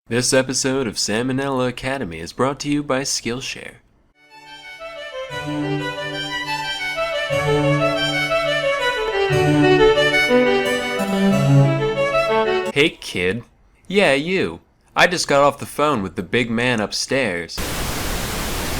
This episode of Nella Academy is brought to you by Skillshare. Hey kid. Yeah, you. I just got off the phone with the big man upstairs,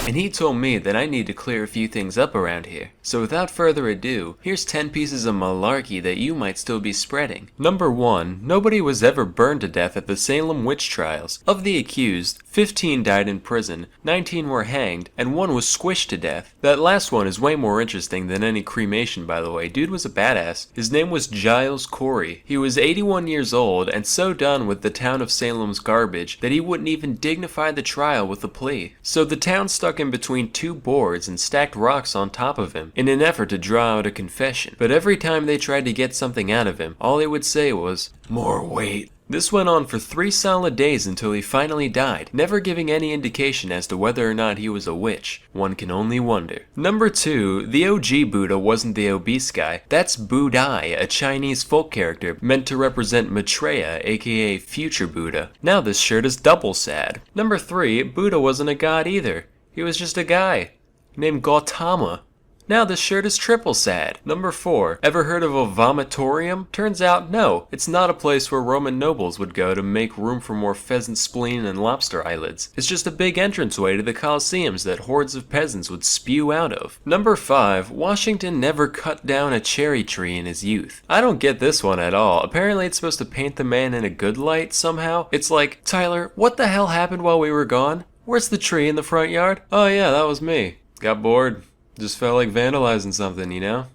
and he told me that I need to clear a few things up around here. So without further ado, here's 10 pieces of malarkey that you might still be spreading. Number 1. Nobody was ever burned to death at the Salem witch trials. Of the accused, 15 died in prison, 19 were hanged, and 1 was squished to death. That last one is way more interesting than any cremation, by the way. Dude was a badass. His name was Giles Corey. He was 81 years old and so done with the town of Salem's garbage that he wouldn't even dignify the trial with a plea. So the town stuck in between 2 boards and stacked rocks on top of him in an effort to draw out a confession. But every time they tried to get something out of him, all he would say was, "More weight." This went on for 3 solid days until he finally died, never giving any indication as to whether or not he was a witch. One can only wonder. Number 2, the OG Buddha wasn't the obese guy. That's Budai, a Chinese folk character meant to represent Maitreya, aka future Buddha. Now this shirt is double sad. Number 3, Buddha wasn't a god either. He was just a guy named Gautama. Now this shirt is triple sad. Number 4. Ever heard of a vomitorium? Turns out no, it's not a place where Roman nobles would go to make room for more pheasant spleen and lobster eyelids. It's just a big entranceway to the coliseums that hordes of peasants would spew out of. Number 5. Washington never cut down a cherry tree in his youth. I don't get this one at all. Apparently it's supposed to paint the man in a good light somehow. It's like, Tyler, what the hell happened while we were gone? Where's the tree in the front yard? Oh yeah, that was me. Got bored. Just felt like vandalizing something, you know?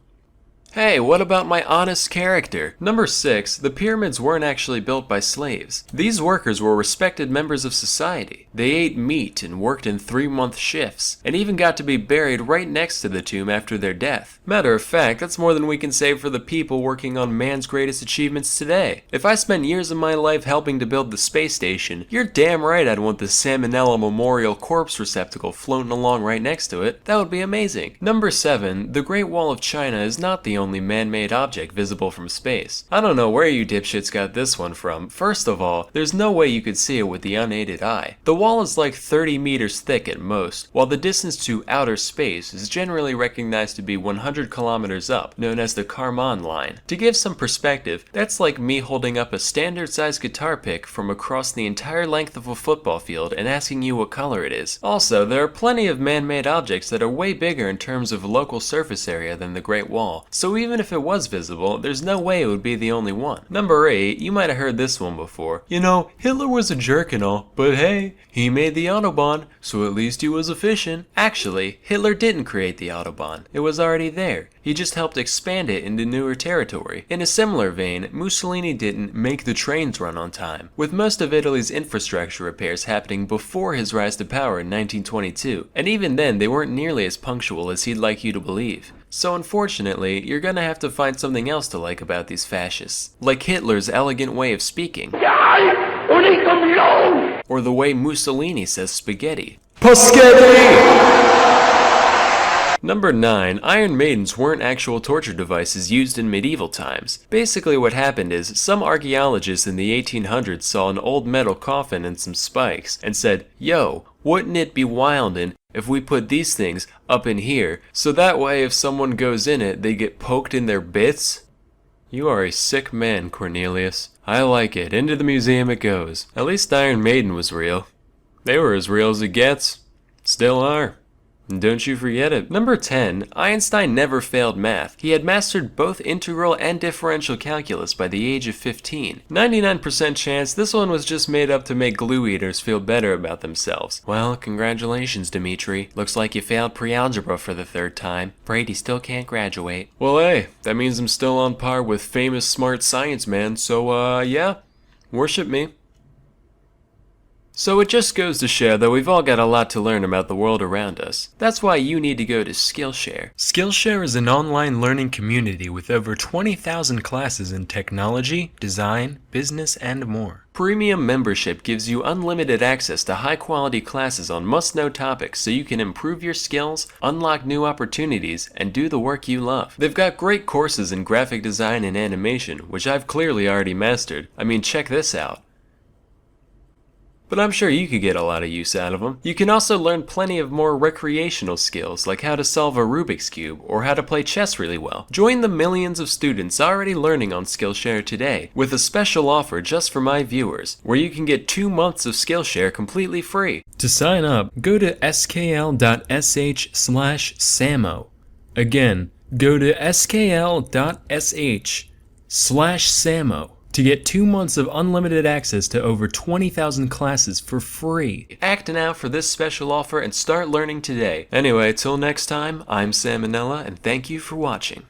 Hey, what about my honest character? Number 6, the pyramids weren't actually built by slaves. These workers were respected members of society. They ate meat and worked in 3-month shifts, and even got to be buried right next to the tomb after their death. Matter of fact, that's more than we can say for the people working on man's greatest achievements today. If I spent years of my life helping to build the space station, you're damn right I'd want the Salmonella Memorial Corpse Receptacle floating along right next to it. That would be amazing. Number 7, the Great Wall of China is not the only man-made object visible from space. I don't know where you dipshits got this one from. First of all, there's no way you could see it with the unaided eye. The wall is like 30 meters thick at most, while the distance to outer space is generally recognized to be 100 kilometers up, known as the Kármán line. To give some perspective, that's like me holding up a standard-sized guitar pick from across the entire length of a football field and asking you what color it is. Also, there are plenty of man-made objects that are way bigger in terms of local surface area than the Great Wall, so even if it was visible, there's no way it would be the only one. Number 8, you might have heard this one before. You know, Hitler was a jerk and all, but hey, he made the Autobahn, so at least he was efficient. Actually, Hitler didn't create the Autobahn. It was already there. He just helped expand it into newer territory. In a similar vein, Mussolini didn't make the trains run on time, with most of Italy's infrastructure repairs happening before his rise to power in 1922, and even then they weren't nearly as punctual as he'd like you to believe. So unfortunately, you're gonna have to find something else to like about these fascists. Like Hitler's elegant way of speaking. Or the way Mussolini says spaghetti. Paschetti! Number 9, Iron Maidens weren't actual torture devices used in medieval times. Basically what happened is, some archaeologists in the 1800s saw an old metal coffin and some spikes, and said, yo, wouldn't it be wildin' if we put these things up in here, so that way if someone goes in it, they get poked in their bits? You are a sick man, Cornelius. I like it. Into the museum it goes. At least Iron Maiden was real. They were as real as it gets. Still are. And don't you forget it. Number 10, Einstein never failed math. He had mastered both integral and differential calculus by the age of 15. 99% chance this one was just made up to make glue eaters feel better about themselves. Well, congratulations, Dimitri. Looks like you failed pre-algebra for the 3rd time. Brady still can't graduate. Well, hey, that means I'm still on par with famous smart science man, so yeah, worship me. So it just goes to show that we've all got a lot to learn about the world around us. That's why you need to go to Skillshare. Skillshare is an online learning community with over 20,000 classes in technology, design, business, and more. Premium membership gives you unlimited access to high-quality classes on must-know topics so you can improve your skills, unlock new opportunities, and do the work you love. They've got great courses in graphic design and animation, which I've clearly already mastered. I mean, check this out. but I'm sure you could get a lot of use out of them. You can also learn plenty of more recreational skills, like how to solve a Rubik's Cube, or how to play chess really well. Join the millions of students already learning on Skillshare today, with a special offer just for my viewers, where you can get 2 months of Skillshare completely free. To sign up, go to skl.sh/samo. Again, go to skl.sh/samo. to get 2 months of unlimited access to over 20,000 classes for free. Act now for this special offer and start learning today. Anyway, till next time, I'm Sam and Nella, and thank you for watching.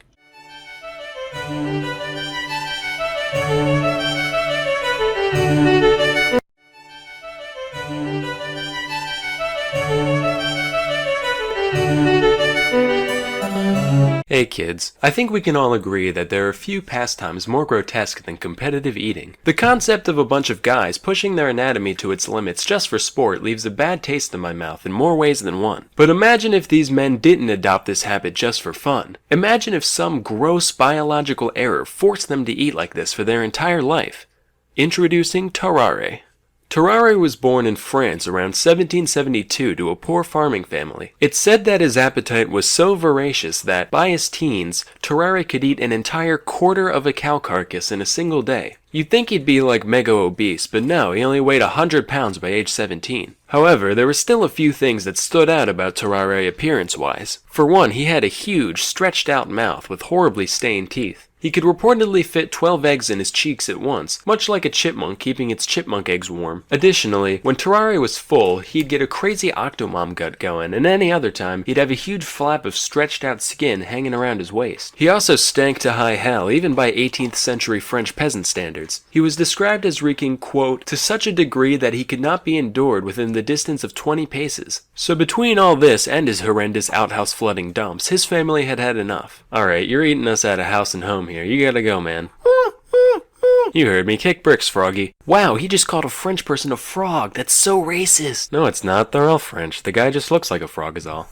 Hey kids, I think we can all agree that there are few pastimes more grotesque than competitive eating. The concept of a bunch of guys pushing their anatomy to its limits just for sport leaves a bad taste in my mouth in more ways than one. But imagine if these men didn't adopt this habit just for fun. Imagine if some gross biological error forced them to eat like this for their entire life. Introducing Tarare. Tarare was born in France around 1772 to a poor farming family. It's said that his appetite was so voracious that, by his teens, Tarare could eat an entire quarter of a cow carcass in a single day. You'd think he'd be like mega obese, but no, he only weighed 100 pounds by age 17. However, there were still a few things that stood out about Tarare appearance-wise. For one, he had a huge, stretched-out mouth with horribly stained teeth. He could reportedly fit 12 eggs in his cheeks at once, much like a chipmunk keeping its chipmunk eggs warm. Additionally, when Tarare was full, he'd get a crazy octomom gut going, and any other time, he'd have a huge flap of stretched out skin hanging around his waist. He also stank to high hell, even by 18th century French peasant standards. He was described as reeking, quote, to such a degree that he could not be endured within the distance of 20 paces. So between all this and his horrendous outhouse flooding dumps, his family had had enough. Alright, you're eating us out of house and home here. You gotta go, man. You heard me. Kick bricks, Froggy. Wow, he just called a French person a frog. That's so racist. No, it's not. They're all French. The guy just looks like a frog is all.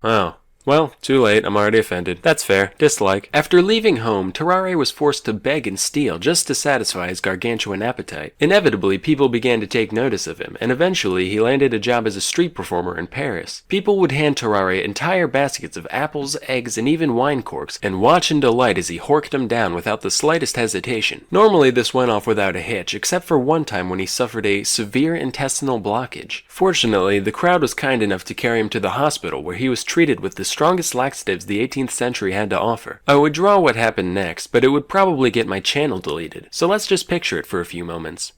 Oh. Well, too late. I'm already offended. That's fair. Dislike. After leaving home, Tarare was forced to beg and steal just to satisfy his gargantuan appetite. Inevitably, people began to take notice of him, and eventually he landed a job as a street performer in Paris. People would hand Tarare entire baskets of apples, eggs, and even wine corks, and watch in delight as he horked them down without the slightest hesitation. Normally, this went off without a hitch, except for one time when he suffered a severe intestinal blockage. Fortunately, the crowd was kind enough to carry him to the hospital, where he was treated with the strongest laxatives the 18th century had to offer. I would draw what happened next, but it would probably get my channel deleted, so let's just picture it for a few moments.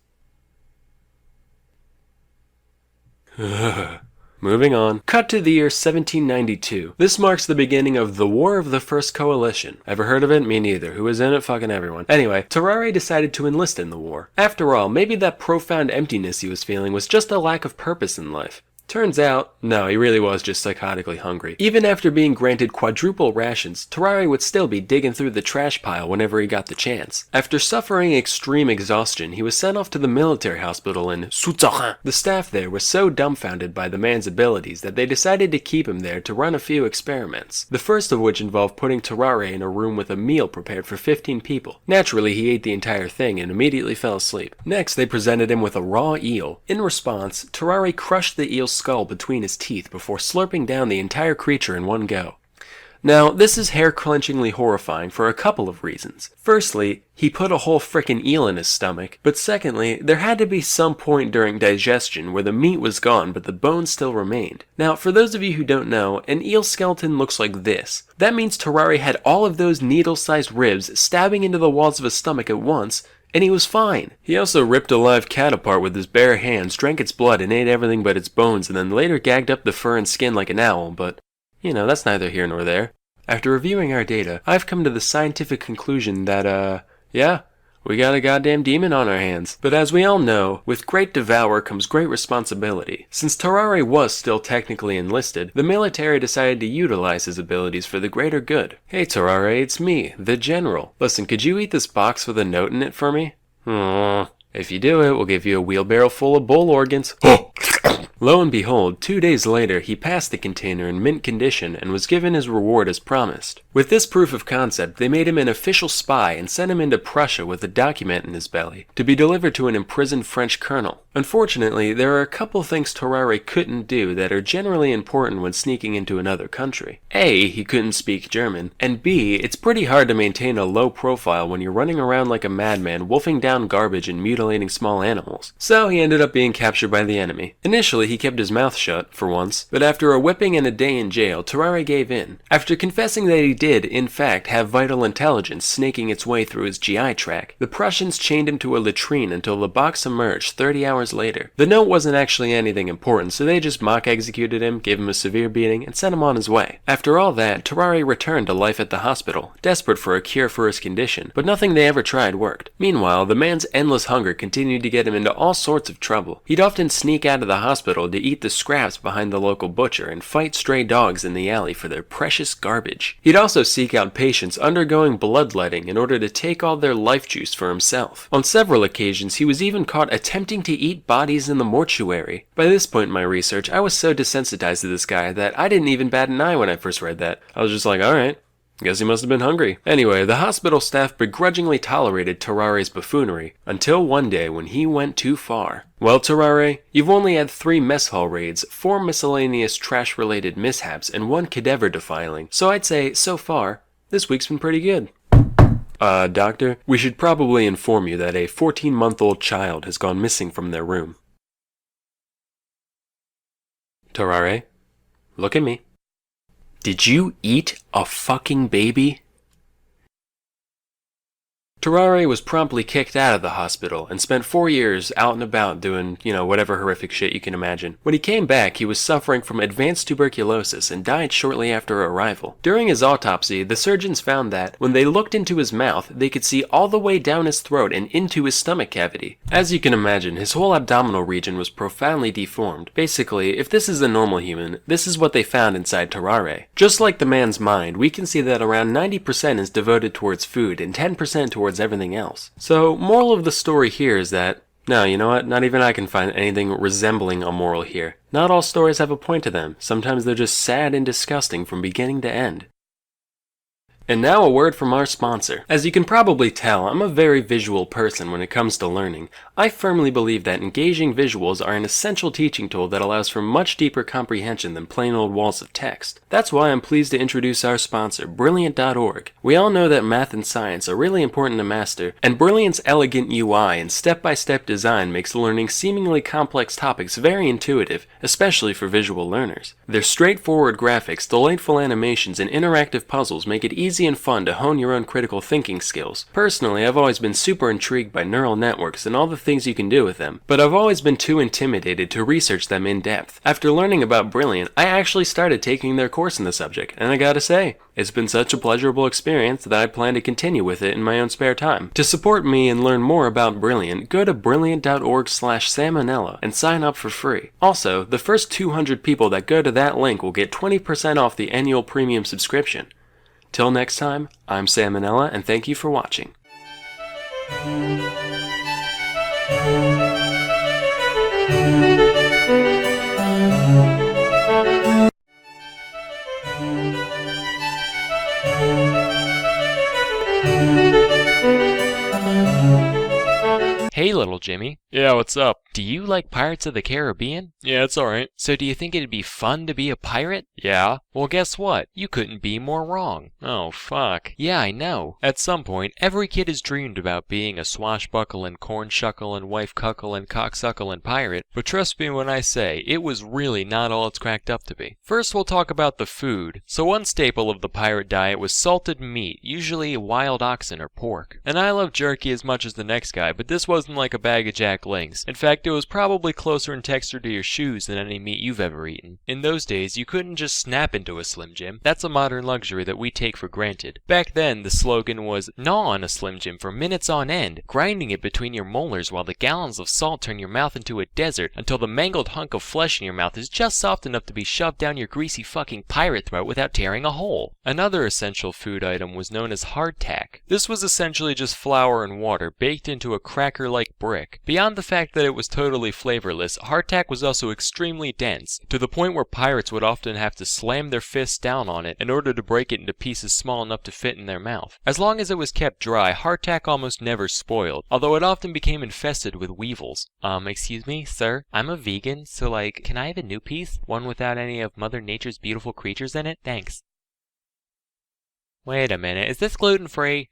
Moving on. Cut to the year 1792. This marks the beginning of the War of the First Coalition. Ever heard of it? Me neither. Who was in it? Fucking everyone. Anyway, Tarare decided to enlist in the war. After all, maybe that profound emptiness he was feeling was just a lack of purpose in life. Turns out, no, he really was just psychotically hungry. Even after being granted quadruple rations, Tarare would still be digging through the trash pile whenever he got the chance. After suffering extreme exhaustion, he was sent off to the military hospital in Souterrain. The staff there was so dumbfounded by the man's abilities that they decided to keep him there to run a few experiments. The first of which involved putting Tarare in a room with a meal prepared for 15 people. Naturally, he ate the entire thing and immediately fell asleep. Next, they presented him with a raw eel. In response, Tarare crushed the eel's skull between his teeth before slurping down the entire creature in one go. Now, this is hair-clenchingly horrifying for a couple of reasons. Firstly, he put a whole frickin' eel in his stomach, but secondly, there had to be some point during digestion where the meat was gone but the bones still remained. Now, for those of you who don't know, an eel skeleton looks like this. That means Tarare had all of those needle-sized ribs stabbing into the walls of his stomach at once, and he was fine. He also ripped a live cat apart with his bare hands, drank its blood, and ate everything but its bones, and then later gagged up the fur and skin like an owl, but, you know, that's neither here nor there. After reviewing our data, I've come to the scientific conclusion that, yeah, we got a goddamn demon on our hands. But as we all know, with great devour comes great responsibility. Since Tarare was still technically enlisted, the military decided to utilize his abilities for the greater good. Hey Tarare, it's me, the General. Listen, could you eat this box with a note in it for me? If you do it, we'll give you a wheelbarrow full of bull organs. Lo and behold, 2 days later, he passed the container in mint condition and was given his reward as promised. With this proof of concept, they made him an official spy and sent him into Prussia with a document in his belly, to be delivered to an imprisoned French colonel. Unfortunately, there are a couple things Terrare couldn't do that are generally important when sneaking into another country. A, he couldn't speak German, and B, it's pretty hard to maintain a low profile when you're running around like a madman wolfing down garbage and mutilating small animals. So he ended up being captured by the enemy. Initially, he kept his mouth shut, for once, but after a whipping and a day in jail, Terrare gave in. After confessing that he did, in fact, have vital intelligence snaking its way through his GI tract, the Prussians chained him to a latrine until the box emerged 30 hours later. The note wasn't actually anything important, so they just mock executed him, gave him a severe beating, and sent him on his way. After all that, Terrare returned to life at the hospital, desperate for a cure for his condition, but nothing they ever tried worked. Meanwhile, the man's endless hunger continued to get him into all sorts of trouble. He'd often sneak out of the hospital to eat the scraps behind the local butcher and fight stray dogs in the alley for their precious garbage. He'd also seek out patients undergoing bloodletting in order to take all their life juice for himself. On several occasions, he was even caught attempting to eat bodies in the mortuary. By this point in my research, I was so desensitized to this guy that I didn't even bat an eye when I first read that. I was just like, alright. Guess he must have been hungry. Anyway, the hospital staff begrudgingly tolerated Terrare's buffoonery, until one day when he went too far. Well, Terrare, you've only had 3 mess hall raids, 4 miscellaneous trash-related mishaps, and 1 cadaver defiling, so I'd say, so far, this week's been pretty good. Doctor, we should probably inform you that a 14-month-old child has gone missing from their room. Terrare, look at me. Did you eat a fucking baby? Terrare was promptly kicked out of the hospital and spent 4 years out and about doing, whatever horrific shit you can imagine. When he came back, he was suffering from advanced tuberculosis and died shortly after arrival. During his autopsy, the surgeons found that, when they looked into his mouth, they could see all the way down his throat and into his stomach cavity. As you can imagine, his whole abdominal region was profoundly deformed. Basically, if this is a normal human, this is what they found inside Terrare. Just like the man's mind, we can see that around 90% is devoted towards food and 10% towards everything else. So, moral of the story here is that, no, you know what, not even I can find anything resembling a moral here. Not all stories have a point to them. Sometimes they're just sad and disgusting from beginning to end. And now a word from our sponsor. As you can probably tell, I'm a very visual person when it comes to learning. I firmly believe that engaging visuals are an essential teaching tool that allows for much deeper comprehension than plain old walls of text. That's why I'm pleased to introduce our sponsor, Brilliant.org. We all know that math and science are really important to master, and Brilliant's elegant UI and step-by-step design makes learning seemingly complex topics very intuitive, especially for visual learners. Their straightforward graphics, delightful animations, and interactive puzzles make it easy and fun to hone your own critical thinking skills. Personally, I've always been super intrigued by neural networks and all the things you can do with them, but I've always been too intimidated to research them in depth. After learning about Brilliant, I actually started taking their course in the subject, and I gotta say, it's been such a pleasurable experience that I plan to continue with it in my own spare time. To support me and learn more about Brilliant, go to brilliant.org/salmonella and sign up for free. Also, the first 200 people that go to that link will get 20% off the annual premium subscription. Till next time, I'm Salmonella, and thank you for watching. Hey, little Jimmy. Yeah, what's up? Do you like Pirates of the Caribbean? Yeah, it's alright. So do you think it'd be fun to be a pirate? Yeah? Well, guess what? You couldn't be more wrong. Oh, fuck. Yeah, I know. At some point, every kid has dreamed about being a swashbuckling, corn-shuckling, wife-cuckling, cocksuckling pirate, but trust me when I say, it was really not all it's cracked up to be. First, we'll talk about the food. So one staple of the pirate diet was salted meat, usually wild oxen or pork. And I love jerky as much as the next guy, but this wasn't like a bag of Jack Links. In fact, it was probably closer in texture to your shoes than any meat you've ever eaten. In those days, you couldn't just snap into a Slim Jim. That's a modern luxury that we take for granted. Back then, the slogan was, gnaw on a Slim Jim for minutes on end, grinding it between your molars while the gallons of salt turn your mouth into a desert until the mangled hunk of flesh in your mouth is just soft enough to be shoved down your greasy fucking pirate throat without tearing a hole. Another essential food item was known as hardtack. This was essentially just flour and water baked into a cracker-like brick. brick. Beyond the fact that it was totally flavorless, hardtack was also extremely dense, to the point where pirates would often have to slam their fists down on it in order to break it into pieces small enough to fit in their mouth. As long as it was kept dry, hardtack almost never spoiled, although it often became infested with weevils. Excuse me, sir? I'm a vegan, so can I have a new piece? One without any of Mother Nature's beautiful creatures in it? Thanks. Wait a minute, is this gluten-free?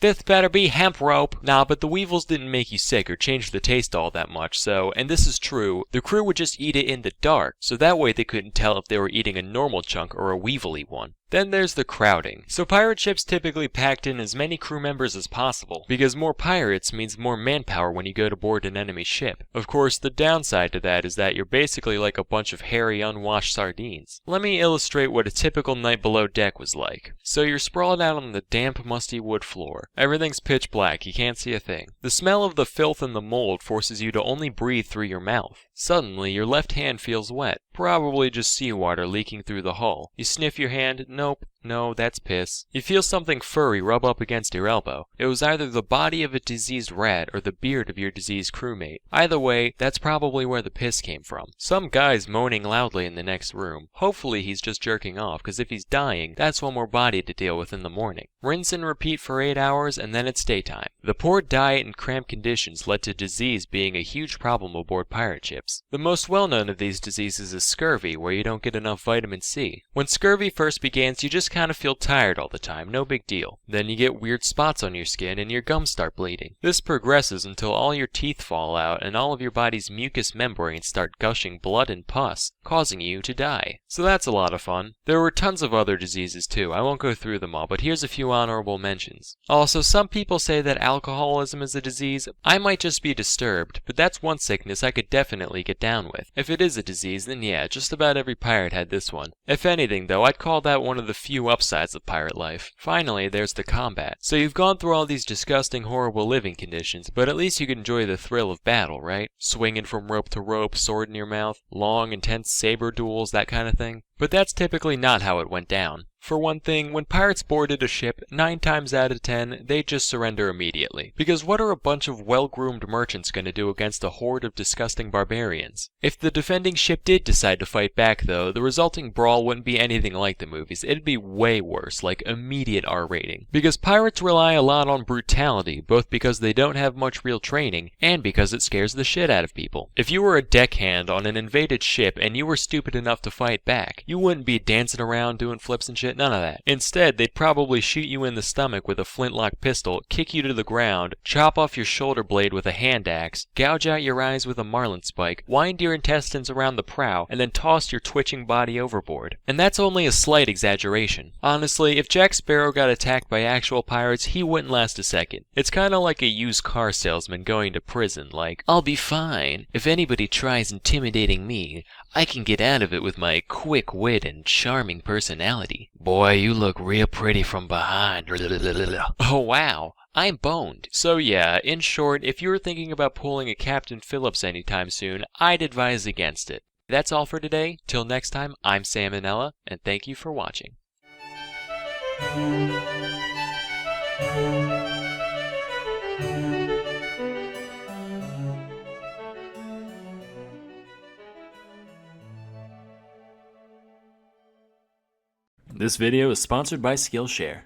This better be hemp rope! Nah, but the weevils didn't make you sick or change the taste all that much, so, and this is true, the crew would just eat it in the dark, so that way they couldn't tell if they were eating a normal chunk or a weevily one. Then there's the crowding. So pirate ships typically packed in as many crew members as possible, because more pirates means more manpower when you go to board an enemy ship. Of course, the downside to that is that you're basically like a bunch of hairy, unwashed sardines. Let me illustrate what a typical night below deck was like. So you're sprawled out on the damp, musty wood floor. Everything's pitch black, you can't see a thing. The smell of the filth and the mold forces you to only breathe through your mouth. Suddenly, your left hand feels wet. Probably just seawater leaking through the hull. You sniff your hand. Nope. No, that's piss. You feel something furry rub up against your elbow. It was either the body of a diseased rat or the beard of your diseased crewmate. Either way, that's probably where the piss came from. Some guy's moaning loudly in the next room. Hopefully he's just jerking off, because if he's dying, that's one more body to deal with in the morning. Rinse and repeat for 8 hours, and then it's daytime. The poor diet and cramped conditions led to disease being a huge problem aboard pirate ships. The most well-known of these diseases is scurvy, where you don't get enough vitamin C. When scurvy first begins, you just kind of feel tired all the time, no big deal. Then you get weird spots on your skin and your gums start bleeding. This progresses until all your teeth fall out and all of your body's mucous membranes start gushing blood and pus, causing you to die. So that's a lot of fun. There were tons of other diseases too. I won't go through them all, but here's a few honorable mentions. Also, some people say that alcoholism is a disease. I might just be disturbed, but that's one sickness I could definitely get down with. If it is a disease, then yeah, just about every pirate had this one. If anything though, I'd call that one of the few upsides of pirate life. Finally, there's the combat. So you've gone through all these disgusting, horrible living conditions, but at least you can enjoy the thrill of battle, right? Swinging from rope to rope, sword in your mouth, long, intense saber duels, that kind of thing. But that's typically not how it went down. For one thing, when pirates boarded a ship, 9 times out of 10, they'd just surrender immediately. Because what are a bunch of well-groomed merchants going to do against a horde of disgusting barbarians? If the defending ship did decide to fight back though, the resulting brawl wouldn't be anything like the movies. It'd be way worse, like immediate R rating. Because pirates rely a lot on brutality, both because they don't have much real training, and because it scares the shit out of people. If you were a deckhand on an invaded ship and you were stupid enough to fight back, you wouldn't be dancing around doing flips and shit. None of that. Instead, they'd probably shoot you in the stomach with a flintlock pistol, kick you to the ground, chop off your shoulder blade with a hand axe, gouge out your eyes with a marlin spike, wind your intestines around the prow, and then toss your twitching body overboard. And that's only a slight exaggeration. Honestly, if Jack Sparrow got attacked by actual pirates, he wouldn't last a second. It's kinda like a used car salesman going to prison, like, I'll be fine. If anybody tries intimidating me, I can get out of it with my quick wit and charming personality. Boy, you look real pretty from behind. Oh wow, I'm boned. So yeah, in short, if you're thinking about pulling a Captain Phillips anytime soon, I'd advise against it. That's all for today. Till next time, I'm Sam and Nella, and thank you for watching. This video is sponsored by Skillshare.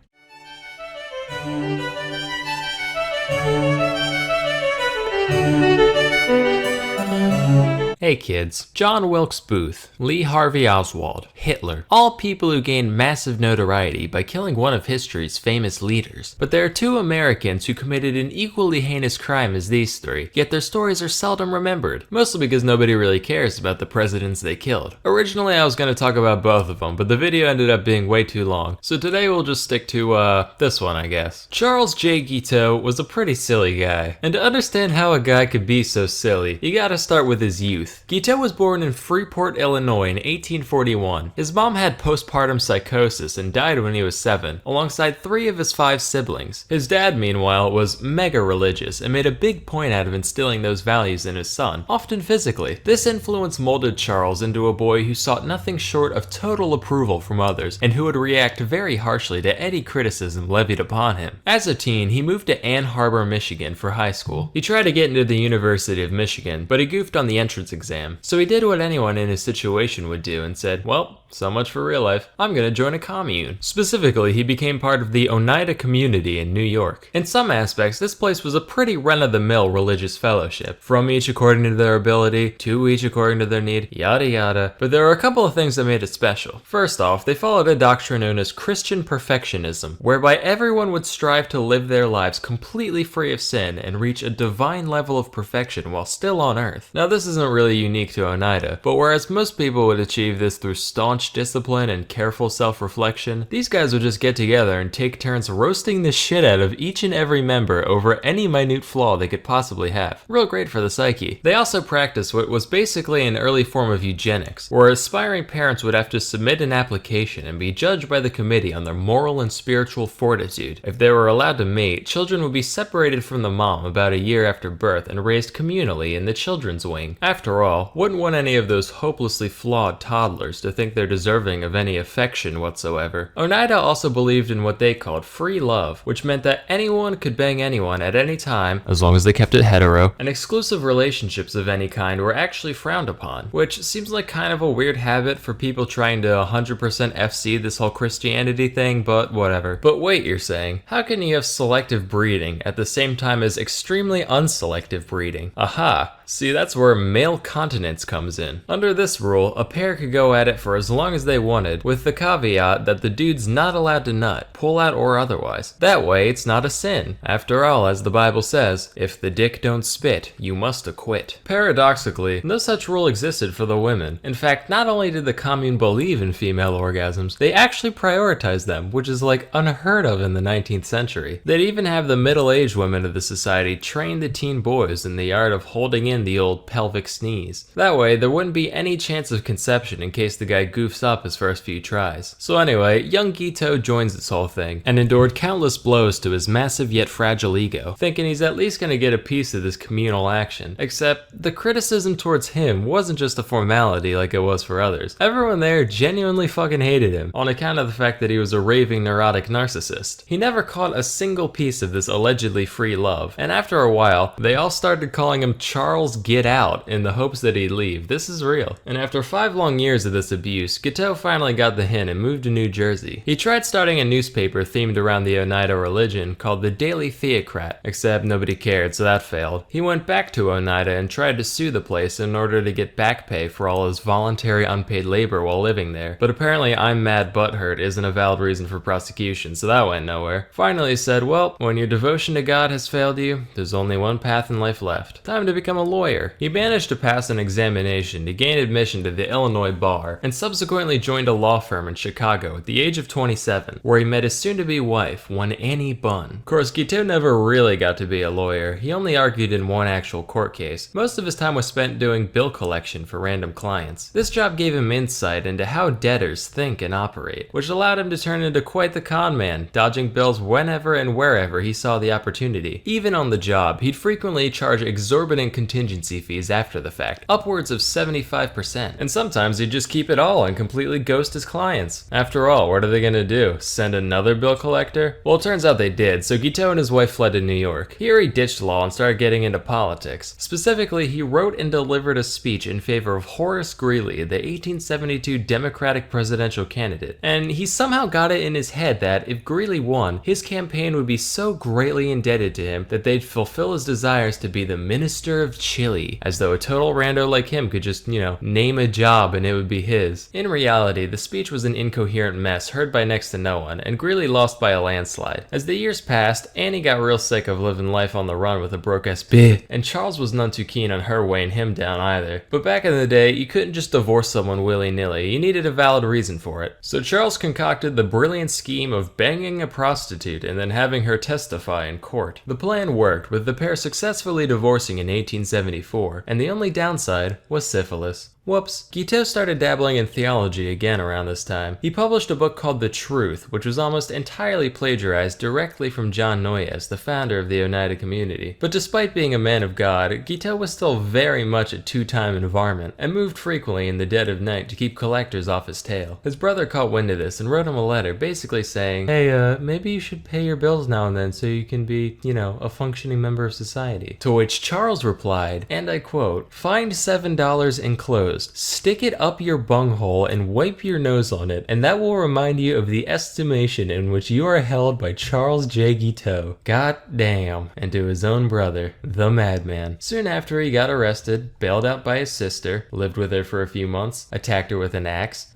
Hey kids, John Wilkes Booth, Lee Harvey Oswald, Hitler, all people who gained massive notoriety by killing one of history's famous leaders. But there are 2 Americans who committed an equally heinous crime as these 3, yet their stories are seldom remembered, mostly because nobody really cares about the presidents they killed. Originally I was going to talk about both of them, but the video ended up being way too long, so today we'll just stick to, this one I guess. Charles J. Guiteau was a pretty silly guy, and to understand how a guy could be so silly, you gotta start with his youth. youth. Guiteau was born in Freeport, Illinois in 1841. His mom had postpartum psychosis and died when he was 7, alongside 3 of his 5 siblings. His dad, meanwhile, was mega religious and made a big point out of instilling those values in his son, often physically. This influence molded Charles into a boy who sought nothing short of total approval from others, and who would react very harshly to any criticism levied upon him. As a teen, he moved to Ann Arbor, Michigan for high school. He tried to get into the University of Michigan, but he goofed on the entrance exam. So he did what anyone in his situation would do and said, well, so much for real life. I'm gonna join a commune. Specifically, he became part of the Oneida community in New York. In some aspects, this place was a pretty run-of-the-mill religious fellowship. From each according to their ability, to each according to their need, yada yada. But there were a couple of things that made it special. First off, they followed a doctrine known as Christian perfectionism, whereby everyone would strive to live their lives completely free of sin and reach a divine level of perfection while still on earth. Now, this isn't really unique to Oneida, but whereas most people would achieve this through staunch discipline and careful self-reflection, these guys would just get together and take turns roasting the shit out of each and every member over any minute flaw they could possibly have. Real great for the psyche. They also practiced what was basically an early form of eugenics, where aspiring parents would have to submit an application and be judged by the committee on their moral and spiritual fortitude. If they were allowed to mate, children would be separated from the mom about a year after birth and raised communally in the children's wing. After all, wouldn't want any of those hopelessly flawed toddlers to think they're deserving of any affection whatsoever. Oneida also believed in what they called free love, which meant that anyone could bang anyone at any time, as long as they kept it hetero, and exclusive relationships of any kind were actually frowned upon, which seems like kind of a weird habit for people trying to 100% FC this whole Christianity thing, but whatever. But wait, you're saying, how can you have selective breeding at the same time as extremely unselective breeding? Aha! See, that's where male continence comes in. Under this rule, a pair could go at it for as long as they wanted, with the caveat that the dude's not allowed to nut, pull out or otherwise. That way, it's not a sin. After all, as the Bible says, if the dick don't spit, you must acquit. Paradoxically, no such rule existed for the women. In fact, not only did the commune believe in female orgasms, they actually prioritized them, which is like unheard of in the 19th century. They'd even have the middle-aged women of the society train the teen boys in the art of holding in the old pelvic sneeze. That way, there wouldn't be any chance of conception in case the guy goofs up his first few tries. So anyway, young Guiteau joins this whole thing, and endured countless blows to his massive yet fragile ego, thinking he's at least gonna get a piece of this communal action. Except, the criticism towards him wasn't just a formality like it was for others. Everyone there genuinely fucking hated him, on account of the fact that he was a raving neurotic narcissist. He never caught a single piece of this allegedly free love, and after a while, they all started calling him Charles Get Out in the hopes that he'd leave. This is real. And after 5 long years of this abuse, Guiteau finally got the hint and moved to New Jersey. He tried starting a newspaper themed around the Oneida religion called the Daily Theocrat, except nobody cared, so that failed. He went back to Oneida and tried to sue the place in order to get back pay for all his voluntary unpaid labor while living there, but apparently I'm mad butthurt isn't a valid reason for prosecution, so that went nowhere. Finally he said, well, when your devotion to God has failed you, there's only one path in life left. Time to become a lawyer. He managed to pass an examination to gain admission to the Illinois bar, and subsequently joined a law firm in Chicago at the age of 27, where he met his soon-to-be wife, one Annie Bunn. Of course, Guiteau never really got to be a lawyer. He only argued in one actual court case. Most of his time was spent doing bill collection for random clients. This job gave him insight into how debtors think and operate, which allowed him to turn into quite the con man, dodging bills whenever and wherever he saw the opportunity. Even on the job, he'd frequently charge exorbitant contingency fees after the fact, upwards of 75%. And sometimes he'd just keep it all and completely ghost his clients. After all, what are they gonna do? Send another bill collector? Well, it turns out they did, so Guiteau and his wife fled to New York. Here he ditched law and started getting into politics. Specifically, he wrote and delivered a speech in favor of Horace Greeley, the 1872 Democratic presidential candidate. And he somehow got it in his head that if Greeley won, his campaign would be so greatly indebted to him that they'd fulfill his desires to be the Minister of Chile, as though a total rando like him could just, name a job and it would be his. In reality, the speech was an incoherent mess heard by next to no one, and Greeley lost by a landslide. As the years passed, Annie got real sick of living life on the run with a broke-ass bitch, and Charles was none too keen on her weighing him down either. But back in the day, you couldn't just divorce someone willy-nilly, you needed a valid reason for it. So Charles concocted the brilliant scheme of banging a prostitute and then having her testify in court. The plan worked, with the pair successfully divorcing in 1873. 1874, and the only downside was syphilis. Whoops. Guiteau started dabbling in theology again around this time. He published a book called The Truth, which was almost entirely plagiarized directly from John Noyes, the founder of the Oneida Community. But despite being a man of God, Guiteau was still very much a two-time environment, and moved frequently in the dead of night to keep collectors off his tail. His brother caught wind of this and wrote him a letter basically saying, hey, maybe you should pay your bills now and then so you can be, a functioning member of society. To which Charles replied, and I quote, "Find $7 enclosed. Stick it up your bunghole and wipe your nose on it, and that will remind you of the estimation in which you are held by Charles J. Guiteau." God damn. And to his own brother, the madman. Soon after, he got arrested, bailed out by his sister, lived with her for a few months, attacked her with an axe,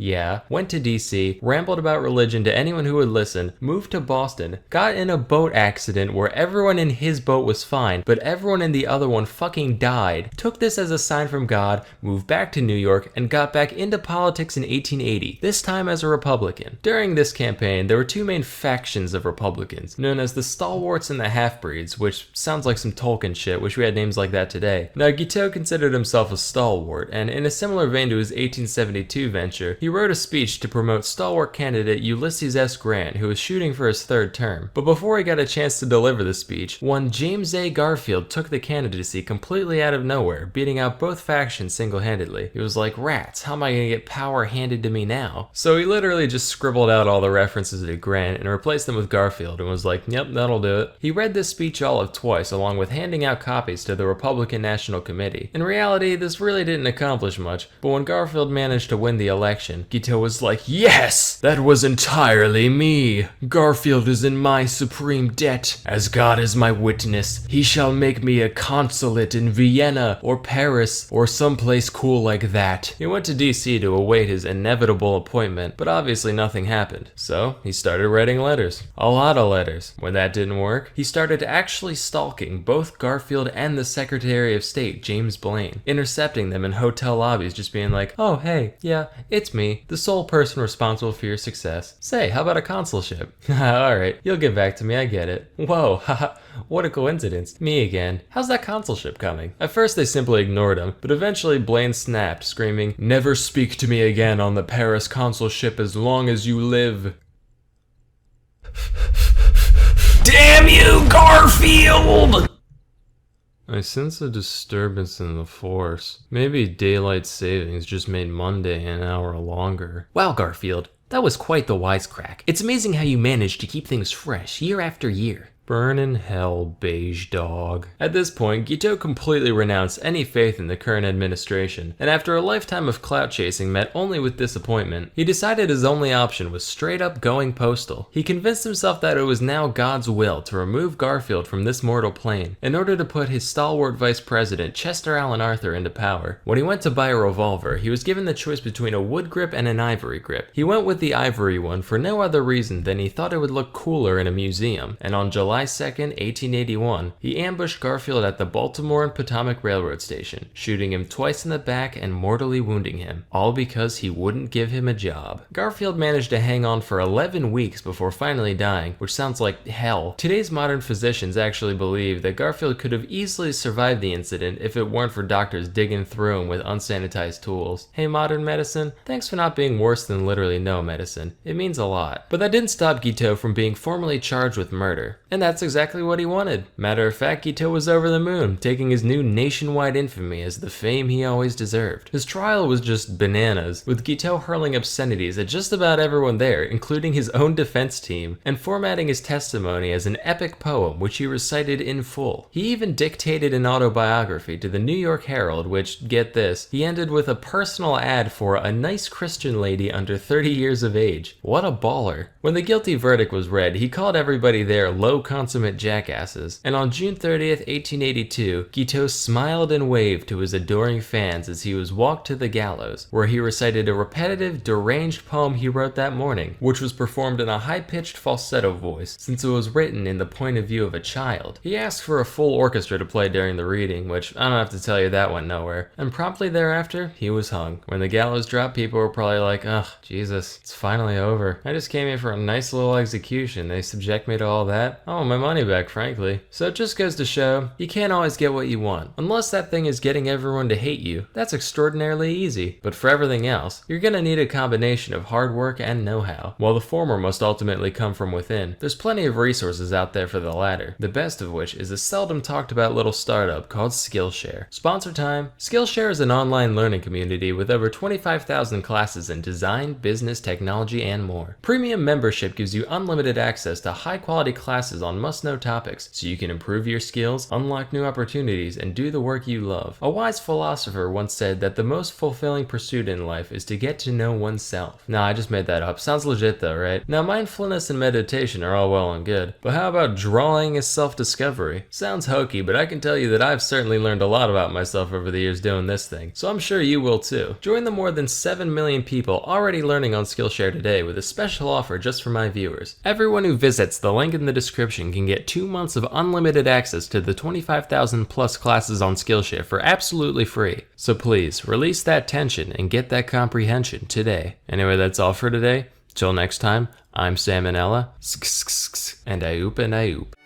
went to DC, rambled about religion to anyone who would listen, moved to Boston, got in a boat accident where everyone in his boat was fine, but everyone in the other one fucking died, took this as a sign from God, moved back to New York, and got back into politics in 1880, this time as a Republican. During this campaign, there were two main factions of Republicans, known as the Stalwarts and the Half-Breeds, which sounds like some Tolkien shit, wish we had names like that today. Now, Guiteau considered himself a stalwart, and in a similar vein to his 1872 venture, he wrote a speech to promote stalwart candidate Ulysses S. Grant, who was shooting for his third term. But before he got a chance to deliver the speech, one James A. Garfield took the candidacy completely out of nowhere, beating out both factions single-handedly. He was like, rats, how am I gonna get power handed to me now? So he literally just scribbled out all the references to Grant and replaced them with Garfield and was like, yep, that'll do it. He read this speech all of twice, along with handing out copies to the Republican National Committee. In reality, this really didn't accomplish much, but when Garfield managed to win the election, Guiteau was like, yes! That was entirely me! Garfield is in my supreme debt. As God is my witness, he shall make me a consulate in Vienna or Paris or someplace cool like that. He went to DC to await his inevitable appointment, but obviously nothing happened. So he started writing letters. A lot of letters. When that didn't work, he started actually stalking both Garfield and the Secretary of State, James Blaine, intercepting them in hotel lobbies, just being like, oh hey, yeah, it's me, the sole person responsible for your success. Say, how about a consulship? Alright, you'll get back to me, I get it. Whoa, haha, what a coincidence. Me again. How's that consulship coming? At first they simply ignored him, but eventually Blaine snapped, screaming, never speak to me again on the Paris consulship as long as you live. Damn you, Garfield! I sense a disturbance in the force. Maybe daylight savings just made Monday an hour longer. Wow, Garfield, that was quite the wisecrack. It's amazing how you managed to keep things fresh year after year. Burn in hell, beige dog. At this point, Guiteau completely renounced any faith in the current administration, and after a lifetime of clout chasing met only with disappointment, he decided his only option was straight up going postal. He convinced himself that it was now God's will to remove Garfield from this mortal plane, in order to put his stalwart vice president Chester Alan Arthur into power. When he went to buy a revolver, he was given the choice between a wood grip and an ivory grip. He went with the ivory one for no other reason than he thought it would look cooler in a museum, and on July 2nd, 1881, he ambushed Garfield at the Baltimore and Potomac Railroad Station, shooting him twice in the back and mortally wounding him, all because he wouldn't give him a job. Garfield managed to hang on for 11 weeks before finally dying, which sounds like hell. Today's modern physicians actually believe that Garfield could have easily survived the incident if it weren't for doctors digging through him with unsanitized tools. Hey modern medicine, thanks for not being worse than literally no medicine. It means a lot. But that didn't stop Guiteau from being formally charged with murder. And that's exactly what he wanted. Matter of fact, Guiteau was over the moon, taking his new nationwide infamy as the fame he always deserved. His trial was just bananas, with Guiteau hurling obscenities at just about everyone there, including his own defense team, and formatting his testimony as an epic poem which he recited in full. He even dictated an autobiography to the New York Herald, which, get this, he ended with a personal ad for a nice Christian lady under 30 years of age. What a baller. When the guilty verdict was read, he called everybody there low consummate jackasses, and on June 30th, 1882, Guiteau smiled and waved to his adoring fans as he was walked to the gallows, where he recited a repetitive, deranged poem he wrote that morning, which was performed in a high-pitched falsetto voice, since it was written in the point of view of a child. He asked for a full orchestra to play during the reading, which I don't have to tell you that went nowhere, and promptly thereafter, he was hung. When the gallows dropped, people were probably like, ugh, Jesus, it's finally over. I just came here for a nice little execution. They subject me to all that? Oh want my money back, frankly. So it just goes to show, you can't always get what you want. Unless that thing is getting everyone to hate you, that's extraordinarily easy. But for everything else, you're gonna need a combination of hard work and know-how. While the former must ultimately come from within, there's plenty of resources out there for the latter. The best of which is a seldom talked about little startup called Skillshare. Sponsor time. Skillshare is an online learning community with over 25,000 classes in design, business, technology, and more. Premium membership gives you unlimited access to high-quality classes on must-know topics, so you can improve your skills, unlock new opportunities, and do the work you love. A wise philosopher once said that the most fulfilling pursuit in life is to get to know oneself. Nah, I just made that up. Sounds legit though, right? Now, mindfulness and meditation are all well and good, but how about drawing as self-discovery? Sounds hokey, but I can tell you that I've certainly learned a lot about myself over the years doing this thing, so I'm sure you will too. Join the more than 7 million people already learning on Skillshare today with a special offer just for my viewers. Everyone who visits the link in the description can get 2 months of unlimited access to the 25,000 plus classes on Skillshare for absolutely free. So please, release that tension and get that comprehension today. Anyway, that's all for today. Till next time, I'm Sam and Nella, and I oop and I oop.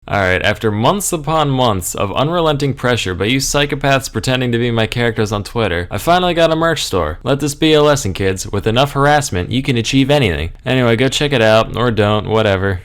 Alright, after months upon months of unrelenting pressure by you psychopaths pretending to be my characters on Twitter, I finally got a merch store. Let this be a lesson, kids. With enough harassment, you can achieve anything. Anyway, go check it out, or don't, whatever.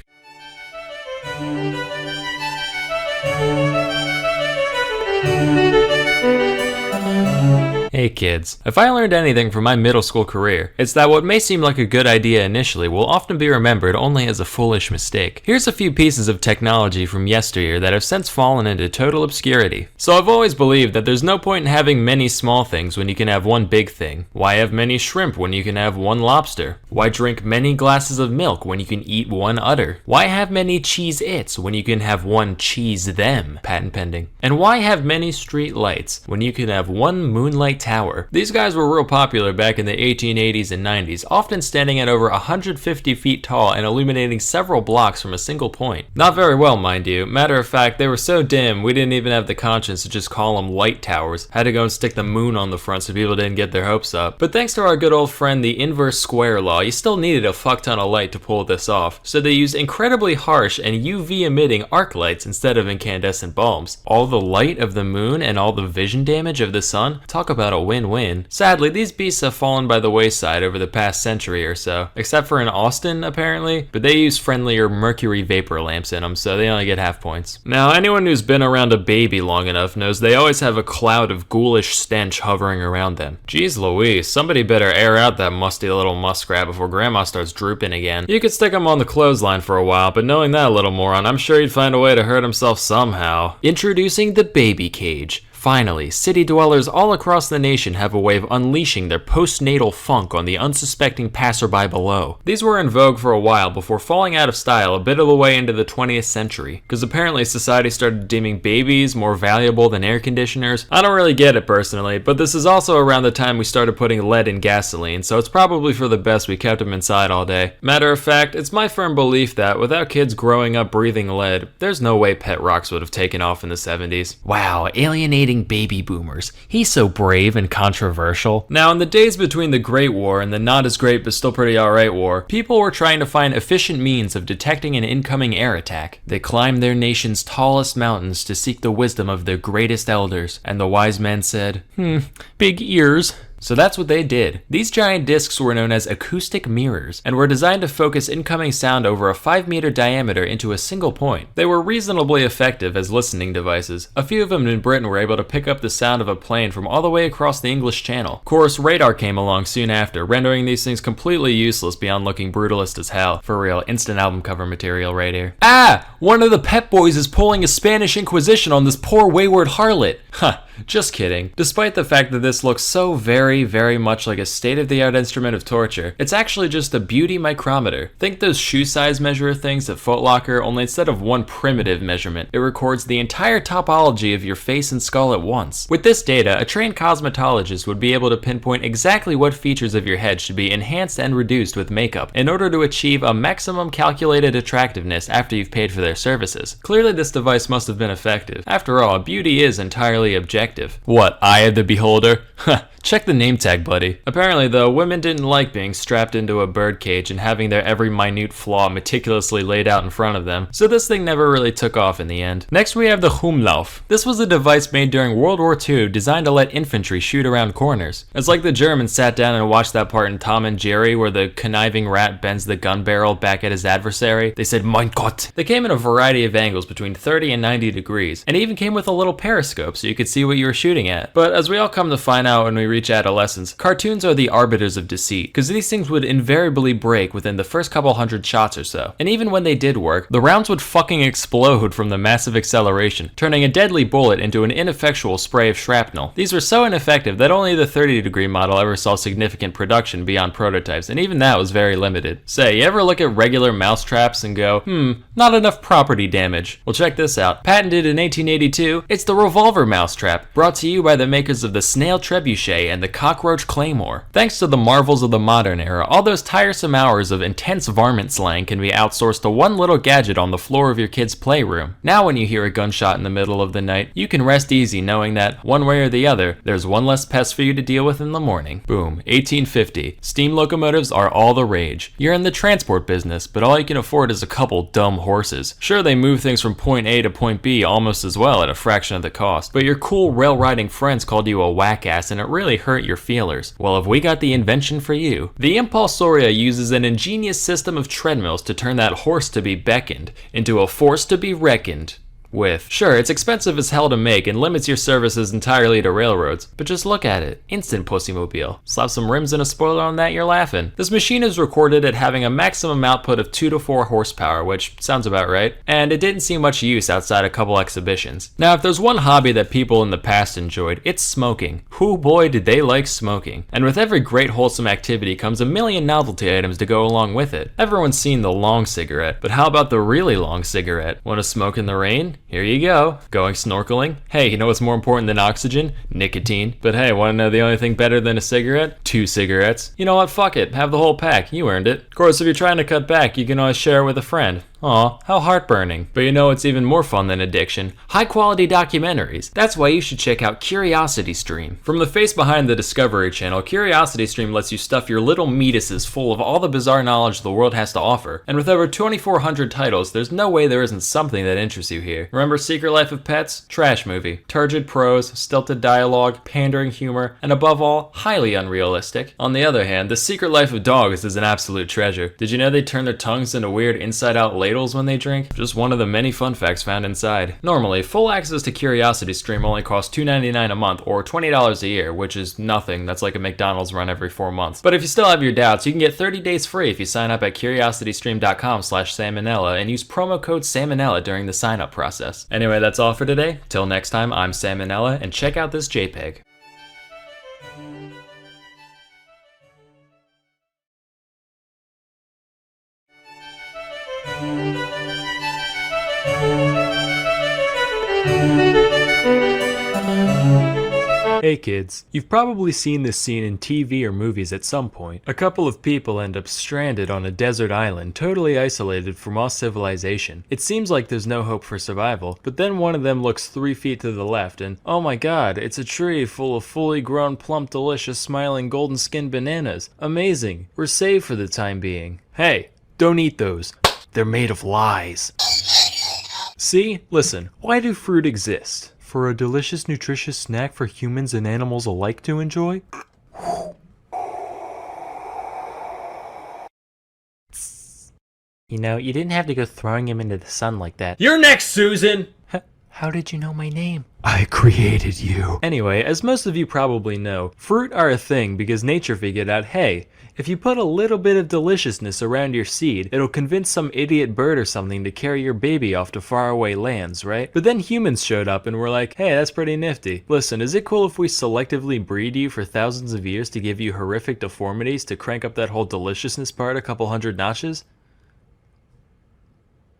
Hey kids, if I learned anything from my middle school career, it's that what may seem like a good idea initially will often be remembered only as a foolish mistake. Here's a few pieces of technology from yesteryear that have since fallen into total obscurity. So I've always believed that there's no point in having many small things when you can have one big thing. Why have many shrimp when you can have one lobster? Why drink many glasses of milk when you can eat one udder? Why have many cheese-its when you can have one cheese-them? Patent pending. And why have many street lights when you can have one moonlight tower? These guys were real popular back in the 1880s and 90s, often standing at over 150 feet tall and illuminating several blocks from a single point. Not very well, mind you. Matter of fact, they were so dim, we didn't even have the conscience to just call them light towers. Had to go and stick the moon on the front so people didn't get their hopes up. But thanks to our good old friend the inverse square law, you still needed a fuck ton of light to pull this off. So they used incredibly harsh and UV emitting arc lights instead of incandescent bulbs. All the light of the moon and all the vision damage of the sun? Talk about a win-win. Sadly, these beasts have fallen by the wayside over the past century or so, except for in Austin, apparently, but they use friendlier mercury vapor lamps in them, so they only get half points. Now, anyone who's been around a baby long enough knows they always have a cloud of ghoulish stench hovering around them. Jeez Louise, somebody better air out that musty little muskrat before grandma starts drooping again. You could stick him on the clothesline for a while, but knowing that little moron, I'm sure he'd find a way to hurt himself somehow. Introducing the baby cage. Finally, city dwellers all across the nation have a way of unleashing their postnatal funk on the unsuspecting passerby below. These were in vogue for a while before falling out of style a bit of the way into the 20th century, because apparently society started deeming babies more valuable than air conditioners. I don't really get it personally, but this is also around the time we started putting lead in gasoline, so it's probably for the best we kept them inside all day. Matter of fact, it's my firm belief that without kids growing up breathing lead, there's no way pet rocks would have taken off in the 70s. Wow, alienating baby boomers. He's so brave and controversial. Now, in the days between the Great War and the not as great but still pretty alright war, people were trying to find efficient means of detecting an incoming air attack. They climbed their nation's tallest mountains to seek the wisdom of their greatest elders, and the wise men said, big ears. So that's what they did. These giant discs were known as acoustic mirrors and were designed to focus incoming sound over a 5-meter diameter into a single point. They were reasonably effective as listening devices. A few of them in Britain were able to pick up the sound of a plane from all the way across the English Channel. Of course, radar came along soon after, rendering these things completely useless beyond looking brutalist as hell. For real, instant album cover material right here. Ah! One of the Pep Boys is pulling a Spanish Inquisition on this poor wayward harlot. Huh. Just kidding. Despite the fact that this looks so very much like a state-of-the-art instrument of torture, it's actually just a beauty micrometer. Think those shoe size measure things at Foot Locker, only instead of one primitive measurement, it records the entire topology of your face and skull at once. With this data, a trained cosmetologist would be able to pinpoint exactly what features of your head should be enhanced and reduced with makeup in order to achieve a maximum calculated attractiveness after you've paid for their services. Clearly this device must have been effective. After all, beauty is entirely objective perspective. What, eye of the beholder? Check the name tag, buddy. Apparently, though, women didn't like being strapped into a birdcage and having their every minute flaw meticulously laid out in front of them, so this thing never really took off in the end. Next, we have the Humlauf. This was a device made during World War II designed to let infantry shoot around corners. It's like the Germans sat down and watched that part in Tom and Jerry where the conniving rat bends the gun barrel back at his adversary. They said, "Mein Gott." They came in a variety of angles between 30 and 90 degrees, and even came with a little periscope so you could see what you were shooting at. But as we all come to find out when we reach adolescence, cartoons are the arbiters of deceit, because these things would invariably break within the first couple hundred shots or so. And even when they did work, the rounds would fucking explode from the massive acceleration, turning a deadly bullet into an ineffectual spray of shrapnel. These were so ineffective that only the 30-degree model ever saw significant production beyond prototypes, and even that was very limited. Say, you ever look at regular mouse traps and go, not enough property damage? Well, check this out. Patented in 1882, it's the revolver mousetrap, brought to you by the makers of the snail trebuchet and the cockroach claymore. Thanks to the marvels of the modern era, all those tiresome hours of intense varmint slang can be outsourced to one little gadget on the floor of your kid's playroom. Now when you hear a gunshot in the middle of the night, you can rest easy knowing that, one way or the other, there's one less pest for you to deal with in the morning. Boom. 1850. Steam locomotives are all the rage. You're in the transport business, but all you can afford is a couple dumb horses. Sure, they move things from point A to point B almost as well at a fraction of the cost, but your cool rail riding friends called you a whack-ass and it really hurt your feelers. Well, have we got the invention for you? The Impulsoria uses an ingenious system of treadmills to turn that horse to be beckoned into a force to be reckoned with. Sure, it's expensive as hell to make and limits your services entirely to railroads, but just look at it. Instant Pussymobile. Slap some rims and a spoiler on that, you're laughing. This machine is recorded at having a maximum output of 2 to 4 horsepower, which sounds about right, and it didn't see much use outside a couple exhibitions. Now, if there's one hobby that people in the past enjoyed, it's smoking. Whoo boy did they like smoking. And with every great wholesome activity comes a million novelty items to go along with it. Everyone's seen the long cigarette, but how about the really long cigarette? Want to smoke in the rain? Here you go. Going snorkeling? Hey, you know what's more important than oxygen? Nicotine. But hey, want to know the only thing better than a cigarette? 2 cigarettes. You know what? Fuck it. Have the whole pack. You earned it. Of course, if you're trying to cut back, you can always share it with a friend. Aw, how heartburning. But you know what's even more fun than addiction? High-quality documentaries. That's why you should check out CuriosityStream. From the face behind the Discovery Channel, CuriosityStream lets you stuff your little meatuses full of all the bizarre knowledge the world has to offer. And with over 2,400 titles, there's no way there isn't something that interests you here. Remember Secret Life of Pets? Trash movie. Turgid prose, stilted dialogue, pandering humor, and above all, highly unrealistic. On the other hand, The Secret Life of Dogs is an absolute treasure. Did you know they turn their tongues into weird inside-out ladles when they drink? Just one of the many fun facts found inside. Normally, full access to CuriosityStream only costs $2.99 a month or $20 a year, which is nothing. That's like a McDonald's run every 4 months. But if you still have your doubts, you can get 30 days free if you sign up at curiositystream.com/salmonella and use promo code salmonella during the sign-up process. Anyway, that's all for today. Till next time, I'm Salmonella, and check out this JPEG. Hey kids, you've probably seen this scene in TV or movies at some point. A couple of people end up stranded on a desert island, totally isolated from all civilization. It seems like there's no hope for survival, but then one of them looks 3 feet to the left and, oh my god, it's a tree full of fully grown, plump, delicious, smiling, golden-skinned bananas. Amazing. We're saved for the time being. Hey, don't eat those. They're made of lies. See? Listen, why do fruit exist? For a delicious, nutritious snack for humans and animals alike to enjoy? You know, you didn't have to go throwing him into the sun like that. You're next, Susan! How did you know my name? I created you. Anyway, as most of you probably know, fruit are a thing because nature figured out, hey, if you put a little bit of deliciousness around your seed, it'll convince some idiot bird or something to carry your baby off to faraway lands, right? But then humans showed up and were like, hey, that's pretty nifty. Listen, is it cool if we selectively breed you for thousands of years to give you horrific deformities to crank up that whole deliciousness part a couple hundred notches?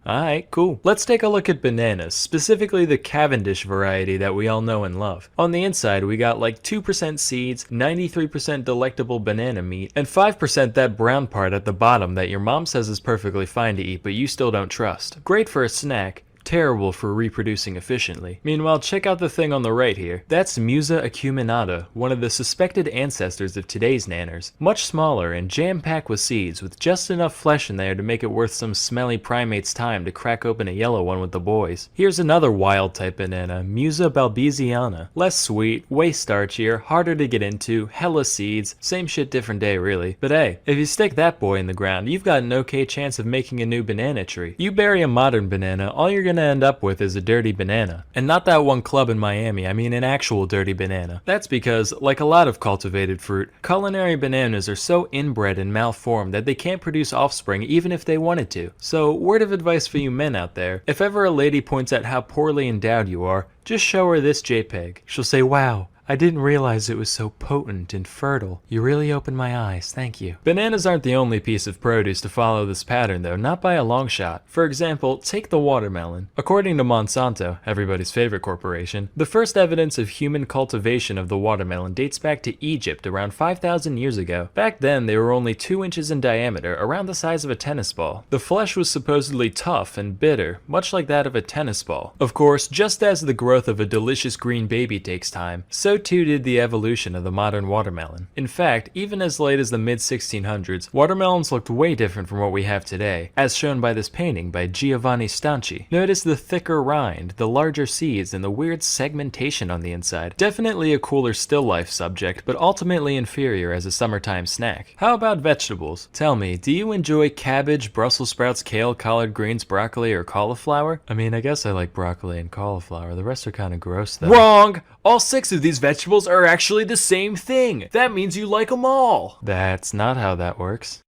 Alright, cool. Let's take a look at bananas, specifically the Cavendish variety that we all know and love. On the inside, we got like 2% seeds, 93% delectable banana meat, and 5% that brown part at the bottom that your mom says is perfectly fine to eat but you still don't trust. Great for a snack. terrible for reproducing efficiently. Meanwhile, check out the thing on the right here. That's Musa acuminata, one of the suspected ancestors of today's nanners. Much smaller and jam-packed with seeds, with just enough flesh in there to make it worth some smelly primate's time to crack open a yellow one with the boys. Here's another wild type banana, Musa balbesiana. Less sweet, way starchier, harder to get into, hella seeds, same shit different day really. But hey, if you stick that boy in the ground, you've got an okay chance of making a new banana tree. You bury a modern banana, all you're gonna end up with is a dirty banana. And not that one club in Miami, I mean an actual dirty banana. That's because, like a lot of cultivated fruit, culinary bananas are so inbred and malformed that they can't produce offspring even if they wanted to. So, word of advice for you men out there, if ever a lady points out how poorly endowed you are, just show her this JPEG. She'll say, wow, I didn't realize it was so potent and fertile. You really opened my eyes, thank you. Bananas aren't the only piece of produce to follow this pattern though, not by a long shot. For example, take the watermelon. According to Monsanto, everybody's favorite corporation, the first evidence of human cultivation of the watermelon dates back to Egypt around 5,000 years ago. Back then, they were only 2 inches in diameter, around the size of a tennis ball. The flesh was supposedly tough and bitter, much like that of a tennis ball. Of course, just as the growth of a delicious green baby takes time, so too did the evolution of the modern watermelon. In fact, even as late as the mid-1600s, watermelons looked way different from what we have today, as shown by this painting by Giovanni Stanchi. Notice the thicker rind, the larger seeds, and the weird segmentation on the inside. Definitely a cooler still life subject, but ultimately inferior as a summertime snack. How about vegetables? Tell me, do you enjoy cabbage, Brussels sprouts, kale, collard greens, broccoli, or cauliflower? I mean, I guess I like broccoli and cauliflower. The rest are kind of gross though. Wrong! All 6 of these vegetables are actually the same thing. That means you like them all. That's not how that works.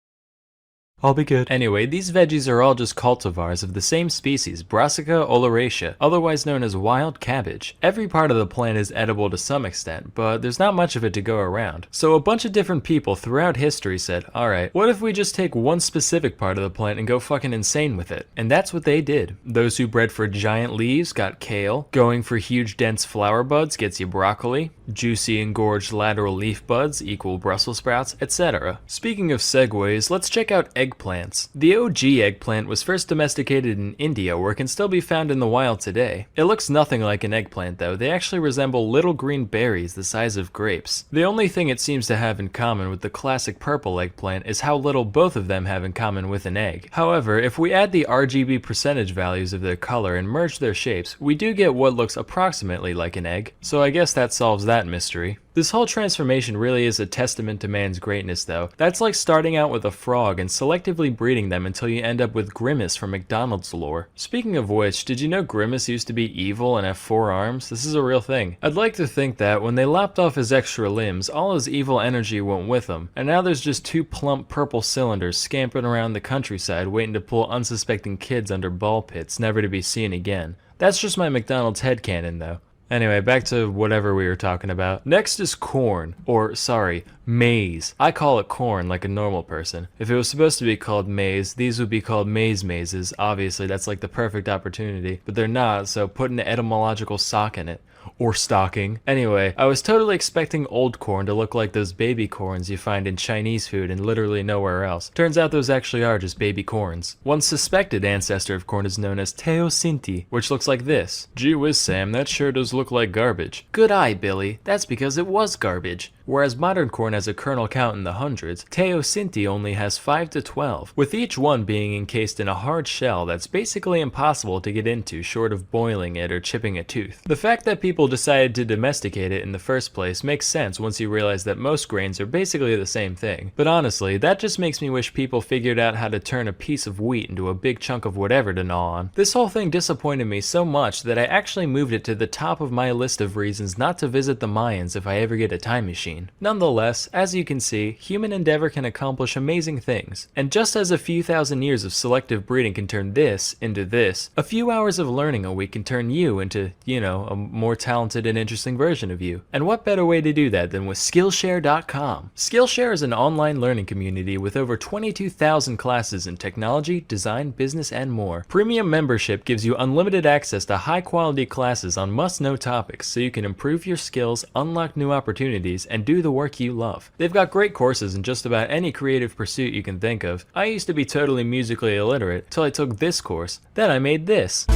I'll be good. Anyway, these veggies are all just cultivars of the same species, Brassica oleracea, otherwise known as wild cabbage. Every part of the plant is edible to some extent, but there's not much of it to go around. So a bunch of different people throughout history said, alright, what if we just take one specific part of the plant and go fucking insane with it? And that's what they did. Those who bred for giant leaves got kale, going for huge dense flower buds gets you broccoli, juicy engorged lateral leaf buds equal Brussels sprouts, etc. Speaking of segues, let's check out eggplants. The OG eggplant was first domesticated in India, where it can still be found in the wild today. It looks nothing like an eggplant though, they actually resemble little green berries the size of grapes. The only thing it seems to have in common with the classic purple eggplant is how little both of them have in common with an egg. However, if we add the RGB percentage values of their color and merge their shapes, we do get what looks approximately like an egg, so I guess that solves that mystery. This whole transformation really is a testament to man's greatness though. That's like starting out with a frog and selectively breeding them until you end up with Grimace from McDonald's lore. Speaking of which, did you know Grimace used to be evil and have 4 arms? This is a real thing. I'd like to think that when they lopped off his extra limbs, all his evil energy went with him, and now there's just 2 plump purple cylinders scampering around the countryside waiting to pull unsuspecting kids under ball pits, never to be seen again. That's just my McDonald's headcanon though. Anyway, back to whatever we were talking about. Next is corn, or sorry, maize. I call it corn like a normal person. If it was supposed to be called maize, these would be called mazes. Obviously, that's like the perfect opportunity, but they're not, so put an etymological sock in it. Or stocking. Anyway, I was totally expecting old corn to look like those baby corns you find in Chinese food and literally nowhere else. Turns out those actually are just baby corns. One suspected ancestor of corn is known as teosinte, which looks like this. Gee whiz, Sam, that sure does look like garbage. Good eye, Billy. That's because it was garbage. Whereas modern corn has a kernel count in the hundreds, teosinte only has 5 to 12, with each one being encased in a hard shell that's basically impossible to get into short of boiling it or chipping a tooth. The fact that people decided to domesticate it in the first place makes sense once you realize that most grains are basically the same thing. But honestly, that just makes me wish people figured out how to turn a piece of wheat into a big chunk of whatever to gnaw on. This whole thing disappointed me so much that I actually moved it to the top of my list of reasons not to visit the Mayans if I ever get a time machine. Nonetheless, as you can see, human endeavor can accomplish amazing things. And just as a few thousand years of selective breeding can turn this into this, a few hours of learning a week can turn you into, you know, a more talented and interesting version of you. And what better way to do that than with Skillshare.com? Skillshare is an online learning community with over 22,000 classes in technology, design, business, and more. Premium membership gives you unlimited access to high-quality classes on must-know topics so you can improve your skills, unlock new opportunities, and do the work you love. They've got great courses in just about any creative pursuit you can think of. I used to be totally musically illiterate till I took this course. Then I made this.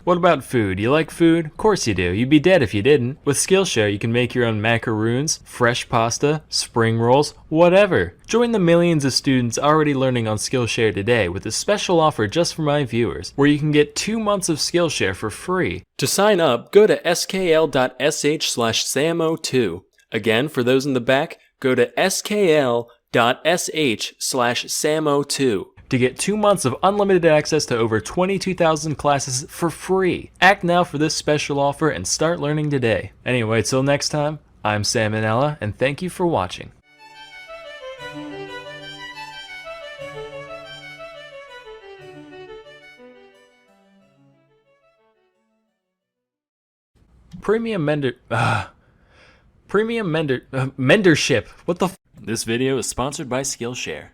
What about food? You like food? Of course you do. You'd be dead if you didn't. With Skillshare, you can make your own macaroons, fresh pasta, spring rolls, whatever. Join the millions of students already learning on Skillshare today with a special offer just for my viewers, where you can get 2 months of Skillshare for free. To sign up, go to skl.sh/samo2. Again, for those in the back, go to skl.sh/samo2. To get 2 months of unlimited access to over 22,000 classes for free. Act now for this special offer and start learning today. Anyway, till next time, I'm Sam and Nella, and thank you for watching. Mentorship. What the f- This video is sponsored by Skillshare.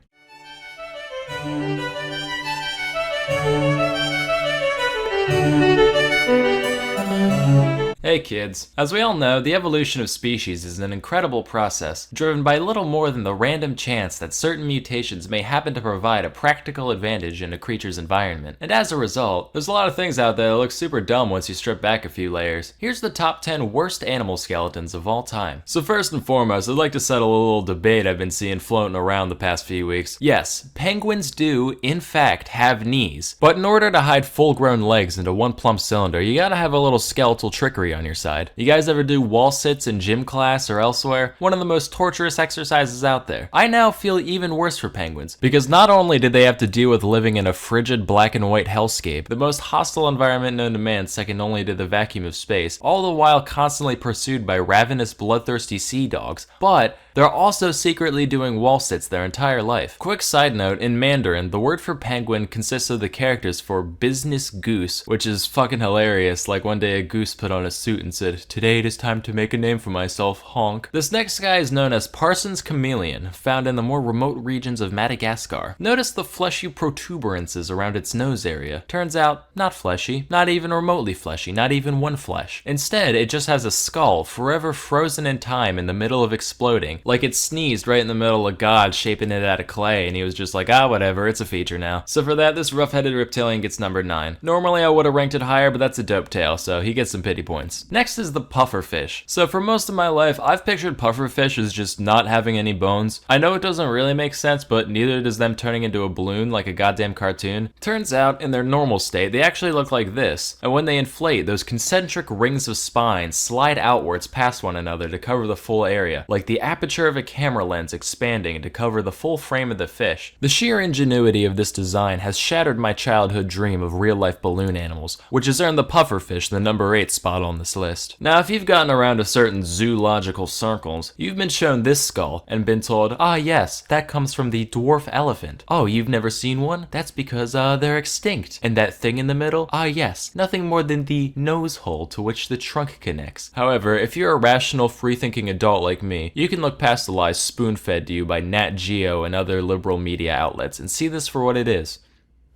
Hey kids, as we all know, the evolution of species is an incredible process, driven by little more than the random chance that certain mutations may happen to provide a practical advantage in a creature's environment. And as a result, there's a lot of things out there that look super dumb once you strip back a few layers. Here's the top 10 worst animal skeletons of all time. So first and foremost, I'd like to settle a little debate I've been seeing floating around the past few weeks. Yes, penguins do, in fact, have knees, but in order to hide full-grown legs into one plump cylinder, you gotta have a little skeletal trickery on your side. You guys ever do wall sits in gym class or elsewhere? One of the most torturous exercises out there. I now feel even worse for penguins, because not only did they have to deal with living in a frigid black and white hellscape, the most hostile environment known to man second only to the vacuum of space, all the while constantly pursued by ravenous bloodthirsty sea dogs, but they're also secretly doing wall sits their entire life. Quick side note, in Mandarin, the word for penguin consists of the characters for business goose, which is fucking hilarious. Like one day a goose put on a suit and said, "Today it is time to make a name for myself, honk." This next guy is known as Parsons chameleon, found in the more remote regions of Madagascar. Notice the fleshy protuberances around its nose area. Turns out, not fleshy, not even remotely fleshy, not even one flesh. Instead, it just has a skull forever frozen in time in the middle of exploding, like it sneezed right in the middle of God shaping it out of clay, and he was just like, ah, whatever, it's a feature now. So for that, this rough-headed reptilian gets number 9. Normally I would have ranked it higher, but that's a dope tale, so he gets some pity points. Next is the pufferfish. So for most of my life, I've pictured pufferfish as just not having any bones. I know it doesn't really make sense, but neither does them turning into a balloon like a goddamn cartoon. Turns out, in their normal state, they actually look like this, and when they inflate, those concentric rings of spine slide outwards past one another to cover the full area, like the aperture of a camera lens expanding to cover the full frame of the fish. The sheer ingenuity of this design has shattered my childhood dream of real-life balloon animals, which has earned the pufferfish the number 8 spot on this list. Now, if you've gotten around to certain zoological circles, you've been shown this skull and been told, ah yes, that comes from the dwarf elephant. Oh, you've never seen one? That's because they're extinct. And that thing in the middle? Ah yes, nothing more than the nose hole to which the trunk connects. However, if you're a rational, free-thinking adult like me, you can look past the lies spoon-fed to you by Nat Geo and other liberal media outlets and see this for what it is.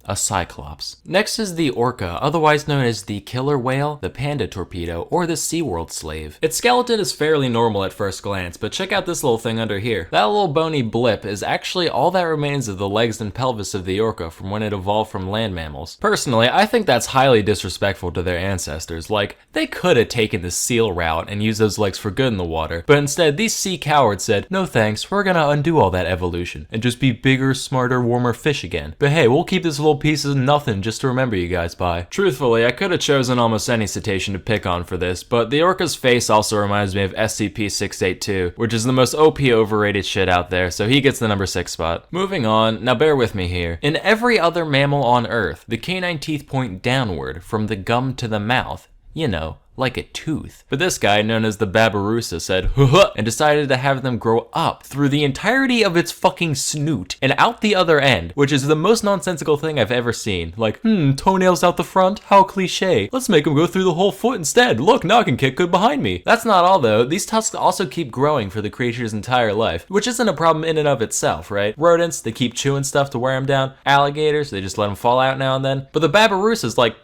A cyclops. Next is the orca, otherwise known as the killer whale, the panda torpedo, or the SeaWorld slave. Its skeleton is fairly normal at first glance, but check out this little thing under here. That little bony blip is actually all that remains of the legs and pelvis of the orca from when it evolved from land mammals. Personally, I think that's highly disrespectful to their ancestors. Like, they could have taken the seal route and used those legs for good in the water, but instead these sea cowards said, no thanks, we're gonna undo all that evolution and just be bigger, smarter, warmer fish again. But hey, we'll keep this little piece of nothing just to remember you guys by. Truthfully, I could have chosen almost any cetacean to pick on for this, but the orca's face also reminds me of SCP-682, which is the most OP overrated shit out there, so he gets the number 6 spot. Moving on, now bear with me here. In every other mammal on Earth, the canine teeth point downward from the gum to the mouth. You know, like a tooth. But this guy, known as the Babirusa, said, "Huh," and decided to have them grow up through the entirety of its fucking snoot and out the other end, which is the most nonsensical thing I've ever seen. Like, toenails out the front? How cliche. Let's make them go through the whole foot instead. Look, now I can kick good behind me. That's not all though. These tusks also keep growing for the creature's entire life, which isn't a problem in and of itself, right? Rodents, they keep chewing stuff to wear them down. Alligators, they just let them fall out now and then. But the Babirusa's like,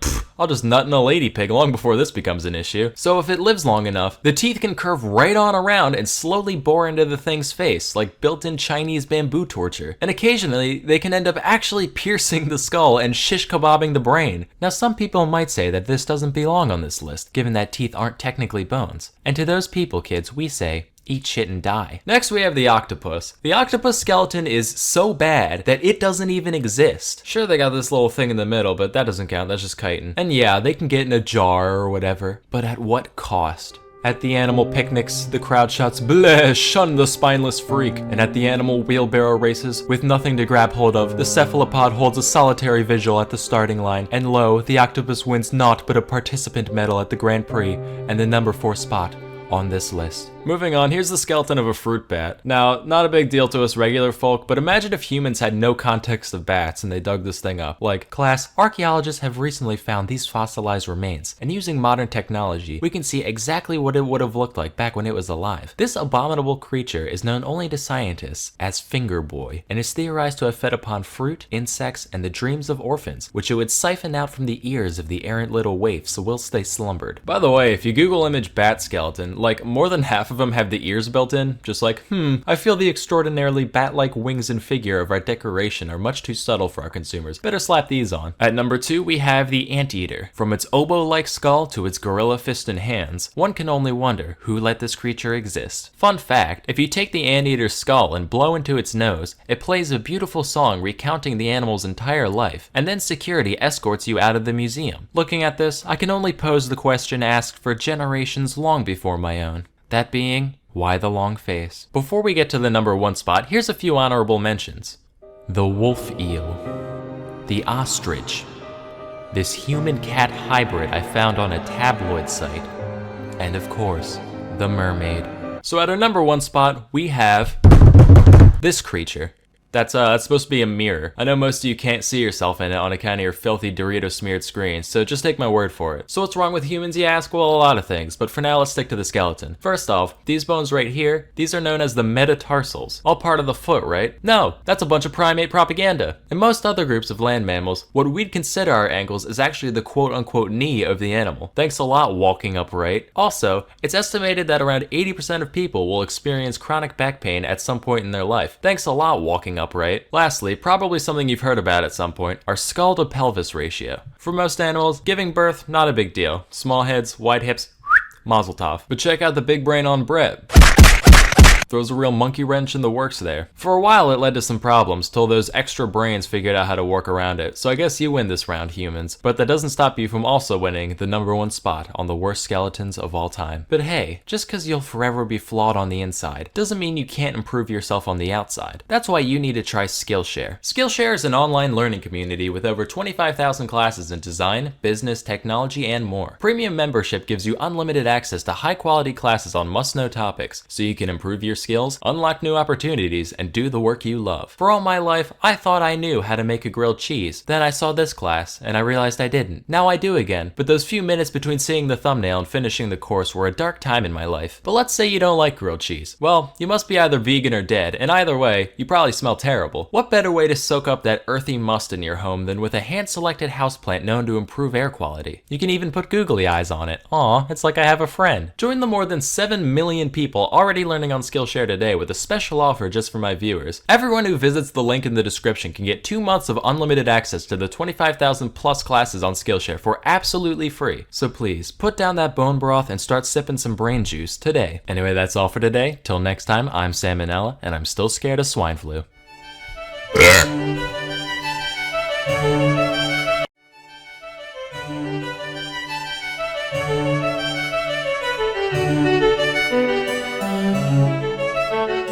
I'll just nut in a lady pig long before this becomes an issue. So if it lives long enough, the teeth can curve right on around and slowly bore into the thing's face, like built-in Chinese bamboo torture. And occasionally, they can end up actually piercing the skull and shish kebabbing the brain. Now some people might say that this doesn't belong on this list, given that teeth aren't technically bones. And to those people, kids, we say, eat shit and die. Next we have the octopus. The octopus skeleton is so bad that it doesn't even exist. Sure, they got this little thing in the middle, but that doesn't count, that's just chitin. And yeah, they can get in a jar or whatever, but at what cost? At the animal picnics, the crowd shouts, "Bleh, shun the spineless freak." And at the animal wheelbarrow races, with nothing to grab hold of, the cephalopod holds a solitary vigil at the starting line. And lo, the octopus wins naught but a participant medal at the Grand Prix and the number 4 spot on this list. Moving on, here's the skeleton of a fruit bat. Now, not a big deal to us regular folk, but imagine if humans had no context of bats and they dug this thing up. Like, class, archaeologists have recently found these fossilized remains, and using modern technology, we can see exactly what it would have looked like back when it was alive. This abominable creature is known only to scientists as Finger Boy, and is theorized to have fed upon fruit, insects, and the dreams of orphans, which it would siphon out from the ears of the errant little waifs whilst they slumbered. By the way, if you Google image bat skeleton, like, more than half of them have the ears built in, just like, I feel the extraordinarily bat-like wings and figure of our decoration are much too subtle for our consumers. Better slap these on. At number 2, we have the anteater. From its oboe-like skull to its gorilla fist and hands, one can only wonder who let this creature exist. Fun fact, if you take the anteater's skull and blow into its nose, it plays a beautiful song recounting the animal's entire life, and then security escorts you out of the museum. Looking at this, I can only pose the question asked for generations long before my own. That being, why the long face? Before we get to the number 1 spot, here's a few honorable mentions. The wolf eel. The ostrich. This human-cat hybrid I found on a tabloid site. And of course, the mermaid. So at our number 1 spot, we have this creature. That's supposed to be a mirror. I know most of you can't see yourself in it on account of your filthy Dorito-smeared screen, so just take my word for it. So what's wrong with humans, you ask? Well, a lot of things, but for now let's stick to the skeleton. First off, these bones right here, these are known as the metatarsals. All part of the foot, right? No, that's a bunch of primate propaganda. In most other groups of land mammals, what we'd consider our ankles is actually the quote-unquote knee of the animal. Thanks a lot, walking upright. Also, it's estimated that around 80% of people will experience chronic back pain at some point in their life. Thanks a lot, walking upright. Lastly, probably something you've heard about at some point, our skull to pelvis ratio. For most animals, giving birth, not a big deal. Small heads, wide hips, mazel tov. But check out the big brain on Brett. Throws a real monkey wrench in the works there. For a while it led to some problems till those extra brains figured out how to work around it, so I guess you win this round, humans. But that doesn't stop you from also winning the number 1 spot on the worst skeletons of all time. But hey, just cause you'll forever be flawed on the inside, doesn't mean you can't improve yourself on the outside. That's why you need to try Skillshare. Skillshare is an online learning community with over 25,000 classes in design, business, technology, and more. Premium membership gives you unlimited access to high-quality classes on must-know topics, so you can improve your skills, unlock new opportunities, and do the work you love. For all my life, I thought I knew how to make a grilled cheese. Then I saw this class, and I realized I didn't. Now I do again, but those few minutes between seeing the thumbnail and finishing the course were a dark time in my life. But let's say you don't like grilled cheese. Well, you must be either vegan or dead, and either way, you probably smell terrible. What better way to soak up that earthy must in your home than with a hand-selected houseplant known to improve air quality? You can even put googly eyes on it. Aw, it's like I have a friend. Join the more than 7 million people already learning on Skillshare today with a special offer just for my viewers. Everyone who visits the link in the description can get 2 months of unlimited access to the 25,000 plus classes on Skillshare for absolutely free. So please, put down that bone broth and start sipping some brain juice today. Anyway, that's all for today. Till next time, I'm Sam and Nella, and I'm still scared of swine flu.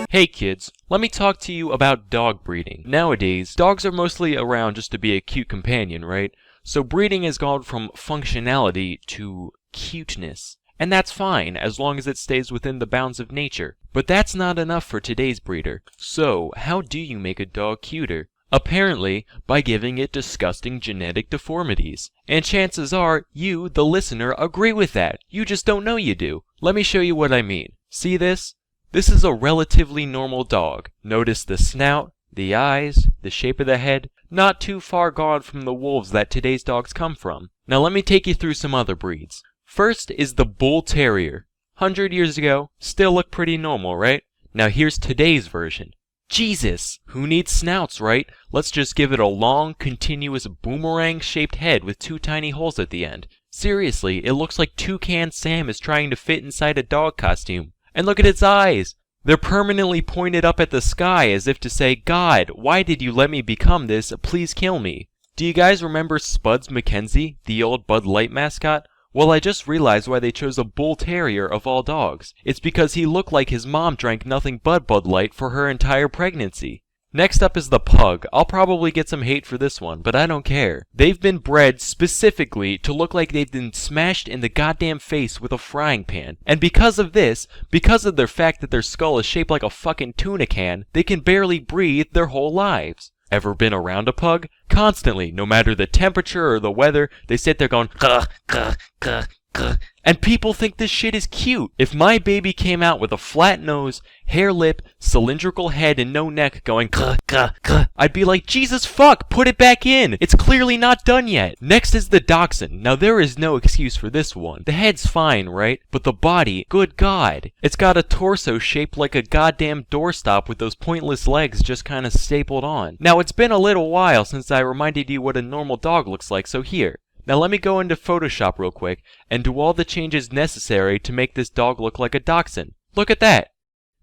Hey kids, let me talk to you about dog breeding. Nowadays, dogs are mostly around just to be a cute companion, right? So breeding has gone from functionality to cuteness. And that's fine, as long as it stays within the bounds of nature. But that's not enough for today's breeder. So, how do you make a dog cuter? Apparently, by giving it disgusting genetic deformities. And chances are, you, the listener, agree with that. You just don't know you do. Let me show you what I mean. See this? This is a relatively normal dog. Notice the snout, the eyes, the shape of the head, not too far gone from the wolves that today's dogs come from. Now let me take you through some other breeds. First is the Bull Terrier. 100 years ago, still looked pretty normal, right? Now here's today's version. Jesus! Who needs snouts, right? Let's just give it a long, continuous boomerang-shaped head with 2 tiny holes at the end. Seriously, it looks like Toucan Sam is trying to fit inside a dog costume. And look at its eyes! They're permanently pointed up at the sky as if to say, God, why did you let me become this? Please kill me. Do you guys remember Spuds McKenzie, the old Bud Light mascot? Well, I just realized why they chose a Bull Terrier of all dogs. It's because he looked like his mom drank nothing but Bud Light for her entire pregnancy. Next up is the Pug. I'll probably get some hate for this one, but I don't care. They've been bred specifically to look like they've been smashed in the goddamn face with a frying pan. And because of this, because of their fact that their skull is shaped like a fucking tuna can, they can barely breathe their whole lives. Ever been around a pug? Constantly, no matter the temperature or the weather, they sit there going, gah, gah, gah, gah. And people think this shit is cute. If my baby came out with a flat nose, hair lip, cylindrical head, and no neck going, gah, gah, gah, I'd be like, Jesus fuck, put it back in. It's clearly not done yet. Next is the Dachshund. Now there is no excuse for this one. The head's fine, right? But the body, good God. It's got a torso shaped like a goddamn doorstop with those pointless legs just kind of stapled on. Now it's been a little while since I reminded you what a normal dog looks like, so here. Now let me go into Photoshop real quick and do all the changes necessary to make this dog look like a dachshund. Look at that.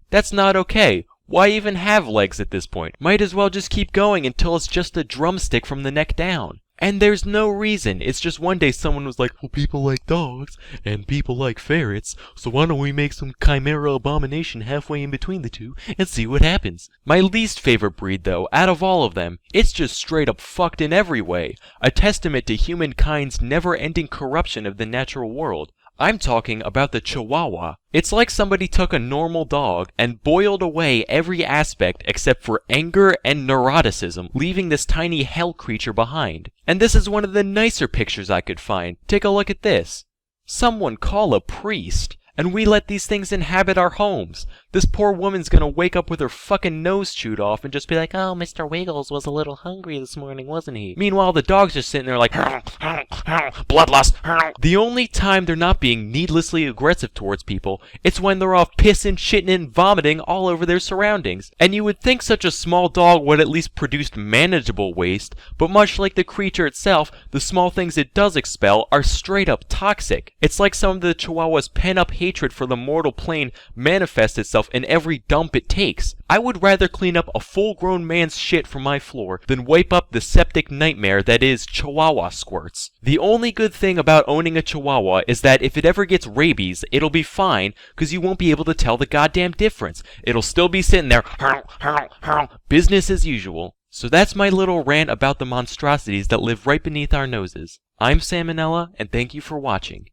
That's not okay. Why even have legs at this point? Might as well just keep going until it's just a drumstick from the neck down. And there's no reason. It's just one day someone was like, well, people like dogs, and people like ferrets, so why don't we make some chimera abomination halfway in between the two, and see what happens. My least favorite breed, though, out of all of them, it's just straight up fucked in every way. A testament to humankind's never-ending corruption of the natural world. I'm talking about the Chihuahua. It's like somebody took a normal dog and boiled away every aspect except for anger and neuroticism, leaving this tiny hell creature behind. And this is one of the nicer pictures I could find. Take a look at this. Someone call a priest. And we let these things inhabit our homes. This poor woman's gonna wake up with her fucking nose chewed off and just be like, oh, Mr. Wiggles was a little hungry this morning, wasn't he? Meanwhile, the dog's just sitting there like, bloodlust. The only time they're not being needlessly aggressive towards people, it's when they're off pissing, shitting, and vomiting all over their surroundings. And you would think such a small dog would at least produce manageable waste, but much like the creature itself, the small things it does expel are straight up toxic. It's like some of the Chihuahua's pent-up hatred for the mortal plane manifests itself in every dump it takes. I would rather clean up a full-grown man's shit from my floor than wipe up the septic nightmare that is Chihuahua squirts. The only good thing about owning a Chihuahua is that if it ever gets rabies, it'll be fine, because you won't be able to tell the goddamn difference. It'll still be sitting there, business as usual. So that's my little rant about the monstrosities that live right beneath our noses. I'm Salmonella, and thank you for watching.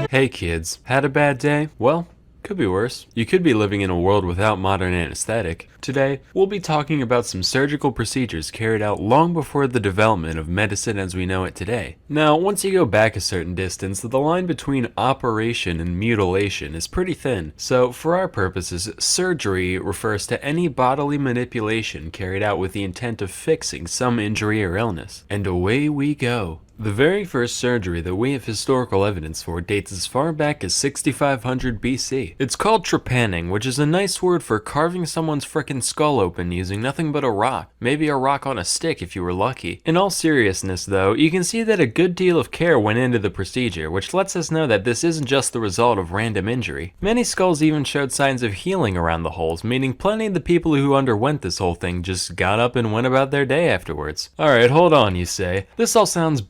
Hey kids, had a bad day? Well, could be worse. You could be living in a world without modern anesthetic. Today, we'll be talking about some surgical procedures carried out long before the development of medicine as we know it today. Now, once you go back a certain distance, the line between operation and mutilation is pretty thin. So, for our purposes, surgery refers to any bodily manipulation carried out with the intent of fixing some injury or illness. And away we go. The very first surgery that we have historical evidence for dates as far back as 6500 BC. It's called trepanning, which is a nice word for carving someone's frickin' skull open using nothing but a rock. Maybe a rock on a stick if you were lucky. In all seriousness though, you can see that a good deal of care went into the procedure, which lets us know that this isn't just the result of random injury. Many skulls even showed signs of healing around the holes, meaning plenty of the people who underwent this whole thing just got up and went about their day afterwards. Alright, hold on, you say. This all sounds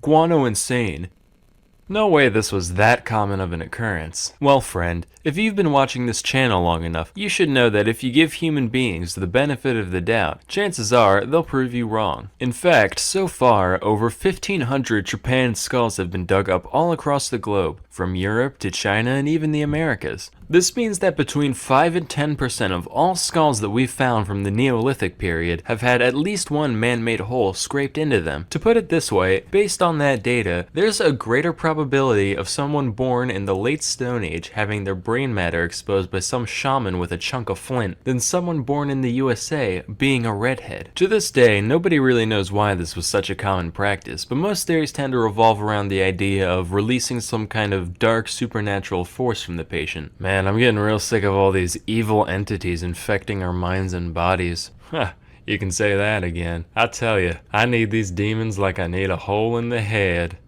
guano insane. No way this was that common of an occurrence. Well friend, if you've been watching this channel long enough, you should know that if you give human beings the benefit of the doubt, chances are they'll prove you wrong. In fact, so far, over 1,500 trepanned skulls have been dug up all across the globe, from Europe to China and even the Americas. This means that between 5 and 10% of all skulls that we've found from the Neolithic period have had at least one man-made hole scraped into them. To put it this way, based on that data, there's a greater probability of someone born in the late Stone Age having their brain matter exposed by some shaman with a chunk of flint than someone born in the USA being a redhead. To this day, nobody really knows why this was such a common practice, but most theories tend to revolve around the idea of releasing some kind of dark supernatural force from the patient. Man, I'm getting real sick of all these evil entities infecting our minds and bodies. Huh, you can say that again. I tell you, I need these demons like I need a hole in the head.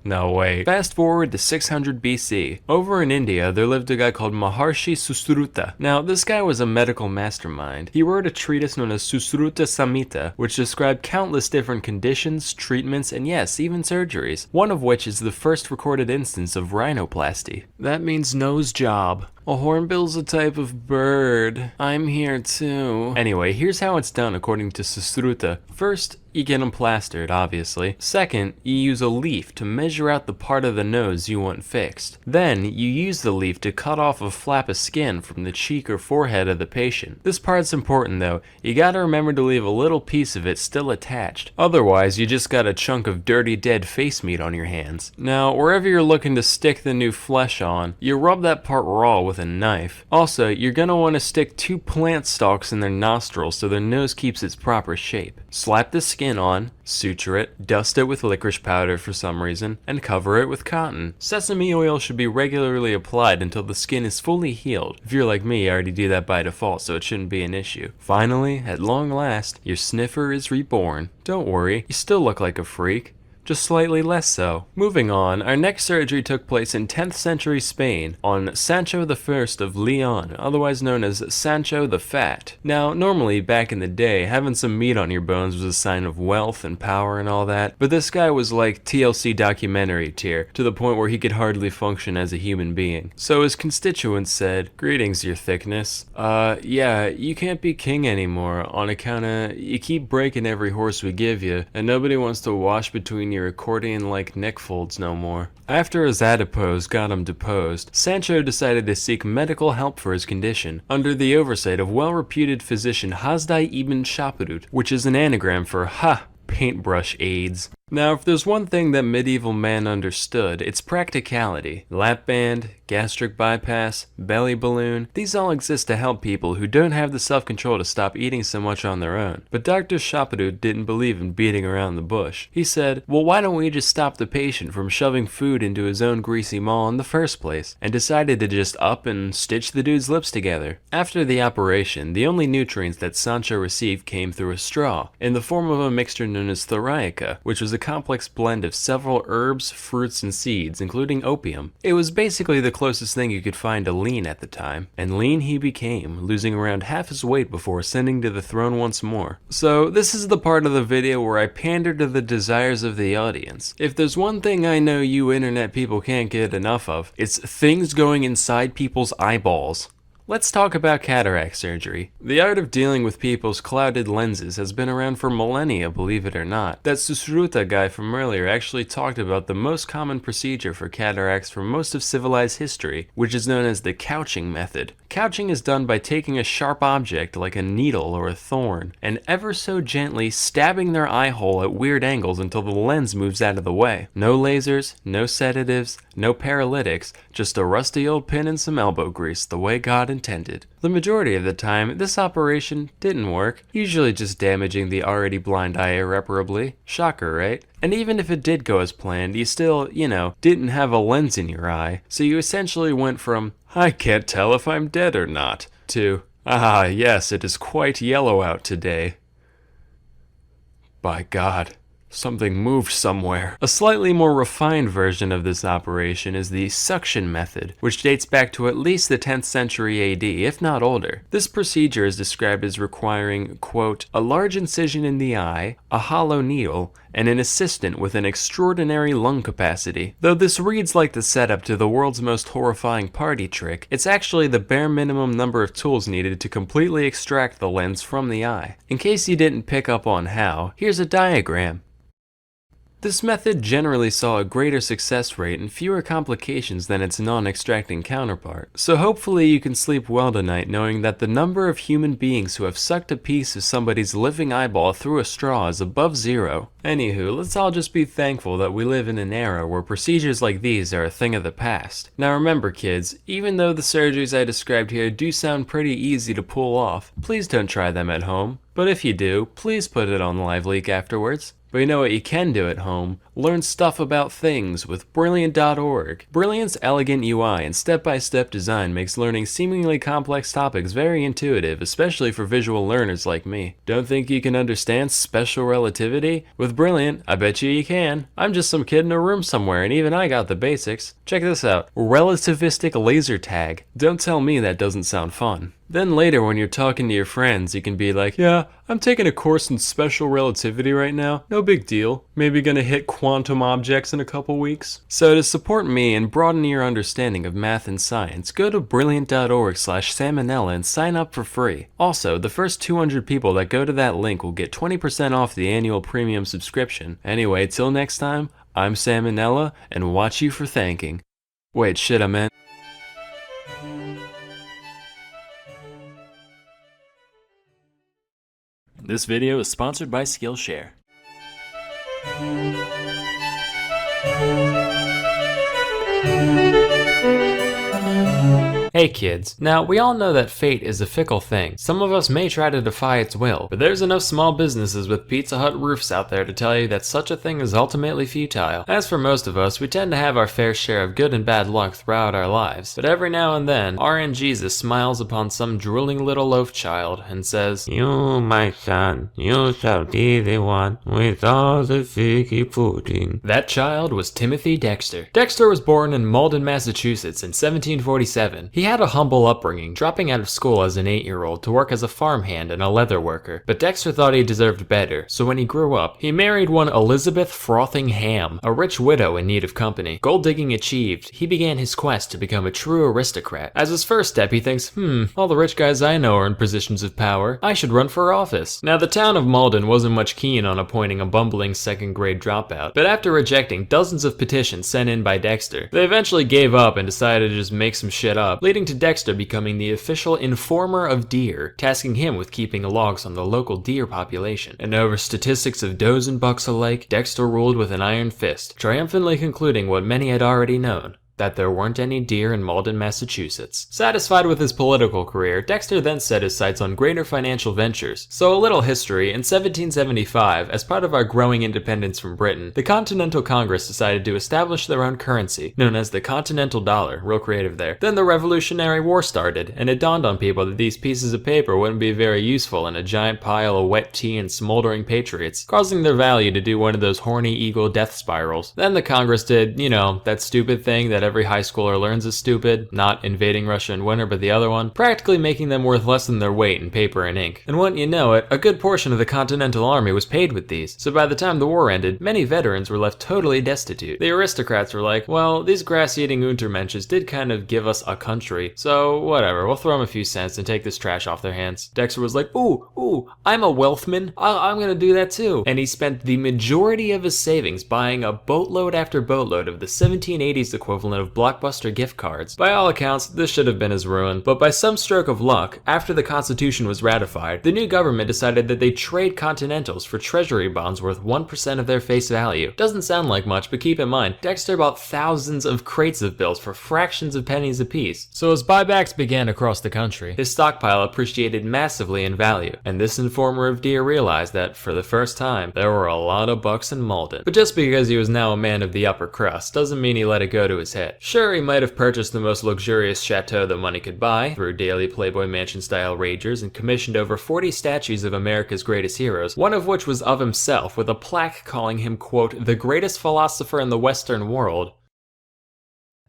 No, wait. Fast forward to 600 BC. Over in India, there lived a guy called Maharshi Susruta. Now, this guy was a medical mastermind. He wrote a treatise known as Susruta Samhita, which described countless different conditions, treatments, and yes, even surgeries. One of which is the first recorded instance of rhinoplasty. That means nose job. A hornbill's a type of bird. I'm here too. Anyway, here's how it's done according to Susruta. First, you get them plastered, obviously. Second, you use a leaf to measure out the part of the nose you want fixed. Then, you use the leaf to cut off a flap of skin from the cheek or forehead of the patient. This part's important though. You gotta remember to leave a little piece of it still attached. Otherwise, you just got a chunk of dirty dead face meat on your hands. Now, wherever you're looking to stick the new flesh on, you rub that part raw with a knife. Also, you're gonna want to stick 2 plant stalks in their nostrils so their nose keeps its proper shape. Slap the skin on, suture it, dust it with licorice powder for some reason, and cover it with cotton. Sesame oil should be regularly applied until the skin is fully healed. If you're like me, I already do that by default, so it shouldn't be an issue. Finally, at long last, your sniffer is reborn. Don't worry, you still look like a freak. Just slightly less so. Moving on, our next surgery took place in 10th century Spain on Sancho I of Leon, otherwise known as Sancho the Fat. Now, normally back in the day, having some meat on your bones was a sign of wealth and power and all that, but this guy was like TLC documentary tier, to the point where he could hardly function as a human being. So his constituents said, "Greetings, your thickness. Yeah, you can't be king anymore on account of you keep breaking every horse we give you, and nobody wants to wash between your accordion-like neck folds no more." After his adipose got him deposed, Sancho decided to seek medical help for his condition, under the oversight of well-reputed physician Hasdai ibn Shaprut, which is an anagram for paintbrush aids. Now, if there's one thing that medieval man understood, it's practicality. Lap band, gastric bypass, belly balloon, these all exist to help people who don't have the self-control to stop eating so much on their own. But Dr. Shaprut didn't believe in beating around the bush. He said, well, why don't we just stop the patient from shoving food into his own greasy maw in the first place? And decided to just up and stitch the dude's lips together. After the operation, the only nutrients that Sancho received came through a straw, in the form of a mixture known as thoriaca, which was a complex blend of several herbs, fruits, and seeds, including opium. It was basically the closest thing you could find to lean at the time, and lean he became, losing around half his weight before ascending to the throne once more. So this is the part of the video where I pander to the desires of the audience. If there's one thing I know you internet people can't get enough of, it's things going inside people's eyeballs. Let's talk about cataract surgery. The art of dealing with people's clouded lenses has been around for millennia, believe it or not. That Susruta guy from earlier actually talked about the most common procedure for cataracts for most of civilized history, which is known as the couching method. Couching is done by taking a sharp object like a needle or a thorn, and ever so gently stabbing their eye hole at weird angles until the lens moves out of the way. No lasers, no sedatives, no paralytics, just a rusty old pin and some elbow grease, the way God intended. The majority of the time, this operation didn't work, usually just damaging the already blind eye irreparably. Shocker, right? And even if it did go as planned, you still, didn't have a lens in your eye, so you essentially went from, I can't tell if I'm dead or not, to, ah yes, it is quite yellow out today. By God. Something moved somewhere. A slightly more refined version of this operation is the suction method, which dates back to at least the 10th century AD, if not older. This procedure is described as requiring, quote, a large incision in the eye, a hollow needle, and an assistant with an extraordinary lung capacity. Though this reads like the setup to the world's most horrifying party trick, it's actually the bare minimum number of tools needed to completely extract the lens from the eye. In case you didn't pick up on how, here's a diagram. This method generally saw a greater success rate and fewer complications than its non-extracting counterpart, so hopefully you can sleep well tonight knowing that the number of human beings who have sucked a piece of somebody's living eyeball through a straw is above zero. Anywho, let's all just be thankful that we live in an era where procedures like these are a thing of the past. Now remember kids, even though the surgeries I described here do sound pretty easy to pull off, please don't try them at home. But if you do, please put it on LiveLeak afterwards. But you know what you can do at home? Learn stuff about things with Brilliant.org. Brilliant's elegant UI and step-by-step design makes learning seemingly complex topics very intuitive, especially for visual learners like me. Don't think you can understand special relativity? With Brilliant, I bet you can. I'm just some kid in a room somewhere and even I got the basics. Check this out. Relativistic laser tag. Don't tell me that doesn't sound fun. Then later when you're talking to your friends, you can be like, yeah, I'm taking a course in special relativity right now. No big deal. Maybe gonna hit quantum objects in a couple weeks. So to support me and broaden your understanding of math and science, go to brilliant.org/salmonella and sign up for free. Also, the first 200 people that go to that link will get 20% off the annual premium subscription. Anyway, till next time, I'm Salmonella and watch you for thanking. Wait, shit, I meant... This video is sponsored by Skillshare. Hey kids, now we all know that fate is a fickle thing. Some of us may try to defy its will, but there's enough small businesses with Pizza Hut roofs out there to tell you that such a thing is ultimately futile. As for most of us, we tend to have our fair share of good and bad luck throughout our lives, but every now and then, RN Jesus smiles upon some drooling little loaf child and says, You, my son, you shall be the one with all the figgy pudding. That child was Timothy Dexter. Dexter was born in Malden, Massachusetts in 1747. He had a humble upbringing, dropping out of school as an 8-year-old to work as a farmhand and a leather worker. But Dexter thought he deserved better, so when he grew up, he married one Elizabeth Frothingham, a rich widow in need of company. Gold digging achieved, he began his quest to become a true aristocrat. As his first step, he thinks, all the rich guys I know are in positions of power. I should run for office. Now, the town of Malden wasn't much keen on appointing a bumbling second-grade dropout, but after rejecting dozens of petitions sent in by Dexter, they eventually gave up and decided to just make some shit up, leading to Dexter becoming the official informer of deer, tasking him with keeping logs on the local deer population. And over statistics of does and bucks alike, Dexter ruled with an iron fist, triumphantly concluding what many had already known: that there weren't any deer in Malden, Massachusetts. Satisfied with his political career, Dexter then set his sights on greater financial ventures. So a little history, in 1775, as part of our growing independence from Britain, the Continental Congress decided to establish their own currency, known as the Continental Dollar, real creative there. Then the Revolutionary War started, and it dawned on people that these pieces of paper wouldn't be very useful in a giant pile of wet tea and smoldering patriots, causing their value to do one of those horny eagle death spirals. Then the Congress did, that stupid thing that every high schooler learns is stupid, not invading Russia in winter but the other one, practically making them worth less than their weight in paper and ink. And wouldn't you know it, a good portion of the Continental Army was paid with these, so by the time the war ended, many veterans were left totally destitute. The aristocrats were like, well, these grass-eating Untermensches did kind of give us a country, so whatever, we'll throw them a few cents and take this trash off their hands. Dexter was like, ooh, I'm a wealthman, I'm gonna do that too. And he spent the majority of his savings buying a boatload after boatload of the 1780s equivalent of Blockbuster gift cards. By all accounts, this should have been his ruin, but by some stroke of luck, after the Constitution was ratified, the new government decided that they'd trade Continentals for treasury bonds worth 1% of their face value. Doesn't sound like much, but keep in mind, Dexter bought thousands of crates of bills for fractions of pennies apiece. So as buybacks began across the country, his stockpile appreciated massively in value, and this informer of deer realized that, for the first time, there were a lot of bucks in Malden. But just because he was now a man of the upper crust doesn't mean he let it go to his head. Sure, he might have purchased the most luxurious chateau that money could buy, through daily Playboy Mansion-style ragers, and commissioned over 40 statues of America's greatest heroes, one of which was of himself, with a plaque calling him, quote, the greatest philosopher in the Western world.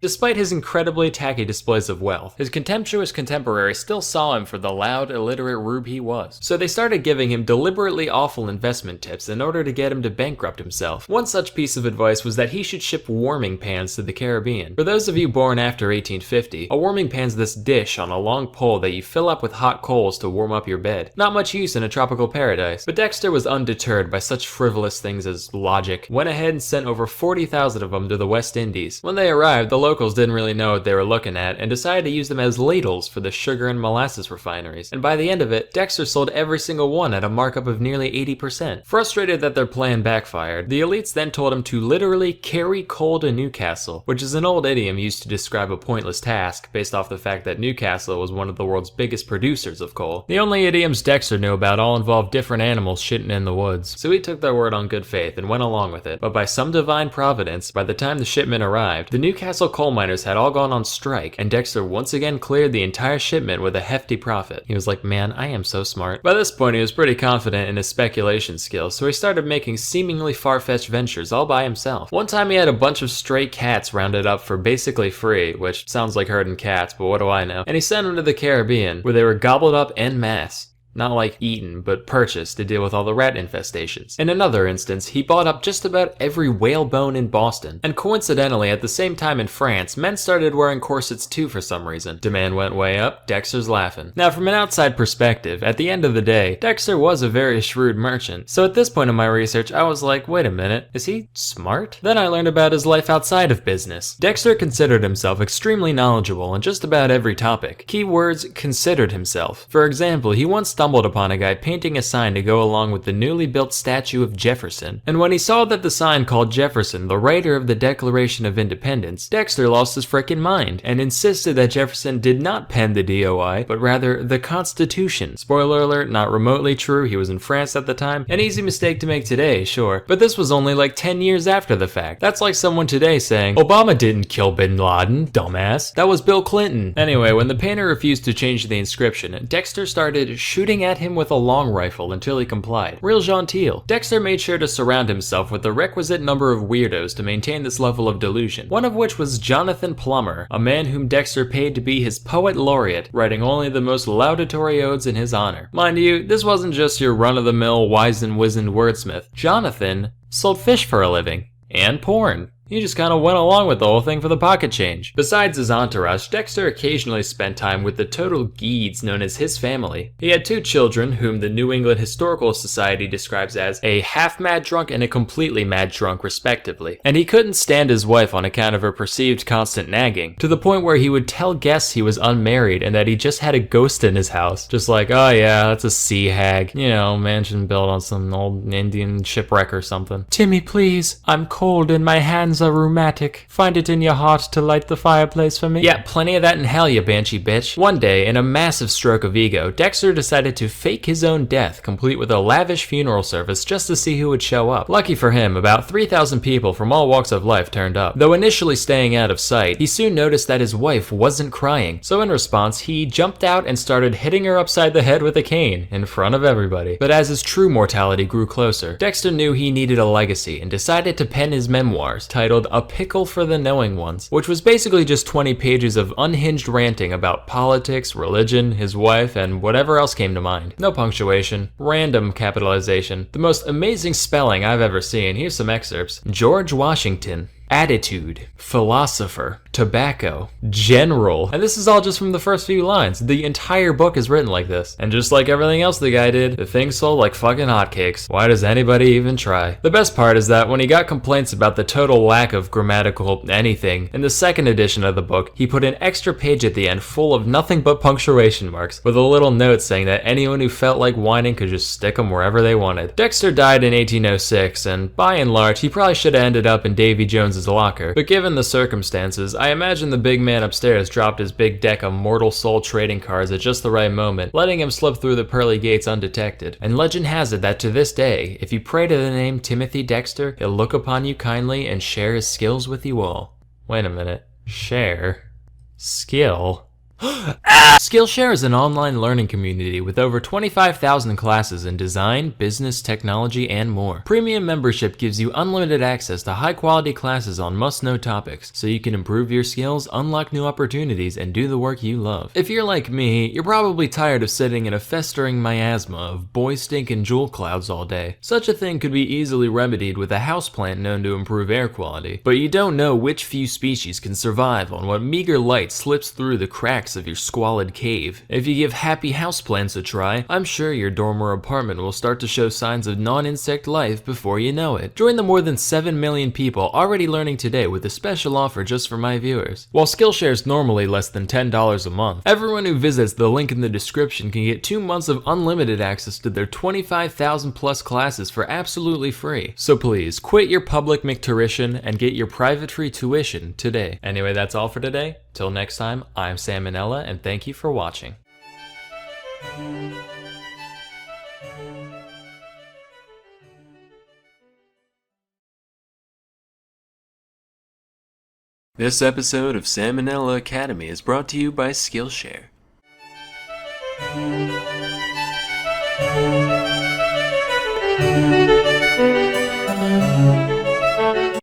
Despite his incredibly tacky displays of wealth, his contemptuous contemporaries still saw him for the loud, illiterate rube he was. So they started giving him deliberately awful investment tips in order to get him to bankrupt himself. One such piece of advice was that he should ship warming pans to the Caribbean. For those of you born after 1850, a warming pan's this dish on a long pole that you fill up with hot coals to warm up your bed. Not much use in a tropical paradise. But Dexter was undeterred by such frivolous things as logic. Went ahead and sent over 40,000 of them to the West Indies. When they arrived, the locals didn't really know what they were looking at and decided to use them as ladles for the sugar and molasses refineries. And by the end of it, Dexter sold every single one at a markup of nearly 80%. Frustrated that their plan backfired, the elites then told him to literally carry coal to Newcastle, which is an old idiom used to describe a pointless task based off the fact that Newcastle was one of the world's biggest producers of coal. The only idioms Dexter knew about all involved different animals shitting in the woods, so he took their word on good faith and went along with it. But by some divine providence, by the time the shipment arrived, the Newcastle coal miners had all gone on strike, and Dexter once again cleared the entire shipment with a hefty profit. He was like, man, I am so smart. By this point, he was pretty confident in his speculation skills, so he started making seemingly far-fetched ventures all by himself. One time he had a bunch of stray cats rounded up for basically free, which sounds like herding cats, but what do I know? And he sent them to the Caribbean, where they were gobbled up en masse. Not like eaten, but purchased to deal with all the rat infestations. In another instance, he bought up just about every whalebone in Boston. And coincidentally, at the same time in France, men started wearing corsets too for some reason. Demand went way up, Dexter's laughing. Now from an outside perspective, at the end of the day, Dexter was a very shrewd merchant. So at this point in my research, I was like, wait a minute, is he smart? Then I learned about his life outside of business. Dexter considered himself extremely knowledgeable on just about every topic. Keywords, considered himself. For example, he once stumbled upon a guy painting a sign to go along with the newly built statue of Jefferson. And when he saw that the sign called Jefferson the writer of the Declaration of Independence, Dexter lost his frickin' mind and insisted that Jefferson did not pen the DOI, but rather the Constitution. Spoiler alert, not remotely true, he was in France at the time. An easy mistake to make today, sure, but this was only like 10 years after the fact. That's like someone today saying, Obama didn't kill Bin Laden, dumbass. That was Bill Clinton. Anyway, when the painter refused to change the inscription, Dexter started shooting at him with a long rifle until he complied. Real genteel. Dexter made sure to surround himself with the requisite number of weirdos to maintain this level of delusion, one of which was Jonathan Plummer, a man whom Dexter paid to be his poet laureate, writing only the most laudatory odes in his honor. Mind you, this wasn't just your run-of-the-mill wise-and-wizened wordsmith. Jonathan sold fish for a living. And porn. He just kind of went along with the whole thing for the pocket change. Besides his entourage, Dexter occasionally spent time with the total geeds known as his family. He had 2 children, whom the New England Historical Society describes as a half-mad drunk and a completely mad drunk, respectively. And he couldn't stand his wife on account of her perceived constant nagging, to the point where he would tell guests he was unmarried and that he just had a ghost in his house. Just like, oh yeah, that's a sea hag. You know, mansion built on some old Indian shipwreck or something. Timmy, please, I'm cold and my hands are rheumatic. Find it in your heart to light the fireplace for me. Yeah, plenty of that in hell, you banshee bitch. One day, in a massive stroke of ego, Dexter decided to fake his own death, complete with a lavish funeral service just to see who would show up. Lucky for him, about 3,000 people from all walks of life turned up. Though initially staying out of sight, he soon noticed that his wife wasn't crying. So in response, he jumped out and started hitting her upside the head with a cane in front of everybody. But as his true mortality grew closer, Dexter knew he needed a legacy and decided to pen his memoirs, titled A Pickle for the Knowing Ones, which was basically just 20 pages of unhinged ranting about politics, religion, his wife, and whatever else came to mind. No punctuation, random capitalization, the most amazing spelling I've ever seen. Here's some excerpts. George Washington. Attitude, philosopher, tobacco, general. And this is all just from the first few lines. The entire book is written like this. And just like everything else the guy did, the thing sold like fucking hotcakes. Why does anybody even try? The best part is that when he got complaints about the total lack of grammatical anything, in the second edition of the book, he put an extra page at the end full of nothing but punctuation marks, with a little note saying that anyone who felt like whining could just stick them wherever they wanted. Dexter died in 1806, and by and large, he probably should have ended up in Davy Jones's locker, but given the circumstances, I imagine the big man upstairs dropped his big deck of mortal soul trading cards at just the right moment, letting him slip through the pearly gates undetected. And legend has it that to this day, if you pray to the name Timothy Dexter, he'll look upon you kindly and share his skills with you all. Wait a minute. Share? Skill? Skillshare is an online learning community with over 25,000 classes in design, business, technology, and more. Premium membership gives you unlimited access to high-quality classes on must-know topics, so you can improve your skills, unlock new opportunities, and do the work you love. If you're like me, you're probably tired of sitting in a festering miasma of boy stink and jewel clouds all day. Such a thing could be easily remedied with a houseplant known to improve air quality, but you don't know which few species can survive on what meager light slips through the cracks of your squalid cave. If you give happy houseplants a try, I'm sure your dorm or apartment will start to show signs of non-insect life before you know it. Join the more than 7 million people already learning today with a special offer just for my viewers. While Skillshare is normally less than $10 a month, everyone who visits the link in the description can get 2 months of unlimited access to their 25,000 plus classes for absolutely free. So please, quit your public McTuition and get your private free tuition today. Anyway, that's all for today. Till next time, I'm Sam and Nella, and thank you for watching. This episode of Sam and Nella Academy is brought to you by Skillshare.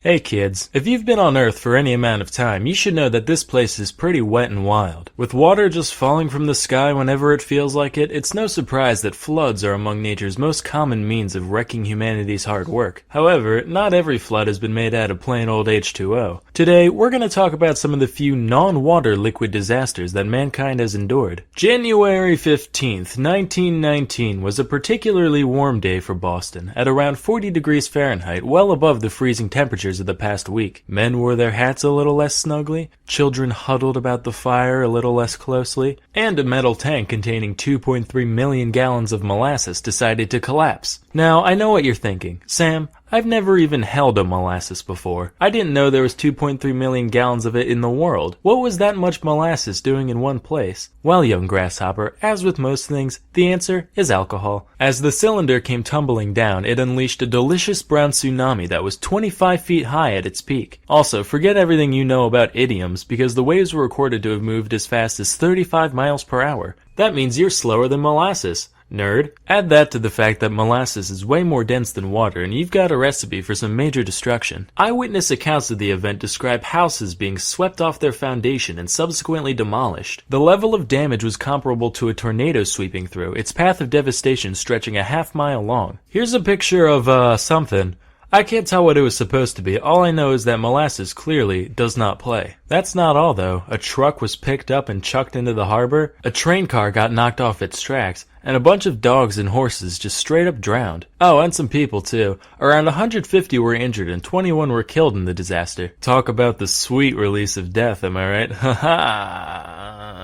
Hey kids, if you've been on Earth for any amount of time, you should know that this place is pretty wet and wild. With water just falling from the sky whenever it feels like it, it's no surprise that floods are among nature's most common means of wrecking humanity's hard work. However, not every flood has been made out of plain old H2O. Today, we're going to talk about some of the few non-water liquid disasters that mankind has endured. January 15th, 1919 was a particularly warm day for Boston, at around 40 degrees Fahrenheit, well above the freezing temperatures of the past week. Men wore their hats a little less snugly, children huddled about the fire a little less closely, and a metal tank containing 2.3 million gallons of molasses decided to collapse. Now, I know what you're thinking. Sam, I've never even held a molasses before. I didn't know there was 2.3 million gallons of it in the world. What was that much molasses doing in one place? Well, young grasshopper, as with most things, the answer is alcohol. As the cylinder came tumbling down, it unleashed a delicious brown tsunami that was 25 feet high at its peak. Also, forget everything you know about idioms, because the waves were recorded to have moved as fast as 35 miles per hour. That means you're slower than molasses. Nerd. Add that to the fact that molasses is way more dense than water, and you've got a recipe for some major destruction. Eyewitness accounts of the event describe houses being swept off their foundation and subsequently demolished. The level of damage was comparable to a tornado sweeping through, its path of devastation stretching a half-mile long. Here's a picture of, something. I can't tell what it was supposed to be. All I know is that molasses clearly does not play. That's not all though. A truck was picked up and chucked into the harbor, a train car got knocked off its tracks, and a bunch of dogs and horses just straight up drowned. Oh, and some people too. Around 150 were injured and 21 were killed in the disaster. Talk about the sweet release of death, am I right? Haha.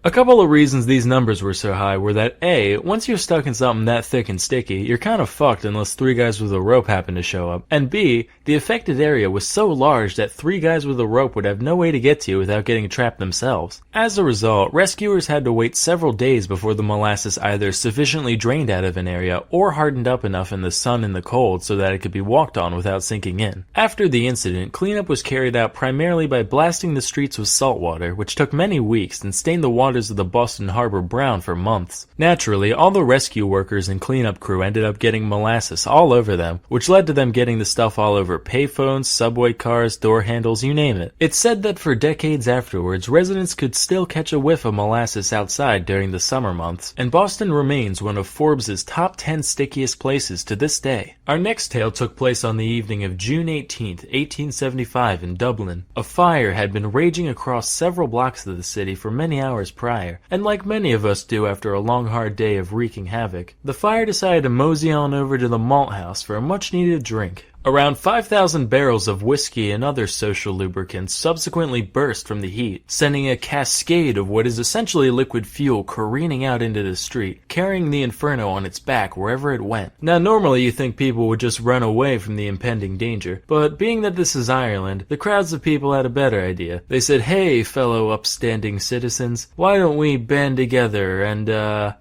A couple of reasons these numbers were so high were that A, once you're stuck in something that thick and sticky, you're kind of fucked unless 3 guys with a rope happen to show up. And B, the affected area was so large that 3 guys with a rope would have no way to get to you without getting trapped themselves. As a result, rescuers had to wait several days before the molasses either sufficiently drained out of an area or hardened up enough in the sun and the cold so that it could be walked on without sinking in. After the incident, cleanup was carried out primarily by blasting the streets with salt water, which took many weeks and stained the waters of the Boston Harbor brown for months. Naturally, all the rescue workers and cleanup crew ended up getting molasses all over them, which led to them getting the stuff all over payphones, subway cars, door handles, you name it. It's said that for decades afterwards, residents could still catch a whiff of molasses outside during the summer months, and Boston remains one of Forbes' top 10 stickiest places to this day. Our next tale took place on the evening of June 18th, 1875 in Dublin. A fire had been raging across several blocks of the city for many hours prior, and like many of us do after a long hard day of wreaking havoc, the fire decided to mosey on over to the malt house for a much needed drink. Around 5,000 barrels of whiskey and other social lubricants subsequently burst from the heat, sending a cascade of what is essentially liquid fuel careening out into the street, carrying the inferno on its back wherever it went. Now normally you think people would just run away from the impending danger, but being that this is Ireland, the crowds of people had a better idea. They said, hey fellow upstanding citizens, why don't we band together and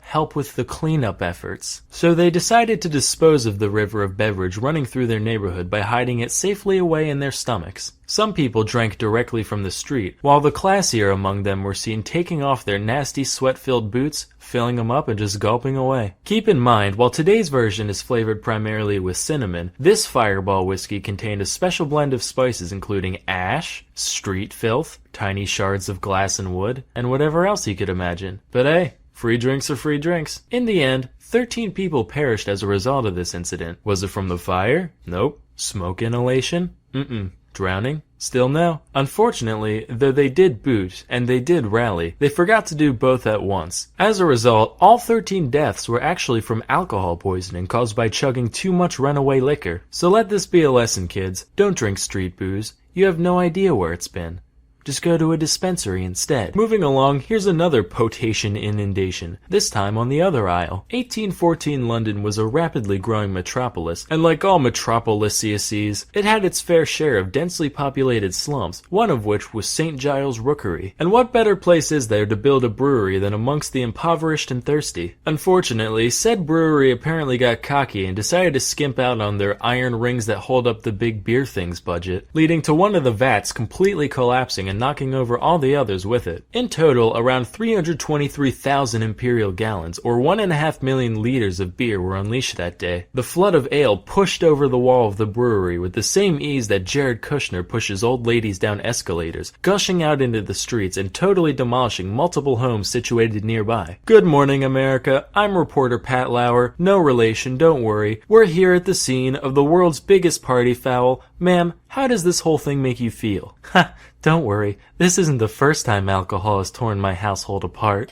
help with the cleanup efforts? So they decided to dispose of the river of beverage running through their neighborhood neighborhood by hiding it safely away in their stomachs. Some people drank directly from the street, while the classier among them were seen taking off their nasty sweat-filled boots, filling them up and just gulping away. Keep in mind, while today's version is flavored primarily with cinnamon, this Fireball whiskey contained a special blend of spices including ash, street filth, tiny shards of glass and wood, and whatever else you could imagine. But hey, free drinks are free drinks. In the end, 13 people perished as a result of this incident. Was it from the fire? Nope. Smoke inhalation? Mm-mm. Drowning? Still no. Unfortunately, though they did boot, and they did rally, they forgot to do both at once. As a result, all 13 deaths were actually from alcohol poisoning caused by chugging too much runaway liquor. So let this be a lesson, kids. Don't drink street booze. You have no idea where it's been. Just go to a dispensary instead. Moving along, here's another potation inundation, this time on the other aisle. 1814 London was a rapidly growing metropolis, and like all metropolises, it had its fair share of densely populated slums, one of which was St. Giles Rookery. And what better place is there to build a brewery than amongst the impoverished and thirsty? Unfortunately, said brewery apparently got cocky and decided to skimp out on their iron rings that hold up the big beer things budget, leading to one of the vats completely collapsing and knocking over all the others with it. In total, around 323,000 imperial gallons, or 1.5 million liters of beer were unleashed that day. The flood of ale pushed over the wall of the brewery with the same ease that Jared Kushner pushes old ladies down escalators, gushing out into the streets and totally demolishing multiple homes situated nearby. Good morning, America. I'm reporter Pat Lauer. No relation, don't worry. We're here at the scene of the world's biggest party foul. Ma'am, how does this whole thing make you feel? Ha! Don't worry, this isn't the first time alcohol has torn my household apart.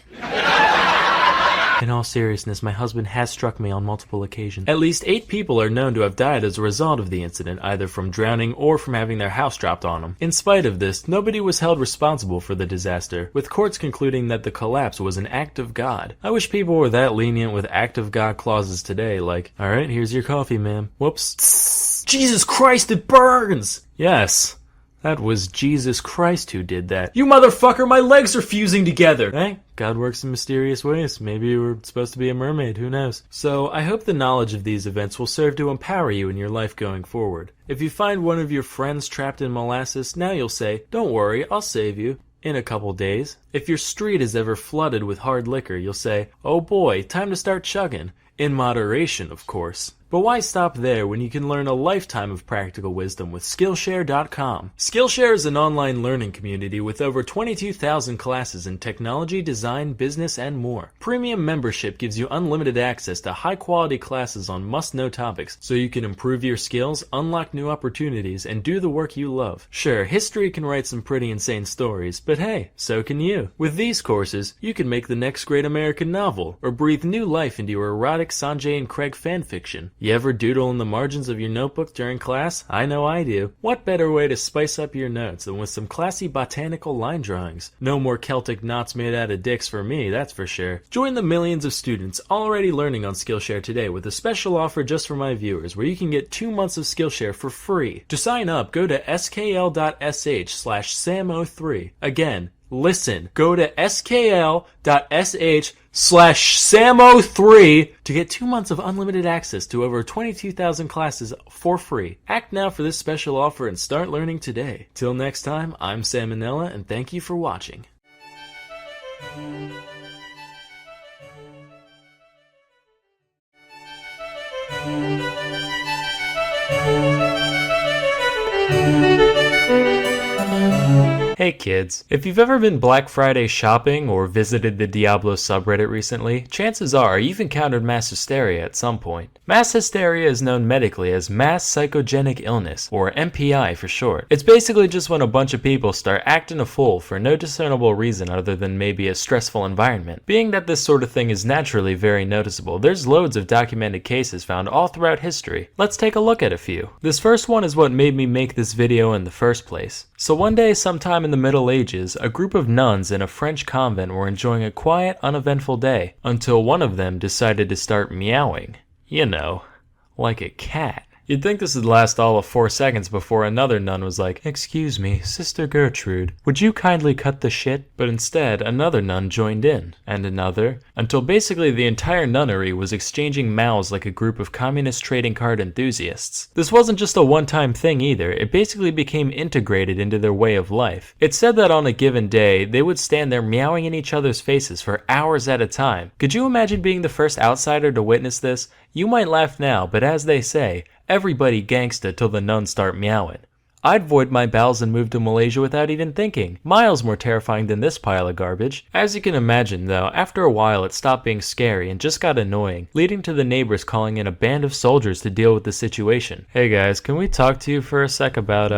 In all seriousness, my husband has struck me on multiple occasions. At least 8 people are known to have died as a result of the incident, either from drowning or from having their house dropped on them. In spite of this, nobody was held responsible for the disaster, with courts concluding that the collapse was an act of God. I wish people were that lenient with act of God clauses today, like, alright, here's your coffee, ma'am. Whoops. Jesus Christ, it burns! Yes. That was Jesus Christ who did that. You motherfucker, my legs are fusing together! Hey, God works in mysterious ways. Maybe you were supposed to be a mermaid, who knows? So, I hope the knowledge of these events will serve to empower you in your life going forward. If you find one of your friends trapped in molasses, now you'll say, don't worry, I'll save you. In a couple days. If your street is ever flooded with hard liquor, you'll say, oh boy, time to start chugging. In moderation, of course. But why stop there when you can learn a lifetime of practical wisdom with Skillshare.com? Skillshare is an online learning community with over 22,000 classes in technology, design, business, and more. Premium membership gives you unlimited access to high-quality classes on must-know topics, so you can improve your skills, unlock new opportunities, and do the work you love. Sure, history can write some pretty insane stories, but hey, so can you. With these courses, you can make the next great American novel, or breathe new life into your erotic Sanjay and Craig fanfiction. You ever doodle in the margins of your notebook during class? I know I do. What better way to spice up your notes than with some classy botanical line drawings? No more Celtic knots made out of dicks for me, that's for sure. Join the millions of students already learning on Skillshare today with a special offer just for my viewers where you can get 2 months of Skillshare for free. To sign up, go to skl.sh/sam03. Again, listen, go to skl.sh/sam03 to get 2 months of unlimited access to over 22,000 classes for free. Act now for this special offer and start learning today. Till next time, I'm Sam and Nella, and thank you for watching. Hey kids, if you've ever been Black Friday shopping or visited the Diablo subreddit recently, chances are you've encountered mass hysteria at some point. Mass hysteria is known medically as mass psychogenic illness, or MPI for short. It's basically just when a bunch of people start acting a fool for no discernible reason other than maybe a stressful environment. Being that this sort of thing is naturally very noticeable, there's loads of documented cases found all throughout history. Let's take a look at a few. This first one is what made me make this video in the first place. So one day sometime in the Middle Ages, a group of nuns in a French convent were enjoying a quiet, uneventful day, until one of them decided to start meowing. You know, like a cat. You'd think this would last all of 4 seconds before another nun was like, "Excuse me, Sister Gertrude, would you kindly cut the shit?" But instead, another nun joined in, and another, until basically the entire nunnery was exchanging mouths like a group of communist trading card enthusiasts. This wasn't just a one-time thing either, it basically became integrated into their way of life. It's said that on a given day, they would stand there meowing in each other's faces for hours at a time. Could you imagine being the first outsider to witness this? You might laugh now, but as they say, everybody gangsta till the nuns start meowing. I'd void my bowels and move to Malaysia without even thinking. Miles more terrifying than this pile of garbage. As you can imagine though, after a while it stopped being scary and just got annoying, leading to the neighbors calling in a band of soldiers to deal with the situation. Hey guys, can we talk to you for a sec about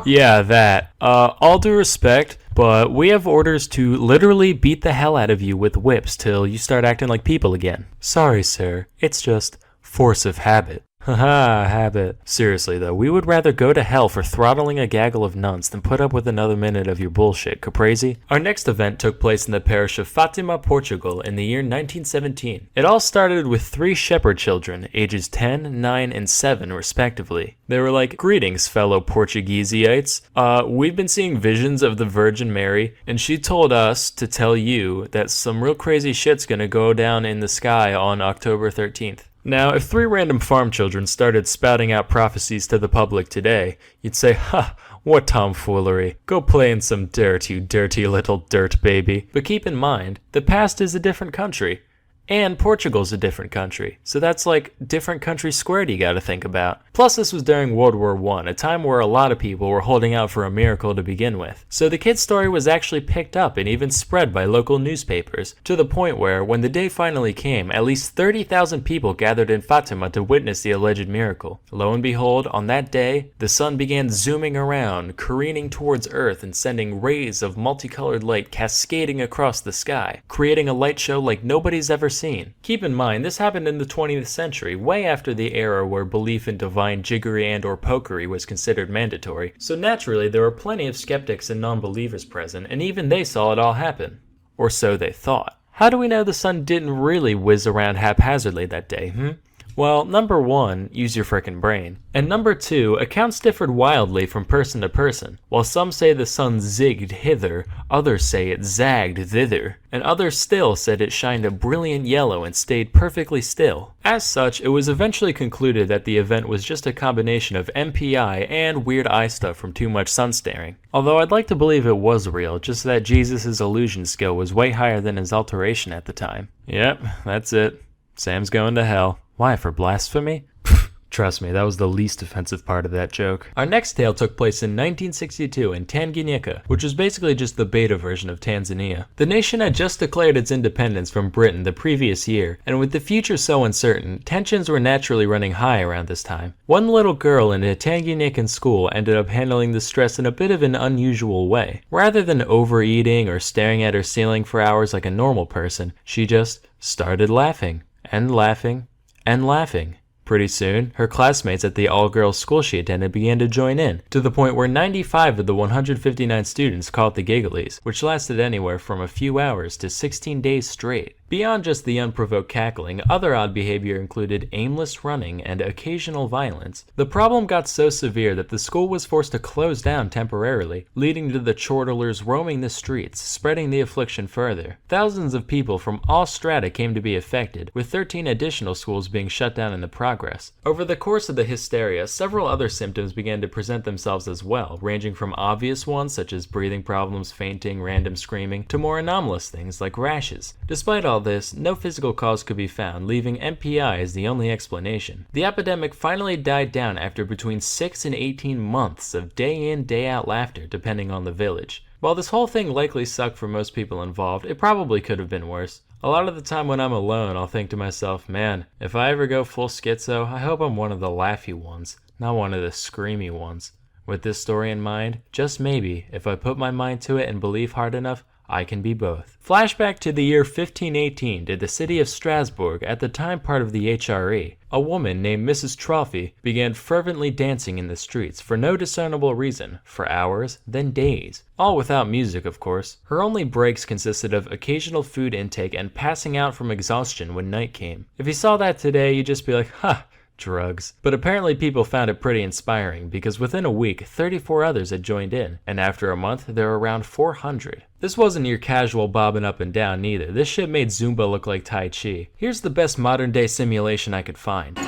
Yeah, that. All due respect, but we have orders to literally beat the hell out of you with whips till you start acting like people again. Sorry sir, it's just force of habit. Haha, habit. Seriously though, we would rather go to hell for throttling a gaggle of nuns than put up with another minute of your bullshit, caprese? Our next event took place in the parish of Fatima, Portugal in the year 1917. It all started with 3 shepherd children, ages 10, 9, and 7 respectively. They were like, "Greetings, fellow Portugueseites. We've been seeing visions of the Virgin Mary, and she told us to tell you that some real crazy shit's gonna go down in the sky on October 13th. Now, if 3 random farm children started spouting out prophecies to the public today, you'd say, "Ha, what tomfoolery. Go play in some dirt, you dirty little dirt baby." But keep in mind, the past is a different country. And Portugal's a different country, so that's like different country squared you gotta think about. Plus this was during World War I, a time where a lot of people were holding out for a miracle to begin with. So the kid's story was actually picked up and even spread by local newspapers, to the point where, when the day finally came, at least 30,000 people gathered in Fatima to witness the alleged miracle. Lo and behold, on that day, the sun began zooming around, careening towards Earth and sending rays of multicolored light cascading across the sky, creating a light show like nobody's ever seen. Keep in mind, this happened in the 20th century, way after the era where belief in divine jiggery and or pokery was considered mandatory, so naturally there were plenty of skeptics and non-believers present, and even they saw it all happen. Or so they thought. How do we know the sun didn't really whiz around haphazardly that day, Well, number 1, use your frickin' brain. And number 2, accounts differed wildly from person to person. While some say the sun zigged hither, others say it zagged thither, and others still said it shined a brilliant yellow and stayed perfectly still. As such, it was eventually concluded that the event was just a combination of MPI and weird eye stuff from too much sun staring. Although I'd like to believe it was real, just that Jesus' illusion skill was way higher than his alteration at the time. Yep, that's it. Sam's going to hell. Why, for blasphemy? Trust me, that was the least offensive part of that joke. Our next tale took place in 1962 in Tanganyika, which was basically just the beta version of Tanzania. The nation had just declared its independence from Britain the previous year, and with the future so uncertain, tensions were naturally running high around this time. One little girl in a Tanganyikan school ended up handling the stress in a bit of an unusual way. Rather than overeating or staring at her ceiling for hours like a normal person, she just started laughing, and laughing, and laughing. Pretty soon, her classmates at the all-girls school she attended began to join in, to the point where 95 of the 159 students caught the gigglies, which lasted anywhere from a few hours to 16 days straight. Beyond just the unprovoked cackling, other odd behavior included aimless running and occasional violence. The problem got so severe that the school was forced to close down temporarily, leading to the chortlers roaming the streets, spreading the affliction further. Thousands of people from all strata came to be affected, with 13 additional schools being shut down in the progress. Over the course of the hysteria, several other symptoms began to present themselves as well, ranging from obvious ones such as breathing problems, fainting, random screaming, to more anomalous things like rashes. Despite all this, no physical cause could be found, leaving MPI as the only explanation. The epidemic finally died down after between 6 and 18 months of day in, day out laughter, depending on the village. While this whole thing likely sucked for most people involved, it probably could have been worse. A lot of the time when I'm alone, I'll think to myself, man, if I ever go full schizo, I hope I'm one of the laughy ones, not one of the screamy ones. With this story in mind, just maybe, if I put my mind to it and believe hard enough, I can be both. Flashback to the year 1518 to the city of Strasbourg, at the time part of the HRE. A woman named Mrs. Trophy began fervently dancing in the streets for no discernible reason, for hours, then days. All without music, of course. Her only breaks consisted of occasional food intake and passing out from exhaustion when night came. If you saw that today, you'd just be like, ha, Drugs. But apparently people found it pretty inspiring because within a week, 34 others had joined in, and after a month, there were around 400. This wasn't your casual bobbing up and down neither. This shit made Zumba look like Tai Chi. Here's the best modern day simulation I could find.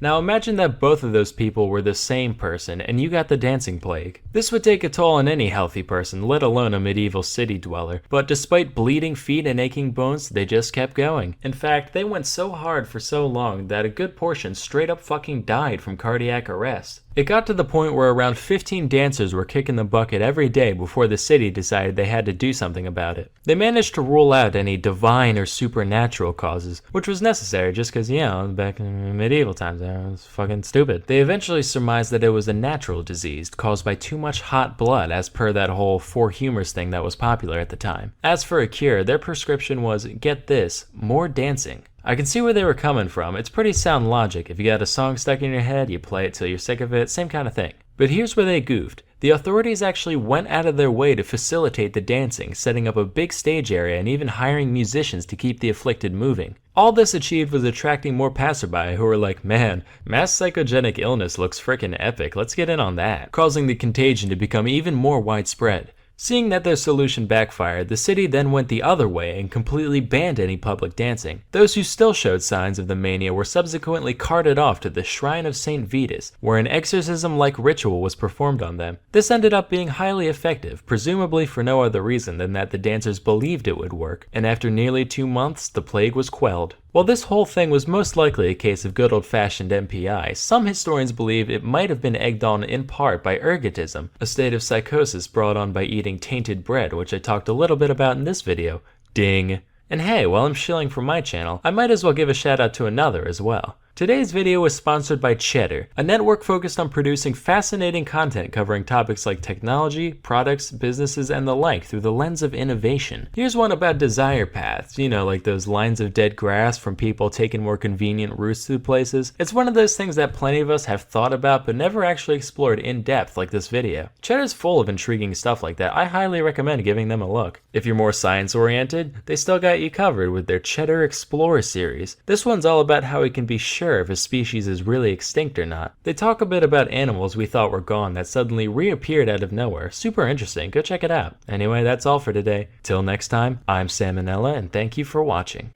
Now imagine that both of those people were the same person and you got the dancing plague. This would take a toll on any healthy person, let alone a medieval city dweller, but despite bleeding feet and aching bones, they just kept going. In fact, they went so hard for so long that a good portion straight up fucking died from cardiac arrest. It got to the point where around 15 dancers were kicking the bucket every day before the city decided they had to do something about it. They managed to rule out any divine or supernatural causes, which was necessary just because, back in medieval times, it was fucking stupid. They eventually surmised that it was a natural disease caused by too much hot blood, as per that whole four humors thing that was popular at the time. As for a cure, their prescription was, get this, more dancing. I can see where they were coming from. It's pretty sound logic. If you got a song stuck in your head, you play it till you're sick of it, same kind of thing. But here's where they goofed. The authorities actually went out of their way to facilitate the dancing, setting up a big stage area and even hiring musicians to keep the afflicted moving. All this achieved was attracting more passerby who were like, man, mass psychogenic illness looks frickin' epic, let's get in on that, causing the contagion to become even more widespread. Seeing that their solution backfired, the city then went the other way and completely banned any public dancing. Those who still showed signs of the mania were subsequently carted off to the Shrine of St. Vitus, where an exorcism-like ritual was performed on them. This ended up being highly effective, presumably for no other reason than that the dancers believed it would work, and after nearly 2 months, the plague was quelled. While this whole thing was most likely a case of good old-fashioned MPI, some historians believe it might have been egged on in part by ergotism, a state of psychosis brought on by eating tainted bread, which I talked a little bit about in this video. Ding. And hey, while I'm shilling for my channel, I might as well give a shout out to another as well. Today's video was sponsored by Cheddar, a network focused on producing fascinating content covering topics like technology, products, businesses, and the like through the lens of innovation. Here's one about desire paths, like those lines of dead grass from people taking more convenient routes to places. It's one of those things that plenty of us have thought about but never actually explored in depth like this video. Cheddar's full of intriguing stuff like that. I highly recommend giving them a look. If you're more science oriented, they still got you covered with their Cheddar Explorer series. This one's all about how we can be sure if a species is really extinct or not. They talk a bit about animals we thought were gone that suddenly reappeared out of nowhere. Super interesting, go check it out. Anyway, that's all for today. Till next time, I'm Sam and Nella, and thank you for watching.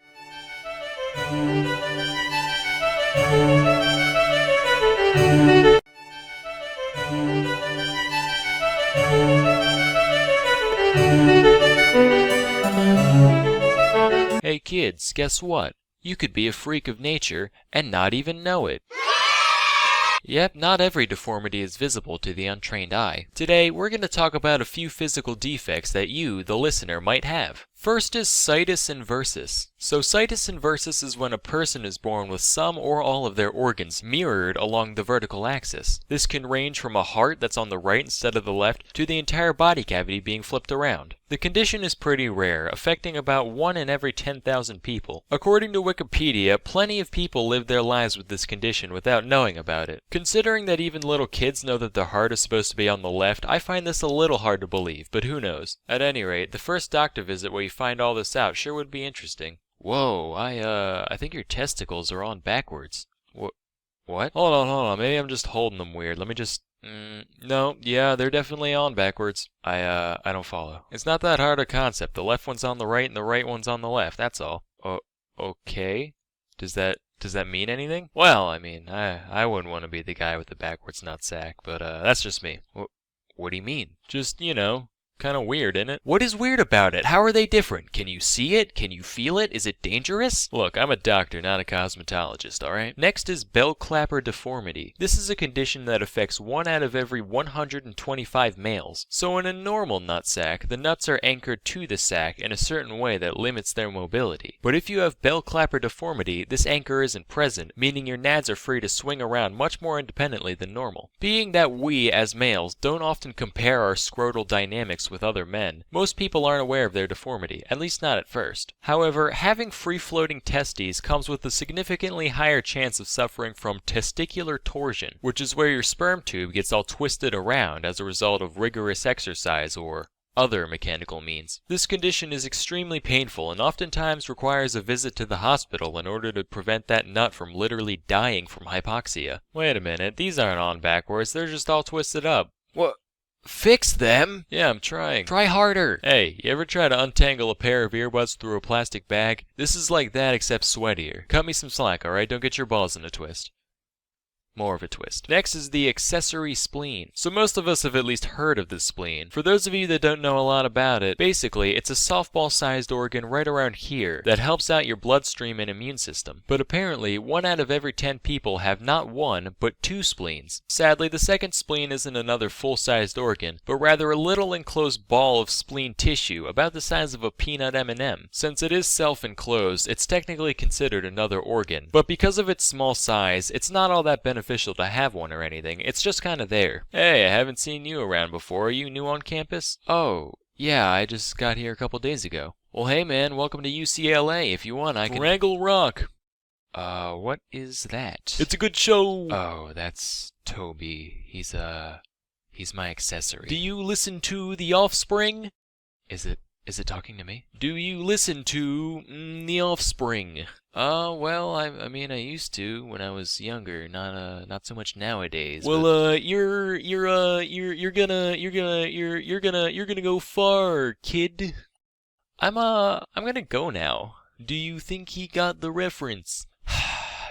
Hey kids, guess what? You could be a freak of nature and not even know it. Yep, not every deformity is visible to the untrained eye. Today, we're going to talk about a few physical defects that you, the listener, might have. First is situs inversus. So situs inversus is when a person is born with some or all of their organs mirrored along the vertical axis. This can range from a heart that's on the right instead of the left to the entire body cavity being flipped around. The condition is pretty rare, affecting about 1 in every 10,000 people. According to Wikipedia, plenty of people live their lives with this condition without knowing about it. Considering that even little kids know that their heart is supposed to be on the left, I find this a little hard to believe, but who knows. At any rate, the first doctor visit where you find all this out sure would be interesting. Whoa, I think your testicles are on backwards. What? Hold on, maybe I'm just holding them weird. Let me just... No, yeah, they're definitely on backwards. I don't follow. It's not that hard a concept. The left one's on the right and the right one's on the left, that's all. Okay? Does that mean anything? Well, I mean, I wouldn't want to be the guy with the backwards nutsack, but that's just me. What do you mean? Just, kind of weird, isn't it? What is weird about it? How are they different? Can you see it? Can you feel it? Is it dangerous? Look, I'm a doctor, not a cosmetologist, alright? Next is bell clapper deformity. This is a condition that affects 1 out of every 125 males. So in a normal nutsack, the nuts are anchored to the sack in a certain way that limits their mobility. But if you have bell clapper deformity, this anchor isn't present, meaning your nads are free to swing around much more independently than normal. Being that we, as males, don't often compare our scrotal dynamics with other men, most people aren't aware of their deformity, at least not at first. However, having free-floating testes comes with a significantly higher chance of suffering from testicular torsion, which is where your sperm tube gets all twisted around as a result of rigorous exercise or other mechanical means. This condition is extremely painful and oftentimes requires a visit to the hospital in order to prevent that nut from literally dying from hypoxia. Wait a minute, these aren't on backwards, they're just all twisted up. What? Fix them? Yeah, I'm trying. Try harder. Hey, you ever try to untangle a pair of earbuds through a plastic bag? This is like that except sweatier. Cut me some slack, alright? Don't get your balls in a twist. More of a twist. Next is the accessory spleen. So most of us have at least heard of this spleen. For those of you that don't know a lot about it, basically it's a softball-sized organ right around here that helps out your bloodstream and immune system. But apparently, 1 out of every 10 people have not 1, but 2 spleens. Sadly, the second spleen isn't another full-sized organ, but rather a little enclosed ball of spleen tissue about the size of a peanut M&M. Since it is self-enclosed, it's technically considered another organ. But because of its small size, it's not all that beneficial to have one or anything, it's just kinda there. Hey, I haven't seen you around before, are you new on campus? Oh, yeah, I just got here a couple days ago. Well, hey man, welcome to UCLA, if you want I can— Wrangle Rock! What is that? It's a good show! Oh, that's Toby. He's my accessory. Do you listen to The Offspring? Is it talking to me? Do you listen to The Offspring? Well, I mean, I used to when I was younger, not so much nowadays. Well, you're gonna go far, kid. I'm gonna go now. Do you think he got the reference?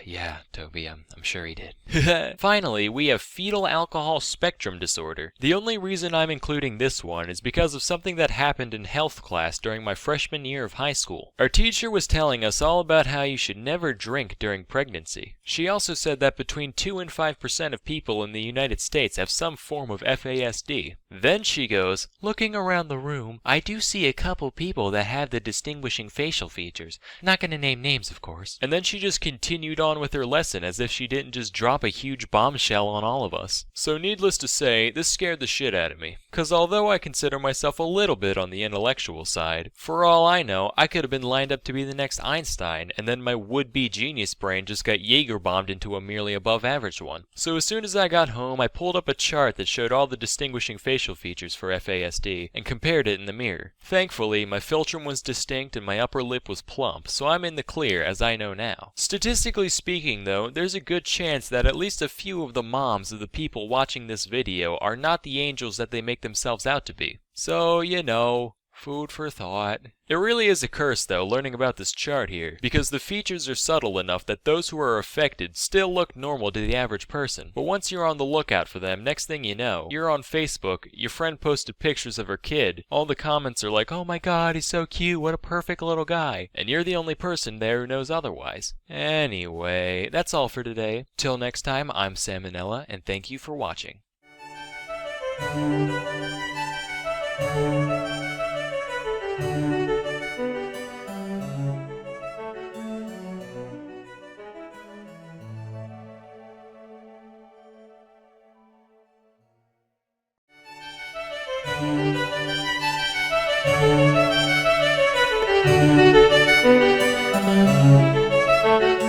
Yeah, Toby, I'm sure he did. Finally, we have fetal alcohol spectrum disorder. The only reason I'm including this one is because of something that happened in health class during my freshman year of high school. Our teacher was telling us all about how you should never drink during pregnancy. She also said that between 2 and 5% of people in the United States have some form of FASD. Then she goes, looking around the room, I do see a couple people that have the distinguishing facial features. Not gonna name names, of course. And then she just continued on with her lesson as if she didn't just drop a huge bombshell on all of us. So needless to say, this scared the shit out of me. Cause although I consider myself a little bit on the intellectual side, for all I know, I could have been lined up to be the next Einstein, and then my would-be genius brain just got Jaeger bombed into a merely above average one. So as soon as I got home, I pulled up a chart that showed all the distinguishing facial features for FASD, and compared it in the mirror. Thankfully, my philtrum was distinct and my upper lip was plump, so I'm in the clear as I know now. Statistically speaking though, there's a good chance that at least a few of the moms of the people watching this video are not the angels that they make themselves out to be. So, you know, food for thought. It really is a curse though, learning about this chart here, because the features are subtle enough that those who are affected still look normal to the average person. But once you're on the lookout for them, next thing you know, you're on Facebook, your friend posted pictures of her kid, all the comments are like, oh my god, he's so cute, what a perfect little guy, and you're the only person there who knows otherwise. Anyway, that's all for today. Till next time, I'm Sam Nella, and thank you for watching.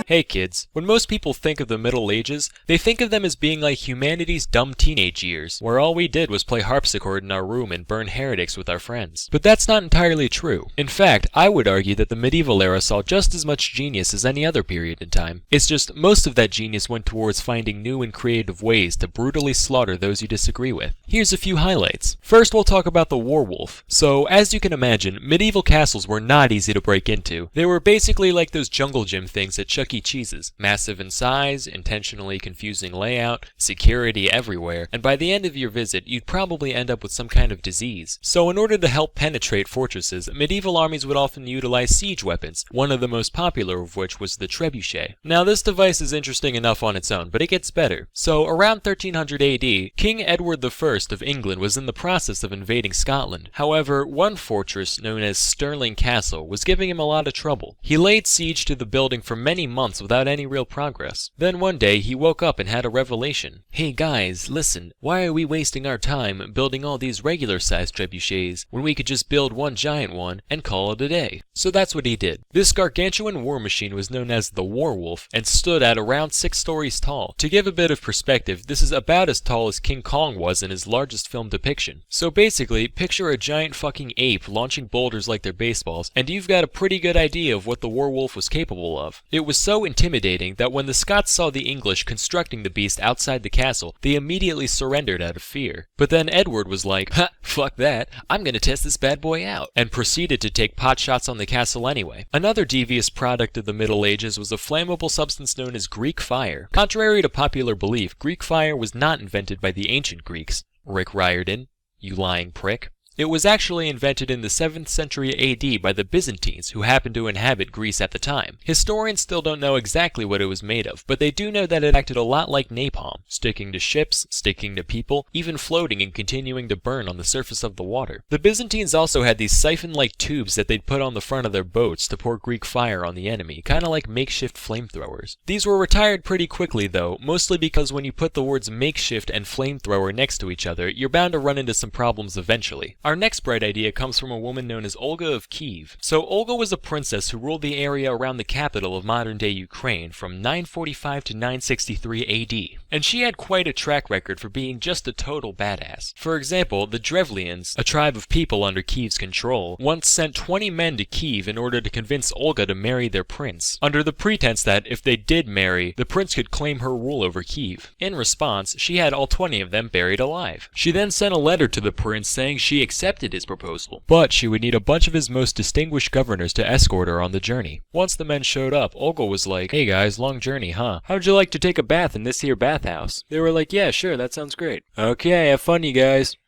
Hey kids, when most people think of the Middle Ages, they think of them as being like humanity's dumb teenage years, where all we did was play harpsichord in our room and burn heretics with our friends. But that's not entirely true. In fact, I would argue that the medieval era saw just as much genius as any other period in time. It's just most of that genius went towards finding new and creative ways to brutally slaughter those you disagree with. Here's a few highlights. First, we'll talk about the werewolf. So, as you can imagine, medieval castles were not easy to break into. They were basically like those jungle gym things at Chuck E. Cheese's. Massive in size, intentionally confusing layout, security everywhere, and by the end of your visit, you'd probably end up with some kind of disease. So in order to help penetrate fortresses, medieval armies would often utilize siege weapons, one of the most popular of which was the trebuchet. Now this device is interesting enough on its own, but it gets better. So around 1300 AD, King Edward I of England was in the process of invading Scotland. However, one fortress known as Stirling Castle was giving him a lot of trouble. He laid siege to the building for many months months without any real progress. Then one day he woke up and had a revelation. Hey guys, listen, why are we wasting our time building all these regular sized trebuchets when we could just build one giant one and call it a day? So that's what he did. This gargantuan war machine was known as the Warwolf and stood at around 6 stories tall. To give a bit of perspective, this is about as tall as King Kong was in his largest film depiction. So basically, picture a giant fucking ape launching boulders like they're baseballs, and you've got a pretty good idea of what the Warwolf was capable of. It was so intimidating that when the Scots saw the English constructing the beast outside the castle, they immediately surrendered out of fear. But then Edward was like, ha, fuck that, I'm gonna test this bad boy out, and proceeded to take pot shots on the castle anyway. Another devious product of the Middle Ages was a flammable substance known as Greek fire. Contrary to popular belief, Greek fire was not invented by the ancient Greeks. Rick Riordan, you lying prick. It was actually invented in the 7th century AD by the Byzantines, who happened to inhabit Greece at the time. Historians still don't know exactly what it was made of, but they do know that it acted a lot like napalm, sticking to ships, sticking to people, even floating and continuing to burn on the surface of the water. The Byzantines also had these siphon-like tubes that they'd put on the front of their boats to pour Greek fire on the enemy, kinda like makeshift flamethrowers. These were retired pretty quickly though, mostly because when you put the words makeshift and flamethrower next to each other, you're bound to run into some problems eventually. Our next bright idea comes from a woman known as Olga of Kiev. So Olga was a princess who ruled the area around the capital of modern-day Ukraine from 945 to 963 AD. And she had quite a track record for being just a total badass. For example, the Drevlians, a tribe of people under Kiev's control, once sent 20 men to Kiev in order to convince Olga to marry their prince, under the pretense that if they did marry, the prince could claim her rule over Kiev. In response, she had all 20 of them buried alive. She then sent a letter to the prince saying she accepted his proposal, but she would need a bunch of his most distinguished governors to escort her on the journey. Once the men showed up, Olga was like, hey guys, long journey, huh? How'd you like to take a bath in this here bathhouse? They were like, yeah, sure, that sounds great. Okay, have fun, you guys.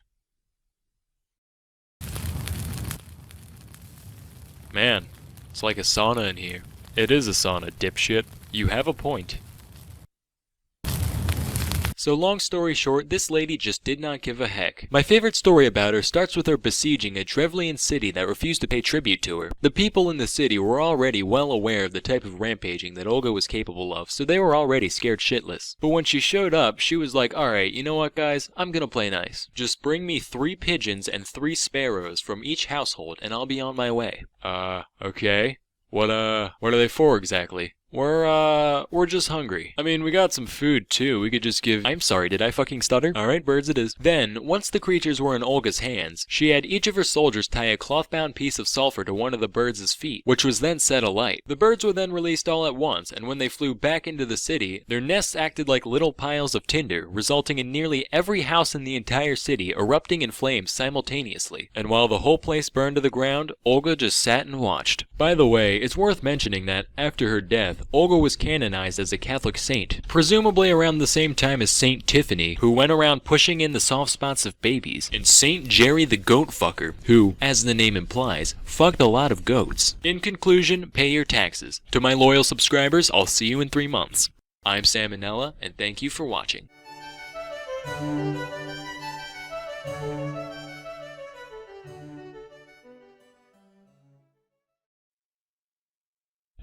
Man, it's like a sauna in here. It is a sauna, dipshit. You have a point. So long story short, this lady just did not give a heck. My favorite story about her starts with her besieging a Drevlian city that refused to pay tribute to her. The people in the city were already well aware of the type of rampaging that Olga was capable of, so they were already scared shitless. But when she showed up, she was like, alright, you know what guys, I'm gonna play nice. Just bring me 3 pigeons and 3 sparrows from each household and I'll be on my way. Okay. What are they for exactly? We're just hungry. I mean, we got some food too. We could just give... I'm sorry, did I fucking stutter? Alright, birds it is. Then, once the creatures were in Olga's hands, she had each of her soldiers tie a cloth-bound piece of sulfur to one of the birds' feet, which was then set alight. The birds were then released all at once, and when they flew back into the city, their nests acted like little piles of tinder, resulting in nearly every house in the entire city erupting in flames simultaneously. And while the whole place burned to the ground, Olga just sat and watched. By the way, it's worth mentioning that, after her death, Olga was canonized as a Catholic saint, presumably around the same time as Saint Tiffany, who went around pushing in the soft spots of babies, and Saint Jerry the Goat Fucker, who, as the name implies, fucked a lot of goats. In conclusion, pay your taxes. To my loyal subscribers, I'll see you in 3 months. I'm Sam and Nella, and thank you for watching.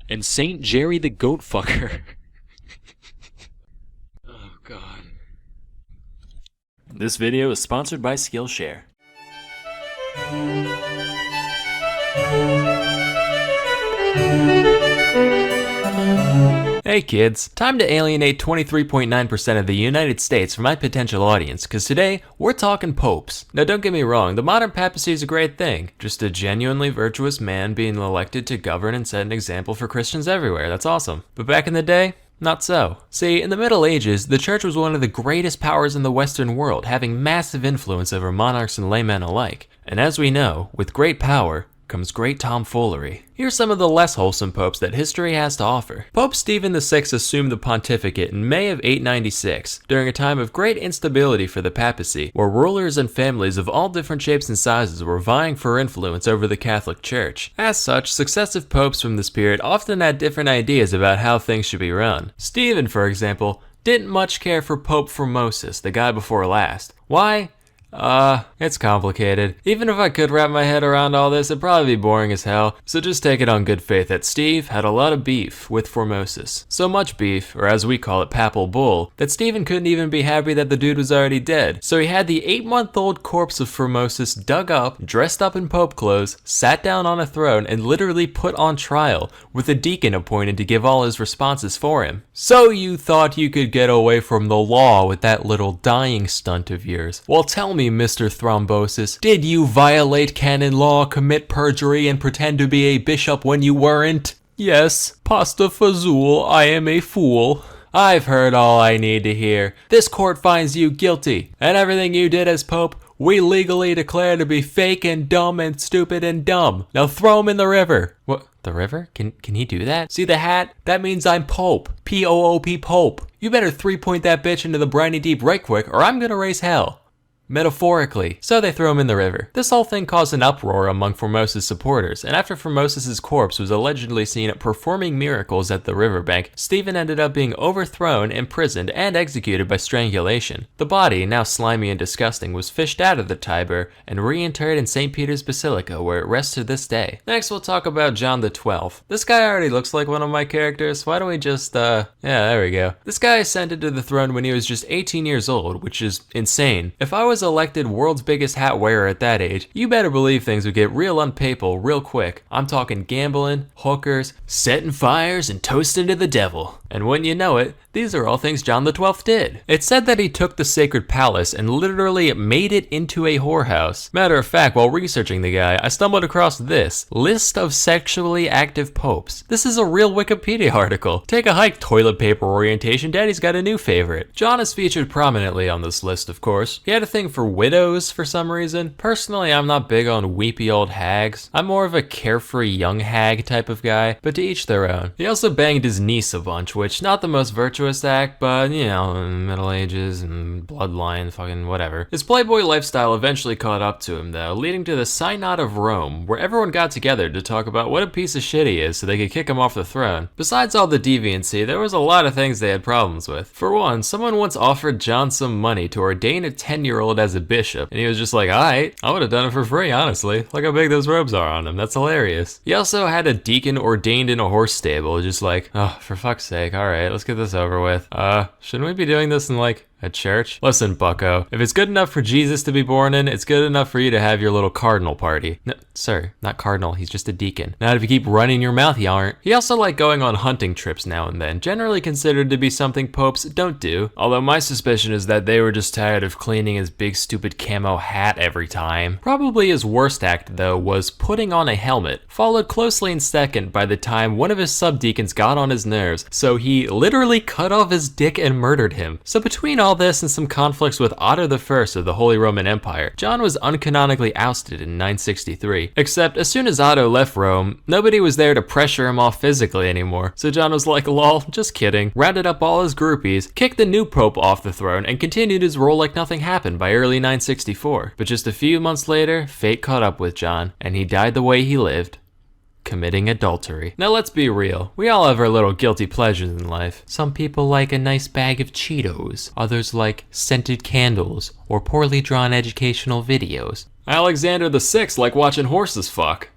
And Saint Jerry the Goat Fucker. Oh, God. This video is sponsored by Skillshare. Hey kids, time to alienate 23.9% of the United States from my potential audience, cause today, we're talking popes. Now don't get me wrong, the modern papacy is a great thing, just a genuinely virtuous man being elected to govern and set an example for Christians everywhere, that's awesome. But back in the day, not so. See, in the Middle Ages, the church was one of the greatest powers in the Western world, having massive influence over monarchs and laymen alike. And as we know, with great power, comes great tomfoolery. Here's some of the less wholesome popes that history has to offer. Pope Stephen VI assumed the pontificate in May of 896, during a time of great instability for the papacy, where rulers and families of all different shapes and sizes were vying for influence over the Catholic Church. As such, successive popes from this period often had different ideas about how things should be run. Stephen, for example, didn't much care for Pope Formosus, the guy before last. Why? It's complicated. Even if I could wrap my head around all this, it'd probably be boring as hell. So just take it on good faith that Steve had a lot of beef with Formosus. So much beef, or as we call it, papal bull, that Stephen couldn't even be happy that the dude was already dead. So he had the 8-month-old corpse of Formosus dug up, dressed up in pope clothes, sat down on a throne, and literally put on trial, with a deacon appointed to give all his responses for him. So you thought you could get away from the law with that little dying stunt of yours. Well, tell me, Mr. Thrombosis, did you violate canon law, commit perjury, and pretend to be a bishop when you weren't? Yes, pasta fazool, I am a fool. I've heard all I need to hear. This court finds you guilty, and everything you did as pope, we legally declare to be fake and dumb and stupid and dumb. Now throw him in the river. What? The river? Can he do that? See the hat? That means I'm Pope. P-O-O-P Pope. You better 3-point that bitch into the briny deep right quick, or I'm gonna raise hell. Metaphorically. So they threw him in the river. This whole thing caused an uproar among Formosus supporters, and after Formosus's corpse was allegedly seen performing miracles at the riverbank, Stephen ended up being overthrown, imprisoned, and executed by strangulation. The body, now slimy and disgusting, was fished out of the Tiber and reinterred in St. Peter's Basilica, where it rests to this day. Next, we'll talk about John the 12th. This guy already looks like one of my characters. Why don't we just, yeah, there we go. This guy ascended to the throne when he was just 18 years old, which is insane. If I was elected world's biggest hat wearer at that age, you better believe things would get real unpapal real quick. I'm talking gambling, hookers, setting fires, and toasting to the devil. And when you know it, these are all things John the 12th did. It's said that he took the sacred palace and literally made it into a whorehouse. Matter of fact, while researching the guy, I stumbled across this list of sexually active popes. This is a real Wikipedia article. Take a hike, toilet paper orientation, daddy's got a new favorite. John is featured prominently on this list, of course. He had a thing for widows for some reason. Personally, I'm not big on weepy old hags. I'm more of a carefree young hag type of guy, but to each their own. He also banged his niece a bunch, which not the most virtuous act, but you know, Middle Ages and bloodline, fucking whatever. His playboy lifestyle eventually caught up to him though, leading to the Synod of Rome, where everyone got together to talk about what a piece of shit he is so they could kick him off the throne. Besides all the deviancy, there was a lot of things they had problems with. For one, someone once offered John some money to ordain a 10-year-old as a bishop, and he was just like, alright, I would have done it for free, honestly. Look how big those robes are on him, that's hilarious. He also had a deacon ordained in a horse stable, just like, oh, for fuck's sake, alright, let's get this over with. Shouldn't we be doing this in like a church? Listen, bucko, if it's good enough for Jesus to be born in, it's good enough for you to have your little cardinal party. No, sir, not cardinal, he's just a deacon. Not if you keep running your mouth, you aren't. He also liked going on hunting trips now and then, generally considered to be something popes don't do. Although my suspicion is that they were just tired of cleaning his big stupid camo hat every time. Probably his worst act though was putting on a helmet, followed closely in second by the time one of his subdeacons got on his nerves, so he literally cut off his dick and murdered him. So between all this and some conflicts with Otto I of the Holy Roman Empire, John was uncanonically ousted in 963. Except as soon as Otto left Rome, nobody was there to pressure him off physically anymore. So John was like, lol, just kidding, rounded up all his groupies, kicked the new pope off the throne, and continued his role like nothing happened by early 964. But just a few months later, fate caught up with John, and he died the way he lived. Committing adultery. Now let's be real, we all have our little guilty pleasures in life. Some people like a nice bag of Cheetos, others like scented candles, or poorly drawn educational videos. Alexander VI liked watching horses fuck.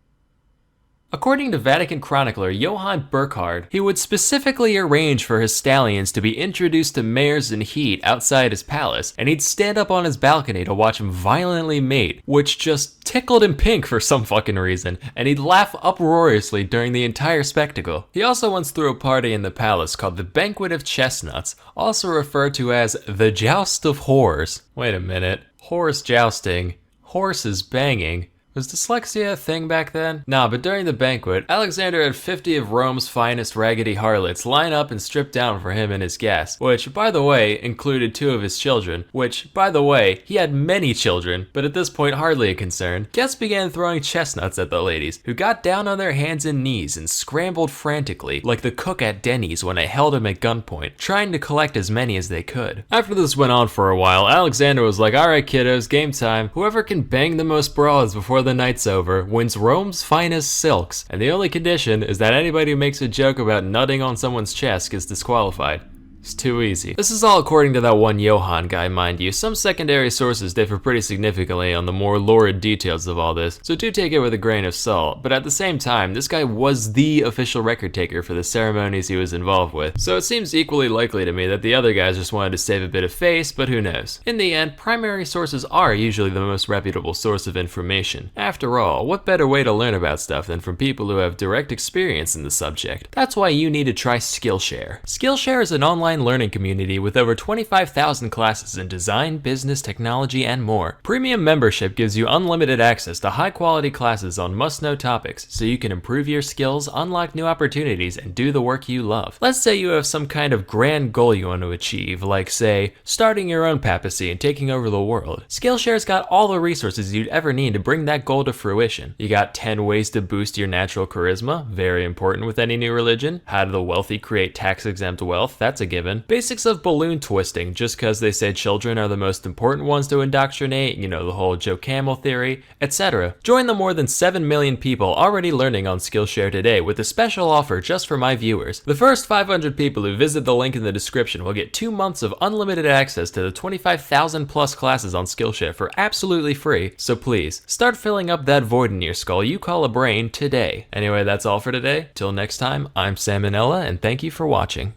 According to Vatican chronicler Johann Burckhardt, he would specifically arrange for his stallions to be introduced to mares in heat outside his palace, and he'd stand up on his balcony to watch them violently mate, which just tickled him pink for some fucking reason, and he'd laugh uproariously during the entire spectacle. He also once threw a party in the palace called the Banquet of Chestnuts, also referred to as the Joust of Whores. Wait a minute, horse jousting, horses banging. Was dyslexia a thing back then? Nah, but during the banquet, Alexander had 50 of Rome's finest raggedy harlots line up and strip down for him and his guests, which, by the way, included 2 of his children, which, by the way, he had many children, but at this point hardly a concern. Guests began throwing chestnuts at the ladies, who got down on their hands and knees and scrambled frantically, like the cook at Denny's when I held him at gunpoint, trying to collect as many as they could. After this went on for a while, Alexander was like, alright kiddos, game time. Whoever can bang the most broads before the night's over wins Rome's finest silks, and the only condition is that anybody who makes a joke about nutting on someone's chest gets disqualified. It's too easy. This is all according to that one Johann guy, mind you. Some secondary sources differ pretty significantly on the more lurid details of all this, so do take it with a grain of salt. But at the same time, this guy was the official record taker for the ceremonies he was involved with, so it seems equally likely to me that the other guys just wanted to save a bit of face, but who knows. In the end, primary sources are usually the most reputable source of information. After all, what better way to learn about stuff than from people who have direct experience in the subject? That's why you need to try Skillshare. Skillshare is an online learning community with over 25,000 classes in design, business, technology, and more. Premium membership gives you unlimited access to high-quality classes on must-know topics, so you can improve your skills, unlock new opportunities, and do the work you love. Let's say you have some kind of grand goal you want to achieve, like, say, starting your own papacy and taking over the world. Skillshare's got all the resources you'd ever need to bring that goal to fruition. You got 10 ways to boost your natural charisma, very important with any new religion. How do the wealthy create tax-exempt wealth? That's a given. Basics of balloon twisting, just cause they say children are the most important ones to indoctrinate, you know, the whole Joe Camel theory, etc. Join the more than 7 million people already learning on Skillshare today with a special offer just for my viewers. The first 500 people who visit the link in the description will get 2 months of unlimited access to the 25,000 plus classes on Skillshare for absolutely free, so please, start filling up that void in your skull you call a brain today. Anyway, that's all for today. Till next time, I'm Sam and Nella, and thank you for watching.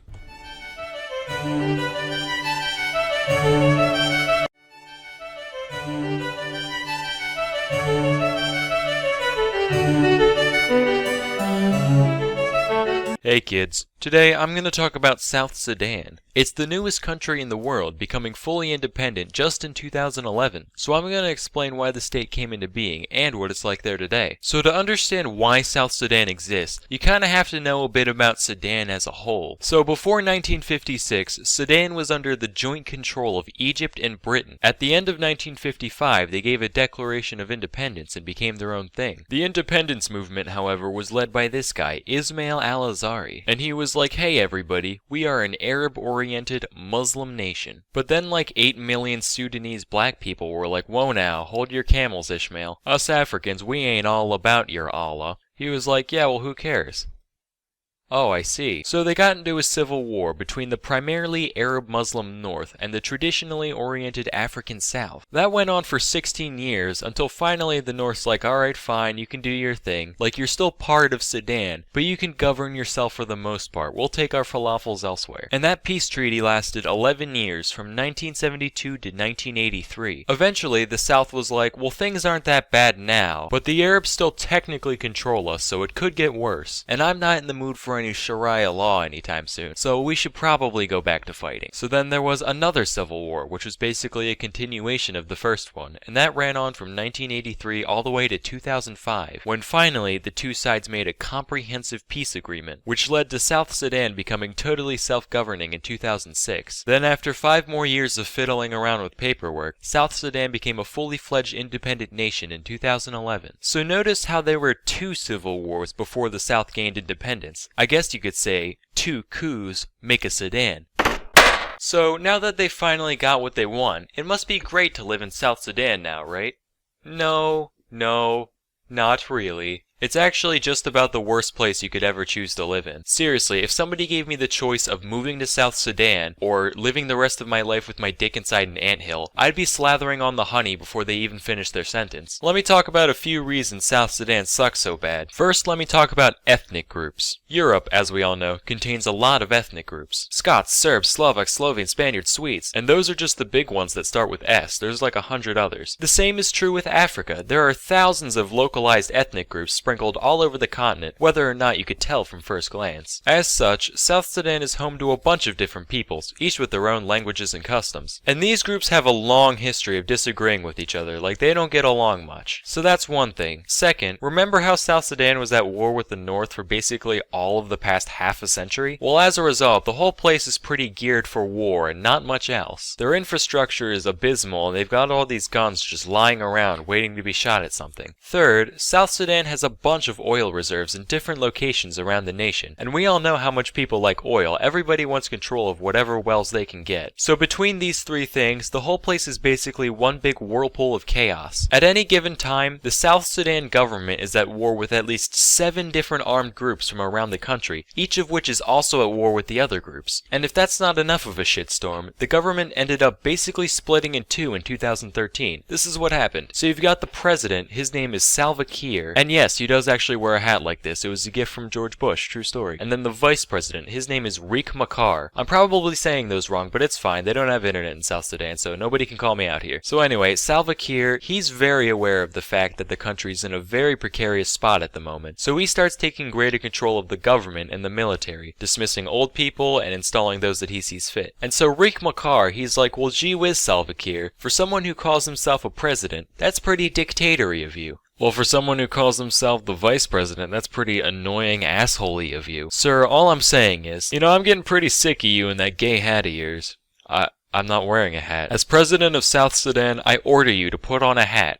Hey kids, today I'm going to talk about South Sudan. It's the newest country in the world, becoming fully independent just in 2011, so I'm going to explain why the state came into being and what it's like there today. So to understand why South Sudan exists, you kind of have to know a bit about Sudan as a whole. So before 1956, Sudan was under the joint control of Egypt and Britain. At the end of 1955, they gave a declaration of independence and became their own thing. The independence movement, however, was led by this guy, Ismail al-Azhari, and he was like, hey everybody, we are an Arab-oriented Muslim nation. But then like 8 million Sudanese black people were like, whoa now, hold your camels, Ishmael. Us Africans, we ain't all about your Allah. He was like, yeah, well who cares? Oh, I see. So they got into a civil war between the primarily Arab-Muslim North and the traditionally oriented African South. That went on for 16 years until finally the North's like, alright fine, you can do your thing. Like you're still part of Sudan, but you can govern yourself for the most part. We'll take our falafels elsewhere. And that peace treaty lasted 11 years from 1972 to 1983. Eventually, the South was like, well things aren't that bad now, but the Arabs still technically control us, so it could get worse. And I'm not in the mood for any Sharia law anytime soon, so we should probably go back to fighting. So then there was another civil war, which was basically a continuation of the first one, and that ran on from 1983 all the way to 2005, when finally the two sides made a comprehensive peace agreement, which led to South Sudan becoming totally self-governing in 2006. Then after 5 more years of fiddling around with paperwork, South Sudan became a fully fledged independent nation in 2011. So notice how there were 2 civil wars before the South gained independence. I guess you could say 2 coups make a Sudan. So now that they finally got what they want, it must be great to live in South Sudan now, right? No, not really. It's actually just about the worst place you could ever choose to live in. Seriously, if somebody gave me the choice of moving to South Sudan or living the rest of my life with my dick inside an anthill, I'd be slathering on the honey before they even finish their sentence. Let me talk about a few reasons South Sudan sucks so bad. First, let me talk about ethnic groups. Europe, as we all know, contains a lot of ethnic groups. Scots, Serbs, Slovaks, Slovenes, Spaniards, Swedes. And those are just the big ones that start with S. There's like 100 others. The same is true with Africa. There are thousands of localized ethnic groups sprinkled all over the continent, whether or not you could tell from first glance. As such, South Sudan is home to a bunch of different peoples, each with their own languages and customs. And these groups have a long history of disagreeing with each other, like they don't get along much. So that's one thing. Second, remember how South Sudan was at war with the North for basically all of the past half a century? Well, as a result, the whole place is pretty geared for war and not much else. Their infrastructure is abysmal and they've got all these guns just lying around waiting to be shot at something. Third, South Sudan has a bunch of oil reserves in different locations around the nation. And we all know how much people like oil. Everybody wants control of whatever wells they can get. So between these three things, the whole place is basically one big whirlpool of chaos. At any given time, the South Sudan government is at war with at least 7 different armed groups from around the country, each of which is also at war with the other groups. And if that's not enough of a shitstorm, the government ended up basically splitting in two in 2013. This is what happened. So you've got the president, his name is Salva Kiir, and yes, he does actually wear a hat like this. It was a gift from George Bush, true story. And then the vice president, his name is Riek Machar. I'm probably saying those wrong, but it's fine. They don't have internet in South Sudan, so nobody can call me out here. So anyway, Salva Kiir, he's very aware of the fact that the country's in a very precarious spot at the moment. So he starts taking greater control of the government and the military, dismissing old people and installing those that he sees fit. And so Riek Machar, he's like, well, gee whiz, Salva Kiir, for someone who calls himself a president, that's pretty dictatory of you. Well, for someone who calls himself the vice president, that's pretty annoying assholey of you. Sir, all I'm saying is, I'm getting pretty sick of you and that gay hat of yours. I'm not wearing a hat. As president of South Sudan, I order you to put on a hat.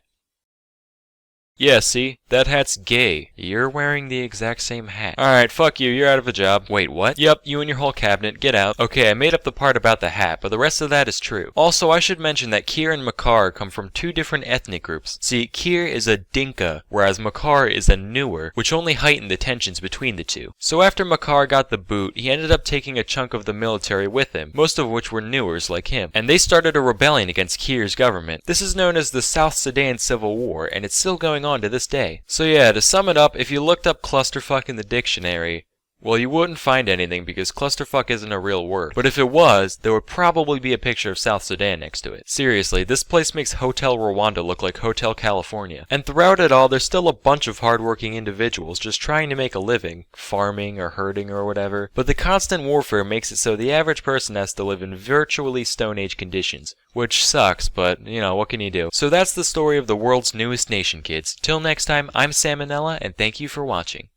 Yeah, see? That hat's gay. You're wearing the exact same hat. Alright, fuck you, you're out of a job. Wait, what? Yep, you and your whole cabinet, get out. Okay, I made up the part about the hat, but the rest of that is true. Also, I should mention that Kiir and Machar come from 2 different ethnic groups. See, Kiir is a Dinka, whereas Machar is a Nuer, which only heightened the tensions between the two. So after Machar got the boot, he ended up taking a chunk of the military with him, most of which were Nuers like him, and they started a rebellion against Kiir's government. This is known as the South Sudan Civil War, and it's still going on to this day. So yeah, to sum it up, if you looked up clusterfuck in the dictionary, well, you wouldn't find anything because clusterfuck isn't a real word. But if it was, there would probably be a picture of South Sudan next to it. Seriously, this place makes Hotel Rwanda look like Hotel California. And throughout it all, there's still a bunch of hardworking individuals just trying to make a living, farming or herding or whatever. But the constant warfare makes it so the average person has to live in virtually Stone Age conditions. Which sucks, but, what can you do? So that's the story of the world's newest nation, kids. Till next time, I'm Sam and Nella, and thank you for watching.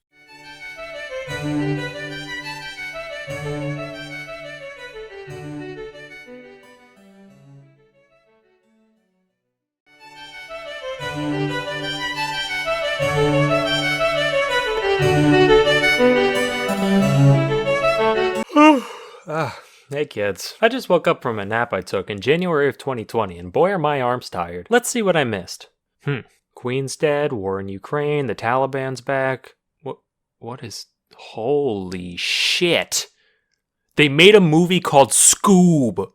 Hey kids, I just woke up from a nap I took in January of 2020 and boy are my arms tired. Let's see what I missed. Queen's dead, war in Ukraine, the Taliban's back. What is... Holy shit! They made a movie called Scoob!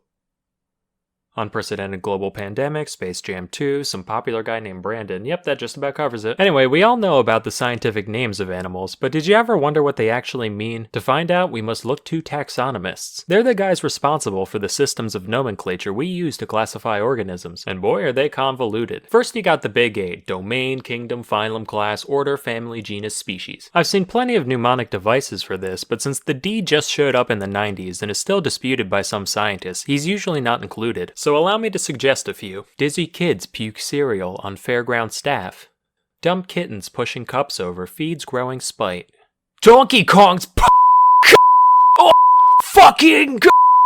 Unprecedented global pandemic, Space Jam 2, some popular guy named Brandon. Yep, that just about covers it. Anyway, we all know about the scientific names of animals, but did you ever wonder what they actually mean? To find out, we must look to taxonomists. They're the guys responsible for the systems of nomenclature we use to classify organisms, and boy are they convoluted. First you got the big 8, domain, kingdom, phylum, class, order, family, genus, species. I've seen plenty of mnemonic devices for this, but since the D just showed up in the 90s and is still disputed by some scientists, he's usually not included. So allow me to suggest a few. Dizzy kids puke cereal on fairground staff. Dumb kittens pushing cups over feeds growing spite. Donkey Kong's fucking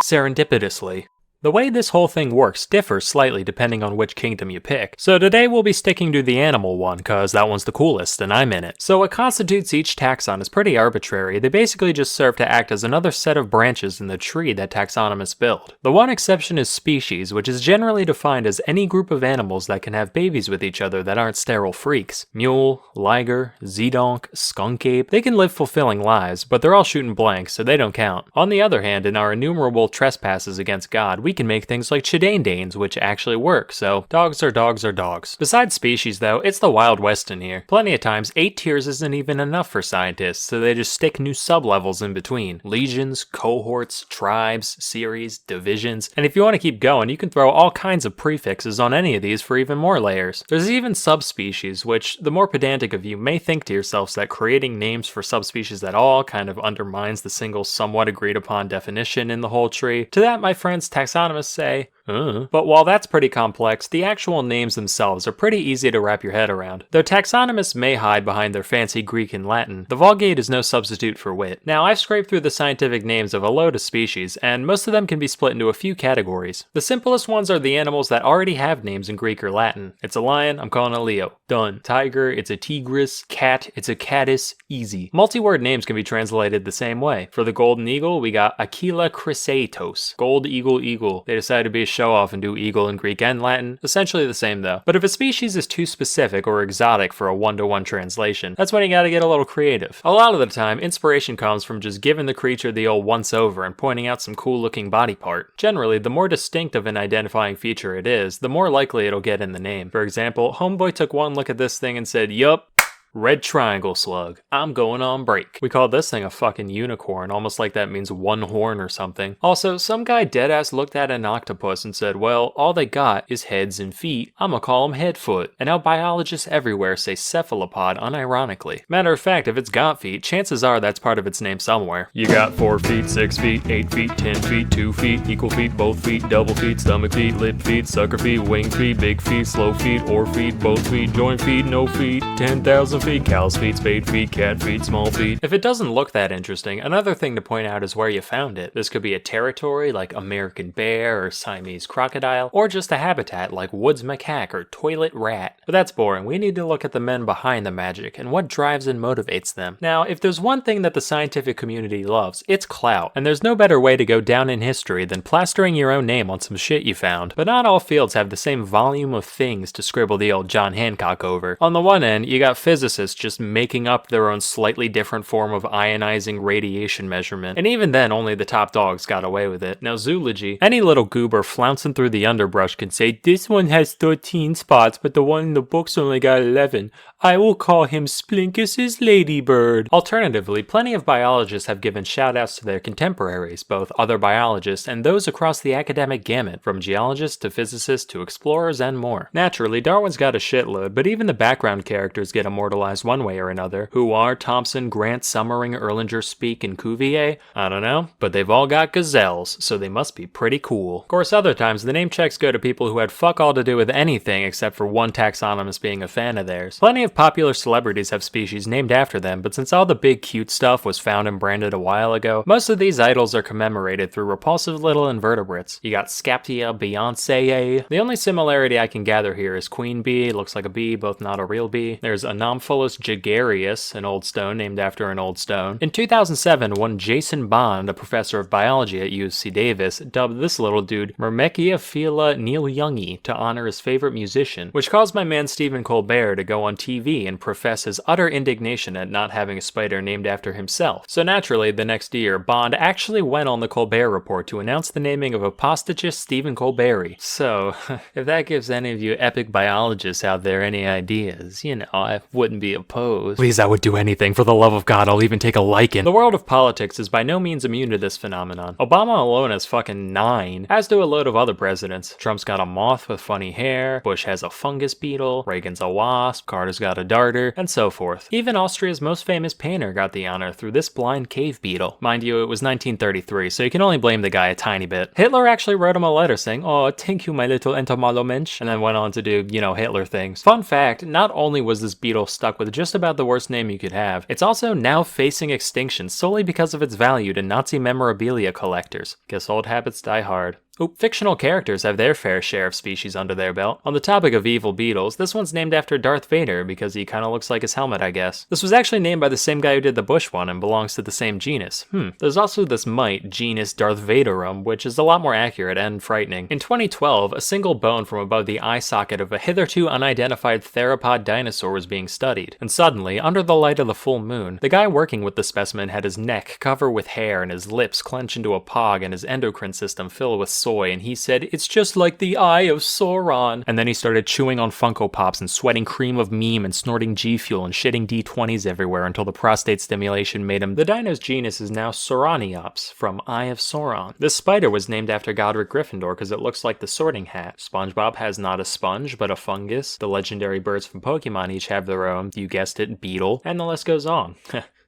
serendipitously. The way this whole thing works differs slightly depending on which kingdom you pick, so today we'll be sticking to the animal one cause that one's the coolest and I'm in it. So what constitutes each taxon is pretty arbitrary, they basically just serve to act as another set of branches in the tree that taxonomists build. The one exception is species, which is generally defined as any group of animals that can have babies with each other that aren't sterile freaks. Mule, liger, zedonk, skunk ape, they can live fulfilling lives, but they're all shooting blanks so they don't count. On the other hand, in our innumerable trespasses against God, we can make things like chidandanes, which actually work, so dogs are dogs are dogs. Besides species though, it's the Wild West in here. Plenty of times, 8 tiers isn't even enough for scientists, so they just stick new sub-levels in between. Legions, cohorts, tribes, series, divisions, and if you want to keep going, you can throw all kinds of prefixes on any of these for even more layers. There's even subspecies, which the more pedantic of you may think to yourselves that creating names for subspecies at all kind of undermines the single somewhat agreed upon definition in the whole tree. To that, my friends, taxonomists say, But while that's pretty complex, the actual names themselves are pretty easy to wrap your head around. Though taxonomists may hide behind their fancy Greek and Latin, the Vulgate is no substitute for wit. Now, I've scraped through the scientific names of a load of species, and most of them can be split into a few categories. The simplest ones are the animals that already have names in Greek or Latin. It's a lion, I'm calling it Leo. Done. Tiger, it's a tigris. Cat, it's a catus. Easy. Multi-word names can be translated the same way. For the golden eagle, we got Aquila chrysaetos. Gold eagle eagle. They decided to be a show-off and do eagle in Greek and Latin. Essentially the same though. But if a species is too specific or exotic for a one-to-one translation, that's when you gotta get a little creative. A lot of the time, inspiration comes from just giving the creature the old once-over and pointing out some cool-looking body part. Generally, the more distinct of an identifying feature it is, the more likely it'll get in the name. For example, Homeboy took one look at this thing and said, "Yup, red triangle slug. I'm going on break." We call this thing a fucking unicorn, almost like that means one horn or something. Also, some guy deadass looked at an octopus and said, well, all they got is heads and feet. I'ma call them headfoot. And now biologists everywhere say cephalopod unironically. Matter of fact, if it's got feet, chances are that's part of its name somewhere. You got 4 feet, 6 feet, 8 feet, 10 feet, 2 feet, equal feet, both feet, double feet, stomach feet, lip feet, sucker feet, wing feet, big feet, slow feet, or feet, both feet, joint feet, no feet, 10,000 feet, cow's feet, spade feet, cat feet, small feet. If it doesn't look that interesting, another thing to point out is where you found it. This could be a territory like American bear or Siamese crocodile, or just a habitat like woods macaque or toilet rat. But that's boring. We need to look at the men behind the magic and what drives and motivates them. Now, if there's one thing that the scientific community loves, it's clout. And there's no better way to go down in history than plastering your own name on some shit you found. But not all fields have the same volume of things to scribble the old John Hancock over. On the one end, you got physicists just making up their own slightly different form of ionizing radiation measurement. And even then, only the top dogs got away with it. Now, zoology, any little goober flouncing through the underbrush can say, this one has 13 spots, but the one in the book's only got 11. I will call him Splinkus's ladybird. Alternatively, plenty of biologists have given shout-outs to their contemporaries, both other biologists and those across the academic gamut, from geologists to physicists to explorers and more. Naturally, Darwin's got a shitload, but even the background characters get immortalized one way or another. Who are Thomson, Grant, Summering, Erlanger, Speke, and Cuvier? I don't know, but they've all got gazelles, so they must be pretty cool. Of course, other times the name checks go to people who had fuck all to do with anything except for one taxonomist being a fan of theirs. Plenty of popular celebrities have species named after them, but since all the big cute stuff was found and branded a while ago, most of these idols are commemorated through repulsive little invertebrates. You got Scaptia, Beyonce. The only similarity I can gather here is queen bee, looks like a bee, both not a real bee. There's Anomphilus gregarius, an old stone named after an old stone. In 2007, one Jason Bond, a professor of biology at UC Davis, dubbed this little dude Myrmecia Neil Youngie to honor his favorite musician, which caused my man Stephen Colbert to go on TV and profess his utter indignation at not having a spider named after himself. So naturally, the next year, Bond actually went on the Colbert Report to announce the naming of apostachus Stephen Colbert. So, if that gives any of you epic biologists out there any ideas, you know, I wouldn't be opposed. Please, I would do anything. For the love of God, I'll even take a lichen. The world of politics is by no means immune to this phenomenon. Obama alone has fucking 9, as do a load of other presidents. Trump's got a moth with funny hair, Bush has a fungus beetle, Reagan's a wasp, Carter's got a darter, and so forth. Even Austria's most famous painter got the honor through this blind cave beetle. Mind you, it was 1933, so you can only blame the guy a tiny bit. Hitler actually wrote him a letter saying, "Oh, thank you, my little entomolomensch," and then went on to do, you know, Hitler things. Fun fact, not only was this beetle stuck with just about the worst name you could have, it's also now facing extinction solely because of its value to Nazi memorabilia collectors. Guess old habits die hard. Fictional characters have their fair share of species under their belt. On the topic of evil beetles, this one's named after Darth Vader because he kinda looks like his helmet, I guess. This was actually named by the same guy who did the Bush one and belongs to the same genus. There's also this mite, genus Darth Vaderum, which is a lot more accurate and frightening. In 2012, a single bone from above the eye socket of a hitherto unidentified theropod dinosaur was being studied. And suddenly, under the light of the full moon, the guy working with the specimen had his neck covered with hair and his lips clenched into a pog and his endocrine system filled with soy, and he said, "It's just like the eye of Sauron." And then he started chewing on Funko Pops and sweating cream of meme and snorting G Fuel and shitting D20s everywhere until the prostate stimulation made him. The dino's genus is now Sauroniops, from Eye of Sauron. This spider was named after Godric Gryffindor because it looks like the Sorting Hat. SpongeBob has not a sponge, but a fungus. The legendary birds from Pokemon each have their own, you guessed it, beetle, and the list goes on.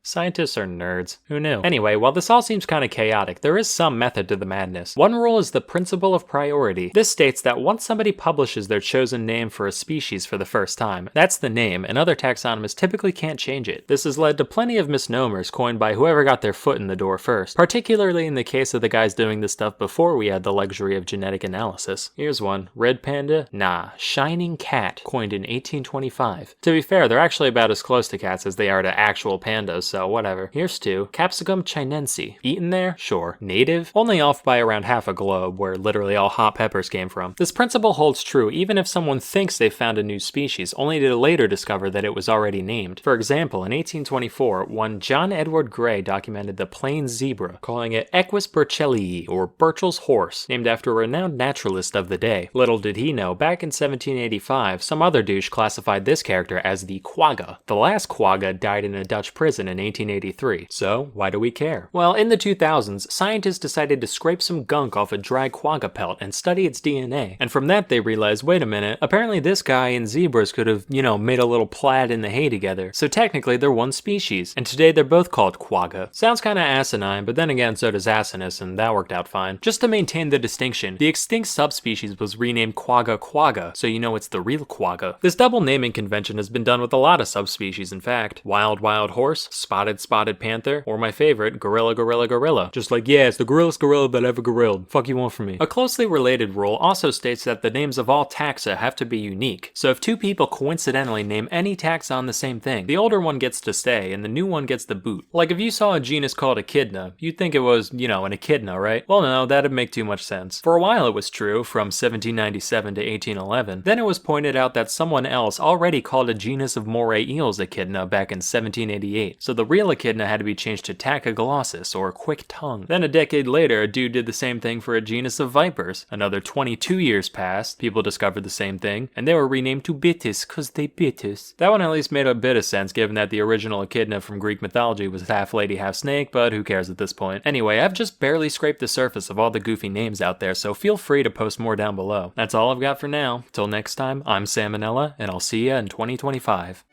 Scientists are nerds. Who knew? Anyway, while this all seems kind of chaotic, there is some method to the madness. One rule is the principle of priority. This states that once somebody publishes their chosen name for a species for the first time, that's the name, and other taxonomists typically can't change it. This has led to plenty of misnomers coined by whoever got their foot in the door first, particularly in the case of the guys doing this stuff before we had the luxury of genetic analysis. Here's one. Red panda? Nah. Shining cat, coined in 1825. To be fair, they're actually about as close to cats as they are to actual pandas, so whatever. Here's two. Capsicum chinense. Eaten there? Sure. Native? Only off by around half a globe, where literally all hot peppers came from. This principle holds true even if someone thinks they've found a new species, only to later discover that it was already named. For example, in 1824, one John Edward Gray documented the plains zebra, calling it Equus burchellii, or Burchell's horse, named after a renowned naturalist of the day. Little did he know, back in 1785, some other douche classified this character as the quagga. The last quagga died in a Dutch prison in 1883, so why do we care? Well, in the 2000s, scientists decided to scrape some gunk off a dry quagga pelt and study its DNA, and from that they realized, wait a minute, apparently this guy and zebras could have, made a little plaid in the hay together, so technically they're one species, and today they're both called quagga. Sounds kinda asinine, but then again so does asinus, and that worked out fine. Just to maintain the distinction, the extinct subspecies was renamed quagga quagga, so you know it's the real quagga. This double naming convention has been done with a lot of subspecies, in fact. Wild horse, spotted panther, or my favorite, gorilla. Just like, yeah, it's the gorillest gorilla that ever gorilled. Fuck you want from me. A closely related rule also states that the names of all taxa have to be unique. So if two people coincidentally name any taxon the same thing, the older one gets to stay and the new one gets the boot. Like if you saw a genus called echidna, you'd think it was, an echidna, right? Well no, that'd make too much sense. For a while it was true, from 1797 to 1811. Then it was pointed out that someone else already called a genus of moray eels echidna back in 1788, so the real echidna had to be changed to Tachyglossus, or quick tongue. Then a decade later, a dude did the same thing for a genus of vipers. Another 22 years passed, people discovered the same thing, and they were renamed to Bitis, cause they bit us. That one at least made a bit of sense, given that the original echidna from Greek mythology was half lady, half snake, but who cares at this point. Anyway, I've just barely scraped the surface of all the goofy names out there, so feel free to post more down below. That's all I've got for now. Till next time, I'm Sam and Nella, and I'll see ya in 2025.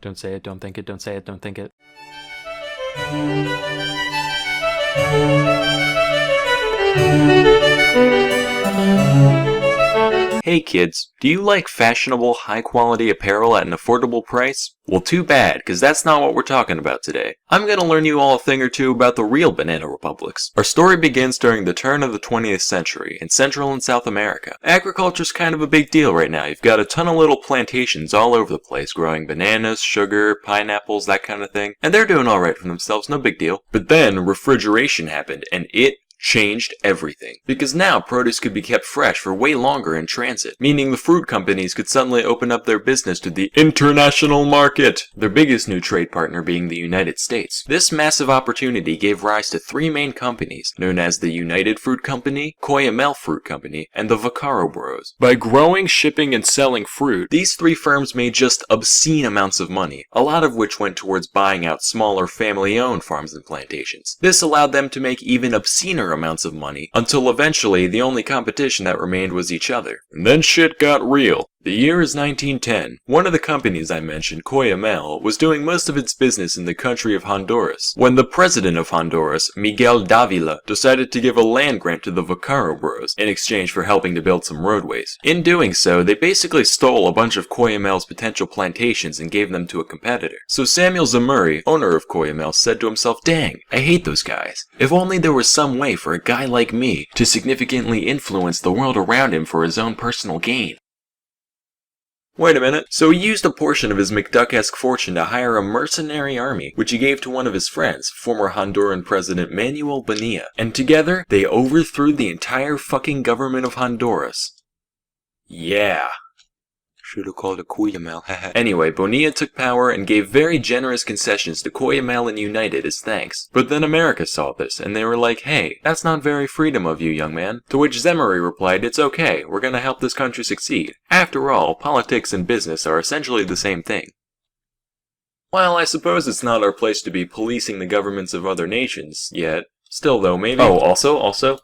Don't say it, don't think it, don't say it, don't think it. Hey kids, do you like fashionable, high-quality apparel at an affordable price? Well, too bad, because that's not what we're talking about today. I'm gonna learn you all a thing or two about the real banana republics. Our story begins during the turn of the 20th century in Central and South America. Agriculture's kind of a big deal right now. You've got a ton of little plantations all over the place growing bananas, sugar, pineapples, that kind of thing. And they're doing alright for themselves, no big deal. But then refrigeration happened, and it changed everything. Because now produce could be kept fresh for way longer in transit, meaning the fruit companies could suddenly open up their business to the international market, their biggest new trade partner being the United States. This massive opportunity gave rise to three main companies, known as the United Fruit Company, Cuyamel Fruit Company, and the Vaccaro Bros. By growing, shipping, and selling fruit, these three firms made just obscene amounts of money, a lot of which went towards buying out smaller family-owned farms and plantations. This allowed them to make even obscener amounts of money, until eventually the only competition that remained was each other. And then shit got real. The year is 1910. One of the companies I mentioned, Cuyamel, was doing most of its business in the country of Honduras, when the president of Honduras, Miguel Davila, decided to give a land grant to the Vaccaro Bros in exchange for helping to build some roadways. In doing so, they basically stole a bunch of Cuyamel's potential plantations and gave them to a competitor. So Samuel Zamuri, owner of Cuyamel, said to himself, dang, I hate those guys. If only there was some way for a guy like me to significantly influence the world around him for his own personal gain. Wait a minute. So he used a portion of his McDuck-esque fortune to hire a mercenary army, which he gave to one of his friends, former Honduran President Manuel Bonilla. And together, they overthrew the entire fucking government of Honduras. Yeah. Should've called it Cuyamel, haha. Anyway, Bonilla took power and gave very generous concessions to Cuyamel and United as thanks. But then America saw this, and they were like, hey, that's not very freedom of you, young man. To which Zemery replied, it's okay, we're gonna help this country succeed. After all, politics and business are essentially the same thing. Well, I suppose it's not our place to be policing the governments of other nations, yet. Still though, maybe— Oh, also,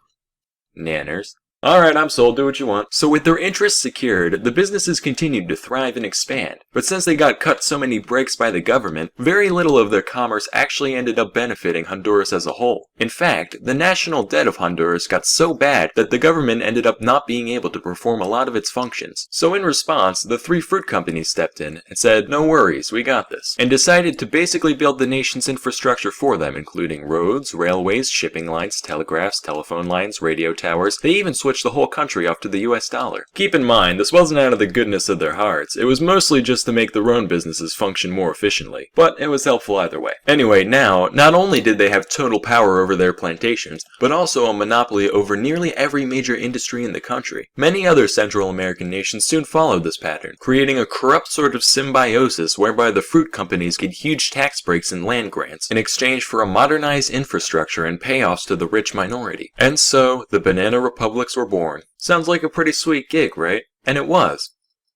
nanners. Alright, I'm sold, do what you want. So with their interests secured, the businesses continued to thrive and expand. But since they got cut so many breaks by the government, very little of their commerce actually ended up benefiting Honduras as a whole. In fact, the national debt of Honduras got so bad that the government ended up not being able to perform a lot of its functions. So in response, the three fruit companies stepped in and said, no worries, we got this, and decided to basically build the nation's infrastructure for them, including roads, railways, shipping lines, telegraphs, telephone lines, radio towers. They even switched the whole country off to the US dollar. Keep in mind, this wasn't out of the goodness of their hearts, it was mostly just to make their own businesses function more efficiently, but it was helpful either way. Anyway, now, not only did they have total power over their plantations, but also a monopoly over nearly every major industry in the country. Many other Central American nations soon followed this pattern, creating a corrupt sort of symbiosis whereby the fruit companies get huge tax breaks and land grants in exchange for a modernized infrastructure and payoffs to the rich minority. And so, the banana republics were born. Sounds like a pretty sweet gig, right? And it was.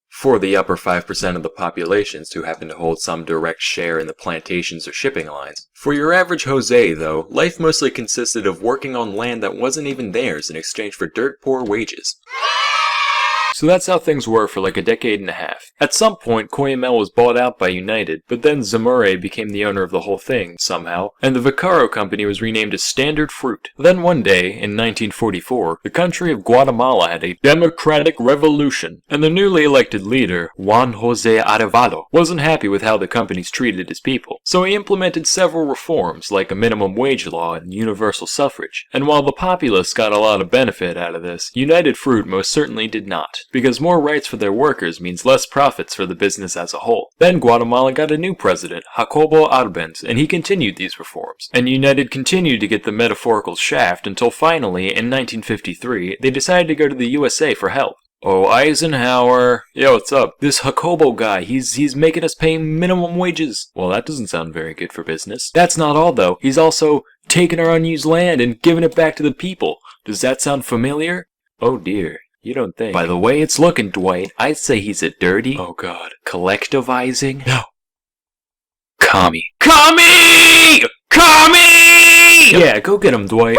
For the upper 5% of the populations who happen to hold some direct share in the plantations or shipping lines. For your average Jose, though, life mostly consisted of working on land that wasn't even theirs in exchange for dirt poor wages. So that's how things were for like a decade and a half. At some point, Coyamel was bought out by United, but then Zamore became the owner of the whole thing, somehow, and the Vaccaro company was renamed as Standard Fruit. Then one day, in 1944, the country of Guatemala had a democratic revolution, and the newly elected leader, Juan Jose Arevalo, wasn't happy with how the companies treated his people. So he implemented several reforms, like a minimum wage law and universal suffrage. And while the populace got a lot of benefit out of this, United Fruit most certainly did not. Because more rights for their workers means less profits for the business as a whole. Then Guatemala got a new president, Jacobo Arbenz, and he continued these reforms. And United continued to get the metaphorical shaft until finally, in 1953, they decided to go to the USA for help. Oh, Eisenhower. Yo, what's up? This Jacobo guy, he's making us pay minimum wages. Well, that doesn't sound very good for business. That's not all, though. He's also taking our unused land and giving it back to the people. Does that sound familiar? Oh dear. You don't think. By the way it's looking, Dwight, I'd say he's a dirty, oh god, collectivizing, no, commie. Commie! Commie! Yeah, go get him, Dwight.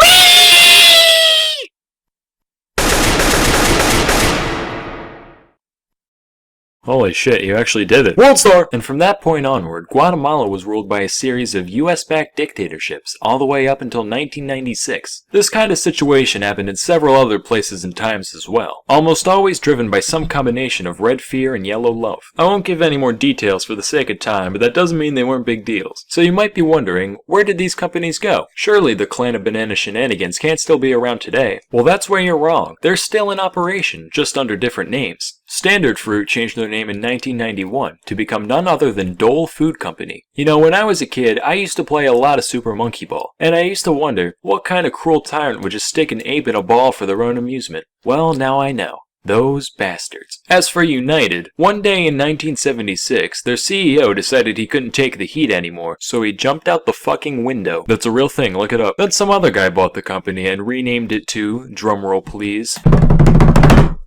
Holy shit, you actually did it. World Star! And from that point onward, Guatemala was ruled by a series of US-backed dictatorships, all the way up until 1996. This kind of situation happened in several other places and times as well, almost always driven by some combination of red fear and yellow love. I won't give any more details for the sake of time, but that doesn't mean they weren't big deals. So you might be wondering, where did these companies go? Surely the clan of banana shenanigans can't still be around today. Well, that's where you're wrong. They're still in operation, just under different names. Standard Fruit changed their name in 1991 to become none other than Dole Food Company. You know, when I was a kid, I used to play a lot of Super Monkey Ball, and I used to wonder, what kind of cruel tyrant would just stick an ape in a ball for their own amusement? Well, now I know. Those bastards. As for United, one day in 1976, their CEO decided he couldn't take the heat anymore, so he jumped out the fucking window. That's a real thing, look it up. Then some other guy bought the company and renamed it to, drumroll please,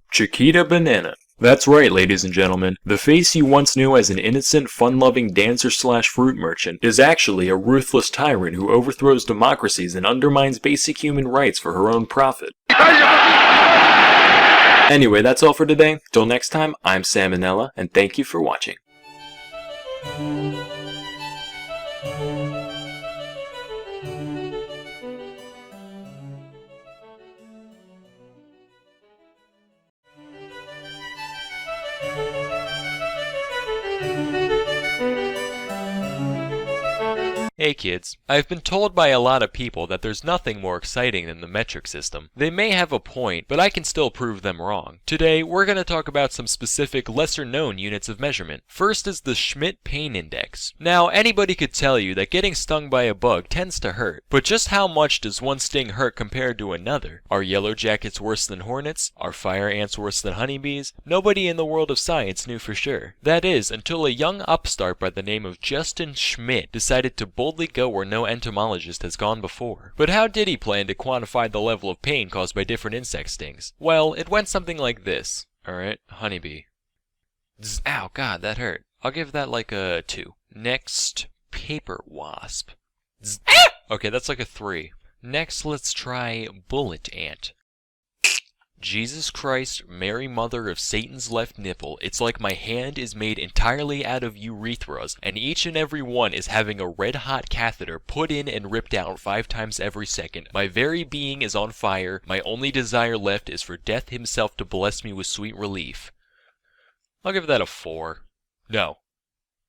Chiquita Banana. That's right, ladies and gentlemen. The face you once knew as an innocent, fun-loving dancer/fruit merchant is actually a ruthless tyrant who overthrows democracies and undermines basic human rights for her own profit. Anyway, that's all for today. Till next time, I'm Sam and Nella, and thank you for watching. Hey kids, I've been told by a lot of people that there's nothing more exciting than the metric system. They may have a point, but I can still prove them wrong. Today, we're going to talk about some specific lesser-known units of measurement. First is the Schmidt Pain Index. Now, anybody could tell you that getting stung by a bug tends to hurt, but just how much does one sting hurt compared to another? Are yellow jackets worse than hornets? Are fire ants worse than honeybees? Nobody in the world of science knew for sure. That is, until a young upstart by the name of Justin Schmidt decided to boldly go where no entomologist has gone before. But how did he plan to quantify the level of pain caused by different insect stings? Well, it went something like this. Alright, honeybee. Zzz, ow, god, that hurt. I'll give that like a 2. Next, paper wasp. Zzz, okay, that's like a 3. Next, let's try bullet ant. Jesus Christ, Mary Mother of Satan's left nipple, it's like my hand is made entirely out of urethras, and each and every one is having a red-hot catheter put in and ripped out 5 times every second. My very being is on fire. My only desire left is for death himself to bless me with sweet relief. I'll give that a 4. No.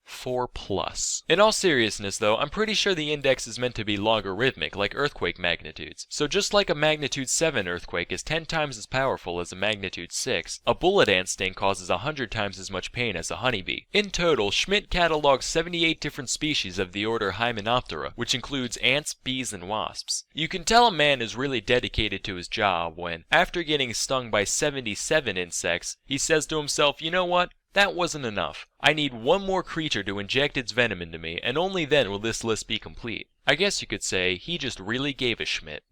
4+. In all seriousness though, I'm pretty sure the index is meant to be logarithmic like earthquake magnitudes. So just like a magnitude 7 earthquake is 10 times as powerful as a magnitude 6, a bullet ant sting causes 100 times as much pain as a honeybee. In total, Schmidt cataloged 78 different species of the order Hymenoptera, which includes ants, bees, and wasps. You can tell a man is really dedicated to his job when, after getting stung by 77 insects, he says to himself, you know what? That wasn't enough. I need one more creature to inject its venom into me, and only then will this list be complete. I guess you could say he just really gave a Schmidt.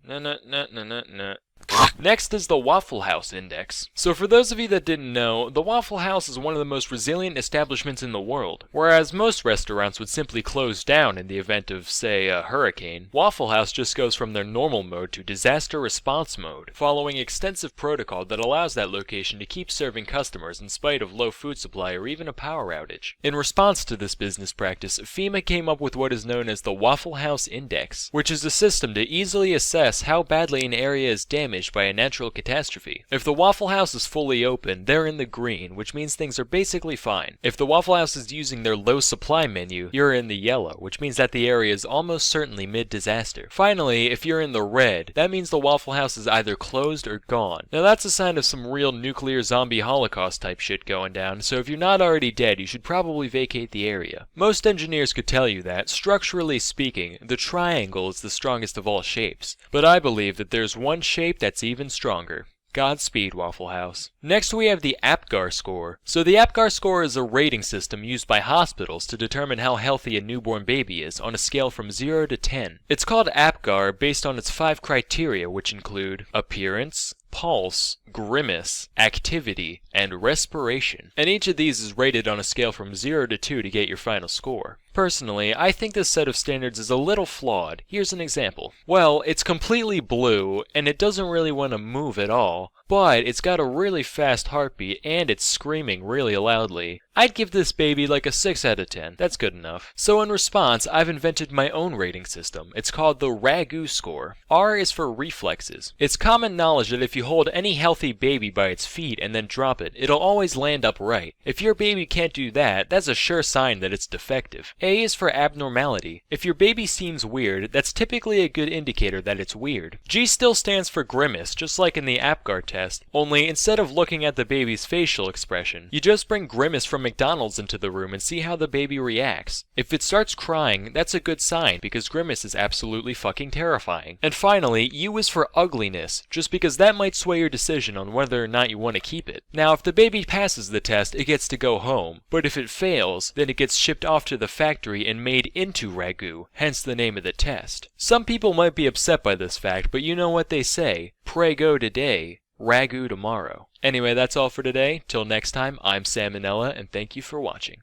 Next is the Waffle House Index. So for those of you that didn't know, the Waffle House is one of the most resilient establishments in the world. Whereas most restaurants would simply close down in the event of, say, a hurricane, Waffle House just goes from their normal mode to disaster response mode, following extensive protocol that allows that location to keep serving customers in spite of low food supply or even a power outage. In response to this business practice, FEMA came up with what is known as the Waffle House Index, which is a system to easily assess how badly an area is damaged by a natural catastrophe. If the Waffle House is fully open, they're in the green, which means things are basically fine. If the Waffle House is using their low supply menu, you're in the yellow, which means that the area is almost certainly mid-disaster. Finally, if you're in the red, that means the Waffle House is either closed or gone. Now that's a sign of some real nuclear zombie holocaust type shit going down, so if you're not already dead, you should probably vacate the area. Most engineers could tell you that, structurally speaking, the triangle is the strongest of all shapes, but I believe that there's one shape that's even stronger. Godspeed, Waffle House. Next we have the APGAR score. So the APGAR score is a rating system used by hospitals to determine how healthy a newborn baby is on a scale from 0 to 10. It's called APGAR based on its 5 criteria, which include appearance, pulse, grimace, activity, and respiration. And each of these is rated on a scale from 0 to 2 to get your final score. Personally, I think this set of standards is a little flawed. Here's an example. Well, it's completely blue, and it doesn't really want to move at all, but it's got a really fast heartbeat, and it's screaming really loudly. I'd give this baby like a 6 out of 10. That's good enough. So in response, I've invented my own rating system. It's called the RAGU score. R is for reflexes. It's common knowledge that if you hold any healthy baby by its feet and then drop it, it'll always land upright. If your baby can't do that, that's a sure sign that it's defective. A is for abnormality. If your baby seems weird, that's typically a good indicator that it's weird. G still stands for grimace, just like in the APGAR test, only instead of looking at the baby's facial expression, you just bring grimace from McDonald's into the room and see how the baby reacts. If it starts crying, that's a good sign because grimace is absolutely fucking terrifying. And finally, U is for ugliness, just because that might sway your decision on whether or not you want to keep it. Now, if the baby passes the test, it gets to go home, but if it fails, then it gets shipped off to the factory and made into ragu, hence the name of the test. Some people might be upset by this fact, but you know what they say, prego today, ragu tomorrow. Anyway, that's all for today. Till next time, I'm Sam and Nella, and thank you for watching.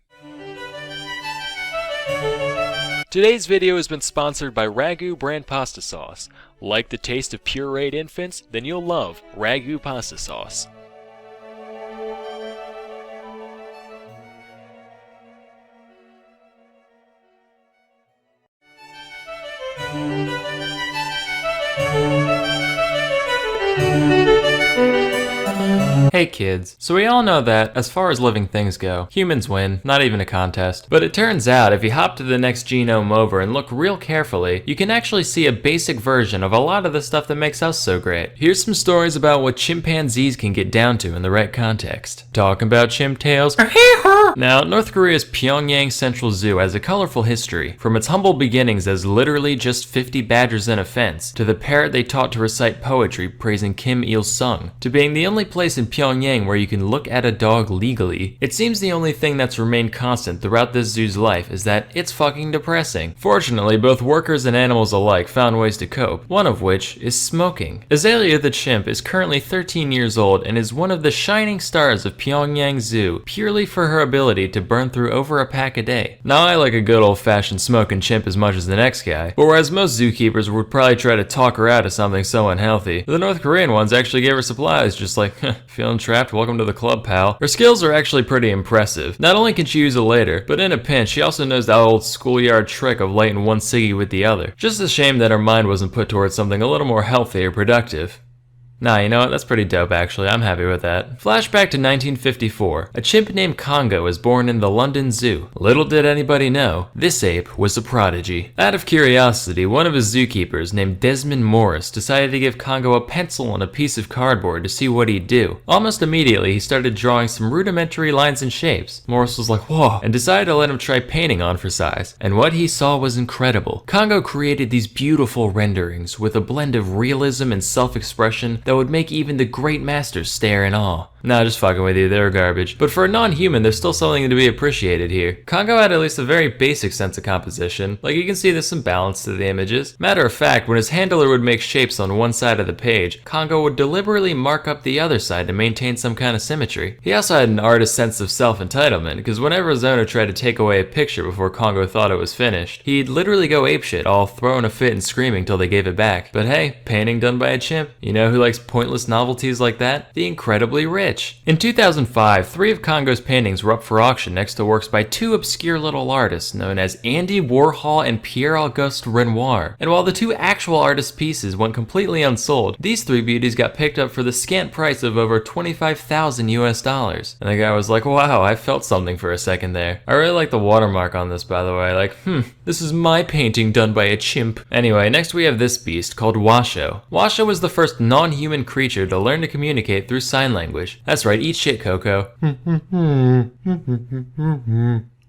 Today's video has been sponsored by Ragu brand pasta sauce. Like the taste of pureed infants? Then you'll love Ragu pasta sauce. Hey kids, so we all know that, as far as living things go, humans win, not even a contest. But it turns out, if you hop to the next genome over and look real carefully, you can actually see a basic version of a lot of the stuff that makes us so great. Here's some stories about what chimpanzees can get down to in the right context. Talking about chimp tails. Now, North Korea's Pyongyang Central Zoo has a colorful history, from its humble beginnings as literally just 50 badgers in a fence, to the parrot they taught to recite poetry praising Kim Il-sung, to being the only place in Pyongyang where you can look at a dog legally. It seems the only thing that's remained constant throughout this zoo's life is that it's fucking depressing. Fortunately, both workers and animals alike found ways to cope, one of which is smoking. Azalea the chimp is currently 13 years old and is one of the shining stars of Pyongyang Zoo purely for her ability to burn through over a pack a day. Now I like a good old-fashioned smoking chimp as much as the next guy, but whereas most zookeepers would probably try to talk her out of something so unhealthy, the North Korean ones actually gave her supplies, just like, feeling trapped, welcome to the club, pal. Her skills are actually pretty impressive. Not only can she use a lighter, but in a pinch she also knows that old schoolyard trick of lighting one ciggy with the other. Just a shame that her mind wasn't put towards something a little more healthy or productive. Nah, you know what? That's pretty dope, actually. I'm happy with that. Flashback to 1954. A chimp named Congo was born in the London Zoo. Little did anybody know, this ape was a prodigy. Out of curiosity, one of his zookeepers, named Desmond Morris, decided to give Congo a pencil and a piece of cardboard to see what he'd do. Almost immediately, he started drawing some rudimentary lines and shapes. Morris was like, whoa, and decided to let him try painting on for size. And what he saw was incredible. Congo created these beautiful renderings with a blend of realism and self-expression that would make even the great masters stare in awe. Nah, just fucking with you, they're garbage. But for a non-human, there's still something to be appreciated here. Congo had at least a very basic sense of composition. Like, you can see there's some balance to the images. Matter of fact, when his handler would make shapes on one side of the page, Congo would deliberately mark up the other side to maintain some kind of symmetry. He also had an artist's sense of self-entitlement, because whenever his owner tried to take away a picture before Congo thought it was finished, he'd literally go apeshit, all throwing a fit and screaming till they gave it back. But hey, painting done by a chimp. You know who likes pointless novelties like that? The incredibly rich. In 2005, 3 of Congo's paintings were up for auction next to works by 2 obscure little artists known as Andy Warhol and Pierre-Auguste Renoir. And while the 2 actual artist pieces went completely unsold, these 3 beauties got picked up for the scant price of over $25,000 US. And the guy was like, wow, I felt something for a second there. I really like the watermark on this, by the way. Like, this is my painting done by a chimp. Anyway, next we have this beast called Washoe. Washoe was the first non-human creature to learn to communicate through sign language. That's right, eat shit, Coco.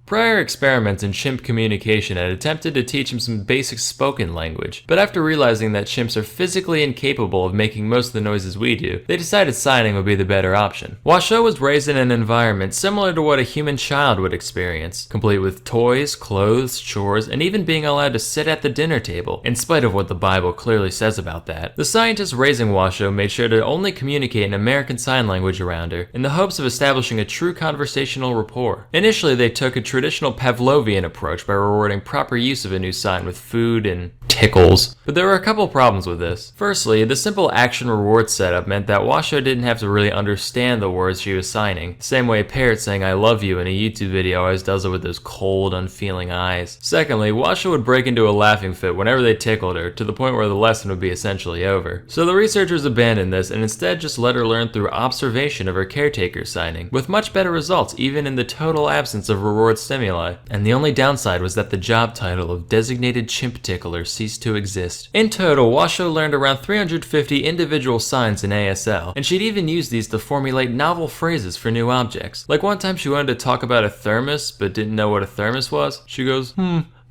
Prior experiments in chimp communication had attempted to teach him some basic spoken language, but after realizing that chimps are physically incapable of making most of the noises we do, they decided signing would be the better option. Washoe was raised in an environment similar to what a human child would experience, complete with toys, clothes, chores, and even being allowed to sit at the dinner table, in spite of what the Bible clearly says about that. The scientists raising Washoe made sure to only communicate in American Sign Language around her, in the hopes of establishing a true conversational rapport. Initially, they took a traditional Pavlovian approach by rewarding proper use of a new sign with food and tickles. But there were a couple problems with this. Firstly, the simple action reward setup meant that Washoe didn't have to really understand the words she was signing, the same way a parrot saying I love you in a YouTube video always does it with those cold, unfeeling eyes. Secondly, Washoe would break into a laughing fit whenever they tickled her, to the point where the lesson would be essentially over. So the researchers abandoned this and instead just let her learn through observation of her caretaker signing, with much better results even in the total absence of reward stimuli. And the only downside was that the job title of designated chimp tickler ceased to exist. In total, Washoe learned around 350 individual signs in ASL, and she'd even use these to formulate novel phrases for new objects. Like one time she wanted to talk about a thermos, but didn't know what a thermos was. She goes,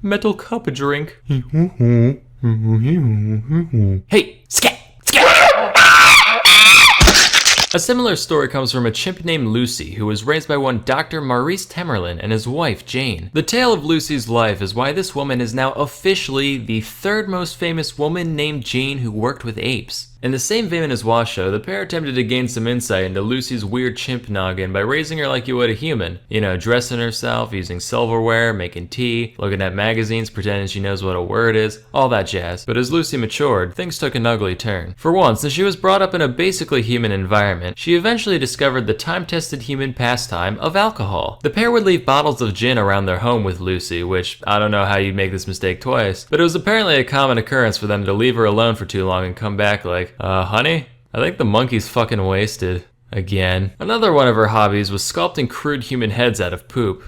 metal cup a drink. Hey, scat! A similar story comes from a chimp named Lucy, who was raised by one Dr. Maurice Temerlin and his wife, Jane. The tale of Lucy's life is why this woman is now officially the 3rd most famous woman named Jane who worked with apes. In the same vein as Washoe, the pair attempted to gain some insight into Lucy's weird chimp noggin by raising her like you would a human. You know, dressing herself, using silverware, making tea, looking at magazines, pretending she knows what a word is, all that jazz. But as Lucy matured, things took an ugly turn. For once, since she was brought up in a basically human environment, she eventually discovered the time-tested human pastime of alcohol. The pair would leave bottles of gin around their home with Lucy, which, I don't know how you'd make this mistake twice, but it was apparently a common occurrence for them to leave her alone for too long and come back like, honey, I think the monkey's fucking wasted. Again. Another one of her hobbies was sculpting crude human heads out of poop.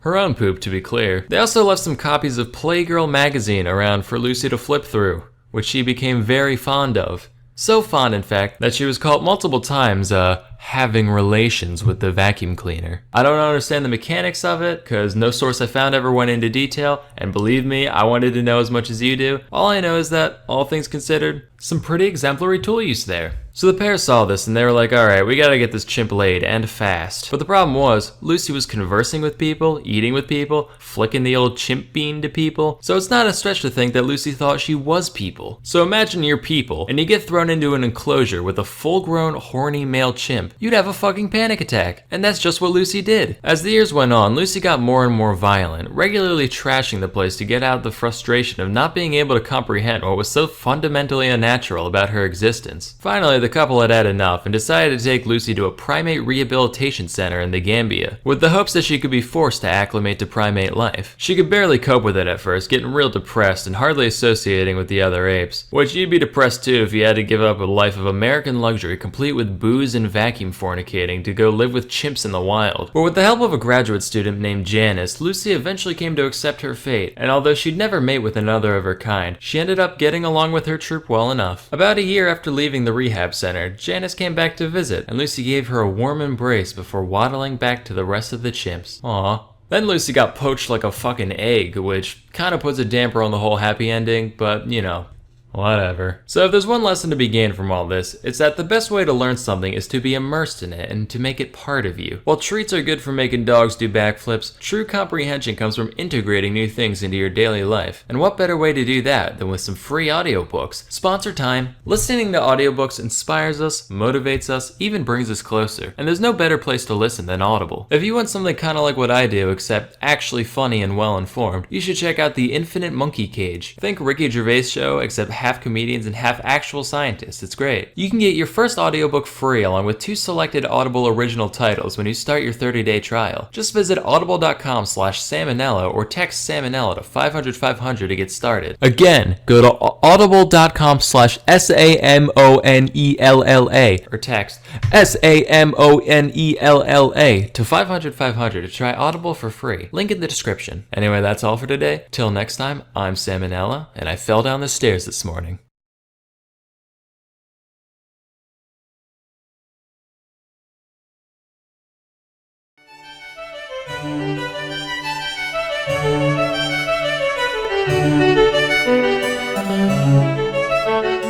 Her own poop, to be clear. They also left some copies of Playgirl magazine around for Lucy to flip through, which she became very fond of. So fond, in fact, that she was called multiple times, having relations with the vacuum cleaner. I don't understand the mechanics of it, cause no source I found ever went into detail, and believe me, I wanted to know as much as you do. All I know is that, all things considered, some pretty exemplary tool use there. So the pair saw this and they were like, alright, we gotta get this chimp laid, and fast. But the problem was, Lucy was conversing with people, eating with people, flicking the old chimp bean to people, so it's not a stretch to think that Lucy thought she was people. So imagine you're people, and you get thrown into an enclosure with a full-grown, horny male chimp. You'd have a fucking panic attack. And that's just what Lucy did. As the years went on, Lucy got more and more violent, regularly trashing the place to get out the frustration of not being able to comprehend what was so fundamentally unnatural about her existence. Finally, the couple had had enough and decided to take Lucy to a primate rehabilitation center in the Gambia, with the hopes that she could be forced to acclimate to primate life. She could barely cope with it at first, getting real depressed and hardly associating with the other apes. Which you'd be depressed too if you had to give up a life of American luxury complete with booze and vacuum fornicating to go live with chimps in the wild. But with the help of a graduate student named Janice, Lucy eventually came to accept her fate, and although she'd never mate with another of her kind, she ended up getting along with her troop well enough. About a year after leaving the rehab center, Janice came back to visit, and Lucy gave her a warm embrace before waddling back to the rest of the chimps. Aww. Then Lucy got poached like a fucking egg, which kinda puts a damper on the whole happy ending, but you know. Whatever. So if there's one lesson to be gained from all this, it's that the best way to learn something is to be immersed in it and to make it part of you. While treats are good for making dogs do backflips, true comprehension comes from integrating new things into your daily life. And what better way to do that than with some free audiobooks? Sponsor time. Listening to audiobooks inspires us, motivates us, even brings us closer. And there's no better place to listen than Audible. If you want something kinda like what I do, except actually funny and well informed, you should check out The Infinite Monkey Cage. Think Ricky Gervais show, except half comedians and half actual scientists. It's great. You can get your first audiobook free along with 2 selected Audible original titles when you start your 30-day trial. Just visit audible.com/salmonella or text salmonella to 500-500 to get started. Again, go to audible.com/SAMONELLA or text SAMONELLA to 500-500 to try Audible for free. Link in the description. Anyway, that's all for today. Till next time, I'm Salmonella, and I fell down the stairs this morning.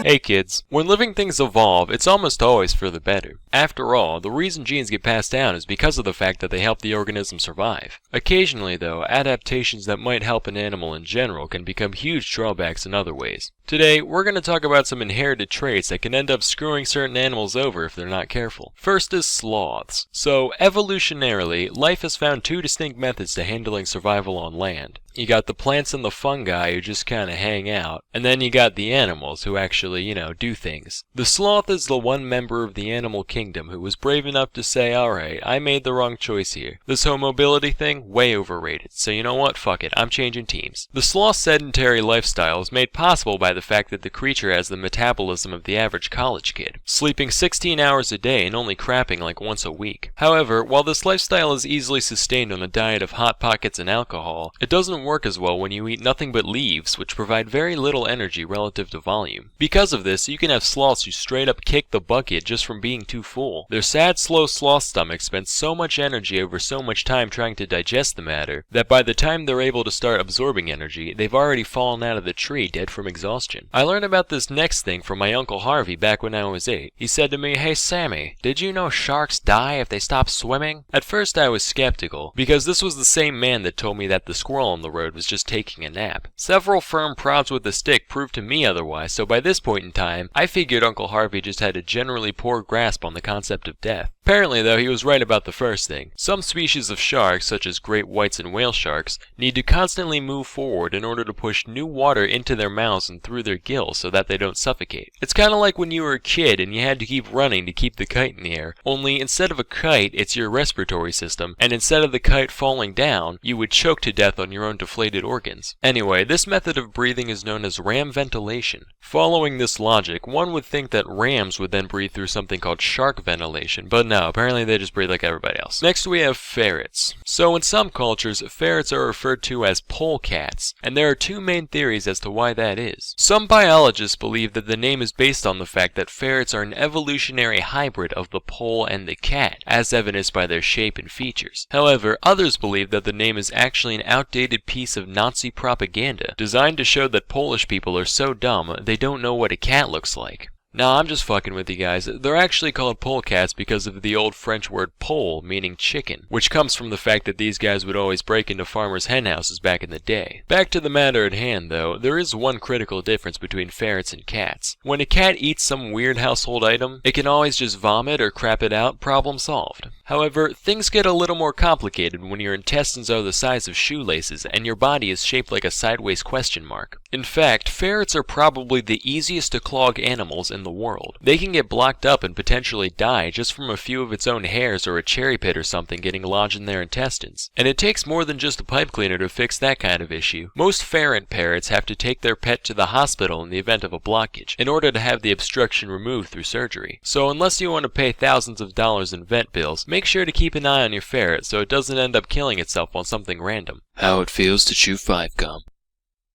Hey kids, when living things evolve, it's almost always for the better. After all, the reason genes get passed down is because of the fact that they help the organism survive. Occasionally though, adaptations that might help an animal in general can become huge drawbacks in other ways. Today, we're going to talk about some inherited traits that can end up screwing certain animals over if they're not careful. First is sloths. So, evolutionarily, life has found 2 distinct methods to handling survival on land. You got the plants and the fungi who just kinda hang out, and then you got the animals who actually, do things. The sloth is the one member of the animal kingdom who was brave enough to say, alright, I made the wrong choice here. This whole mobility thing, way overrated, so you know what, fuck it, I'm changing teams. The sloth's sedentary lifestyle is made possible by the fact that the creature has the metabolism of the average college kid, sleeping 16 hours a day and only crapping like once a week. However, while this lifestyle is easily sustained on a diet of Hot Pockets and alcohol, it doesn't work as well when you eat nothing but leaves, which provide very little energy relative to volume. Because of this, you can have sloths who straight up kick the bucket just from being too full. Their sad, slow sloth stomachs spend so much energy over so much time trying to digest the matter, that by the time they're able to start absorbing energy, they've already fallen out of the tree dead from exhaustion. I learned about this next thing from my Uncle Harvey back when I was 8. He said to me, "Hey Sammy, did you know sharks die if they stop swimming?" At first I was skeptical, because this was the same man that told me that the squirrel on the road was just taking a nap. Several firm prods with a stick proved to me otherwise, so by this point in time, I figured Uncle Harvey just had a generally poor grasp on the concept of death. Apparently though, he was right about the first thing. Some species of sharks, such as great whites and whale sharks, need to constantly move forward in order to push new water into their mouths and through their gills so that they don't suffocate. It's kinda like when you were a kid and you had to keep running to keep the kite in the air, only instead of a kite, it's your respiratory system, and instead of the kite falling down, you would choke to death on your own deflated organs. Anyway, this method of breathing is known as ram ventilation. Following this logic, one would think that rams would then breathe through something called shark ventilation, but no, apparently they just breathe like everybody else. Next we have ferrets. So in some cultures, ferrets are referred to as polecats, and there are two main theories as to why that is. Some biologists believe that the name is based on the fact that ferrets are an evolutionary hybrid of the pole and the cat, as evidenced by their shape and features. However, others believe that the name is actually an outdated piece of Nazi propaganda, designed to show that Polish people are so dumb they don't know what a cat looks like. Nah, I'm just fucking with you guys. They're actually called polecats because of the old French word pole, meaning chicken, which comes from the fact that these guys would always break into farmers' hen houses back in the day. Back to the matter at hand, though, there is one critical difference between ferrets and cats. When a cat eats some weird household item, it can always just vomit or crap it out, problem solved. However, things get a little more complicated when your intestines are the size of shoelaces and your body is shaped like a sideways question mark. In fact, ferrets are probably the easiest to clog animals in the world. They can get blocked up and potentially die just from a few of its own hairs or a cherry pit or something getting lodged in their intestines. And it takes more than just a pipe cleaner to fix that kind of issue. Most ferret parents have to take their pet to the hospital in the event of a blockage, in order to have the obstruction removed through surgery. So unless you want to pay thousands of dollars in vet bills, make sure to keep an eye on your ferret so it doesn't end up killing itself on something random. How it feels to chew 5-gum.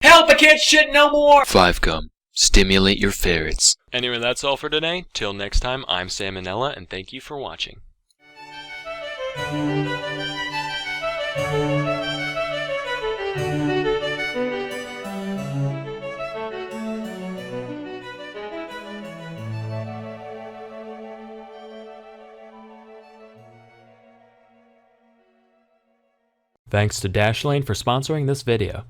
Help! I can't shit no more! 5-gum. Stimulate your ferrets. Anyway, that's all for today. Till next time, I'm Sam and Nella, and thank you for watching. Thanks to Dashlane for sponsoring this video.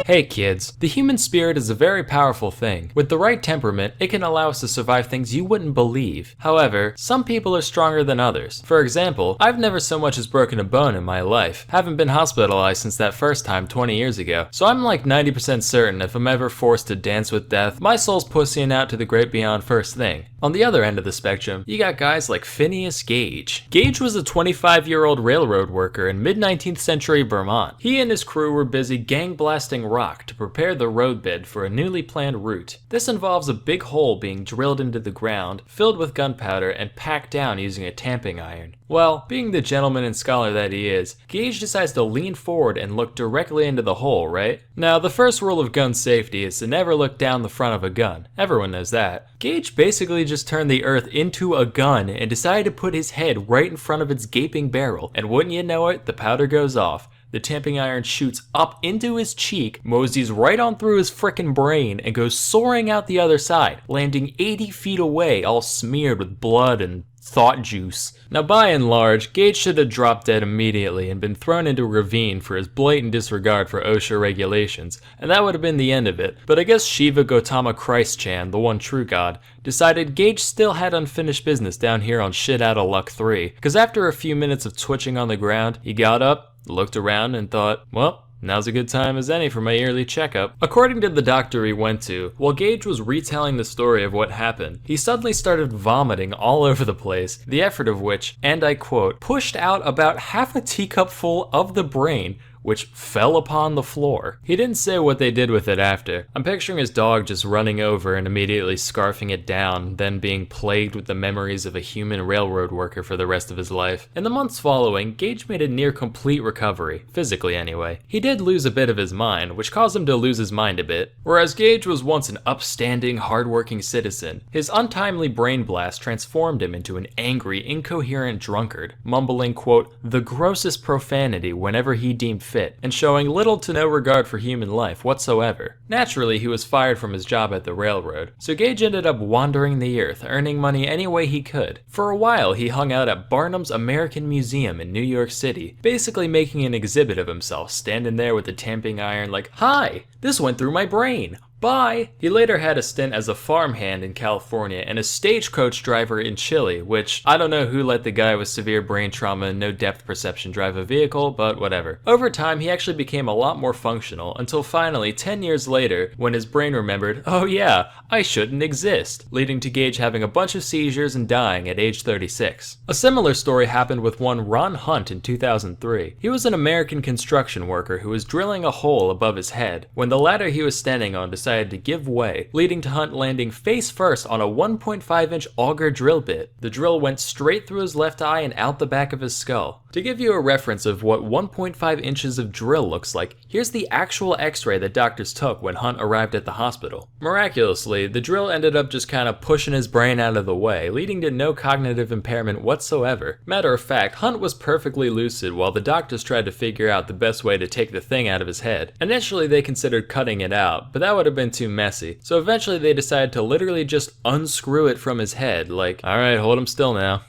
Hey kids, the human spirit is a very powerful thing. With the right temperament, it can allow us to survive things you wouldn't believe. However, some people are stronger than others. For example, I've never so much as broken a bone in my life. Haven't been hospitalized since that first time 20 years ago. So I'm like 90% certain if I'm ever forced to dance with death, my soul's pussying out to the great beyond first thing. On the other end of the spectrum, you got guys like Phineas Gage. Gage was a 25-year-old railroad worker in mid-19th century Vermont. He and his crew were busy gang blasting rock to prepare the roadbed for a newly planned route. This involves a big hole being drilled into the ground, filled with gunpowder, and packed down using a tamping iron. Well, being the gentleman and scholar that he is, Gage decides to lean forward and look directly into the hole, right? Now, the first rule of gun safety is to never look down the front of a gun. Everyone knows that. Gage basically just turned the earth into a gun and decided to put his head right in front of its gaping barrel, and wouldn't you know it, the powder goes off. The tamping iron shoots up into his cheek, moseys right on through his frickin' brain, and goes soaring out the other side, landing 80 feet away, all smeared with blood and thought juice. Now by and large, Gage should have dropped dead immediately and been thrown into a ravine for his blatant disregard for OSHA regulations, and that would have been the end of it. But I guess Shiva Gautama Christ-chan, the one true god, decided Gage still had unfinished business down here on Shit Outta Luck 3, because after a few minutes of twitching on the ground, he got up, looked around, and thought, well, now's a good time as any for my yearly checkup. According to the doctor he went to, while Gage was retelling the story of what happened, he suddenly started vomiting all over the place, the effort of which, and I quote, pushed out about half a teacup full of the brain, which fell upon the floor. He didn't say what they did with it after. I'm picturing his dog just running over and immediately scarfing it down, then being plagued with the memories of a human railroad worker for the rest of his life. In the months following, Gage made a near complete recovery, physically anyway. He did lose a bit of his mind, which caused him to lose his mind a bit. Whereas Gage was once an upstanding, hardworking citizen, his untimely brain blast transformed him into an angry, incoherent drunkard, mumbling, quote, the grossest profanity whenever he deemed fit, and showing little to no regard for human life whatsoever. Naturally, he was fired from his job at the railroad, so Gage ended up wandering the earth, earning money any way he could. For a while, he hung out at Barnum's American Museum in New York City, basically making an exhibit of himself, standing there with the tamping iron like, hi, this went through my brain. Bye! He later had a stint as a farmhand in California and a stagecoach driver in Chile, which I don't know who let the guy with severe brain trauma and no depth perception drive a vehicle, but whatever. Over time, he actually became a lot more functional until finally, 10 years later, when his brain remembered, oh yeah, I shouldn't exist, leading to Gage having a bunch of seizures and dying at age 36. A similar story happened with one Ron Hunt in 2003. He was an American construction worker who was drilling a hole above his head when the ladder he was standing on decided to give way, leading to Hunt landing face first on a 1.5-inch auger drill bit. The drill went straight through his left eye and out the back of his skull. To give you a reference of what 1.5 inches of drill looks like, here's the actual x-ray that doctors took when Hunt arrived at the hospital. Miraculously, the drill ended up just kind of pushing his brain out of the way, leading to no cognitive impairment whatsoever. Matter of fact, Hunt was perfectly lucid while the doctors tried to figure out the best way to take the thing out of his head. Initially, they considered cutting it out, but that would have been too messy, so eventually they decided to literally just unscrew it from his head, like, alright, hold him still now.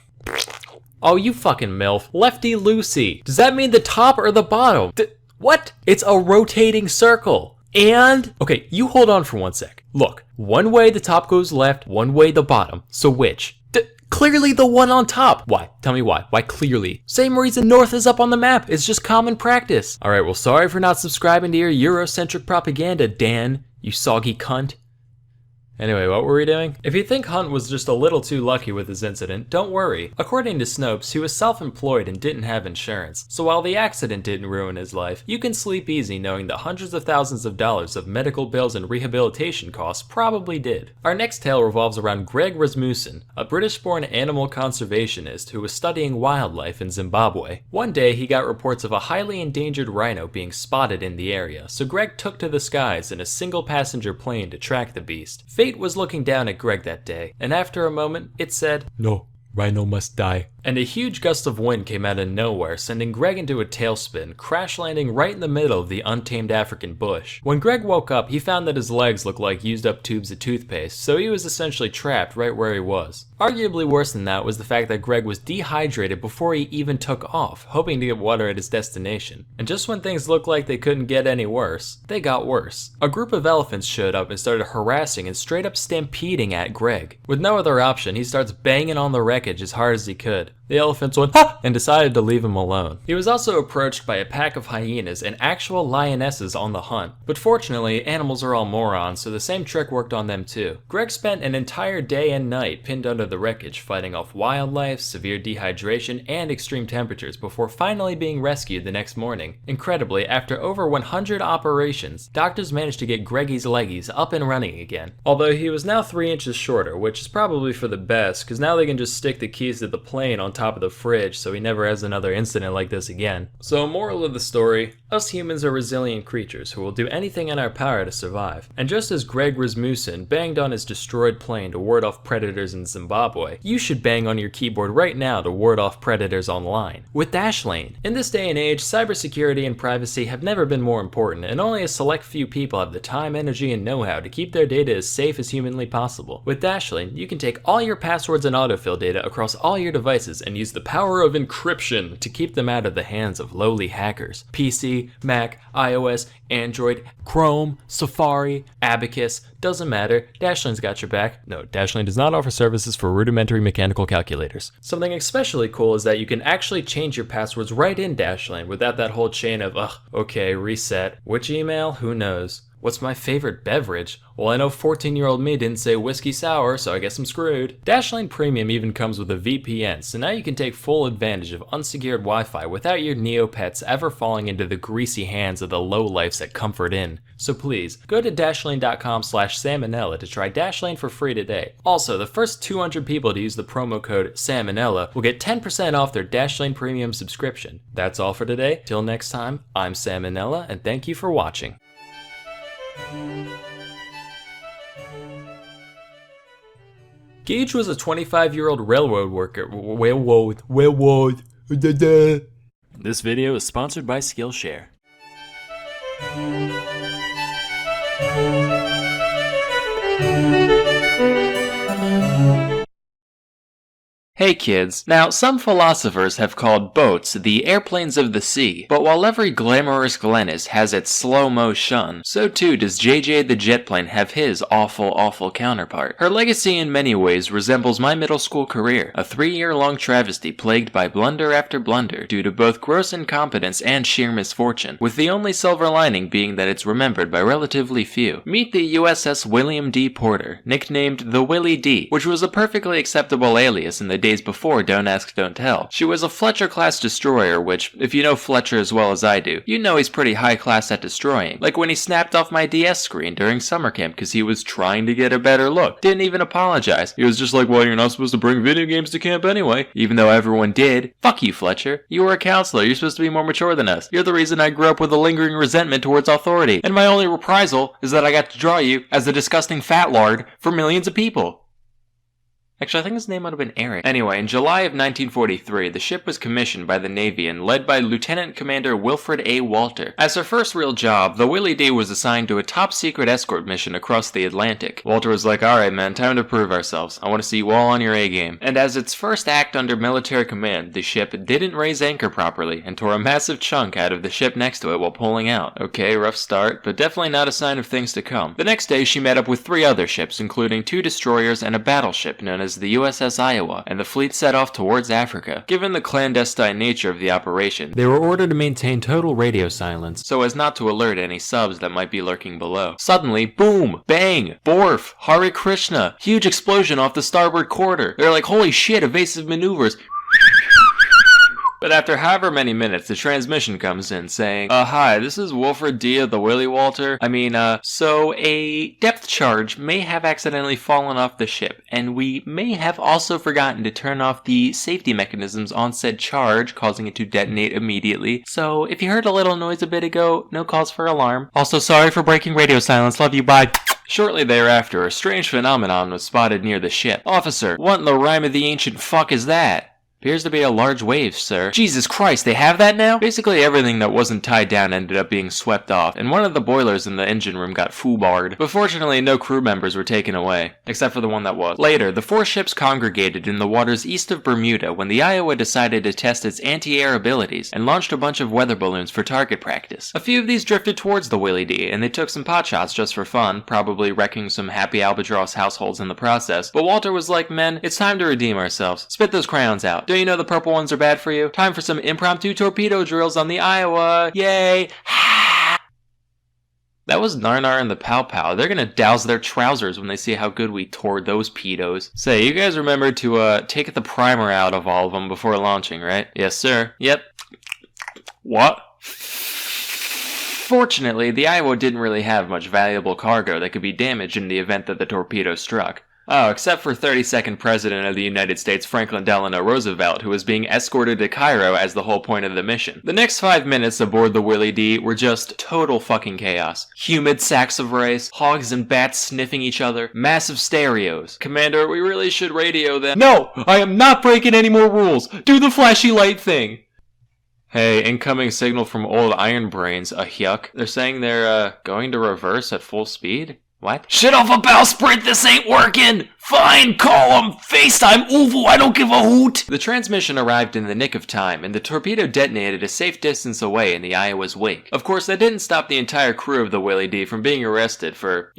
Oh, you fucking MILF. Lefty Lucy. Does that mean the top or the bottom? What? It's a rotating circle. And? Okay, you hold on for one sec. Look, one way the top goes left, one way the bottom. So which? Clearly the one on top. Why? Tell me why. Why clearly? Same reason north is up on the map. It's just common practice. Alright, well sorry for not subscribing to your Eurocentric propaganda, Dan. You soggy cunt. Anyway, what were we doing? If you think Hunt was just a little too lucky with his incident, don't worry. According to Snopes, he was self-employed and didn't have insurance, so while the accident didn't ruin his life, you can sleep easy knowing that hundreds of thousands of dollars of medical bills and rehabilitation costs probably did. Our next tale revolves around Greg Rasmussen, a British-born animal conservationist who was studying wildlife in Zimbabwe. One day, he got reports of a highly endangered rhino being spotted in the area, so Greg took to the skies in a single-passenger plane to track the beast. Fate was looking down at Greg that day, and after a moment, it said, No, rhino must die. And a huge gust of wind came out of nowhere, sending Greg into a tailspin, crash landing right in the middle of the untamed African bush. When Greg woke up, he found that his legs looked like used up tubes of toothpaste, so he was essentially trapped right where he was. Arguably worse than that was the fact that Greg was dehydrated before he even took off, hoping to get water at his destination. And just when things looked like they couldn't get any worse, they got worse. A group of elephants showed up and started harassing and straight up stampeding at Greg. With no other option, he starts banging on the wreckage as hard as he could. The elephants went, ha! And decided to leave him alone. He was also approached by a pack of hyenas and actual lionesses on the hunt. But fortunately, animals are all morons, so the same trick worked on them too. Greg spent an entire day and night pinned under the wreckage, fighting off wildlife, severe dehydration, and extreme temperatures before finally being rescued the next morning. Incredibly, after over 100 operations, doctors managed to get Greggy's leggies up and running again. Although he was now 3 inches shorter, which is probably for the best, because now they can just stick the keys to the plane on top of the fridge so he never has another incident like this again. So moral of the story, us humans are resilient creatures who will do anything in our power to survive. And just as Greg Rasmussen banged on his destroyed plane to ward off predators in Zimbabwe, you should bang on your keyboard right now to ward off predators online with Dashlane. In this day and age, cybersecurity and privacy have never been more important, and only a select few people have the time, energy, and know-how to keep their data as safe as humanly possible. With Dashlane, you can take all your passwords and autofill data across all your devices and use the power of encryption to keep them out of the hands of lowly hackers. PC, Mac, iOS, Android, Chrome, Safari, Abacus, doesn't matter, Dashlane's got your back. No, Dashlane does not offer services for rudimentary mechanical calculators. Something especially cool is that you can actually change your passwords right in Dashlane without that whole chain of, okay, reset. Which email? Who knows? What's my favorite beverage? Well, I know 14-year-old me didn't say whiskey sour, so I guess I'm screwed. Dashlane Premium even comes with a VPN, so now you can take full advantage of unsecured Wi-Fi without your Neopets ever falling into the greasy hands of the lowlifes at Comfort Inn. So please, go to dashlane.com/salmonella to try Dashlane for free today. Also, the first 200 people to use the promo code SALMONELLA will get 10% off their Dashlane Premium subscription. That's all for today. Till next time, I'm Salmonella, and thank you for watching. Gage was a 25-year-old railroad worker. This video is sponsored by Skillshare. Hey kids, now some philosophers have called boats the airplanes of the sea, but while every glamorous Glennis has its slow-mo shun, so too does JJ the jet plane have his awful counterpart. Her legacy in many ways resembles my middle school career, a 3-year-long travesty plagued by blunder after blunder due to both gross incompetence and sheer misfortune, with the only silver lining being that it's remembered by relatively few. Meet the USS William D. Porter, nicknamed the Willie D, which was a perfectly acceptable alias in the days before Don't Ask, Don't Tell. She was a Fletcher-class destroyer, which, if you know Fletcher as well as I do, you know he's pretty high-class at destroying. Like when he snapped off my DS screen during summer camp because he was trying to get a better look. Didn't even apologize. He was just like, well, you're not supposed to bring video games to camp anyway. Even though everyone did. Fuck you, Fletcher. You were a counselor. You're supposed to be more mature than us. You're the reason I grew up with a lingering resentment towards authority. And my only reprisal is that I got to draw you as a disgusting fat lard for millions of people. Actually, I think his name might have been Eric. Anyway, in July of 1943, the ship was commissioned by the Navy and led by Lieutenant Commander Wilfred A. Walter. As her first real job, the Willie D was assigned to a top-secret escort mission across the Atlantic. Walter was like, alright man, time to prove ourselves. I want to see you all on your A-game. And as its first act under military command, the ship didn't raise anchor properly and tore a massive chunk out of the ship next to it while pulling out. Okay, rough start, but definitely not a sign of things to come. The next day, she met up with 3 other ships, including 2 destroyers and a battleship known as the USS Iowa, and the fleet set off towards Africa. Given the clandestine nature of the operation, They were ordered to maintain total radio silence. so as not to alert any subs that might be lurking below. Suddenly, boom, bang, borf, Hare Krishna, huge explosion off the starboard quarter. They're like, holy shit, evasive maneuvers. But after however many minutes, the transmission comes in saying, hi, this is Wilfred D. of the Willie Walter. So a depth charge may have accidentally fallen off the ship, and we may have also forgotten to turn off the safety mechanisms on said charge, causing it to detonate immediately. So if you heard a little noise a bit ago, no cause for alarm. Also, sorry for breaking radio silence. Love you, bye. Shortly thereafter, a strange phenomenon was spotted near the ship. Officer, what in the rhyme of the ancient fuck is that? Appears to be a large wave, sir. Jesus Christ, they have that now? Basically everything that wasn't tied down ended up being swept off, and one of the boilers in the engine room got foobarred. But fortunately, no crew members were taken away, except for the one that was. Later, the 4 ships congregated in the waters east of Bermuda when the Iowa decided to test its anti-air abilities and launched a bunch of weather balloons for target practice. A few of these drifted towards the Willie D, and they took some potshots just for fun, probably wrecking some happy albatross households in the process. But Walter was like, men, it's time to redeem ourselves. Spit those crayons out. Don't you know the purple ones are bad for you? Time for some impromptu torpedo drills on the Iowa. Yay! That was Narnar and the Pow Pow. They're gonna douse their trousers when they see how good we tore those pedos. Say, you guys remember to take the primer out of all of them before launching, right? Yes, sir. Yep. What? Fortunately, the Iowa didn't really have much valuable cargo that could be damaged in the event that the torpedo struck. Oh, except for 32nd President of the United States Franklin Delano Roosevelt, who was being escorted to Cairo as the whole point of the mission. The next 5 minutes aboard the Willie D were just total fucking chaos. Humid sacks of rice, hogs and bats sniffing each other, massive stereos. Commander, we really should radio them. No! I am not breaking any more rules! Do the flashy light thing! Hey, incoming signal from old Iron Brains, a yuck. They're saying they're, going to reverse at full speed? What? Shit off a bowsprit, this ain't working! Fine, call 'em! FaceTime, oovo, I don't give a hoot! The transmission arrived in the nick of time, and the torpedo detonated a safe distance away in the Iowa's wake. Of course, that didn't stop the entire crew of the Willie D from being arrested for,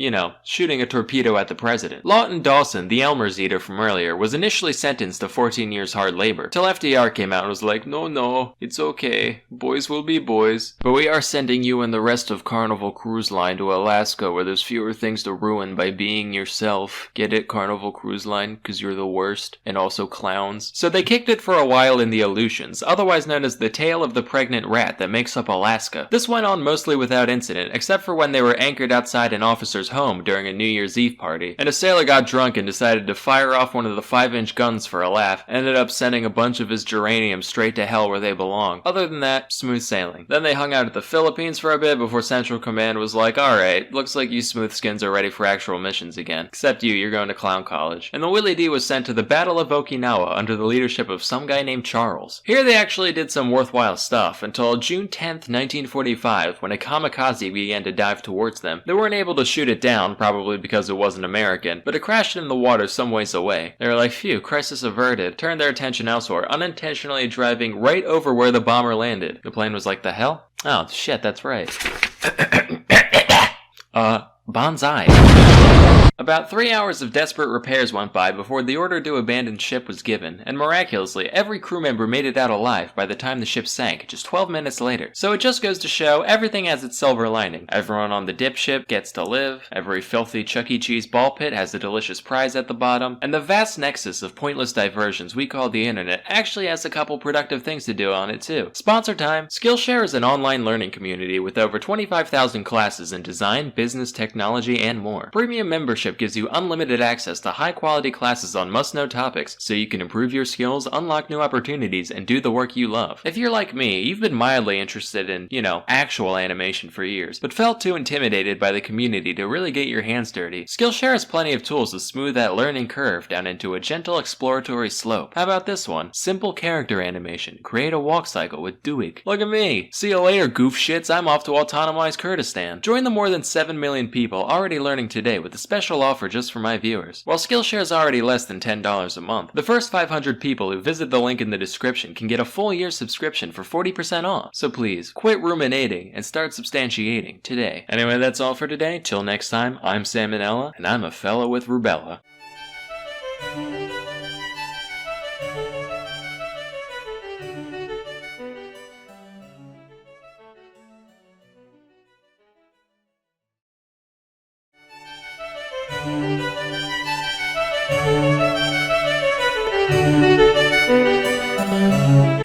shooting a torpedo at the president. Lawton Dawson, the Elmer's eater from earlier, was initially sentenced to 14 years hard labor, till FDR came out and was like, no, it's okay. Boys will be boys. But we are sending you and the rest of Carnival Cruise Line to Alaska where there's fewer things to ruin by being yourself. Get it, Carnival Cruise Line? Cause you're the worst. And also clowns. So they kicked it for a while in the Aleutians, otherwise known as the tale of the pregnant rat that makes up Alaska. This went on mostly without incident, except for when they were anchored outside an officer's home during a New Year's Eve party, and a sailor got drunk and decided to fire off one of the 5-inch guns for a laugh, ended up sending a bunch of his geraniums straight to hell where they belong. Other than that, smooth sailing. Then they hung out at the Philippines for a bit before Central Command was like, alright, looks like you smooth skins are ready for actual missions again. Except you're going to clown college. And the Willie D was sent to the Battle of Okinawa under the leadership of some guy named Charles. Here they actually did some worthwhile stuff until June 10th, 1945, when a kamikaze began to dive towards them. They weren't able to shoot it down, probably because it wasn't American, but it crashed in the water some ways away. They were like, phew, crisis averted, turned their attention elsewhere, unintentionally driving right over where the bomber landed. The plane was like, the hell? Oh, shit, that's right. Bonsai. About 3 hours of desperate repairs went by before the order to abandon ship was given, and miraculously, every crew member made it out alive by the time the ship sank, just 12 minutes later. So it just goes to show, everything has its silver lining. Everyone on the dip ship gets to live, every filthy Chuck E. Cheese ball pit has a delicious prize at the bottom, and the vast nexus of pointless diversions we call the internet actually has a couple productive things to do on it too. Sponsor time! Skillshare is an online learning community with over 25,000 classes in design, business, technology, and more. Premium membership gives you unlimited access to high-quality classes on must-know topics, so you can improve your skills, unlock new opportunities, and do the work you love. If you're like me, you've been mildly interested in, actual animation for years, but felt too intimidated by the community to really get your hands dirty, Skillshare has plenty of tools to smooth that learning curve down into a gentle exploratory slope. How about this one? Simple character animation. Create a walk cycle with Duik. Look at me! See you later, goof shits, I'm off to autonomize Kurdistan. Join the more than 7 million people already learning today with a special offer just for my viewers. While Skillshare is already less than $10 a month, the first 500 people who visit the link in the description can get a full year subscription for 40% off. So please, quit ruminating and start substantiating today. Anyway, that's all for today. Till next time, I'm Sam and Ella, and I'm a fellow with rubella.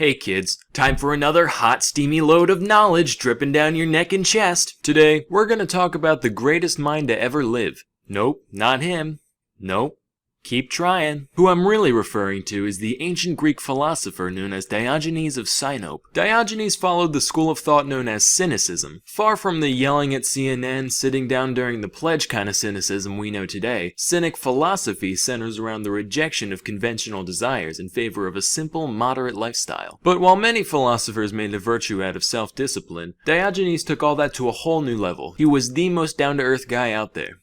Hey kids, time for another hot steamy load of knowledge dripping down your neck and chest. Today, we're gonna talk about the greatest mind to ever live. Nope, not him. Nope. Keep trying. Who I'm really referring to is the ancient Greek philosopher known as Diogenes of Sinope. Diogenes followed the school of thought known as cynicism. Far from the yelling at CNN, sitting down during the pledge kind of cynicism we know today, cynic philosophy centers around the rejection of conventional desires in favor of a simple, moderate lifestyle. But while many philosophers made a virtue out of self-discipline, Diogenes took all that to a whole new level. He was the most down-to-earth guy out there.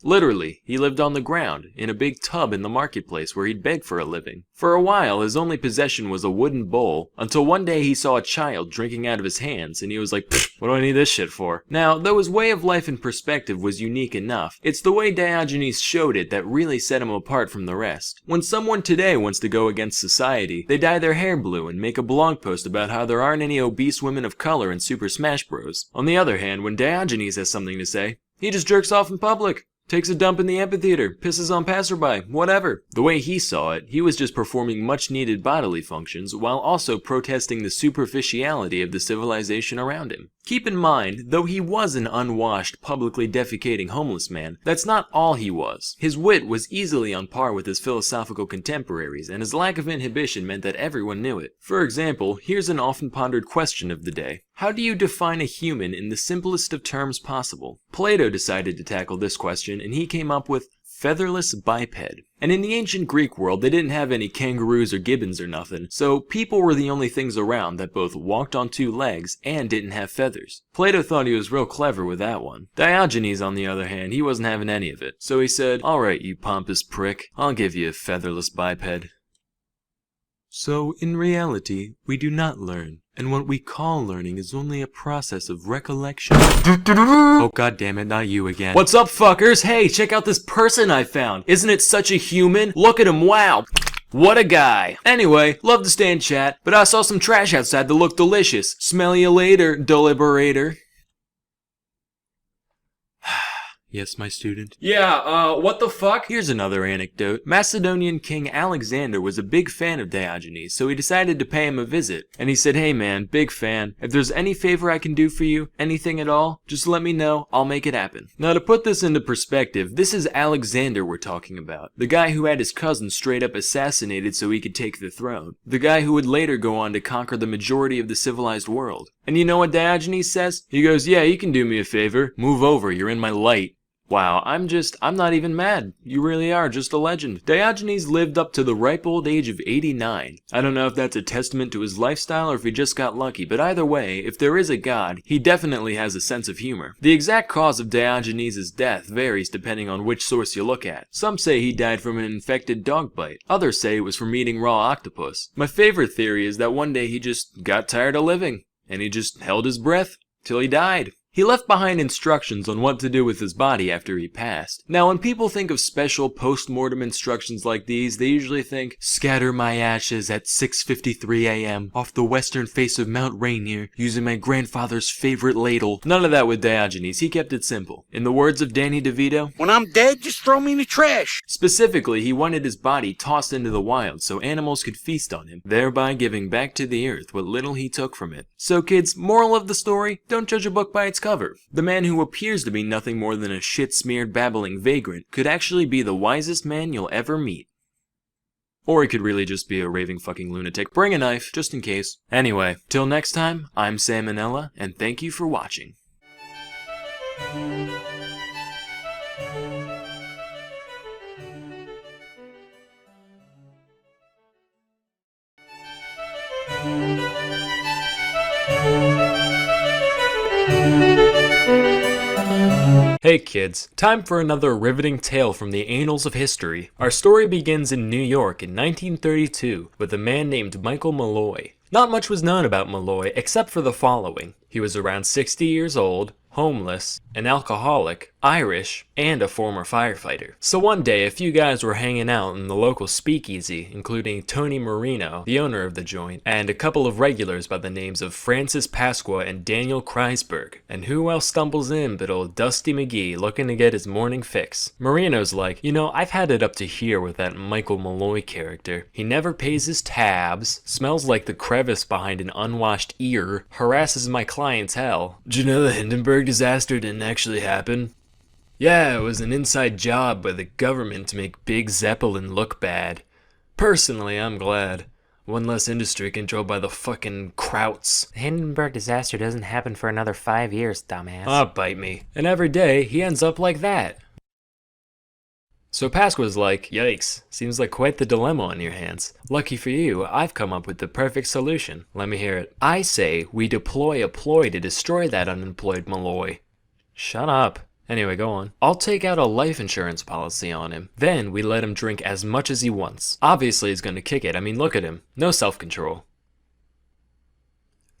Literally, he lived on the ground, in a big tub in the marketplace where he'd beg for a living. For a while, his only possession was a wooden bowl, until one day he saw a child drinking out of his hands, and he was like, what do I need this shit for? Now, though his way of life and perspective was unique enough, it's the way Diogenes showed it that really set him apart from the rest. When someone today wants to go against society, they dye their hair blue and make a blog post about how there aren't any obese women of color in Super Smash Bros. On the other hand, when Diogenes has something to say, he just jerks off in public. Takes a dump in the amphitheater, pisses on passerby, whatever. The way he saw it, he was just performing much needed bodily functions while also protesting the superficiality of the civilization around him. Keep in mind, though he was an unwashed, publicly defecating homeless man, that's not all he was. His wit was easily on par with his philosophical contemporaries, and his lack of inhibition meant that everyone knew it. For example, here's an often pondered question of the day. How do you define a human in the simplest of terms possible? Plato decided to tackle this question, and he came up with featherless biped. And in the ancient Greek world, they didn't have any kangaroos or gibbons or nothing, so people were the only things around that both walked on two legs and didn't have feathers. Plato thought he was real clever with that one. Diogenes, on the other hand, he wasn't having any of it. So he said, alright, you pompous prick, I'll give you a featherless biped. So, in reality, we do not learn, and what we call learning is only a process of recollection. Oh goddammit, not you again. What's up, fuckers? Hey, check out this person I found. Isn't it such a human? Look at him, wow. What a guy. Anyway, love to stay and chat, but I saw some trash outside that looked delicious. Smell you later, deliberator. Yes, my student. Yeah, what the fuck? Here's another anecdote. Macedonian King Alexander was a big fan of Diogenes, so he decided to pay him a visit. And he said, hey man, big fan. If there's any favor I can do for you, anything at all, just let me know, I'll make it happen. Now to put this into perspective, this is Alexander we're talking about. The guy who had his cousin straight up assassinated so he could take the throne. The guy who would later go on to conquer the majority of the civilized world. And you know what Diogenes says? He goes, yeah, you can do me a favor. Move over, you're in my light. Wow, I'm not even mad. You really are just a legend. Diogenes lived up to the ripe old age of 89. I don't know if that's a testament to his lifestyle or if he just got lucky, but either way, if there is a god, he definitely has a sense of humor. The exact cause of Diogenes' death varies depending on which source you look at. Some say he died from an infected dog bite. Others say it was from eating raw octopus. My favorite theory is that one day he just got tired of living, and he just held his breath till he died. He left behind instructions on what to do with his body after he passed. Now, when people think of special post-mortem instructions like these, they usually think, scatter my ashes at 6:53 a.m. off the western face of Mount Rainier using my grandfather's favorite ladle. None of that with Diogenes, he kept it simple. In the words of Danny DeVito, when I'm dead, just throw me in the trash. Specifically, he wanted his body tossed into the wild so animals could feast on him, thereby giving back to the earth what little he took from it. So kids, moral of the story, don't judge a book by its cover. The man who appears to be nothing more than a shit-smeared babbling vagrant could actually be the wisest man you'll ever meet. Or he could really just be a raving fucking lunatic. Bring a knife, just in case. Anyway, till next time, I'm Sam and Nella, and thank you for watching. Hey kids, time for another riveting tale from the annals of history. Our story begins in New York in 1932 with a man named Michael Malloy. Not much was known about Malloy except for the following. He was around 60 years old, homeless, an alcoholic, Irish, and a former firefighter. So one day, a few guys were hanging out in the local speakeasy, including Tony Marino, the owner of the joint, and a couple of regulars by the names of Francis Pasqua and Daniel Kreisberg. And who else stumbles in but old Dusty McGee looking to get his morning fix? Marino's like, you know, I've had it up to here with that Michael Malloy character. He never pays his tabs, smells like the crevice behind an unwashed ear, harasses my clientele. Did you know the Hindenburg disaster didn't actually happen? Yeah, it was an inside job by the government to make Big Zeppelin look bad. Personally, I'm glad. One less industry controlled by the fucking Krauts. The Hindenburg disaster doesn't happen for another 5 years, dumbass. Ah, bite me. And every day, he ends up like that. So Pasqua's like, yikes, seems like quite the dilemma on your hands. Lucky for you, I've come up with the perfect solution. Let me hear it. I say we deploy a ploy to destroy that unemployed Malloy. Shut up. Anyway, go on. I'll take out a life insurance policy on him. Then we let him drink as much as he wants. Obviously he's gonna kick it. I mean, look at him. No self-control.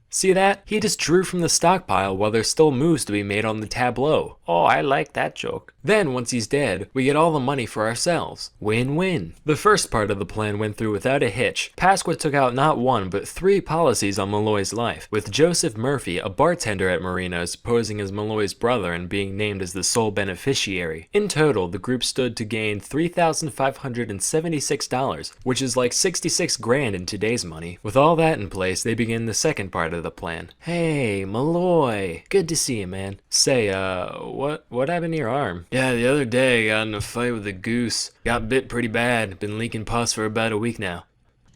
See that? He just drew from the stockpile while there's still moves to be made on the tableau. Oh, I like that joke. Then, once he's dead, we get all the money for ourselves. Win-win. The first part of the plan went through without a hitch. Pasqua took out not one, but 3 policies on Malloy's life, with Joseph Murphy, a bartender at Marino's, posing as Malloy's brother and being named as the sole beneficiary. In total, the group stood to gain $3,576, which is like 66 grand in today's money. With all that in place, they begin the second part of the plan. Hey, Malloy. Good to see you, man. Say, what happened to your arm? Yeah, the other day I got in a fight with a goose. Got bit pretty bad. Been leaking pus for about a week now.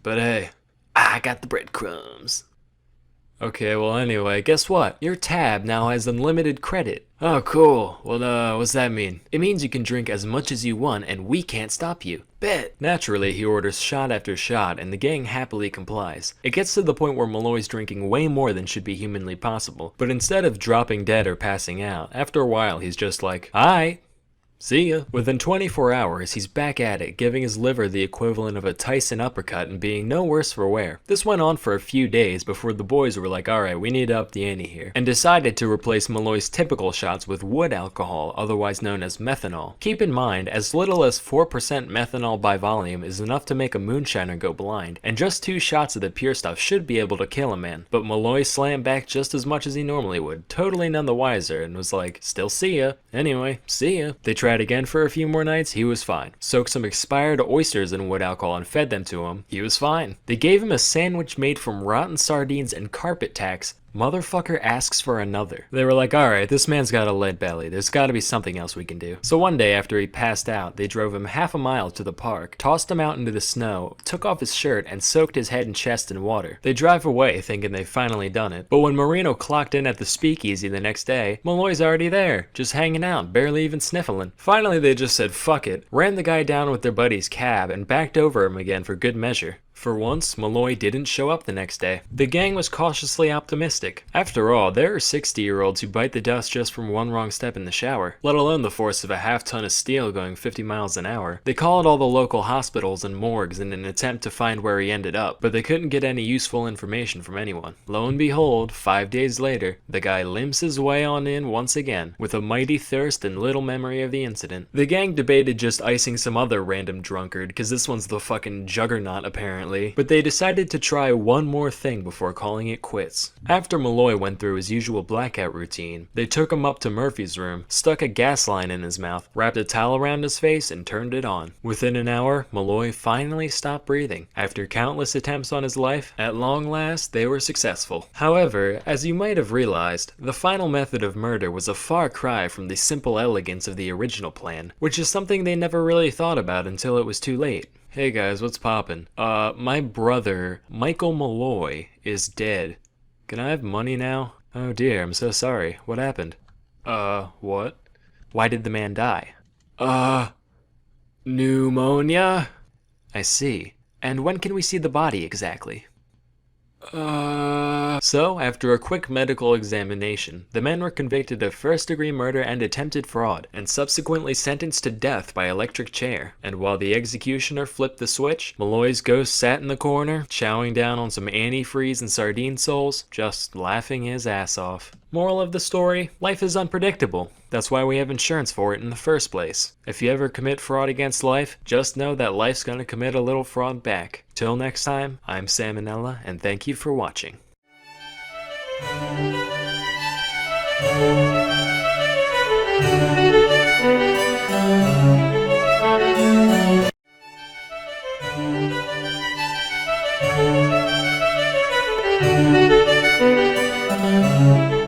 But hey, I got the breadcrumbs. Okay, well anyway, guess what? Your tab now has unlimited credit. Oh, cool. Well, what's that mean? It means you can drink as much as you want and we can't stop you. Bet. Naturally, he orders shot after shot and the gang happily complies. It gets to the point where Malloy's drinking way more than should be humanly possible, but instead of dropping dead or passing out, after a while he's just like, "Aight. See ya." Within 24 hours, he's back at it, giving his liver the equivalent of a Tyson uppercut and being no worse for wear. This went on for a few days before the boys were like, alright, we need to up the ante here, and decided to replace Malloy's typical shots with wood alcohol, otherwise known as methanol. Keep in mind, as little as 4% methanol by volume is enough to make a moonshiner go blind, and just 2 shots of the pure stuff should be able to kill a man. But Malloy slammed back just as much as he normally would, totally none the wiser, and was like, still see ya. Anyway, see ya. They tried again for a few more nights, he was fine. Soaked some expired oysters in wood alcohol and fed them to him, he was fine. They gave him a sandwich made from rotten sardines and carpet tacks. Motherfucker asks for another. They were like, alright, this man's got a lead belly. There's gotta be something else we can do. So one day after he passed out, they drove him half a mile to the park, tossed him out into the snow, took off his shirt, and soaked his head and chest in water. They drive away thinking they've finally done it. But when Marino clocked in at the speakeasy the next day, Malloy's already there, just hanging out, barely even sniffling. Finally, they just said fuck it, ran the guy down with their buddy's cab, and backed over him again for good measure. For once, Malloy didn't show up the next day. The gang was cautiously optimistic. After all, there are 60-year-olds who bite the dust just from one wrong step in the shower, let alone the force of a half-ton of steel going 50 miles an hour. They called all the local hospitals and morgues in an attempt to find where he ended up, but they couldn't get any useful information from anyone. Lo and behold, 5 days later, the guy limps his way on in once again, with a mighty thirst and little memory of the incident. The gang debated just icing some other random drunkard, cause this one's the fucking juggernaut apparently. But they decided to try one more thing before calling it quits. After Malloy went through his usual blackout routine, they took him up to Murphy's room, stuck a gas line in his mouth, wrapped a towel around his face, and turned it on. Within an hour, Malloy finally stopped breathing. After countless attempts on his life, at long last, they were successful. However, as you might have realized, the final method of murder was a far cry from the simple elegance of the original plan, which is something they never really thought about until it was too late. Hey guys, what's poppin'? My brother, Michael Malloy, is dead. Can I have money now? Oh dear, I'm so sorry. What happened? What? Why did the man die? Pneumonia? I see. And when can we see the body exactly? So, after a quick medical examination, the men were convicted of first-degree murder and attempted fraud, and subsequently sentenced to death by electric chair. And while the executioner flipped the switch, Malloy's ghost sat in the corner, chowing down on some antifreeze and sardine soles, just laughing his ass off. Moral of the story, life is unpredictable. That's why we have insurance for it in the first place. If you ever commit fraud against life, just know that life's gonna commit a little fraud back. Till next time, I'm Sam and Nella, and thank you for watching.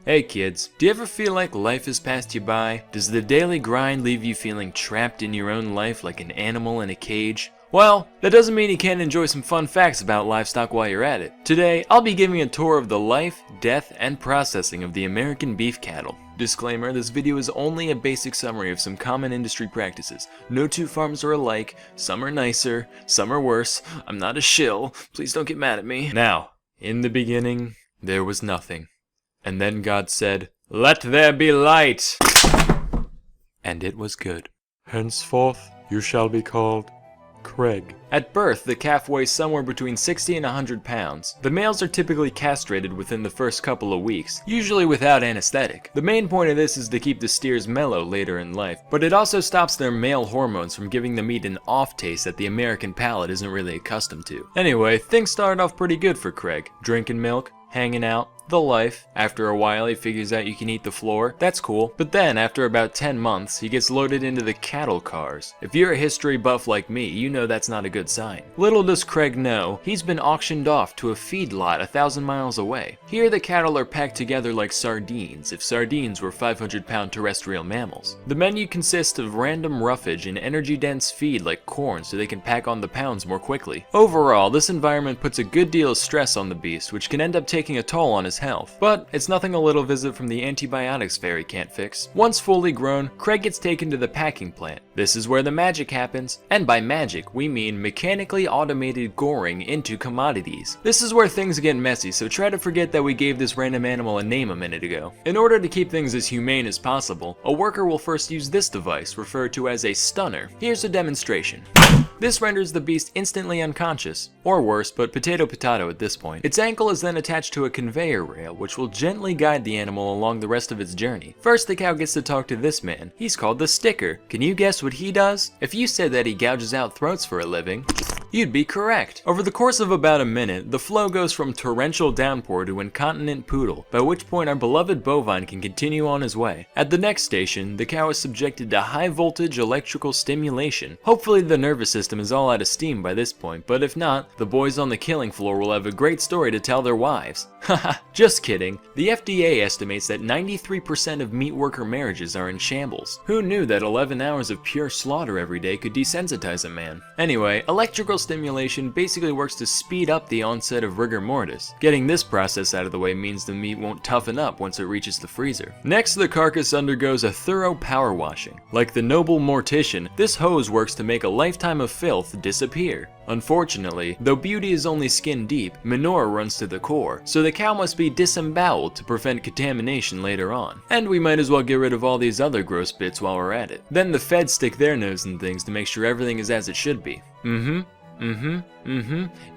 Hey kids, do you ever feel like life has passed you by? Does the daily grind leave you feeling trapped in your own life like an animal in a cage? Well, that doesn't mean you can't enjoy some fun facts about livestock while you're at it. Today, I'll be giving a tour of the life, death, and processing of the American beef cattle. Disclaimer, this video is only a basic summary of some common industry practices. No two farms are alike, some are nicer, some are worse. I'm not a shill, please don't get mad at me. Now, in the beginning, there was nothing. And then God said, "Let there be light!" And it was good. Henceforth you shall be called Craig. At birth, the calf weighs somewhere between 60 and 100 pounds. The males are typically castrated within the first couple of weeks, usually without anesthetic. The main point of this is to keep the steers mellow later in life, but it also stops their male hormones from giving the meat an off taste that the American palate isn't really accustomed to. Anyway, things started off pretty good for Craig. Drinking milk, hanging out, the life. After a while he figures out you can eat the floor, that's cool. But then after about 10 months he gets loaded into the cattle cars. If you're a history buff like me, you know that's not a good sign. Little does Craig know, he's been auctioned off to a feedlot 1,000 miles away. Here the cattle are packed together like sardines, if sardines were 500-pound terrestrial mammals. The menu consists of random roughage and energy-dense feed like corn so they can pack on the pounds more quickly. Overall, this environment puts a good deal of stress on the beast, which can end up taking a toll on his health. But it's nothing a little visit from the antibiotics fairy can't fix. Once fully grown, Craig gets taken to the packing plant. This is where the magic happens, and by magic we mean mechanically automated goring into commodities. This is where things get messy, so try to forget that we gave this random animal a name a minute ago. In order to keep things as humane as possible, a worker will first use this device, referred to as a stunner. Here's a demonstration. This renders the beast instantly unconscious, or worse, but potato at this point. Its ankle is then attached to a conveyor rail, which will gently guide the animal along the rest of its journey. First, the cow gets to talk to this man. He's called the sticker. Can you guess what he does? If you said that he gouges out throats for a living, You'd be correct. Over the course of about a minute, the flow goes from torrential downpour to incontinent poodle, by which point our beloved bovine can continue on his way. At the next station, the cow is subjected to high voltage electrical stimulation. Hopefully the nervous system is all out of steam by this point, but if not, the boys on the killing floor will have a great story to tell their wives. Haha, just kidding. The FDA estimates that 93% of meat worker marriages are in shambles. Who knew that 11 hours of pure slaughter every day could desensitize a man? Anyway, electrical stimulation basically works to speed up the onset of rigor mortis. Getting this process out of the way means the meat won't toughen up once it reaches the freezer. Next, the carcass undergoes a thorough power washing. Like the noble mortician, this hose works to make a lifetime of filth disappear. Unfortunately, though beauty is only skin deep, manure runs to the core, so the cow must be disemboweled to prevent contamination later on. And we might as well get rid of all these other gross bits while we're at it. Then the feds stick their nose in things to make sure everything is as it should be.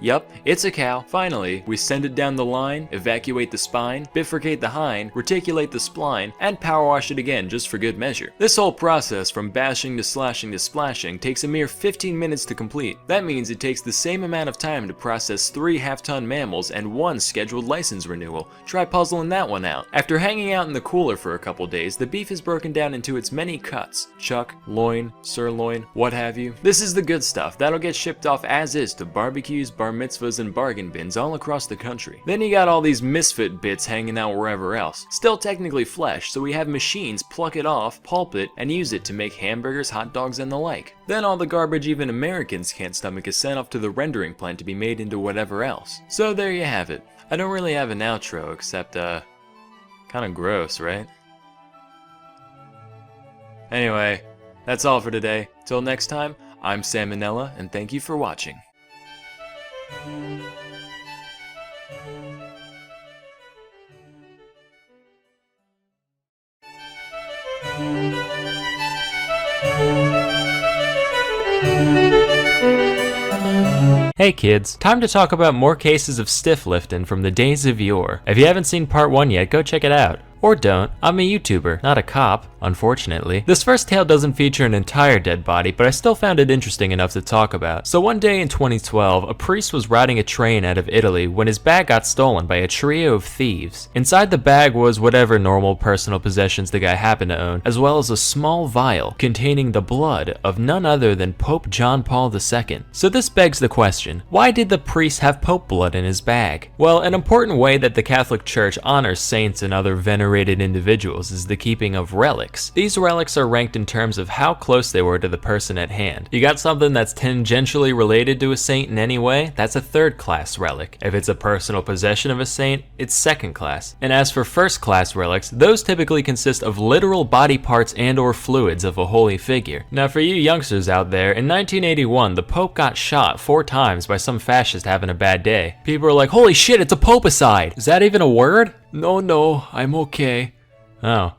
Yup, it's a cow. Finally, we send it down the line, evacuate the spine, bifurcate the hind, reticulate the spline, and power wash it again just for good measure. This whole process from bashing to slashing to splashing takes a mere 15 minutes to complete. That means it takes the same amount of time to process 3 half-ton mammals and 1 scheduled license renewal. Try puzzling that one out. After hanging out in the cooler for a couple days, the beef is broken down into its many cuts: chuck, loin, sirloin, what have you. This is the good stuff. That'll get shipped off as is to barbecues, bar mitzvahs, and bargain bins all across the country. Then you got all these misfit bits hanging out wherever else. Still technically flesh, so we have machines pluck it off, pulp it, and use it to make hamburgers, hot dogs, and the like. Then all the garbage even Americans can't stomach is sent off to the rendering plant to be made into whatever else. So there you have it. I don't really have an outro except, kinda gross, right? Anyway, that's all for today. Till next time, I'm Sam and Nella, and thank you for watching. Hey kids, time to talk about more cases of stiff lifting from the days of yore. If you haven't seen part 1 yet, go check it out. Or don't. I'm a YouTuber, not a cop, unfortunately. This first tale doesn't feature an entire dead body, but I still found it interesting enough to talk about. So one day in 2012, a priest was riding a train out of Italy when his bag got stolen by a trio of thieves. Inside the bag was whatever normal personal possessions the guy happened to own, as well as a small vial containing the blood of none other than Pope John Paul II. So this begs the question, why did the priest have Pope blood in his bag? Well, an important way that the Catholic Church honors saints and other venerated individuals is the keeping of relics. These relics are ranked in terms of how close they were to the person at hand. You got something that's tangentially related to a saint in any way, that's a 3rd class relic. If it's a personal possession of a saint, it's 2nd class. And as for 1st class relics, those typically consist of literal body parts and or fluids of a holy figure. Now for you youngsters out there, in 1981 the Pope got shot 4 times by some fascist having a bad day. People are like, holy shit, it's a popicide! Is that even a word? No, I'm okay. Oh.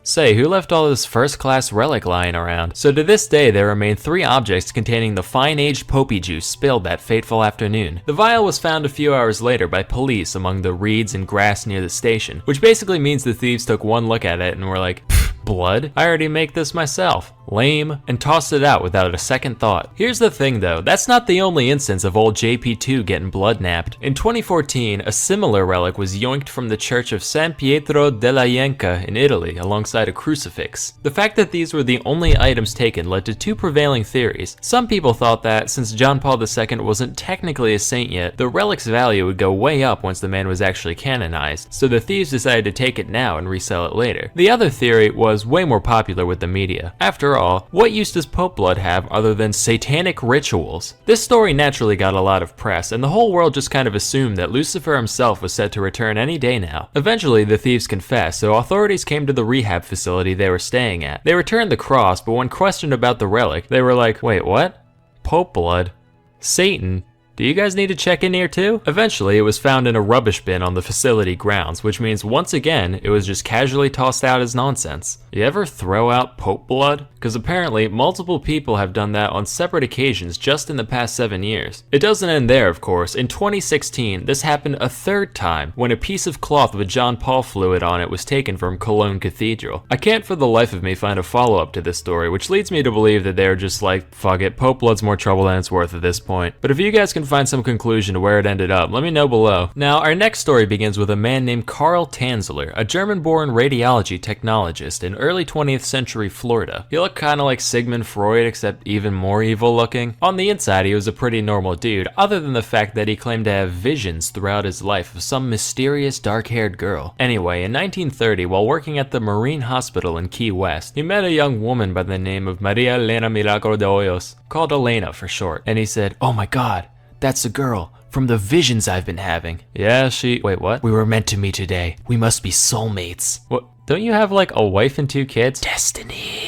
Say, who left all this 1st class relic lying around? So to this day, there remain 3 objects containing the fine-aged poppy juice spilled that fateful afternoon. The vial was found a few hours later by police among the reeds and grass near the station, which basically means the thieves took one look at it and were like, blood? I already make this myself. Lame, and tossed it out without a second thought. Here's the thing though, that's not the only instance of old JP2 getting blood napped. In 2014, a similar relic was yoinked from the church of San Pietro della Ienca in Italy alongside a crucifix. The fact that these were the only items taken led to 2 prevailing theories. Some people thought that, since John Paul II wasn't technically a saint yet, the relic's value would go way up once the man was actually canonized, so the thieves decided to take it now and resell it later. The other theory was way more popular with the media. After all, what use does Pope blood have other than satanic rituals? This story naturally got a lot of press, and the whole world just kind of assumed that Lucifer himself was set to return any day now. Eventually, the thieves confessed, so authorities came to the rehab facility they were staying at. They returned the cross, but when questioned about the relic, they were like, wait, what? Pope blood? Satan? Do you guys need to check in here too? Eventually, it was found in a rubbish bin on the facility grounds, which means once again, it was just casually tossed out as nonsense. You ever throw out Pope blood? Because apparently, multiple people have done that on separate occasions just in the past 7 years. It doesn't end there, of course. In 2016, this happened a third time when a piece of cloth with John Paul fluid on it was taken from Cologne Cathedral. I can't for the life of me find a follow-up to this story, which leads me to believe that they're just like, fuck it, Pope blood's more trouble than it's worth at this point. But if you guys can find some conclusion to where it ended up, let me know below. Now, our next story begins with a man named Karl Tanzler, a German-born radiology technologist in early 20th century Florida. He looked kind of like Sigmund Freud, except even more evil looking. On the inside, he was a pretty normal dude, other than the fact that he claimed to have visions throughout his life of some mysterious dark-haired girl. Anyway, in 1930, while working at the Marine Hospital in Key West, he met a young woman by the name of Maria Elena Milagro de Hoyos, called Elena for short, and he said, "Oh my god, that's the girl from the visions I've been having." Yeah, wait, what? "We were meant to meet today. We must be soulmates." What? Don't you have like a wife and 2 kids? Destiny.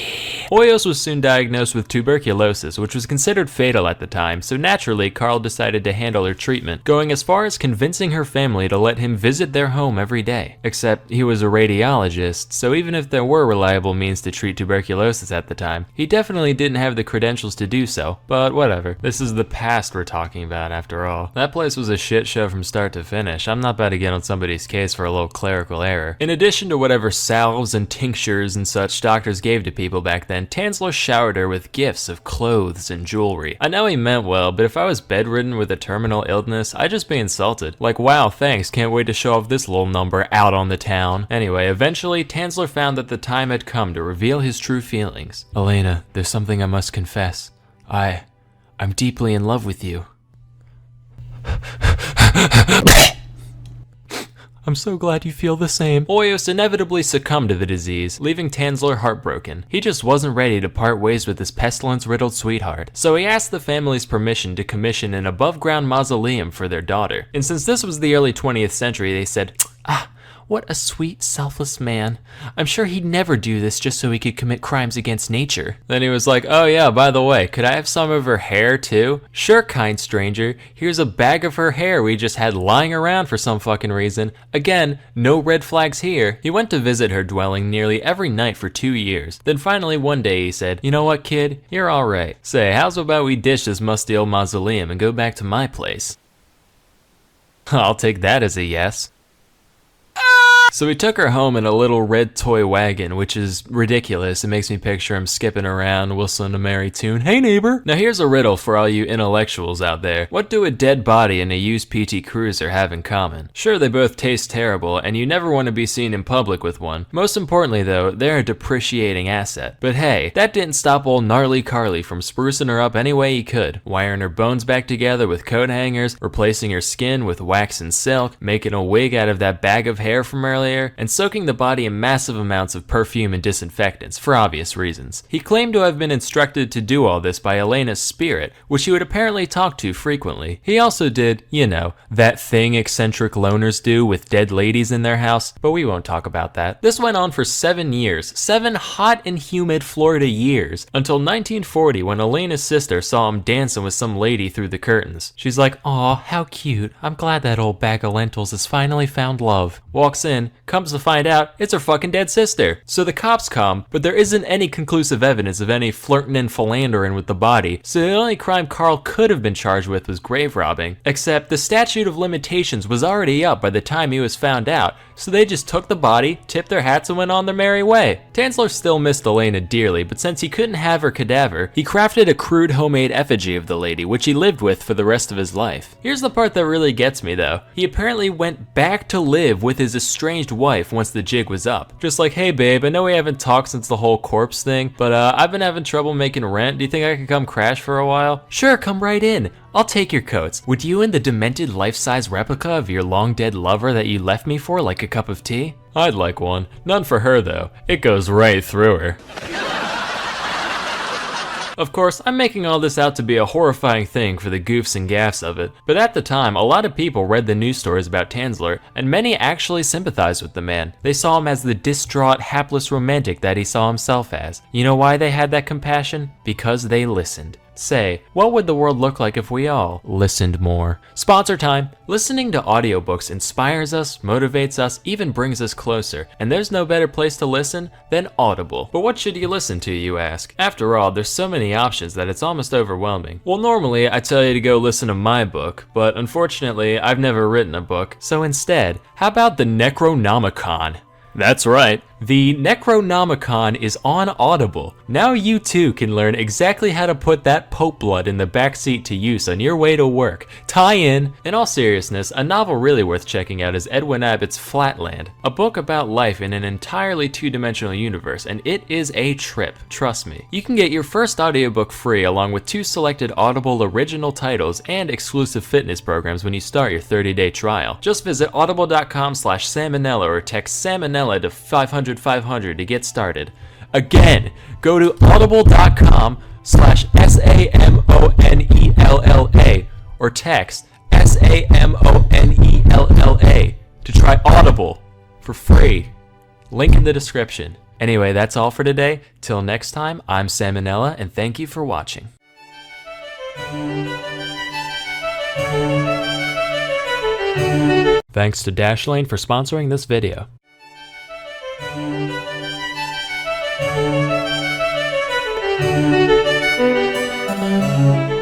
Hoyos was soon diagnosed with tuberculosis, which was considered fatal at the time, so naturally Karl decided to handle her treatment, going as far as convincing her family to let him visit their home every day. Except he was a radiologist, so even if there were reliable means to treat tuberculosis at the time, he definitely didn't have the credentials to do so, but whatever. This is the past we're talking about after all. That place was a shit show from start to finish. I'm not about to get on somebody's case for a little clerical error. In addition to whatever salves and tinctures and such doctors gave to people back then, Tanzler showered her with gifts of clothes and jewelry. I know he meant well, but if I was bedridden with a terminal illness, I'd just be insulted. Like, wow, thanks, can't wait to show off this little number out on the town. Anyway, eventually, Tanzler found that the time had come to reveal his true feelings. "Elena, there's something I must confess. I'm deeply in love with you." "I'm so glad you feel the same." Hoyos inevitably succumbed to the disease, leaving Tanzler heartbroken. He just wasn't ready to part ways with his pestilence-riddled sweetheart, so he asked the family's permission to commission an above-ground mausoleum for their daughter. And since this was the early 20th century, they said, "What a sweet, selfless man. I'm sure he'd never do this just so he could commit crimes against nature." Then he was like, "Oh yeah, by the way, could I have some of her hair too?" "Sure, kind stranger. Here's a bag of her hair we just had lying around for some fucking reason." Again, no red flags here. He went to visit her dwelling nearly every night for 2 years. Then finally one day he said, "You know what, kid? You're alright. Say, how's about we ditch this musty old mausoleum and go back to my place?" I'll take that as a yes. So he took her home in a little red toy wagon, which is ridiculous. It makes me picture him skipping around, whistling a merry tune. "Hey neighbor!" Now here's a riddle for all you intellectuals out there. What do a dead body and a used PT Cruiser have in common? Sure, they both taste terrible, and you never want to be seen in public with one. Most importantly though, they're a depreciating asset. But hey, that didn't stop old gnarly Carly from sprucing her up any way he could. Wiring her bones back together with coat hangers, replacing her skin with wax and silk, making a wig out of that bag of hair from earlier, and soaking the body in massive amounts of perfume and disinfectants, for obvious reasons. He claimed to have been instructed to do all this by Elena's spirit, which he would apparently talk to frequently. He also did, you know, that thing eccentric loners do with dead ladies in their house, but we won't talk about that. This went on for 7 years, 7 hot and humid Florida years, until 1940 when Elena's sister saw him dancing with some lady through the curtains. She's like, "Aw, how cute. I'm glad that old bag of lentils has finally found love." Walks in, comes to find out it's her fucking dead sister. So the cops come, but there isn't any conclusive evidence of any flirting and philandering with the body, so the only crime Karl could have been charged with was grave robbing. Except the statute of limitations was already up by the time he was found out, so they just took the body, tipped their hats, and went on their merry way. Tanzler still missed Elena dearly, but since he couldn't have her cadaver, he crafted a crude homemade effigy of the lady, which he lived with for the rest of his life. Here's the part that really gets me though. He apparently went back to live with his estranged wife once the jig was up. Just like, "Hey babe, I know we haven't talked since the whole corpse thing, but I've been having trouble making rent. Do you think I could come crash for a while?" "Sure, come right in. I'll take your coats. Would you and the demented life-size replica of your long-dead lover that you left me for like a cup of tea?" "I'd like one. None for her though. It goes right through her." Of course, I'm making all this out to be a horrifying thing for the goofs and gaffs of it, but at the time, a lot of people read the news stories about Tanzler, and many actually sympathized with the man. They saw him as the distraught, hapless romantic that he saw himself as. You know why they had that compassion? Because they listened. Say, what would the world look like if we all listened more? Sponsor time! Listening to audiobooks inspires us, motivates us, even brings us closer, and there's no better place to listen than Audible. But what should you listen to, you ask? After all, there's so many options that it's almost overwhelming. Well, normally I tell you to go listen to my book, but unfortunately I've never written a book, so instead, how about the Necronomicon? That's right. The Necronomicon is on Audible. Now you too can learn exactly how to put that Pope blood in the backseat to use on your way to work. Tie in all seriousness, a novel really worth checking out is Edwin Abbott's Flatland, a book about life in an entirely two-dimensional universe, and it is a trip, trust me. You can get your first audiobook free along with 2 selected Audible original titles and exclusive fitness programs when you start your 30-day trial. Just visit audible.com/salmonella or text salmonella to 500 to get started. Again, go to audible.com/SAMONELLA or text SAMONELLA to try Audible for free. Link in the description. Anyway, that's all for today. Till next time, I'm Salmonella, and thank you for watching. Thanks to Dashlane for sponsoring this video.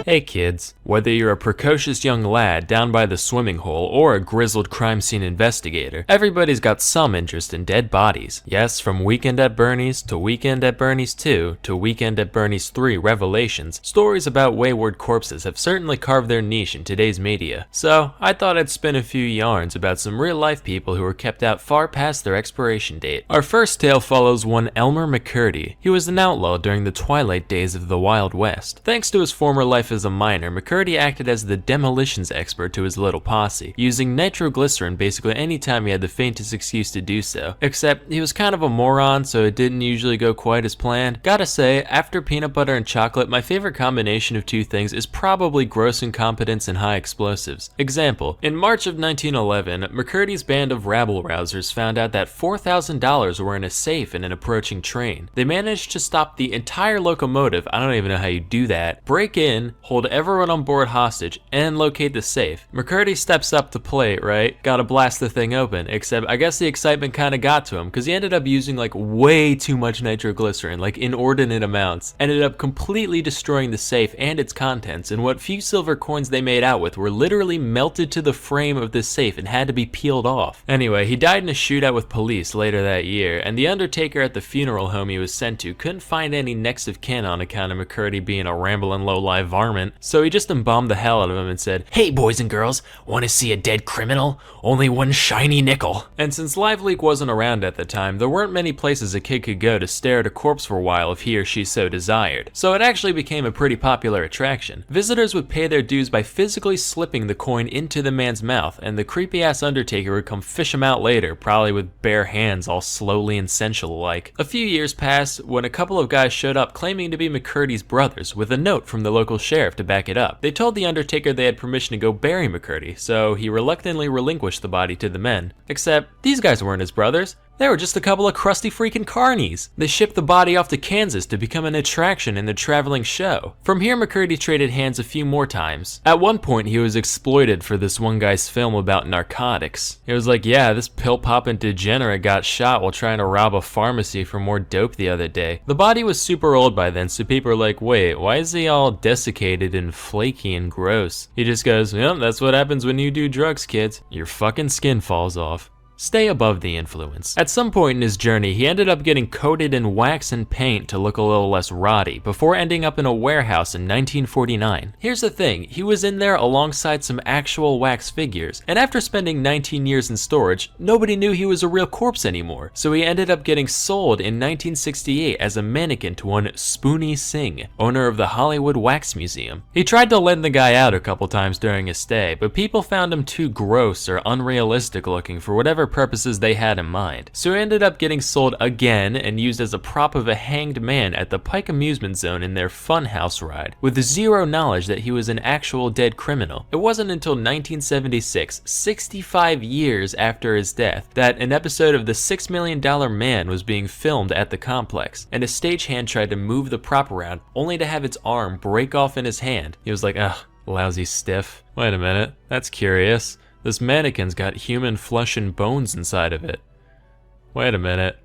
Hey kids, whether you're a precocious young lad down by the swimming hole or a grizzled crime scene investigator, everybody's got some interest in dead bodies. Yes, from Weekend at Bernie's to Weekend at Bernie's 2 to Weekend at Bernie's 3 Revelations, stories about wayward corpses have certainly carved their niche in today's media. So, I thought I'd spin a few yarns about some real-life people who were kept out far past their expiration date. Our first tale follows one Elmer McCurdy. He was an outlaw during the twilight days of the Wild West. Thanks to his former life as a miner, McCurdy acted as the demolitions expert to his little posse, using nitroglycerin basically anytime he had the faintest excuse to do so. Except, he was kind of a moron, so it didn't usually go quite as planned. Gotta say, after peanut butter and chocolate, my favorite combination of 2 things is probably gross incompetence and high explosives. Example, in March of 1911, McCurdy's band of rabble-rousers found out that $4,000 were in a safe in an approaching train. They managed to stop the entire locomotive, I don't even know how you do that, break in, hold everyone on board hostage, and locate the safe. McCurdy steps up to plate, right? Gotta blast the thing open, except I guess the excitement kinda got to him, cause he ended up using like way too much nitroglycerin, like inordinate amounts. Ended up completely destroying the safe and its contents, and what few silver coins they made out with were literally melted to the frame of the safe and had to be peeled off. Anyway, he died in a shootout with police later that year, and the undertaker at the funeral home he was sent to couldn't find any next of kin on account of McCurdy being a rambling low-life varmint. So he just embalmed the hell out of him and said, "Hey boys and girls, wanna see a dead criminal? Only one shiny nickel." And since LiveLeak wasn't around at the time, there weren't many places a kid could go to stare at a corpse for a while if he or she so desired. So it actually became a pretty popular attraction. Visitors would pay their dues by physically slipping the coin into the man's mouth, and the creepy ass undertaker would come fish him out later, probably with bare hands all slowly and sensual-like. A few years passed when a couple of guys showed up claiming to be McCurdy's brothers with a note from the local sheriff to back it up. They told the undertaker they had permission to go bury McCurdy, so he reluctantly relinquished the body to the men. Except, these guys weren't his brothers. They were just a couple of crusty freaking carnies. They shipped the body off to Kansas to become an attraction in the traveling show. From here, McCurdy traded hands a few more times. At one point, he was exploited for this one guy's film about narcotics. It was like, yeah, this pill-popping degenerate got shot while trying to rob a pharmacy for more dope the other day. The body was super old by then, so people were like, wait, why is he all desiccated and flaky and gross? He just goes, yep, that's what happens when you do drugs, kids. Your fucking skin falls off. Stay above the influence. At some point in his journey, he ended up getting coated in wax and paint to look a little less rotty, before ending up in a warehouse in 1949. Here's the thing, he was in there alongside some actual wax figures, and after spending 19 years in storage, nobody knew he was a real corpse anymore, so he ended up getting sold in 1968 as a mannequin to one Spoonie Singh, owner of the Hollywood Wax Museum. He tried to lend the guy out a couple times during his stay, but people found him too gross or unrealistic looking for whatever whatever purposes they had in mind. So he ended up getting sold again and used as a prop of a hanged man at the Pike Amusement Zone in their Funhouse ride, with zero knowledge that he was an actual dead criminal. It wasn't until 1976, 65 years after his death, that an episode of The $6 Million Man was being filmed at the complex, and a stagehand tried to move the prop around only to have its arm break off in his hand. He was like, ugh, lousy stiff. Wait a minute, that's curious. This mannequin's got human flesh and bones inside of it. Wait a minute.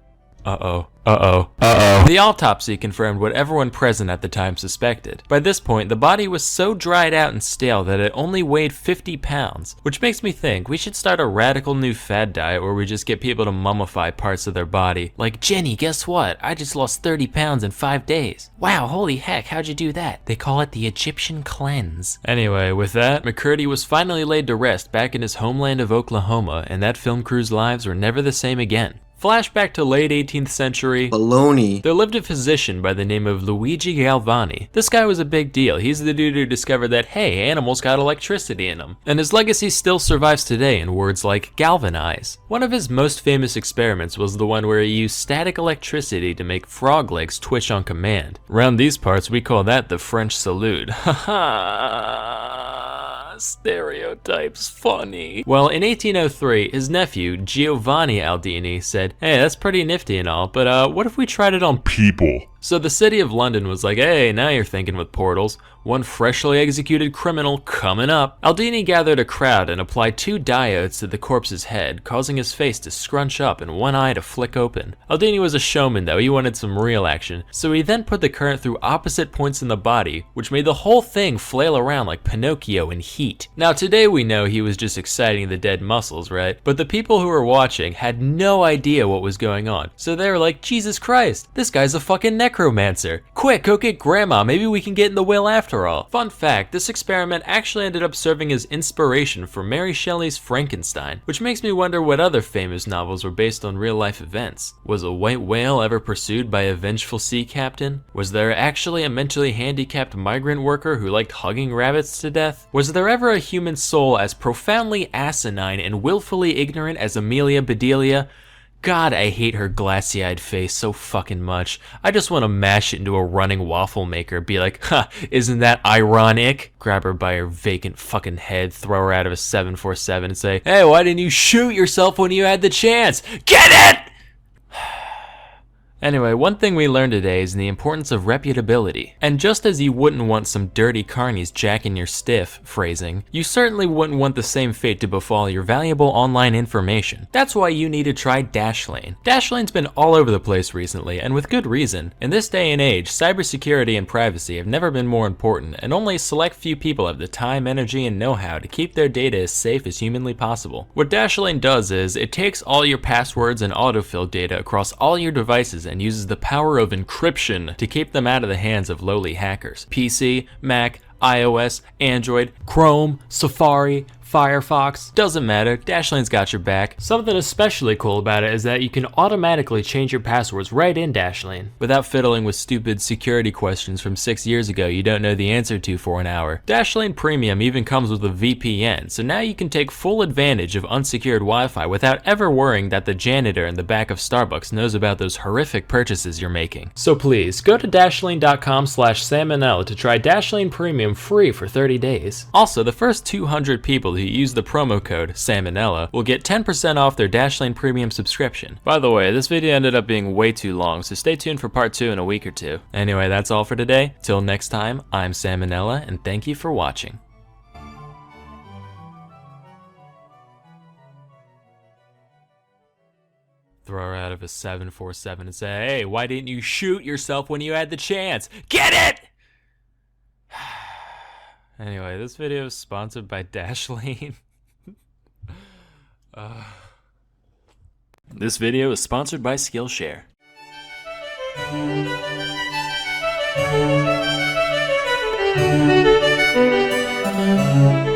Uh-oh. The autopsy confirmed what everyone present at the time suspected. By this point, the body was so dried out and stale that it only weighed 50 pounds, which makes me think we should start a radical new fad diet where we just get people to mummify parts of their body. Like, Jenny, guess what? I just lost 30 pounds in 5 days. Wow, holy heck, how'd you do that? They call it the Egyptian cleanse. Anyway, with that, McCurdy was finally laid to rest back in his homeland of Oklahoma, and that film crew's lives were never the same again. Flashback to late 18th century. Baloney. There lived a physician by the name of Luigi Galvani. This guy was a big deal. He's the dude who discovered that, hey, animals got electricity in them. And his legacy still survives today in words like galvanize. One of his most famous experiments was the one where he used static electricity to make frog legs twitch on command. Around these parts, we call that the French salute. Stereotypes funny. Well, in 1803, his nephew, Giovanni Aldini, said, hey, that's pretty nifty and all, but what if we tried it on people? So the city of London was like, hey, now you're thinking with portals. One freshly executed criminal coming up. Aldini gathered a crowd and applied 2 diodes to the corpse's head, causing his face to scrunch up and one eye to flick open. Aldini was a showman though, he wanted some real action, so he then put the current through opposite points in the body, which made the whole thing flail around like Pinocchio in heat. Now today we know he was just exciting the dead muscles, right? But the people who were watching had no idea what was going on, so they were like, Jesus Christ, this guy's a fucking necromancer. Quick, go get grandma, maybe we can get in the will after all. Fun fact, this experiment actually ended up serving as inspiration for Mary Shelley's Frankenstein, which makes me wonder what other famous novels were based on real life events. Was a white whale ever pursued by a vengeful sea captain? Was there actually a mentally handicapped migrant worker who liked hugging rabbits to death? Was there ever a human soul as profoundly asinine and willfully ignorant as Amelia Bedelia? God, I hate her glassy-eyed face so fucking much. I just want to mash it into a running waffle maker, be like, ha, isn't that ironic? Grab her by her vacant fucking head, throw her out of a 747 and say, hey, why didn't you shoot yourself when you had the chance? Get it! Anyway, one thing we learned today is the importance of reputability. And just as you wouldn't want some dirty carnies jacking your stiff, phrasing, you certainly wouldn't want the same fate to befall your valuable online information. That's why you need to try Dashlane. Dashlane's been all over the place recently, and with good reason. In this day and age, cybersecurity and privacy have never been more important, and only a select few people have the time, energy, and know-how to keep their data as safe as humanly possible. What Dashlane does is, it takes all your passwords and autofill data across all your devices and uses the power of encryption to keep them out of the hands of lowly hackers. PC, Mac, iOS, Android, Chrome, Safari, Firefox, doesn't matter, Dashlane's got your back. Something especially cool about it is that you can automatically change your passwords right in Dashlane, without fiddling with stupid security questions from 6 years ago you don't know the answer to for an hour. Dashlane Premium even comes with a VPN, so now you can take full advantage of unsecured Wi-Fi without ever worrying that the janitor in the back of Starbucks knows about those horrific purchases you're making. So please, go to dashlane.com/salmonella to try Dashlane Premium free for 30 days. Also, the first 200 people who use the promo code Salmonella will get 10% off their Dashlane Premium subscription. By the way, this video ended up being way too long, so stay tuned for part 2 in a week or two. Anyway, that's all for today. Till next time, I'm Salmonella, and thank you for watching. Throw her out of a 747 and say, hey, why didn't you shoot yourself when you had the chance? Get it! Anyway, this video is sponsored by Dashlane. This video is sponsored by Skillshare.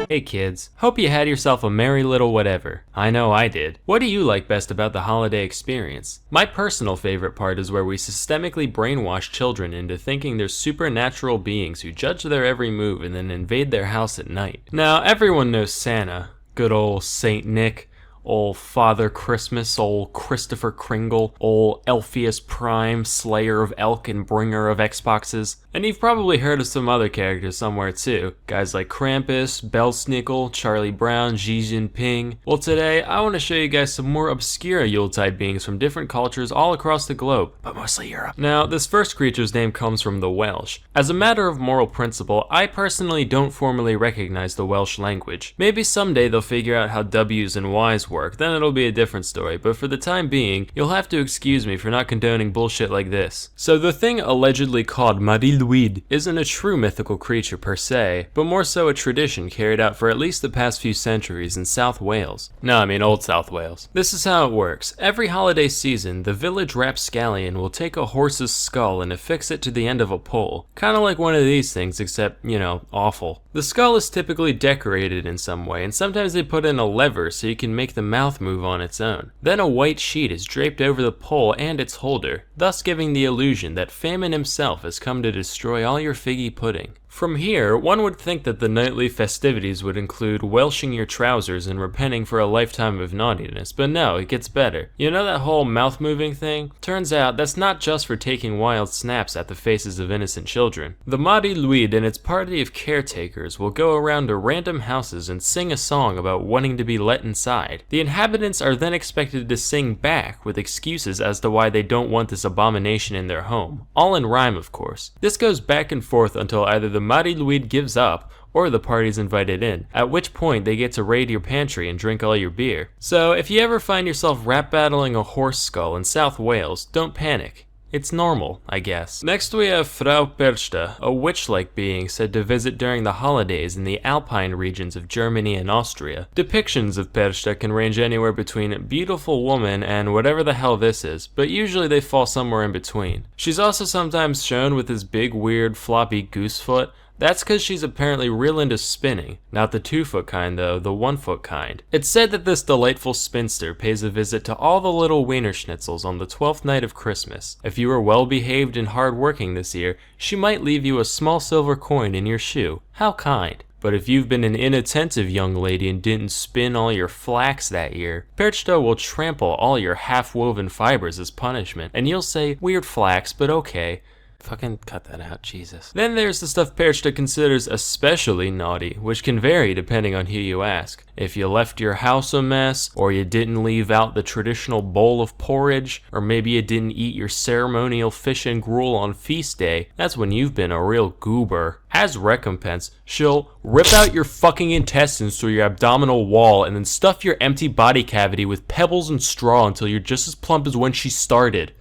Hey kids, hope you had yourself a merry little whatever. I know I did. What do you like best about the holiday experience? My personal favorite part is where we systemically brainwash children into thinking they're supernatural beings who judge their every move and then invade their house at night. Now, everyone knows Santa, good old Saint Nick, ol' Father Christmas, ol' Christopher Kringle, ol' Elpheus Prime, Slayer of Elk and Bringer of Xboxes. And you've probably heard of some other characters somewhere too. Guys like Krampus, Belsnickel, Charlie Brown, Xi Jinping. Well, today I want to show you guys some more obscure Yuletide beings from different cultures all across the globe, but mostly Europe. Now, this first creature's name comes from the Welsh. As a matter of moral principle, I personally don't formally recognize the Welsh language. Maybe someday they'll figure out how W's and Y's work, then it'll be a different story, but for the time being, you'll have to excuse me for not condoning bullshit like this. So the thing allegedly called Mari isn't a true mythical creature per se, but more so a tradition carried out for at least the past few centuries in South Wales. No, I mean Old South Wales. This is how it works. Every holiday season, the village rapscallion will take a horse's skull and affix it to the end of a pole. Kinda like one of these things, except, you know, awful. The skull is typically decorated in some way, and sometimes they put in a lever so you can make the mouth move on its own. Then a white sheet is draped over the pole and its holder, thus giving the illusion that Famine himself has come to destroy all your figgy pudding. From here, one would think that the nightly festivities would include welshing your trousers and repenting for a lifetime of naughtiness, but no, it gets better. You know that whole mouth moving thing? Turns out that's not just for taking wild snaps at the faces of innocent children. The Mari Lwyd and its party of caretakers will go around to random houses and sing a song about wanting to be let inside. The inhabitants are then expected to sing back with excuses as to why they don't want this abomination in their home. All in rhyme, of course. This goes back and forth until either the Mari Lwyd gives up, or the party's invited in, at which point they get to raid your pantry and drink all your beer. So if you ever find yourself rap battling a horse skull in South Wales, don't panic. It's normal, I guess. Next we have Frau Perchta, a witch-like being said to visit during the holidays in the Alpine regions of Germany and Austria. Depictions of Perchta can range anywhere between beautiful woman and whatever the hell this is, but usually they fall somewhere in between. She's also sometimes shown with this big weird floppy goose foot. That's because she's apparently real into spinning. Not the 2-foot kind though, the 1-foot kind. It's said that this delightful spinster pays a visit to all the little wiener schnitzels on the 12th night of Christmas. If you were well behaved and hard working this year, she might leave you a small silver coin in your shoe. How kind. But if you've been an inattentive young lady and didn't spin all your flax that year, Perchta will trample all your half-woven fibers as punishment, and you'll say, weird flax, but okay. Fucking cut that out, Jesus. Then there's the stuff Perchta considers especially naughty, which can vary depending on who you ask. If you left your house a mess, or you didn't leave out the traditional bowl of porridge, or maybe you didn't eat your ceremonial fish and gruel on feast day, that's when you've been a real goober. As recompense, she'll rip out your fucking intestines through your abdominal wall and then stuff your empty body cavity with pebbles and straw until you're just as plump as when she started.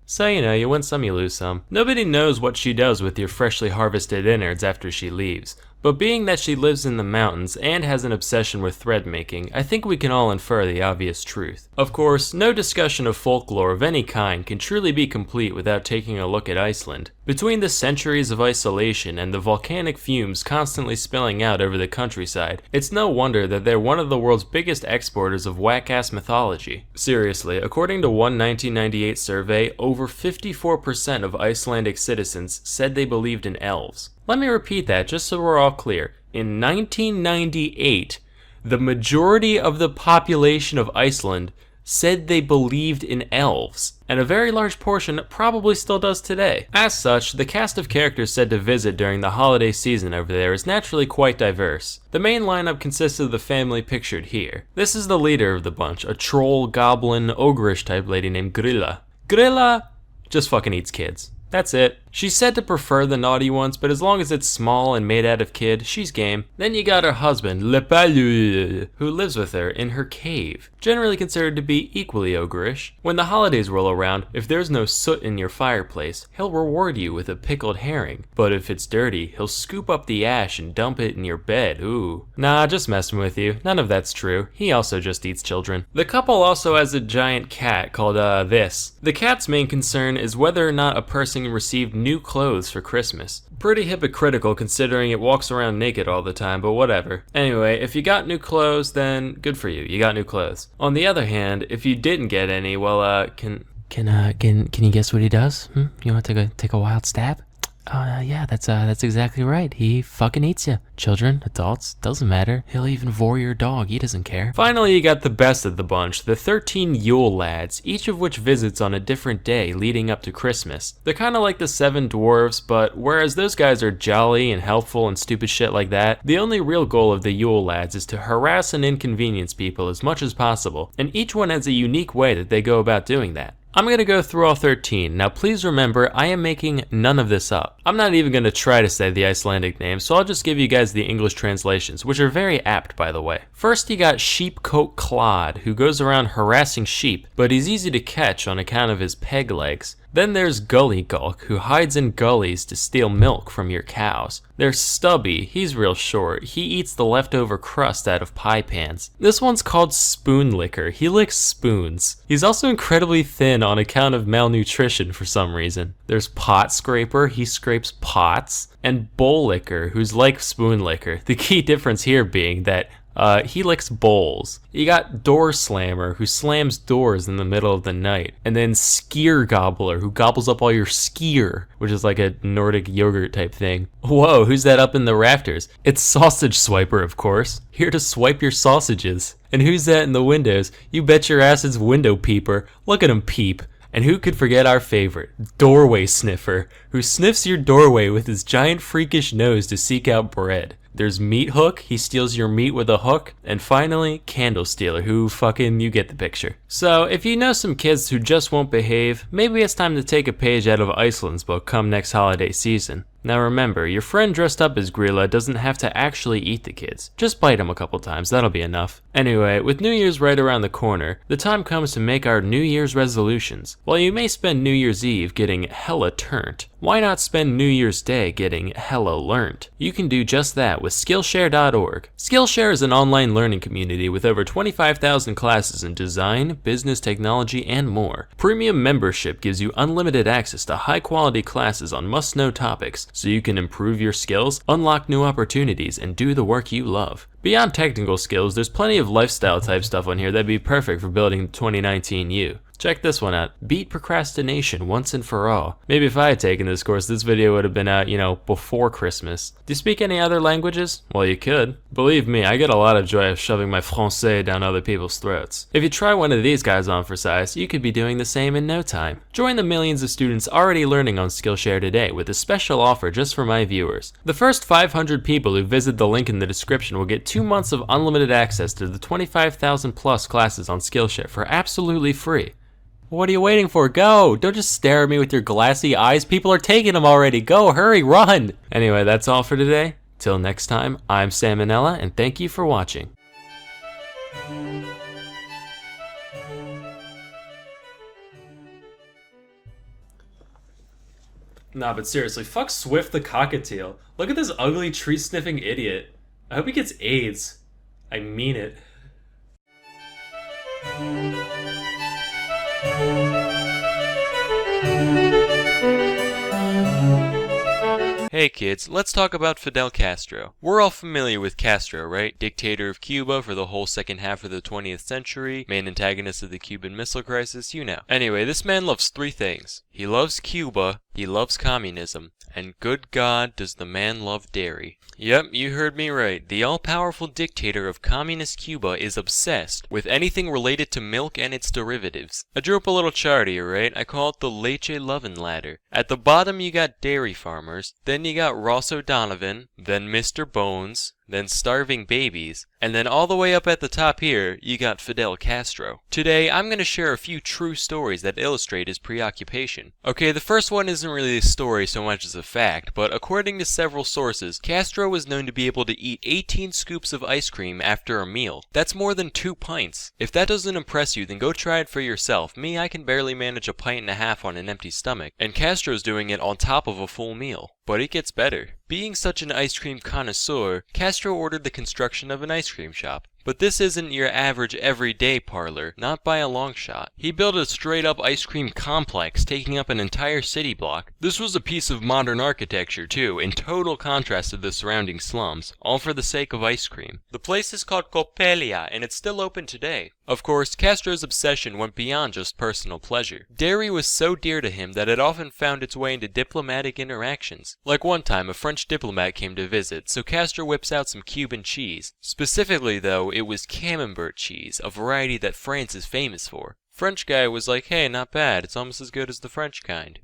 So, you know, you win some, you lose some. Nobody knows what she does with your freshly harvested innards after she leaves. But being that she lives in the mountains and has an obsession with thread making, I think we can all infer the obvious truth. Of course, no discussion of folklore of any kind can truly be complete without taking a look at Iceland. Between the centuries of isolation and the volcanic fumes constantly spilling out over the countryside, it's no wonder that they're one of the world's biggest exporters of whack-ass mythology. Seriously, according to one 1998 survey, over 54% of Icelandic citizens said they believed in elves. Let me repeat that just so we're all clear. In 1998, the majority of the population of Iceland said they believed in elves, and a very large portion probably still does today. As such, the cast of characters said to visit during the holiday season over there is naturally quite diverse. The main lineup consists of the family pictured here. This is the leader of the bunch, a troll, goblin, ogreish type lady named Grilla. Grilla just fucking eats kids. That's it. She's said to prefer the naughty ones, but as long as it's small and made out of kid, she's game. Then you got her husband, Le Palu, who lives with her in her cave, generally considered to be equally ogreish. When the holidays roll around, if there's no soot in your fireplace, he'll reward you with a pickled herring. But if it's dirty, he'll scoop up the ash and dump it in your bed, ooh. Nah, just messing with you. None of that's true. He also just eats children. The couple also has a giant cat called, this. The cat's main concern is whether or not a person received new clothes for Christmas. Pretty hypocritical considering it walks around naked all the time, but whatever. Anyway, if you got new clothes, then good for you, you got new clothes. On the other hand, if you didn't get any, well, Can you guess what he does? You want to take a wild stab? Yeah, that's exactly right. He fucking eats you. Children, adults, doesn't matter. He'll even vor your dog. He doesn't care. Finally, you got the best of the bunch, the 13 Yule lads, each of which visits on a different day leading up to Christmas. They're kind of like the 7 dwarves, but whereas those guys are jolly and helpful and stupid shit like that, the only real goal of the Yule lads is to harass and inconvenience people as much as possible, and each one has a unique way that they go about doing that. I'm going to go through all 13. Now please remember, I am making none of this up. I'm not even going to try to say the Icelandic names, so I'll just give you guys the English translations, which are very apt by the way. First you got Sheepcoat Clod, who goes around harassing sheep, but he's easy to catch on account of his peg legs. Then there's Gully Gulk, who hides in gullies to steal milk from your cows. There's Stubby, he's real short. He eats the leftover crust out of pie pans. This one's called Spoon Licker, he licks spoons. He's also incredibly thin on account of malnutrition for some reason. There's Pot Scraper, he scrapes pots. And Bowl Licker, who's like Spoon Licker. The key difference here being that he licks bowls. You got Door Slammer, who slams doors in the middle of the night. And then Skyr Gobbler, who gobbles up all your skyr, which is like a Nordic yogurt type thing. Whoa, who's that up in the rafters? It's Sausage Swiper, of course. Here to swipe your sausages. And who's that in the windows? You bet your ass it's Window Peeper. Look at him peep. And who could forget our favorite, Doorway Sniffer, who sniffs your doorway with his giant freakish nose to seek out bread. There's Meat Hook, he steals your meat with a hook. And finally, Candle Stealer, who fucking, you get the picture. So, if you know some kids who just won't behave, maybe it's time to take a page out of Iceland's book come next holiday season. Now remember, your friend dressed up as Grilla doesn't have to actually eat the kids. Just bite them a couple times, that'll be enough. Anyway, with New Year's right around the corner, the time comes to make our New Year's resolutions. While you may spend New Year's Eve getting hella turnt, why not spend New Year's Day getting hella learnt? You can do just that with Skillshare.org. Skillshare is an online learning community with over 25,000 classes in design, business, technology, and more. Premium membership gives you unlimited access to high-quality classes on must-know topics, so you can improve your skills, unlock new opportunities, and do the work you love. Beyond technical skills, there's plenty of lifestyle type stuff on here that'd be perfect for building the 2019 you. Check this one out. Beat procrastination once and for all. Maybe if I had taken this course, this video would have been out, before Christmas. Do you speak any other languages? Well, you could. Believe me, I get a lot of joy of shoving my français down other people's throats. If you try one of these guys on for size, you could be doing the same in no time. Join the millions of students already learning on Skillshare today with a special offer just for my viewers. The first 500 people who visit the link in the description will get 2 months of unlimited access to the 25,000 plus classes on Skillshare for absolutely free. What are you waiting for? Go! Don't just stare at me with your glassy eyes. People are taking them already. Go, hurry, run! Anyway, that's all for today. Till next time, I'm Sam and Nella, and thank you for watching. Nah, but seriously, fuck Swift the cockatiel. Look at this ugly tree-sniffing idiot. I hope he gets AIDS. I mean it. Hey kids, let's talk about Fidel Castro. We're all familiar with Castro, right? Dictator of Cuba for the whole second half of the 20th century, main antagonist of the Cuban Missile Crisis, you know. Anyway, this man loves 3 things. He loves Cuba, he loves communism, and good God, does the man love dairy. Yep, you heard me right. The all-powerful dictator of communist Cuba is obsessed with anything related to milk and its derivatives. I drew up a little chart here, right? I call it the Leche Lovin' Ladder. At the bottom you got dairy farmers, then you got Ross O'Donovan, then Mr. Bones, then starving babies, and then all the way up at the top here, you got Fidel Castro. Today, I'm going to share a few true stories that illustrate his preoccupation. Okay, the first one isn't really a story so much as a fact, but according to several sources, Castro was known to be able to eat 18 scoops of ice cream after a meal. That's more than 2 pints. If that doesn't impress you, then go try it for yourself. Me, I can barely manage a pint and a half on an empty stomach, and Castro's doing it on top of a full meal. But it gets better. Being such an ice cream connoisseur, Castro ordered the construction of an ice cream shop. But this isn't your average everyday parlor, not by a long shot. He built a straight up ice cream complex taking up an entire city block. This was a piece of modern architecture too, in total contrast to the surrounding slums, all for the sake of ice cream. The place is called Coppelia, and it's still open today. Of course, Castro's obsession went beyond just personal pleasure. Dairy was so dear to him that it often found its way into diplomatic interactions. Like one time, a French diplomat came to visit, so Castro whips out some Cuban cheese. Specifically though, it was camembert cheese, a variety that France is famous for. French guy was like, hey, not bad, it's almost as good as the French kind.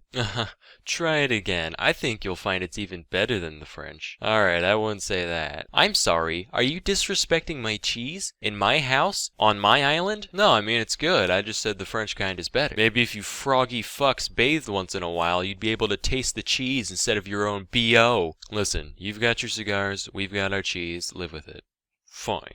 Try it again. I think you'll find it's even better than the French. Alright, I wouldn't say that. I'm sorry, are you disrespecting my cheese? In my house? On my island? No, I mean it's good, I just said the French kind is better. Maybe if you froggy fucks bathed once in a while, you'd be able to taste the cheese instead of your own B.O. Listen, you've got your cigars, we've got our cheese, live with it. Fine.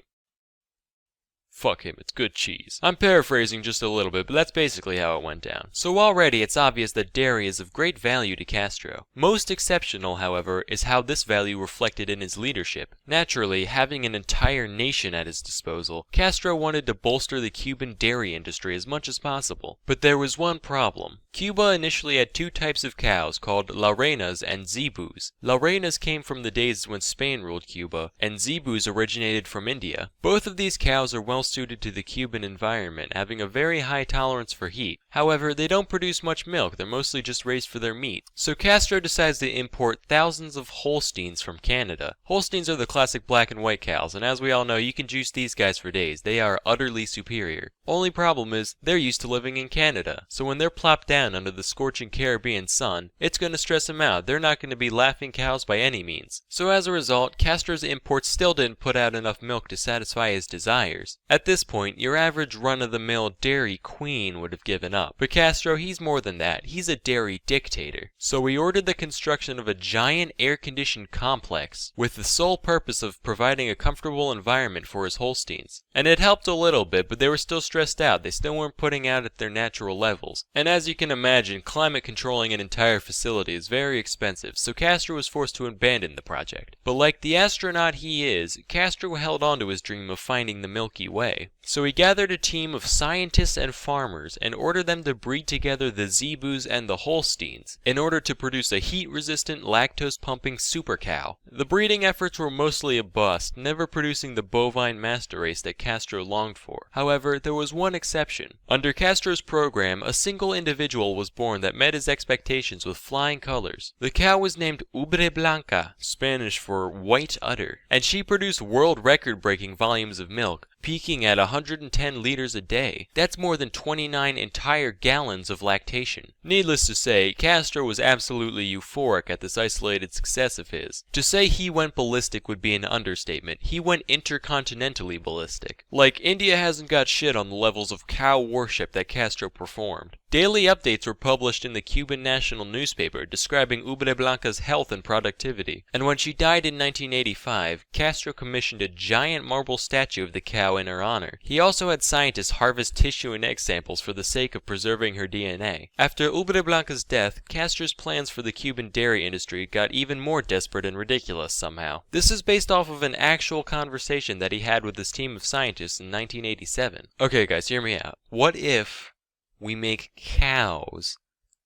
Fuck him, it's good cheese. I'm paraphrasing just a little bit, but that's basically how it went down. So already it's obvious that dairy is of great value to Castro. Most exceptional, however, is how this value reflected in his leadership. Naturally, having an entire nation at his disposal, Castro wanted to bolster the Cuban dairy industry as much as possible. But there was one problem. Cuba initially had two types of cows called La Reinas and Zebus. La Reinas came from the days when Spain ruled Cuba, and Zebus originated from India. Both of these cows are well suited to the Cuban environment, having a very high tolerance for heat. However, they don't produce much milk, they're mostly just raised for their meat. So Castro decides to import thousands of Holsteins from Canada. Holsteins are the classic black and white cows, and as we all know, you can juice these guys for days. They are utterly superior. Only problem is, they're used to living in Canada, so when they're plopped down under the scorching Caribbean sun, it's going to stress them out. They're not going to be laughing cows by any means. So as a result, Castro's imports still didn't put out enough milk to satisfy his desires. At this point, your average run-of-the-mill dairy queen would have given up. But Castro, he's more than that. He's a dairy dictator. So he ordered the construction of a giant air-conditioned complex with the sole purpose of providing a comfortable environment for his Holsteins. And it helped a little bit, but they were still stressed out. They still weren't putting out at their natural levels. And as you can imagine, climate controlling an entire facility is very expensive, so Castro was forced to abandon the project. But like the astronaut he is, Castro held on to his dream of finding the Milky Way. So he gathered a team of scientists and farmers and ordered them to breed together the Zebus and the Holsteins in order to produce a heat-resistant, lactose-pumping super cow. The breeding efforts were mostly a bust, never producing the bovine master race that Castro longed for. However, there was one exception. Under Castro's program, a single individual was born that met his expectations with flying colors. The cow was named Ubre Blanca, Spanish for white udder, and she produced world record-breaking volumes of milk, peaking at 110 liters a day. That's more than 29 entire gallons of lactation. Needless to say, Castro was absolutely euphoric at this isolated success of his. To say he went ballistic would be an understatement. He went intercontinentally ballistic. Like, India hasn't got shit on the levels of cow worship that Castro performed. Daily updates were published in the Cuban national newspaper describing Ubre Blanca's health and productivity. And when she died in 1985, Castro commissioned a giant marble statue of the cow in her honor. He also had scientists harvest tissue and egg samples for the sake of preserving her DNA. After Ubre Blanca's death, Castro's plans for the Cuban dairy industry got even more desperate and ridiculous somehow. This is based off of an actual conversation that he had with his team of scientists in 1987. Okay guys, hear me out. What if we make cows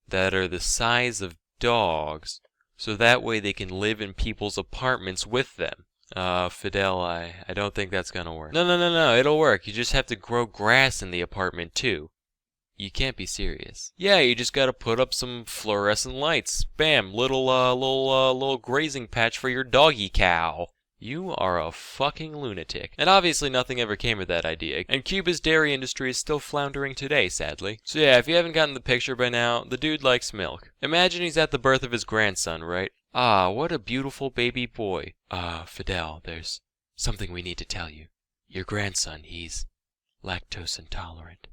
that are the size of dogs, so that way they can live in people's apartments with them? Fidel, I don't think that's gonna work. No, it'll work. You just have to grow grass in the apartment too. You can't be serious. Yeah, you just gotta put up some fluorescent lights. Bam, little grazing patch for your doggy cow. You are a fucking lunatic. And obviously nothing ever came of that idea, and Cuba's dairy industry is still floundering today, sadly. So yeah, if you haven't gotten the picture by now, the dude likes milk. Imagine he's at the birth of his grandson, right? Ah, what a beautiful baby boy. Fidel, there's something we need to tell you. Your grandson, he's lactose intolerant.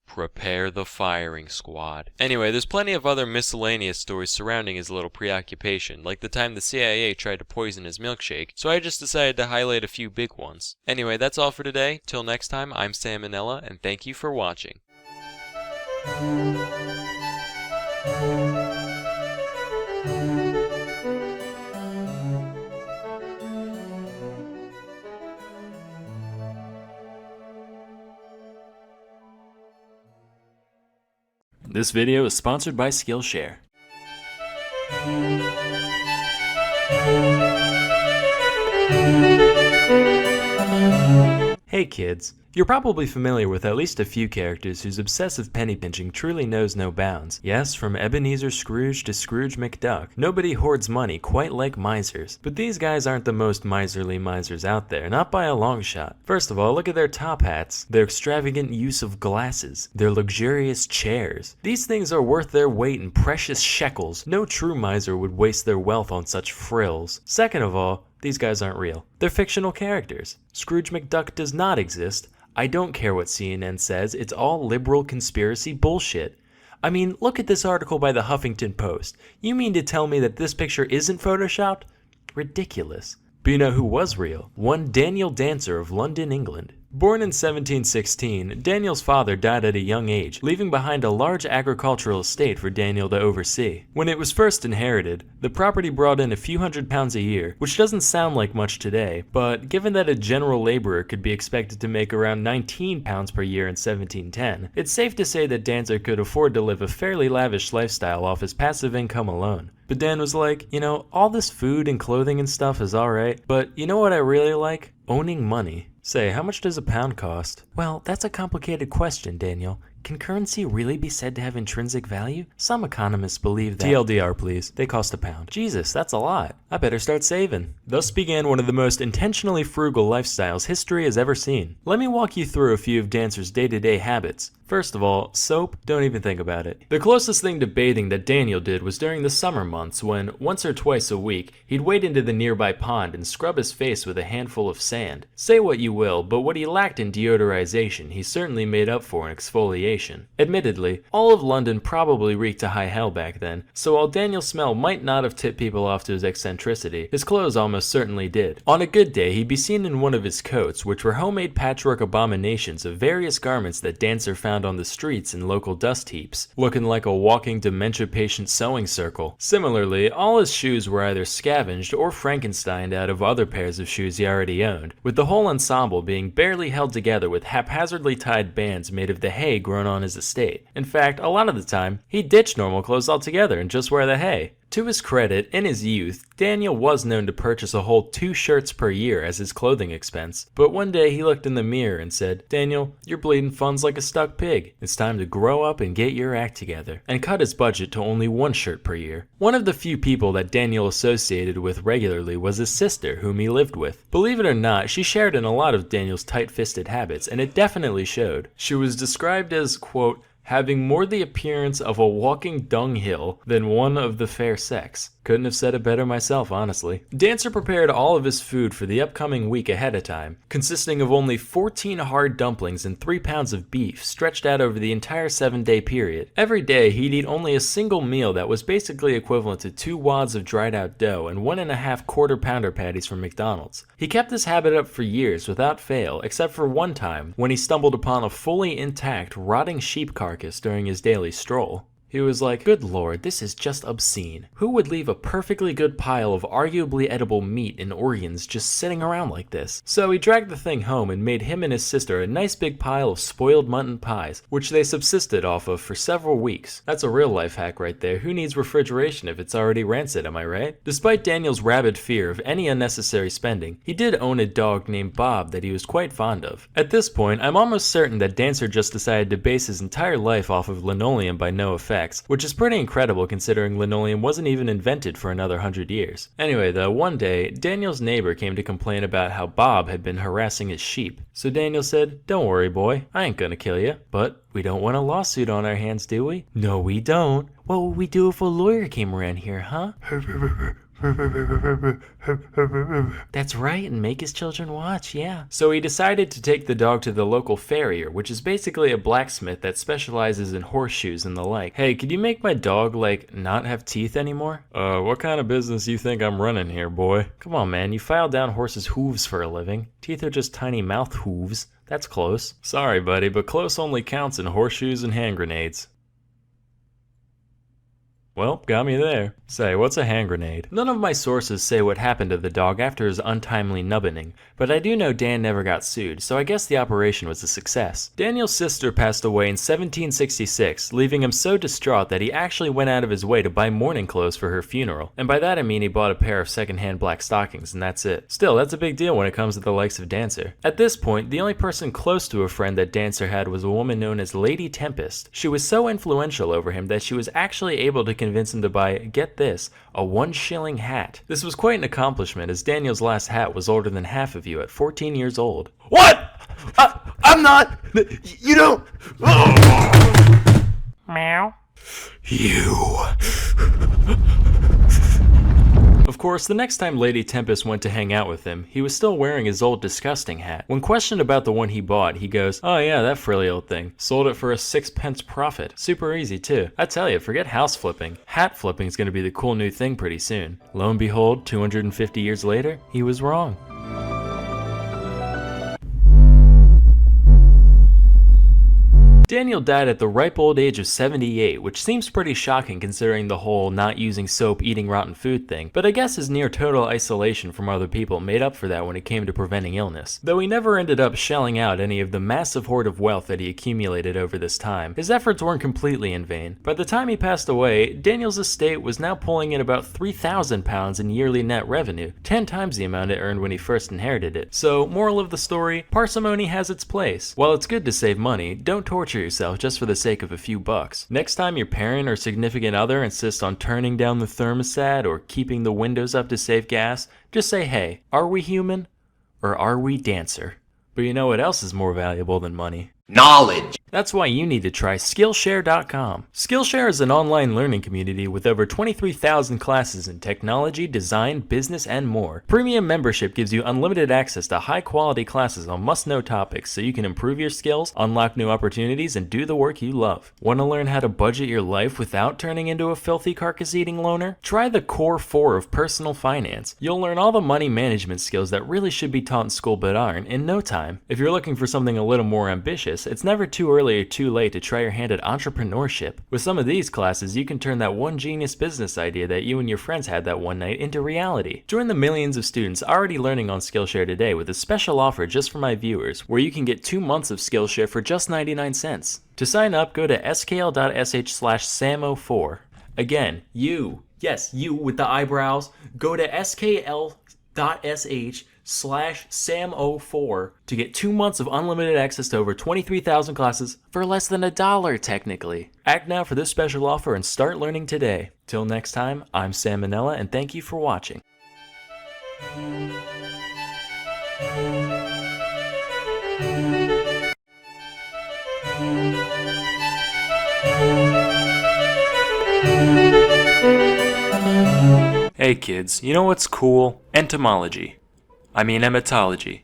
Prepare the firing squad. Anyway, there's plenty of other miscellaneous stories surrounding his little preoccupation, like the time the CIA tried to poison his milkshake, so I just decided to highlight a few big ones. Anyway, that's all for today. Till next time, I'm Sam and Nella, and thank you for watching. This video is sponsored by Skillshare. Hey kids, you're probably familiar with at least a few characters whose obsessive penny pinching truly knows no bounds. Yes, from Ebenezer Scrooge to Scrooge McDuck, nobody hoards money quite like misers. But these guys aren't the most miserly misers out there, not by a long shot. First of all, look at their top hats, their extravagant use of glasses, their luxurious chairs. These things are worth their weight in precious shekels. No true miser would waste their wealth on such frills. Second of all, these guys aren't real. They're fictional characters. Scrooge McDuck does not exist. I don't care what CNN says, it's all liberal conspiracy bullshit. I mean, look at this article by the Huffington Post. You mean to tell me that this picture isn't photoshopped? Ridiculous. But you know who was real? One Daniel Dancer of London, England. Born in 1716, Daniel's father died at a young age, leaving behind a large agricultural estate for Daniel to oversee. When it was first inherited, the property brought in a few £100s a year, which doesn't sound like much today, but given that a general laborer could be expected to make around £19 per year in 1710, it's safe to say that Dancer could afford to live a fairly lavish lifestyle off his passive income alone. But Dan was like, you know, all this food and clothing and stuff is alright, but you know what I really like? Owning money. Say, how much does a pound cost? Well, that's a complicated question, Daniel. Can currency really be said to have intrinsic value? Some economists believe that— TLDR please, they cost a pound. Jesus, that's a lot. I better start saving. Thus began one of the most intentionally frugal lifestyles history has ever seen. Let me walk you through a few of Dancer's day-to-day habits. First of all, soap, don't even think about it. The closest thing to bathing that Daniel did was during the summer months when, once or twice a week, he'd wade into the nearby pond and scrub his face with a handful of sand. Say what you will, but what he lacked in deodorization, he certainly made up for in exfoliation. Admittedly, all of London probably reeked to high hell back then, so while Daniel's smell might not have tipped people off to his eccentricity, his clothes almost certainly did. On a good day, he'd be seen in one of his coats, which were homemade patchwork abominations of various garments that Dancer found on the streets and local dust heaps, looking like a walking dementia patient sewing circle. Similarly, all his shoes were either scavenged or Frankensteined out of other pairs of shoes he already owned, with the whole ensemble being barely held together with haphazardly tied bands made of the hay grown on his estate. In fact, a lot of the time, he ditched normal clothes altogether and just wear the hay. To his credit, in his youth, Daniel was known to purchase a whole 2 shirts per year as his clothing expense, but one day he looked in the mirror and said, "Daniel, you're bleeding funds like a stuck pig. It's time to grow up and get your act together," and cut his budget to only 1 shirt per year. One of the few people that Daniel associated with regularly was his sister, whom he lived with. Believe it or not, she shared in a lot of Daniel's tight-fisted habits, and it definitely showed. She was described as, quote, having more the appearance of a walking dunghill than one of the fair sex. Couldn't have said it better myself, honestly. Dancer prepared all of his food for the upcoming week ahead of time, consisting of only 14 hard dumplings and 3 pounds of beef stretched out over the entire 7-day period. Every day, he'd eat only a single meal that was basically equivalent to 2 wads of dried out dough and 1.5 quarter-pounder patties from McDonald's. He kept this habit up for years without fail, except for one time when he stumbled upon a fully intact, rotting sheep carcass during his daily stroll. He was like, "Good lord, this is just obscene. Who would leave a perfectly good pile of arguably edible meat and organs just sitting around like this?" So he dragged the thing home and made him and his sister a nice big pile of spoiled mutton pies, which they subsisted off of for several weeks. That's a real life hack right there. Who needs refrigeration if it's already rancid, am I right? Despite Daniel's rabid fear of any unnecessary spending, he did own a dog named Bob that he was quite fond of. At this point, I'm almost certain that Dancer just decided to base his entire life off of linoleum by no effect, which is pretty incredible considering linoleum wasn't even invented for another 100 years. Anyway though, one day, Daniel's neighbor came to complain about how Bob had been harassing his sheep. So Daniel said, "Don't worry boy, I ain't gonna kill you, but we don't want a lawsuit on our hands, do we?" "No we don't. What would we do if a lawyer came around here, huh?" "That's right, and make his children watch, yeah." So he decided to take the dog to the local farrier, which is basically a blacksmith that specializes in horseshoes and the like. "Hey, could you make my dog, like, not have teeth anymore?" What kind of business you think I'm running here, boy?" "Come on, man, you file down horses' hooves for a living. Teeth are just tiny mouth hooves. That's close." "Sorry, buddy, but close only counts in horseshoes and hand grenades." Well, got me there. Say, what's a hand grenade? None of my sources say what happened to the dog after his untimely nubbening, but I do know Dan never got sued, so I guess the operation was a success. Daniel's sister passed away in 1766, leaving him so distraught that he actually went out of his way to buy mourning clothes for her funeral. And by that I mean he bought a pair of secondhand black stockings, and that's it. Still, that's a big deal when it comes to the likes of Dancer. At this point, the only person close to a friend that Dancer had was a woman known as Lady Tempest. She was so influential over him that she was actually able to convince him to buy, get this, a 1 shilling hat. This was quite an accomplishment, as Daniel's last hat was older than half of you at 14 years old. What? I'm not. You don't. Meow. You. Of course, the next time Lady Tempest went to hang out with him, he was still wearing his old disgusting hat. When questioned about the one he bought, he goes, "Oh yeah, that frilly old thing. Sold it for a 6 pence profit. Super easy too. I tell you, forget house flipping. Hat flipping's gonna be the cool new thing pretty soon." Lo and behold, 250 years later, he was wrong. Daniel died at the ripe old age of 78, which seems pretty shocking considering the whole not using soap, eating rotten food thing, but I guess his near total isolation from other people made up for that when it came to preventing illness. Though he never ended up shelling out any of the massive hoard of wealth that he accumulated over this time, his efforts weren't completely in vain. By the time he passed away, Daniel's estate was now pulling in about £3,000 in yearly net revenue, 10 times the amount it earned when he first inherited it. So, moral of the story, parsimony has its place. While it's good to save money, don't torture yourself just for the sake of a few bucks. Next time your parent or significant other insists on turning down the thermostat or keeping the windows up to save gas, just say, hey, are we human or are we Dancer? But you know what else is more valuable than money? Knowledge. That's why you need to try Skillshare.com. Skillshare is an online learning community with over 23,000 classes in technology, design, business, and more. Premium membership gives you unlimited access to high-quality classes on must-know topics so you can improve your skills, unlock new opportunities, and do the work you love. Want to learn how to budget your life without turning into a filthy carcass-eating loner? Try the Core 4 of personal finance. You'll learn all the money management skills that really should be taught in school but aren't in no time. If you're looking for something a little more ambitious, it's never too early or too late to try your hand at entrepreneurship. With some of these classes, you can turn that one genius business idea that you and your friends had that one night into reality. Join the millions of students already learning on Skillshare today with a special offer just for my viewers, where you can get 2 months of Skillshare for just 99 cents. To sign up, go to skl.sh/samo4. Again, you with the eyebrows, go to skl.sh/sam04 to get 2 months of unlimited access to over 23,000 classes for less than $1 technically. Act now for this special offer and start learning today. Till next time, I'm Sam Nella and thank you for watching. Hey kids, you know what's cool? Etymology. Etymology.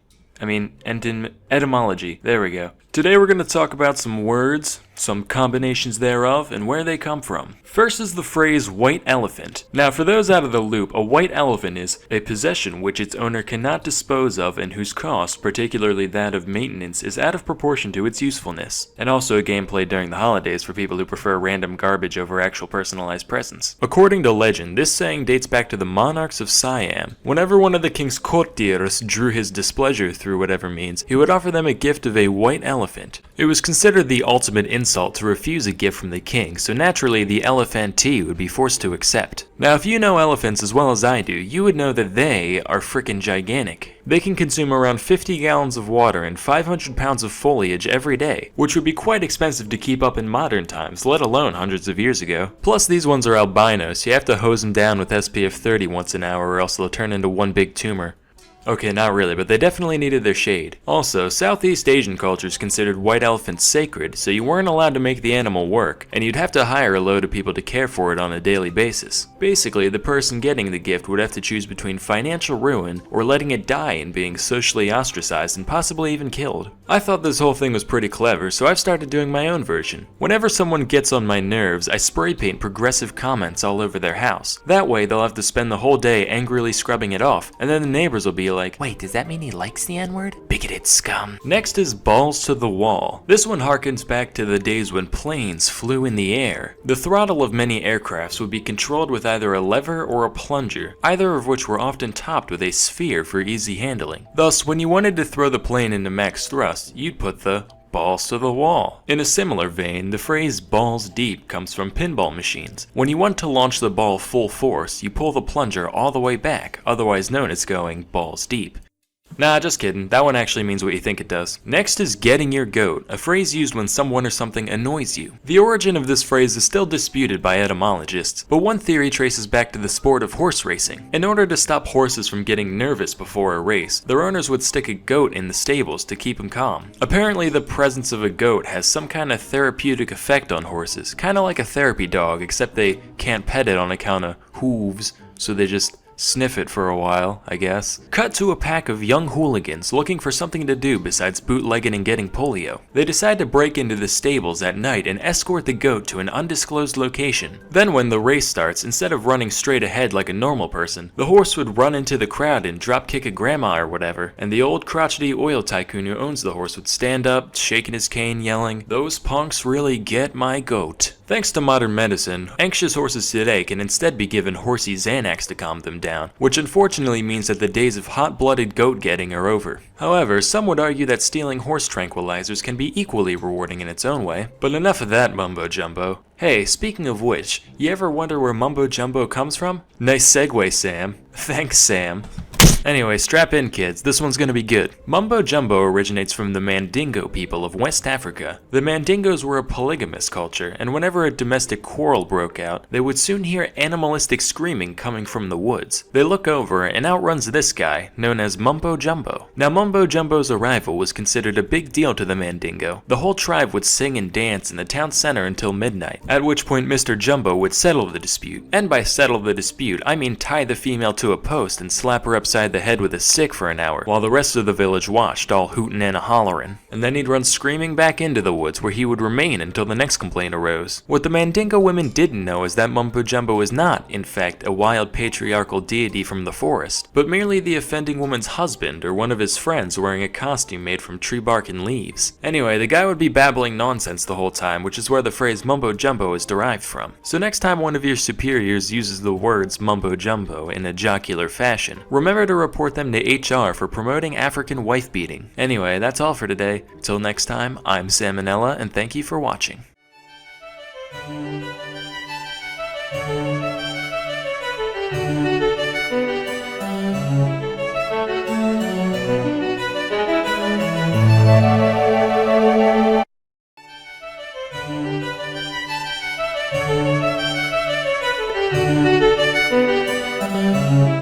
There we go. Today we're going to talk about some words, some combinations thereof, and where they come from. First is the phrase white elephant. Now for those out of the loop, a white elephant is a possession which its owner cannot dispose of and whose cost, particularly that of maintenance, is out of proportion to its usefulness. And also a game played during the holidays for people who prefer random garbage over actual personalized presents. According to legend, this saying dates back to the monarchs of Siam. Whenever one of the king's courtiers drew his displeasure through whatever means, he would offer them a gift of a white elephant. It was considered the ultimate insult to refuse a gift from the king, so naturally the elephantee would be forced to accept. Now if you know elephants as well as I do, you would know that they are frickin' gigantic. They can consume around 50 gallons of water and 500 pounds of foliage every day, which would be quite expensive to keep up in modern times, let alone hundreds of years ago. Plus these ones are albino, so you have to hose them down with SPF 30 once an hour or else they'll turn into one big tumor. Okay, not really, but they definitely needed their shade. Also, Southeast Asian cultures considered white elephants sacred, so you weren't allowed to make the animal work, and you'd have to hire a load of people to care for it on a daily basis. Basically, the person getting the gift would have to choose between financial ruin or letting it die and being socially ostracized and possibly even killed. I thought this whole thing was pretty clever, so I've started doing my own version. Whenever someone gets on my nerves, I spray paint progressive comments all over their house. That way, they'll have to spend the whole day angrily scrubbing it off, and then the neighbors will be like, Wait, does that mean he likes the N-word? Bigoted scum. Next is balls to the wall. This one harkens back to the days when planes flew in the air. The throttle of many aircrafts would be controlled with either a lever or a plunger, either of which were often topped with a sphere for easy handling. Thus, when you wanted to throw the plane into max thrust, you'd put the balls to the wall. In a similar vein, the phrase balls deep comes from pinball machines. When you want to launch the ball full force, you pull the plunger all the way back, otherwise known as going balls deep. Nah, just kidding. That one actually means what you think it does. Next is getting your goat, a phrase used when someone or something annoys you. The origin of this phrase is still disputed by etymologists, but one theory traces back to the sport of horse racing. In order to stop horses from getting nervous before a race, their owners would stick a goat in the stables to keep them calm. Apparently, the presence of a goat has some kind of therapeutic effect on horses, kinda like a therapy dog, except they can't pet it on account of hooves, so they just sniff it for a while, I guess. Cut to a pack of young hooligans looking for something to do besides bootlegging and getting polio. They decide to break into the stables at night and escort the goat to an undisclosed location. Then when the race starts, instead of running straight ahead like a normal person, the horse would run into the crowd and drop kick a grandma or whatever, and the old crotchety oil tycoon who owns the horse would stand up, shaking his cane, yelling, "Those punks really get my goat." Thanks to modern medicine, anxious horses today can instead be given horsey Xanax to calm them down, which unfortunately means that the days of hot-blooded goat getting are over. However, some would argue that stealing horse tranquilizers can be equally rewarding in its own way. But enough of that mumbo jumbo. Hey, speaking of which, you ever wonder where mumbo jumbo comes from? Nice segue, Sam. Thanks, Sam. Anyway, strap in kids, this one's gonna be good. Mumbo Jumbo originates from the Mandingo people of West Africa. The Mandingos were a polygamous culture, and whenever a domestic quarrel broke out, they would soon hear animalistic screaming coming from the woods. They look over, and out runs this guy, known as Mumbo Jumbo. Now Mumbo Jumbo's arrival was considered a big deal to the Mandingo. The whole tribe would sing and dance in the town center until midnight, at which point Mr. Jumbo would settle the dispute. And by settle the dispute, I mean tie the female to a post and slap her upside the head with a stick for an hour, while the rest of the village watched, all hootin' and a-hollerin'. And then he'd run screaming back into the woods, where he would remain until the next complaint arose. What the Mandingo women didn't know is that Mumbo Jumbo is not, in fact, a wild patriarchal deity from the forest, but merely the offending woman's husband or one of his friends wearing a costume made from tree bark and leaves. Anyway, the guy would be babbling nonsense the whole time, which is where the phrase Mumbo Jumbo is derived from. So next time one of your superiors uses the words Mumbo Jumbo in a jocular fashion, remember to report them to HR for promoting African wife beating. Anyway, that's all for today. Till next time, I'm Sam and Nella, and thank you for watching.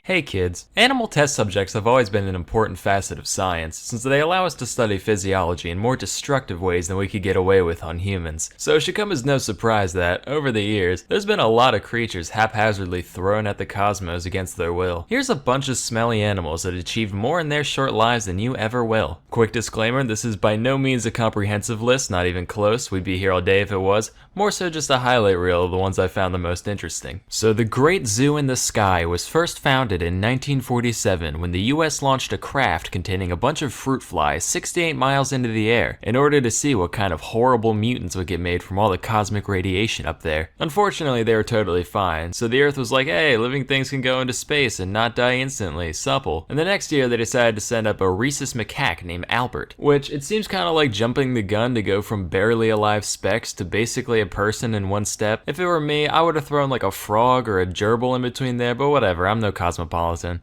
Hey kids, animal test subjects have always been an important facet of science, since they allow us to study physiology in more destructive ways than we could get away with on humans. So it should come as no surprise that, over the years, there's been a lot of creatures haphazardly thrown at the cosmos against their will. Here's a bunch of smelly animals that achieved more in their short lives than you ever will. Quick disclaimer, this is by no means a comprehensive list, not even close, we'd be here all day if it was, more so just a highlight reel of the ones I found the most interesting. So the Great Zoo in the Sky was first founded in 1947 when the US launched a craft containing a bunch of fruit flies 68 miles into the air in order to see what kind of horrible mutants would get made from all the cosmic radiation up there. Unfortunately, they were totally fine, so the Earth was like, hey, living things can go into space and not die instantly, supple. And the next year they decided to send up a rhesus macaque named Albert, which it seems kind of like jumping the gun to go from barely alive specks to basically a person in one step. If it were me, I would have thrown like a frog or a gerbil in between there, but whatever, I'm no cosmopolitan.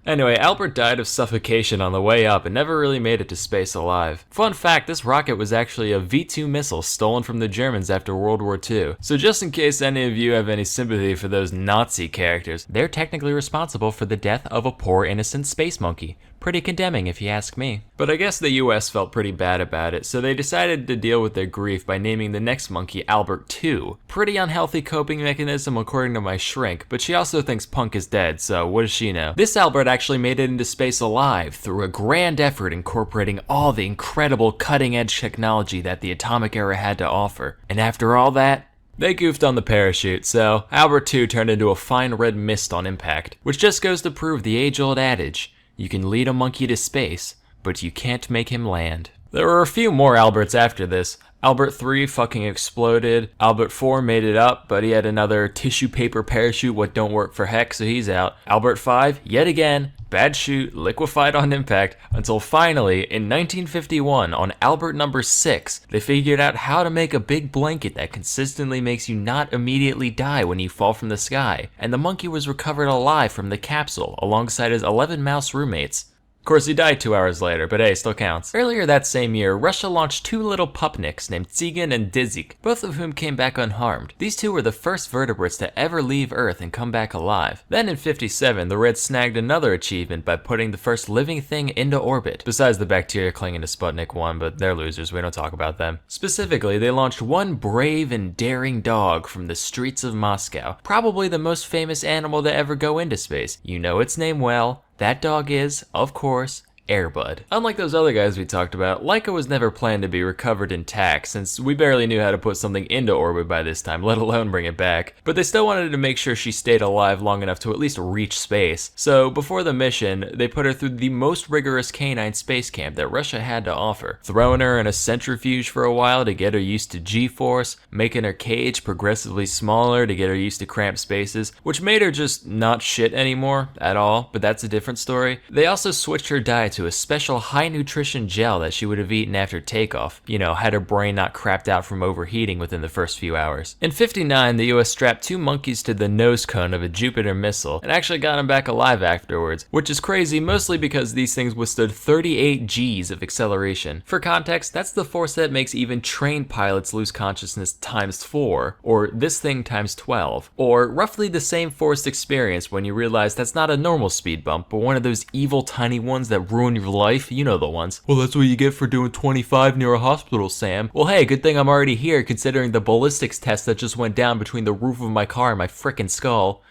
Anyway, Albert died of suffocation on the way up and never really made it to space alive. Fun fact, this rocket was actually a V-2 missile stolen from the Germans after World War II. So just in case any of you have any sympathy for those Nazi characters, they're technically responsible for the death of a poor innocent space monkey. Pretty condemning if you ask me. But I guess the US felt pretty bad about it, so they decided to deal with their grief by naming the next monkey Albert 2. Pretty unhealthy coping mechanism according to my shrink, but she also thinks Punk is dead, so what does she know? This Albert actually made it into space alive through a grand effort incorporating all the incredible cutting-edge technology that the atomic era had to offer. And after all that, they goofed on the parachute, so Albert 2 turned into a fine red mist on impact, which just goes to prove the age-old adage, You can lead a monkey to space, but you can't make him land. There were a few more Alberts after this. Albert 3 fucking exploded. Albert 4 made it up, but he had another tissue paper parachute what don't work for heck, so he's out. Albert 5, yet again, bad chute, liquefied on impact, until finally, in 1951, on Albert number 6, they figured out how to make a big blanket that consistently makes you not immediately die when you fall from the sky, and the monkey was recovered alive from the capsule, alongside his 11 mouse roommates. Of course, he died 2 hours later, but hey, still counts. Earlier that same year, Russia launched 2 little pupniks named Tsigan and Dzik, both of whom came back unharmed. These 2 were the first vertebrates to ever leave Earth and come back alive. Then in 57, the Reds snagged another achievement by putting the first living thing into orbit, besides the bacteria clinging to Sputnik 1, but they're losers, we don't talk about them. Specifically, they launched one brave and daring dog from the streets of Moscow, probably the most famous animal to ever go into space. You know its name well. That dog is, of course, Airbud. Unlike those other guys we talked about, Laika was never planned to be recovered intact, since we barely knew how to put something into orbit by this time, let alone bring it back. But they still wanted to make sure she stayed alive long enough to at least reach space. So before the mission, they put her through the most rigorous canine space camp that Russia had to offer, throwing her in a centrifuge for a while to get her used to G-force, making her cage progressively smaller to get her used to cramped spaces, which made her just not shit anymore at all, but that's a different story. They also switched her diet to a special high nutrition gel that she would have eaten after takeoff, had her brain not crapped out from overheating within the first few hours. In 59, the US strapped 2 monkeys to the nose cone of a Jupiter missile and actually got them back alive afterwards, which is crazy mostly because these things withstood 38 Gs of acceleration. For context, that's the force that makes even trained pilots lose consciousness times 4, or this thing times 12, or roughly the same forced experience when you realize that's not a normal speed bump, but one of those evil tiny ones that ruin your life, you know the ones. Well, that's what you get for doing 25 near a hospital, Sam. Well, hey, good thing I'm already here considering the ballistics test that just went down between the roof of my car and my frickin' skull.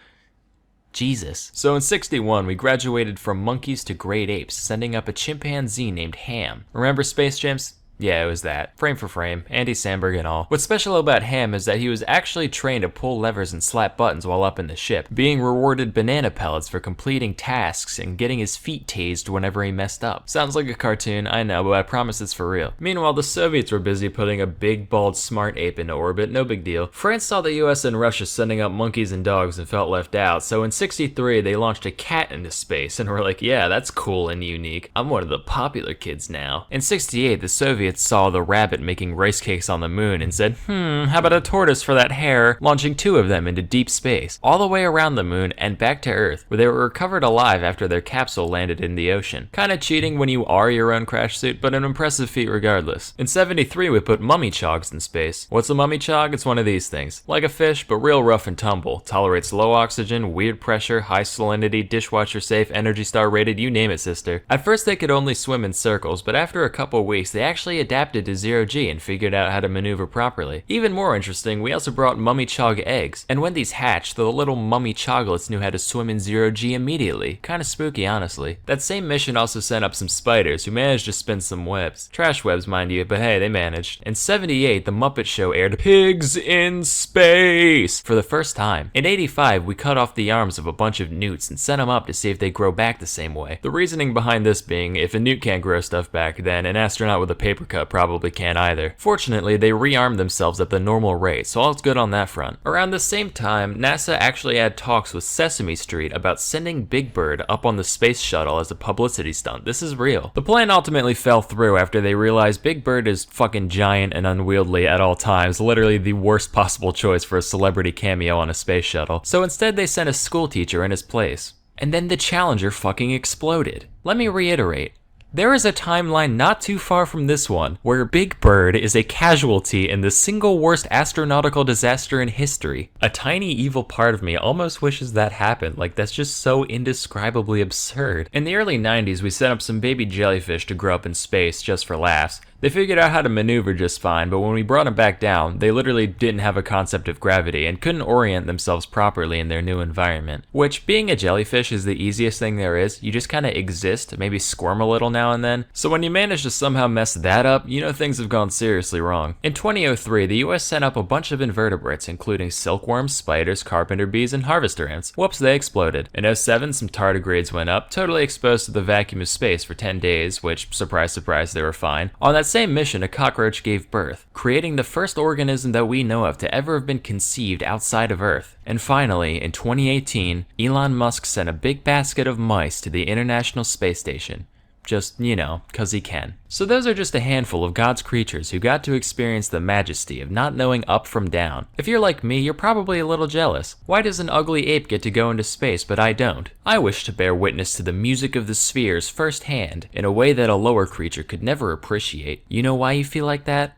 Jesus. So in 61, we graduated from monkeys to great apes, sending up a chimpanzee named Ham. Remember Space Chimps? Yeah, it was that. Frame for frame, Andy Samberg and all. What's special about Ham is that he was actually trained to pull levers and slap buttons while up in the ship, being rewarded banana pellets for completing tasks and getting his feet tased whenever he messed up. Sounds like a cartoon, I know, but I promise it's for real. Meanwhile, the Soviets were busy putting a big, bald, smart ape into orbit, no big deal. France saw the US and Russia sending up monkeys and dogs and felt left out, so in 63, they launched a cat into space and were like, yeah, that's cool and unique. I'm one of the popular kids now. In 68, the Soviets saw the rabbit making rice cakes on the moon and said, how about a tortoise for that hare, launching 2 of them into deep space, all the way around the moon and back to Earth, where they were recovered alive after their capsule landed in the ocean. Kinda cheating when you are your own crash suit, but an impressive feat regardless. In 73, we put mummy chogs in space. What's a mummy chog? It's one of these things. Like a fish, but real rough and tumble. Tolerates low oxygen, weird pressure, high salinity, dishwasher safe, Energy Star rated, you name it, sister. At first they could only swim in circles, but after a couple weeks, they actually adapted to 0G and figured out how to maneuver properly. Even more interesting, we also brought mummy chog eggs, and when these hatched, the little mummy choglets knew how to swim in 0G immediately. Kinda spooky, honestly. That same mission also sent up some spiders, who managed to spin some webs. Trash webs, mind you, but hey, they managed. In 78, The Muppet Show aired Pigs in Space for the first time. In 85, we cut off the arms of a bunch of newts and sent them up to see if they grow back the same way. The reasoning behind this being, if a newt can't grow stuff back, then an astronaut with a paper cut probably can't either. Fortunately, they rearmed themselves at the normal rate, so all's good on that front. Around the same time, NASA actually had talks with Sesame Street about sending Big Bird up on the space shuttle as a publicity stunt. This is real. The plan ultimately fell through after they realized Big Bird is fucking giant and unwieldy at all times, literally the worst possible choice for a celebrity cameo on a space shuttle. So instead they sent a school teacher in his place. And then the Challenger fucking exploded. Let me reiterate. There is a timeline not too far from this one, where Big Bird is a casualty in the single worst astronautical disaster in history. A tiny evil part of me almost wishes that happened, like that's just so indescribably absurd. In the early 90s, we set up some baby jellyfish to grow up in space just for laughs. They figured out how to maneuver just fine, but when we brought them back down, they literally didn't have a concept of gravity and couldn't orient themselves properly in their new environment. Which, being a jellyfish is the easiest thing there is. You just kind of exist, maybe squirm a little now and then. So when you manage to somehow mess that up, you know things have gone seriously wrong. In 2003, the US sent up a bunch of invertebrates, including silkworms, spiders, carpenter bees, and harvester ants. Whoops, they exploded. In 07, some tardigrades went up, totally exposed to the vacuum of space for 10 days, which, surprise, surprise, they were fine. On that same mission, a cockroach gave birth, creating the first organism that we know of to ever have been conceived outside of Earth. And finally, in 2018, Elon Musk sent a big basket of mice to the International Space Station. Just, you know, 'cause he can. So those are just a handful of God's creatures who got to experience the majesty of not knowing up from down. If you're like me, you're probably a little jealous. Why does an ugly ape get to go into space, but I don't? I wish to bear witness to the music of the spheres firsthand, in a way that a lower creature could never appreciate. You know why you feel like that?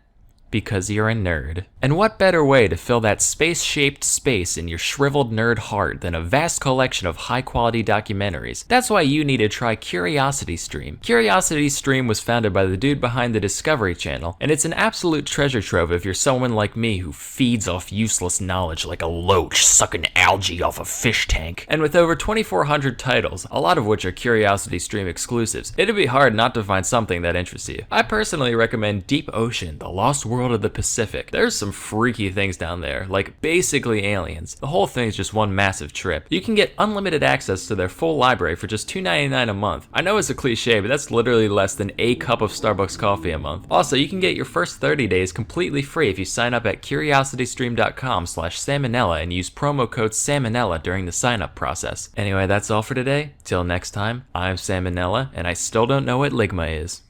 Because you're a nerd. And what better way to fill that space-shaped space in your shriveled nerd heart than a vast collection of high-quality documentaries? That's why you need to try CuriosityStream. CuriosityStream was founded by the dude behind the Discovery Channel, and it's an absolute treasure trove if you're someone like me who feeds off useless knowledge like a loach sucking algae off a fish tank. And with over 2,400 titles, a lot of which are CuriosityStream exclusives, it'd be hard not to find something that interests you. I personally recommend Deep Ocean, The Lost World of the Pacific. There's some freaky things down there, like basically aliens. The whole thing's just one massive trip. You can get unlimited access to their full library for just $2.99 a month. I know it's a cliche, but that's literally less than a cup of Starbucks coffee a month. Also, you can get your first 30 days completely free if you sign up at curiositystream.com/salmonella and use promo code salmonella during the sign up process. Anyway, that's all for today. Till next time, I'm Salmonella, and I still don't know what ligma is.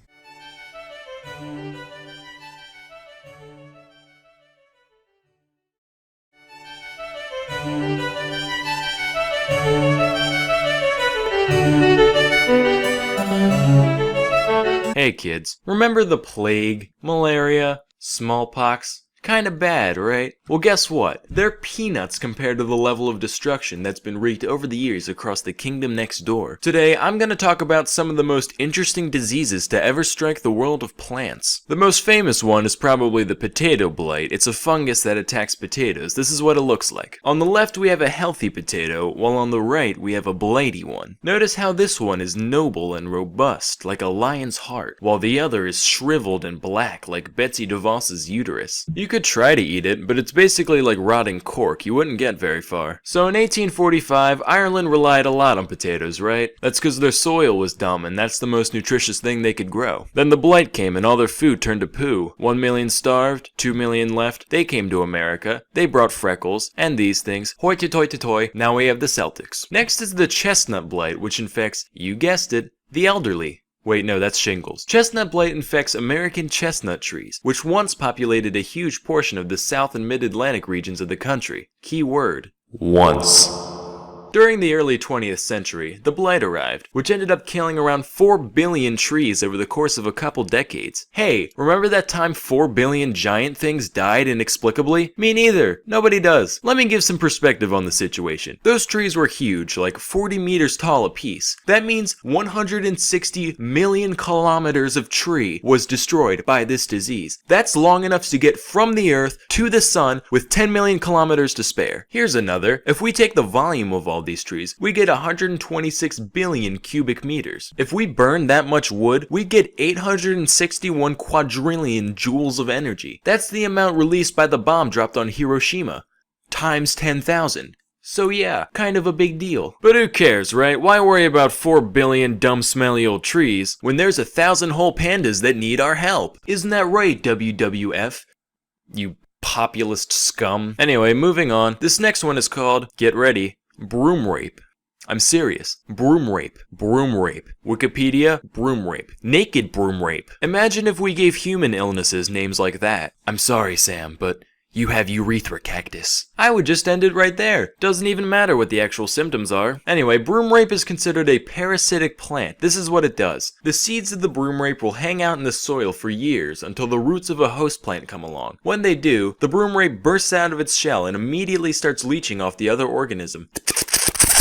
Hey kids, remember the plague, malaria, smallpox? Kinda bad, right? Well, guess what? They're peanuts compared to the level of destruction that's been wreaked over the years across the kingdom next door. Today, I'm gonna talk about some of the most interesting diseases to ever strike the world of plants. The most famous one is probably the potato blight. It's a fungus that attacks potatoes. This is what it looks like. On the left, we have a healthy potato, while on the right, we have a blighty one. Notice how this one is noble and robust, like a lion's heart, while the other is shriveled and black, like Betsy DeVos's uterus. You could try to eat it, but it's basically like rotting cork. You wouldn't get very far. So in 1845, Ireland relied a lot on potatoes, right? That's because their soil was dumb, and that's the most nutritious thing they could grow. Then the blight came, and all their food turned to poo. 1 million starved, 2 million left. They came to America. They brought freckles, and these things. Hoity-toity-toy, now we have the Celtics. Next is the chestnut blight, which infects, you guessed it, the elderly. Wait, no, that's shingles. Chestnut blight infects American chestnut trees, which once populated a huge portion of the South and Mid-Atlantic regions of the country. Key word, once. During the early 20th century, the blight arrived, which ended up killing around 4 billion trees over the course of a couple decades. Hey, remember that time 4 billion giant things died inexplicably? Me neither. Nobody does. Let me give some perspective on the situation. Those trees were huge, like 40 meters tall apiece. That means 160 million kilometers of tree was destroyed by this disease. That's long enough to get from the Earth to the Sun with 10 million kilometers to spare. Here's another. If we take the volume of all these trees, we get 126 billion cubic meters. If we burn that much wood, we get 861 quadrillion joules of energy. That's the amount released by the bomb dropped on Hiroshima, times 10,000. So yeah, kind of a big deal. But who cares, right? Why worry about 4 billion dumb smelly old trees when there's 1,000 whole pandas that need our help? Isn't that right, WWF? You populist scum. Anyway, moving on. This next one is called, get ready, broom rape. I'm serious. Broom rape. Broom rape. Wikipedia, broom rape. Naked broom rape. Imagine if we gave human illnesses names like that. I'm sorry, Sam, but you have urethra cactus. I would just end it right there. Doesn't even matter what the actual symptoms are. Anyway, broom rape is considered a parasitic plant. This is what it does. The seeds of the broom rape will hang out in the soil for years until the roots of a host plant come along. When they do, the broom rape bursts out of its shell and immediately starts leeching off the other organism.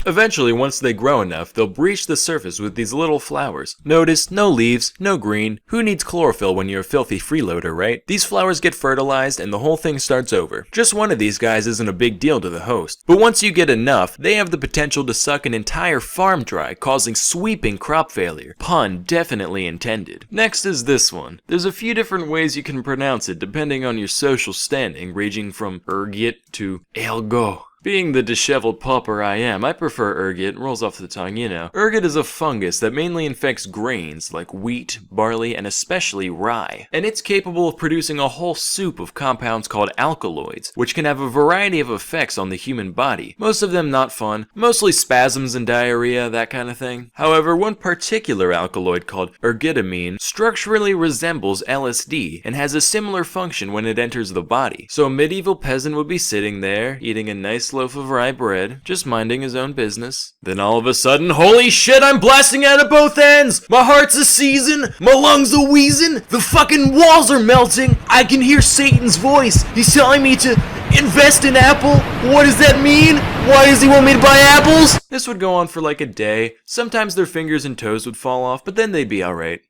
Eventually, once they grow enough, they'll breach the surface with these little flowers. Notice, no leaves, no green. Who needs chlorophyll when you're a filthy freeloader, right? These flowers get fertilized and the whole thing starts over. Just one of these guys isn't a big deal to the host. But once you get enough, they have the potential to suck an entire farm dry, causing sweeping crop failure. Pun definitely intended. Next is this one. There's a few different ways you can pronounce it depending on your social standing, ranging from ergit to elgo. Being the disheveled pauper I am, I prefer ergot, rolls off the tongue, you know. Ergot is a fungus that mainly infects grains like wheat, barley, and especially rye. And it's capable of producing a whole soup of compounds called alkaloids, which can have a variety of effects on the human body. Most of them not fun, mostly spasms and diarrhea, that kind of thing. However, one particular alkaloid called ergotamine structurally resembles LSD and has a similar function when it enters the body. So a medieval peasant would be sitting there, eating a nice loaf of rye bread, just minding his own business. Then all of a sudden, holy shit, I'm blasting out of both ends! My heart's a seizing, my lungs a wheezing, the fucking walls are melting, I can hear Satan's voice, he's telling me to invest in Apple? What does that mean? Why does he want me to buy apples? This would go on for like a day, sometimes their fingers and toes would fall off, but then they'd be alright.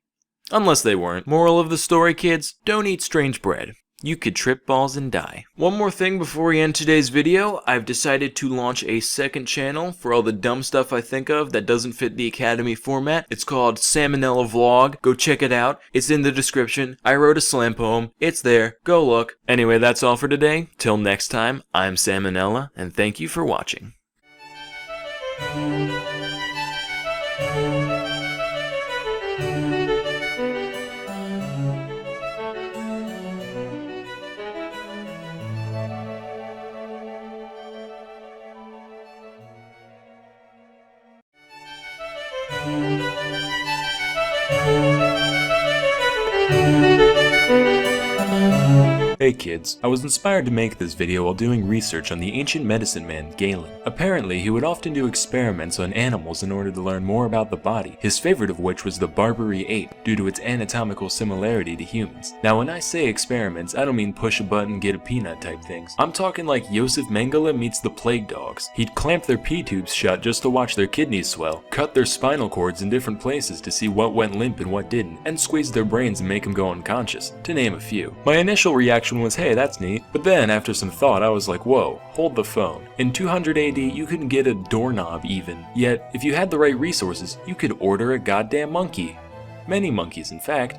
Unless they weren't. Moral of the story, kids, don't eat strange bread. You could trip balls and die. One more thing before we end today's video, I've decided to launch a second channel for all the dumb stuff I think of that doesn't fit the Academy format. It's called Salmonella Vlog. Go check it out. It's in the description. I wrote a slam poem. It's there. Go look. Anyway, that's all for today. Till next time, I'm Salmonella, and thank you for watching. Hey kids, I was inspired to make this video while doing research on the ancient medicine man, Galen. Apparently, he would often do experiments on animals in order to learn more about the body, his favorite of which was the Barbary ape, due to its anatomical similarity to humans. Now when I say experiments, I don't mean push a button, get a peanut type things. I'm talking like Josef Mengele meets the plague dogs. He'd clamp their pee tubes shut just to watch their kidneys swell, cut their spinal cords in different places to see what went limp and what didn't, and squeeze their brains and make them go unconscious, to name a few. My initial reaction was, hey, that's neat. But then, after some thought, I was like, whoa, hold the phone. In 200 AD, you couldn't get a doorknob even. Yet, if you had the right resources, you could order a goddamn monkey. Many monkeys, in fact.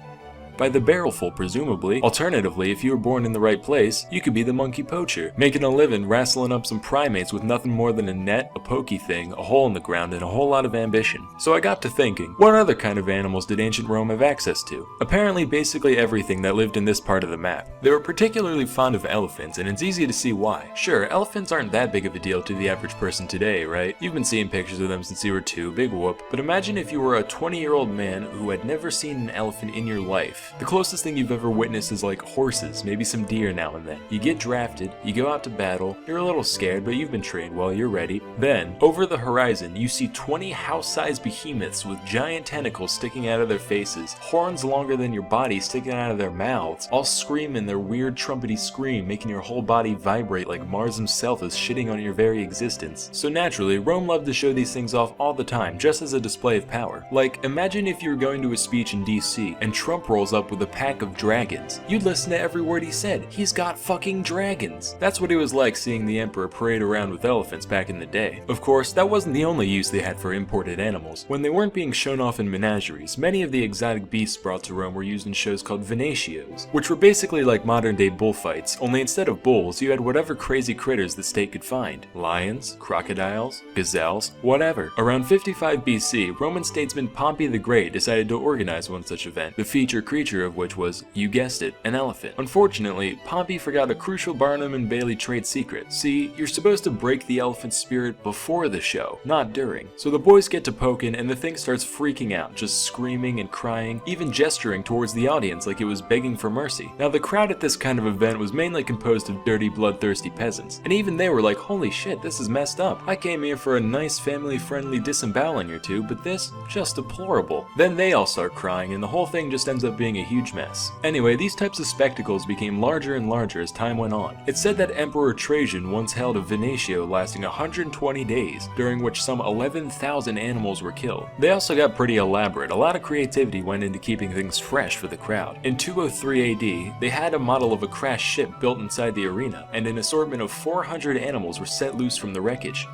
By the barrelful, presumably. Alternatively, if you were born in the right place, you could be the monkey poacher, making a living wrestling up some primates with nothing more than a net, a pokey thing, a hole in the ground, and a whole lot of ambition. So I got to thinking, what other kind of animals did ancient Rome have access to? Apparently basically everything that lived in this part of the map. They were particularly fond of elephants, and it's easy to see why. Sure, elephants aren't that big of a deal to the average person today, right? You've been seeing pictures of them since you were 2, big whoop. But imagine if you were a 20-year-old man who had never seen an elephant in your life. The closest thing you've ever witnessed is like horses, maybe some deer now and then. You get drafted, you go out to battle, you're a little scared, but you've been trained well, you're ready. Then, over the horizon, you see 20 house-sized behemoths with giant tentacles sticking out of their faces, horns longer than your body sticking out of their mouths, all screaming their weird trumpety scream, making your whole body vibrate like Mars himself is shitting on your very existence. So naturally, Rome loved to show these things off all the time, just as a display of power. Like, imagine if you were going to a speech in DC, and Trump rolls up with a pack of dragons. You'd listen to every word he said. He's got fucking dragons. That's what it was like seeing the emperor parade around with elephants back in the day. Of course, that wasn't the only use they had for imported animals. When they weren't being shown off in menageries, many of the exotic beasts brought to Rome were used in shows called venatios, which were basically like modern day bullfights, only instead of bulls, you had whatever crazy critters the state could find. Lions, crocodiles, gazelles, whatever. Around 55 BC, Roman statesman Pompey the Great decided to organize one such event, the feature creature of which was, you guessed it, an elephant. Unfortunately, Pompey forgot a crucial Barnum and Bailey trade secret. See, you're supposed to break the elephant's spirit before the show, not during. So the boys get to poking and the thing starts freaking out, just screaming and crying, even gesturing towards the audience like it was begging for mercy. Now the crowd at this kind of event was mainly composed of dirty, bloodthirsty peasants, and even they were like, holy shit, this is messed up. I came here for a nice, family-friendly disemboweling or two, but this, just deplorable. Then they all start crying, and the whole thing just ends up being creating a huge mess. Anyway, these types of spectacles became larger and larger as time went on. It's said that Emperor Trajan once held a venatio lasting 120 days, during which some 11,000 animals were killed. They also got pretty elaborate. A lot of creativity went into keeping things fresh for the crowd. In 203 AD, they had a model of a crashed ship built inside the arena, and an assortment of 400 animals were set loose from the wreckage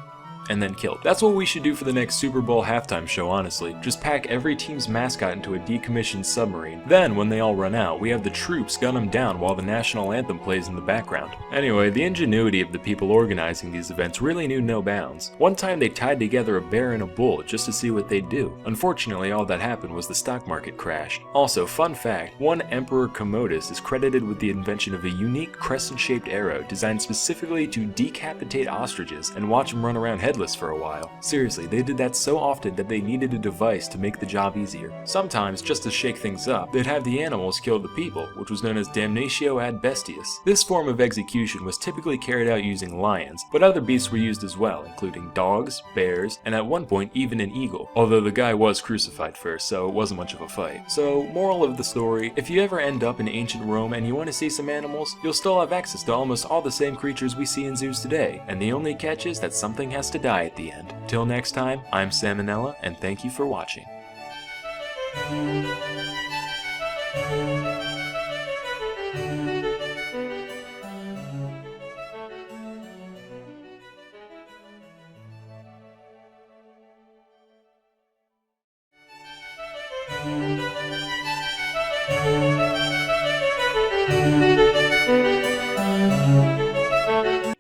and then killed. That's what we should do for the next Super Bowl halftime show, honestly. Just pack every team's mascot into a decommissioned submarine. Then, when they all run out, we have the troops gun them down while the national anthem plays in the background. Anyway, the ingenuity of the people organizing these events really knew no bounds. One time they tied together a bear and a bull just to see what they'd do. Unfortunately, all that happened was the stock market crashed. Also, fun fact, one Emperor Commodus is credited with the invention of a unique crescent-shaped arrow designed specifically to decapitate ostriches and watch them run around headless for a while. Seriously, they did that so often that they needed a device to make the job easier. Sometimes, just to shake things up, they'd have the animals kill the people, which was known as damnatio ad bestias. This form of execution was typically carried out using lions, but other beasts were used as well, including dogs, bears, and at one point even an eagle, although the guy was crucified first, so it wasn't much of a fight. So, moral of the story, if you ever end up in ancient Rome and you want to see some animals, you'll still have access to almost all the same creatures we see in zoos today, and the only catch is that something has to die at the end. Till next time, I'm Sam and Nella, and thank you for watching.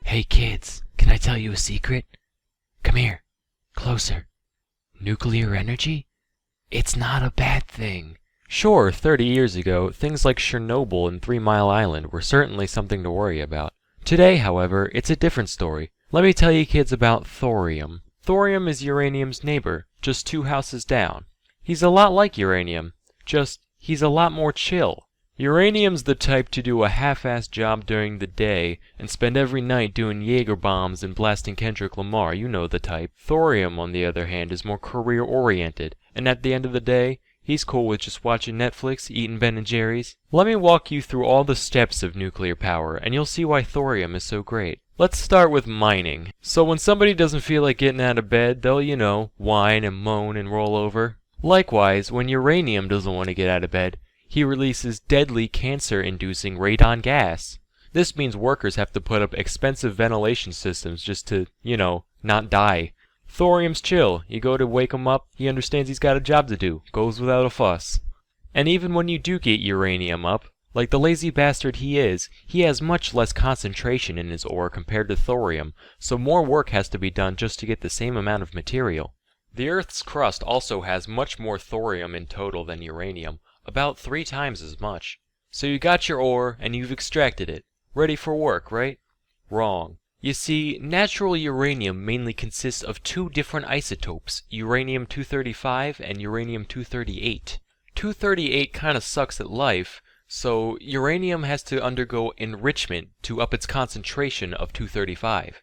Hey kids, can I tell you a secret? Come here. Closer. Nuclear energy? It's not a bad thing. Sure, 30 years ago, things like Chernobyl and 3 Mile Island were certainly something to worry about. Today, however, it's a different story. Let me tell you kids about thorium. Thorium is uranium's neighbor, just 2 houses down. He's a lot like uranium, just he's a lot more chill. Uranium's the type to do a half-assed job during the day and spend every night doing Jaeger bombs and blasting Kendrick Lamar, you know the type. Thorium, on the other hand, is more career-oriented, and at the end of the day, he's cool with just watching Netflix, eating Ben & Jerry's. Let me walk you through all the steps of nuclear power, and you'll see why thorium is so great. Let's start with mining. So when somebody doesn't feel like getting out of bed, they'll, whine and moan and roll over. Likewise, when uranium doesn't want to get out of bed, he releases deadly cancer-inducing radon gas. This means workers have to put up expensive ventilation systems just to, not die. Thorium's chill. You go to wake him up, he understands he's got a job to do. Goes without a fuss. And even when you do get uranium up, like the lazy bastard he is, he has much less concentration in his ore compared to thorium, so more work has to be done just to get the same amount of material. The Earth's crust also has much more thorium in total than uranium, about 3 times as much. So you got your ore, and you've extracted it. Ready for work, right? Wrong. You see, natural uranium mainly consists of 2 different isotopes, uranium-235 and uranium-238. 238 kinda sucks at life, so uranium has to undergo enrichment to up its concentration of 235.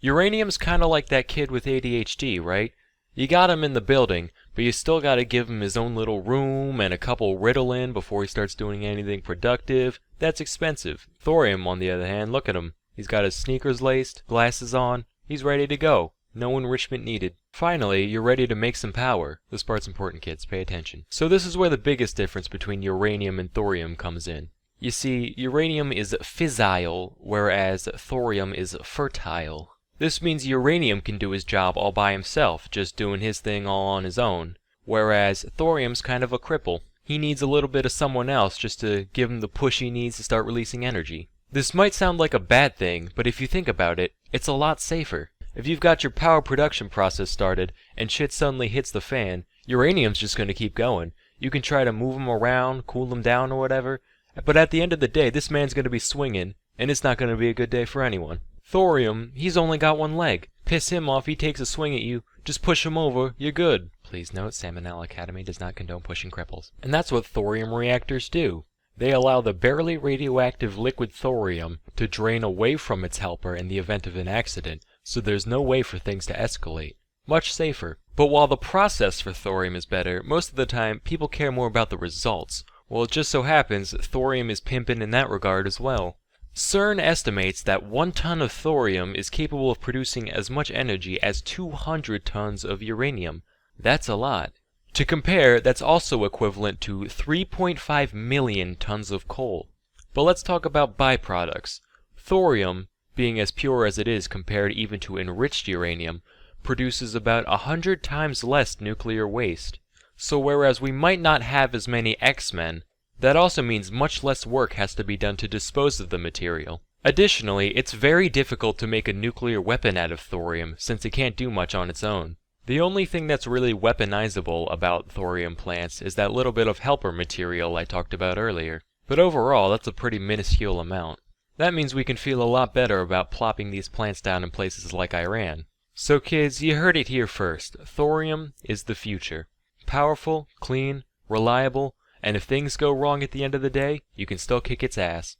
Uranium's kinda like that kid with ADHD, right? You got him in the building, but you still gotta give him his own little room and a couple Ritalin before he starts doing anything productive. That's expensive. Thorium, on the other hand, look at him. He's got his sneakers laced, glasses on. He's ready to go. No enrichment needed. Finally, you're ready to make some power. This part's important, kids. Pay attention. So this is where the biggest difference between uranium and thorium comes in. You see, uranium is fissile, whereas thorium is fertile. This means uranium can do his job all by himself, just doing his thing all on his own, whereas thorium's kind of a cripple. He needs a little bit of someone else just to give him the push he needs to start releasing energy. This might sound like a bad thing, but if you think about it, it's a lot safer. If you've got your power production process started, and shit suddenly hits the fan, uranium's just going to keep going. You can try to move him around, cool him down or whatever, but at the end of the day, this man's going to be swinging, and it's not going to be a good day for anyone. Thorium, he's only got 1 leg. Piss him off, he takes a swing at you. Just push him over, you're good. Please note, Sam and Nella Academy does not condone pushing cripples. And that's what thorium reactors do. They allow the barely radioactive liquid thorium to drain away from its helper in the event of an accident, so there's no way for things to escalate. Much safer. But while the process for thorium is better, most of the time people care more about the results, Well, it just so happens thorium is pimpin' in that regard as well. CERN estimates that 1 ton of thorium is capable of producing as much energy as 200 tons of uranium. That's a lot. To compare, that's also equivalent to 3.5 million tons of coal. But let's talk about byproducts. Thorium, being as pure as it is compared even to enriched uranium, produces about 100 times less nuclear waste. So whereas we might not have as many X-Men, that also means much less work has to be done to dispose of the material. Additionally, it's very difficult to make a nuclear weapon out of thorium, since it can't do much on its own. The only thing that's really weaponizable about thorium plants is that little bit of helper material I talked about earlier. But overall, that's a pretty minuscule amount. That means we can feel a lot better about plopping these plants down in places like Iran. So kids, you heard it here first. Thorium is the future. Powerful, clean, reliable, and if things go wrong at the end of the day, you can still kick its ass.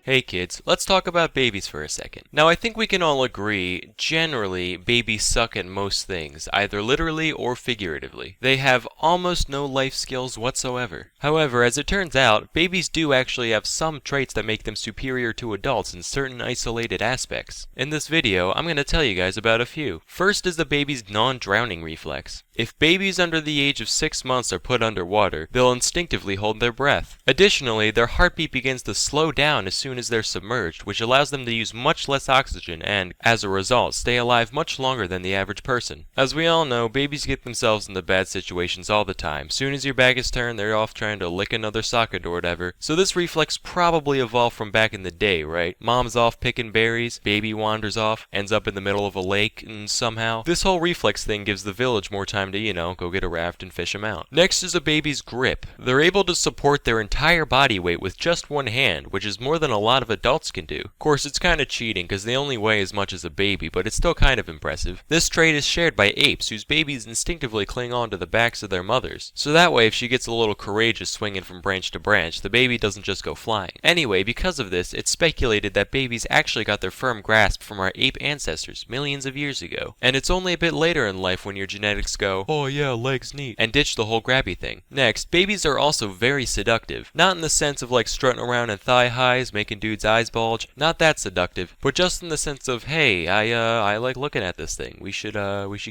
Hey kids, let's talk about babies for a second. Now I think we can all agree, generally, babies suck at most things, either literally or figuratively. They have almost no life skills whatsoever. However, as it turns out, babies do actually have some traits that make them superior to adults in certain isolated aspects. In this video, I'm going to tell you guys about a few. First is the baby's non-drowning reflex. If babies under the age of 6 months are put underwater, they'll instinctively hold their breath. Additionally, their heartbeat begins to slow down as soon as they're submerged, which allows them to use much less oxygen and, as a result, stay alive much longer than the average person. As we all know, babies get themselves into bad situations all the time. Soon as your back is turned, they're off trying to lick another socket or whatever. So this reflex probably evolved from back in the day, right? Mom's off picking berries, baby wanders off, ends up in the middle of a lake, and somehow this whole reflex thing gives the village more time to, go get a raft and fish them out. Next is a baby's grip. They're able to support their entire body weight with just one hand, which is more than a lot of adults can do. Of course, it's kind of cheating because they only weigh as much as a baby, but it's still kind of impressive. This trait is shared by apes, whose babies instinctively cling on to the backs of their mothers. So that way, if she gets a little courageous swinging from branch to branch, the baby doesn't just go flying. Anyway, because of this, it's speculated that babies actually got their firm grasp from our ape ancestors millions of years ago. And it's only a bit later in life when your genetics go, oh yeah, legs neat, and ditch the whole grabby thing. Next, babies are also very seductive. Not in the sense of like strutting around in thigh highs, making dudes' eyes bulge, not that seductive, but just in the sense of, hey, I like looking at this thing. We should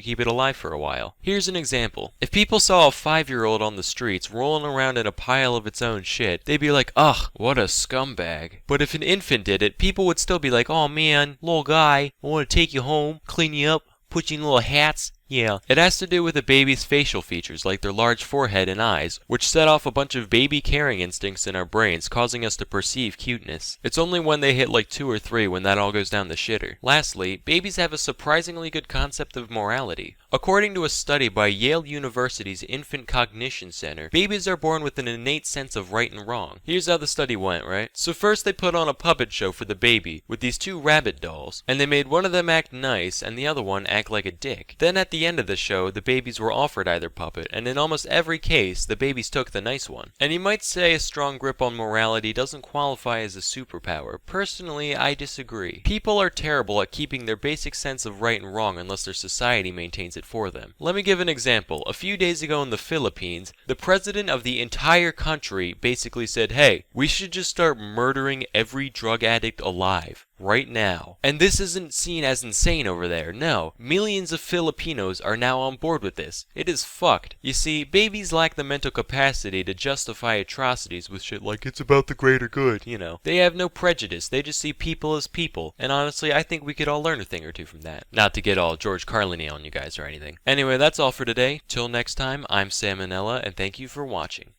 keep it alive for a while. Here's an example. If people saw a 5-year-old on the streets rolling around in a pile of its own shit, they'd be like, ugh, what a scumbag. But if an infant did it, people would still be like, oh man, little guy, I want to take you home, clean you up, put you in little hats. Yeah, it has to do with a baby's facial features, like their large forehead and eyes, which set off a bunch of baby caring instincts in our brains, causing us to perceive cuteness. It's only when they hit like 2 or 3 when that all goes down the shitter. Lastly, babies have a surprisingly good concept of morality. According to a study by Yale University's Infant Cognition Center, babies are born with an innate sense of right and wrong. Here's how the study went, right? So first they put on a puppet show for the baby, with these 2 rabbit dolls, and they made one of them act nice and the other one act like a dick. Then at the end of the show, the babies were offered either puppet, and in almost every case, the babies took the nice one. And you might say a strong grip on morality doesn't qualify as a superpower. Personally, I disagree. People are terrible at keeping their basic sense of right and wrong unless their society maintains it for them. Let me give an example. A few days ago in the Philippines, the president of the entire country basically said, hey, we should just start murdering every drug addict alive. Right now. And this isn't seen as insane over there. No, millions of Filipinos are now on board with this. It is fucked. You see, babies lack the mental capacity to justify atrocities with shit like it's about the greater good, They have no prejudice. They just see people as people. And honestly, I think we could all learn a thing or two from that. Not to get all George Carlin-y on you guys or anything. Anyway, that's all for today. Till next time, I'm Sam and Nella, and thank you for watching.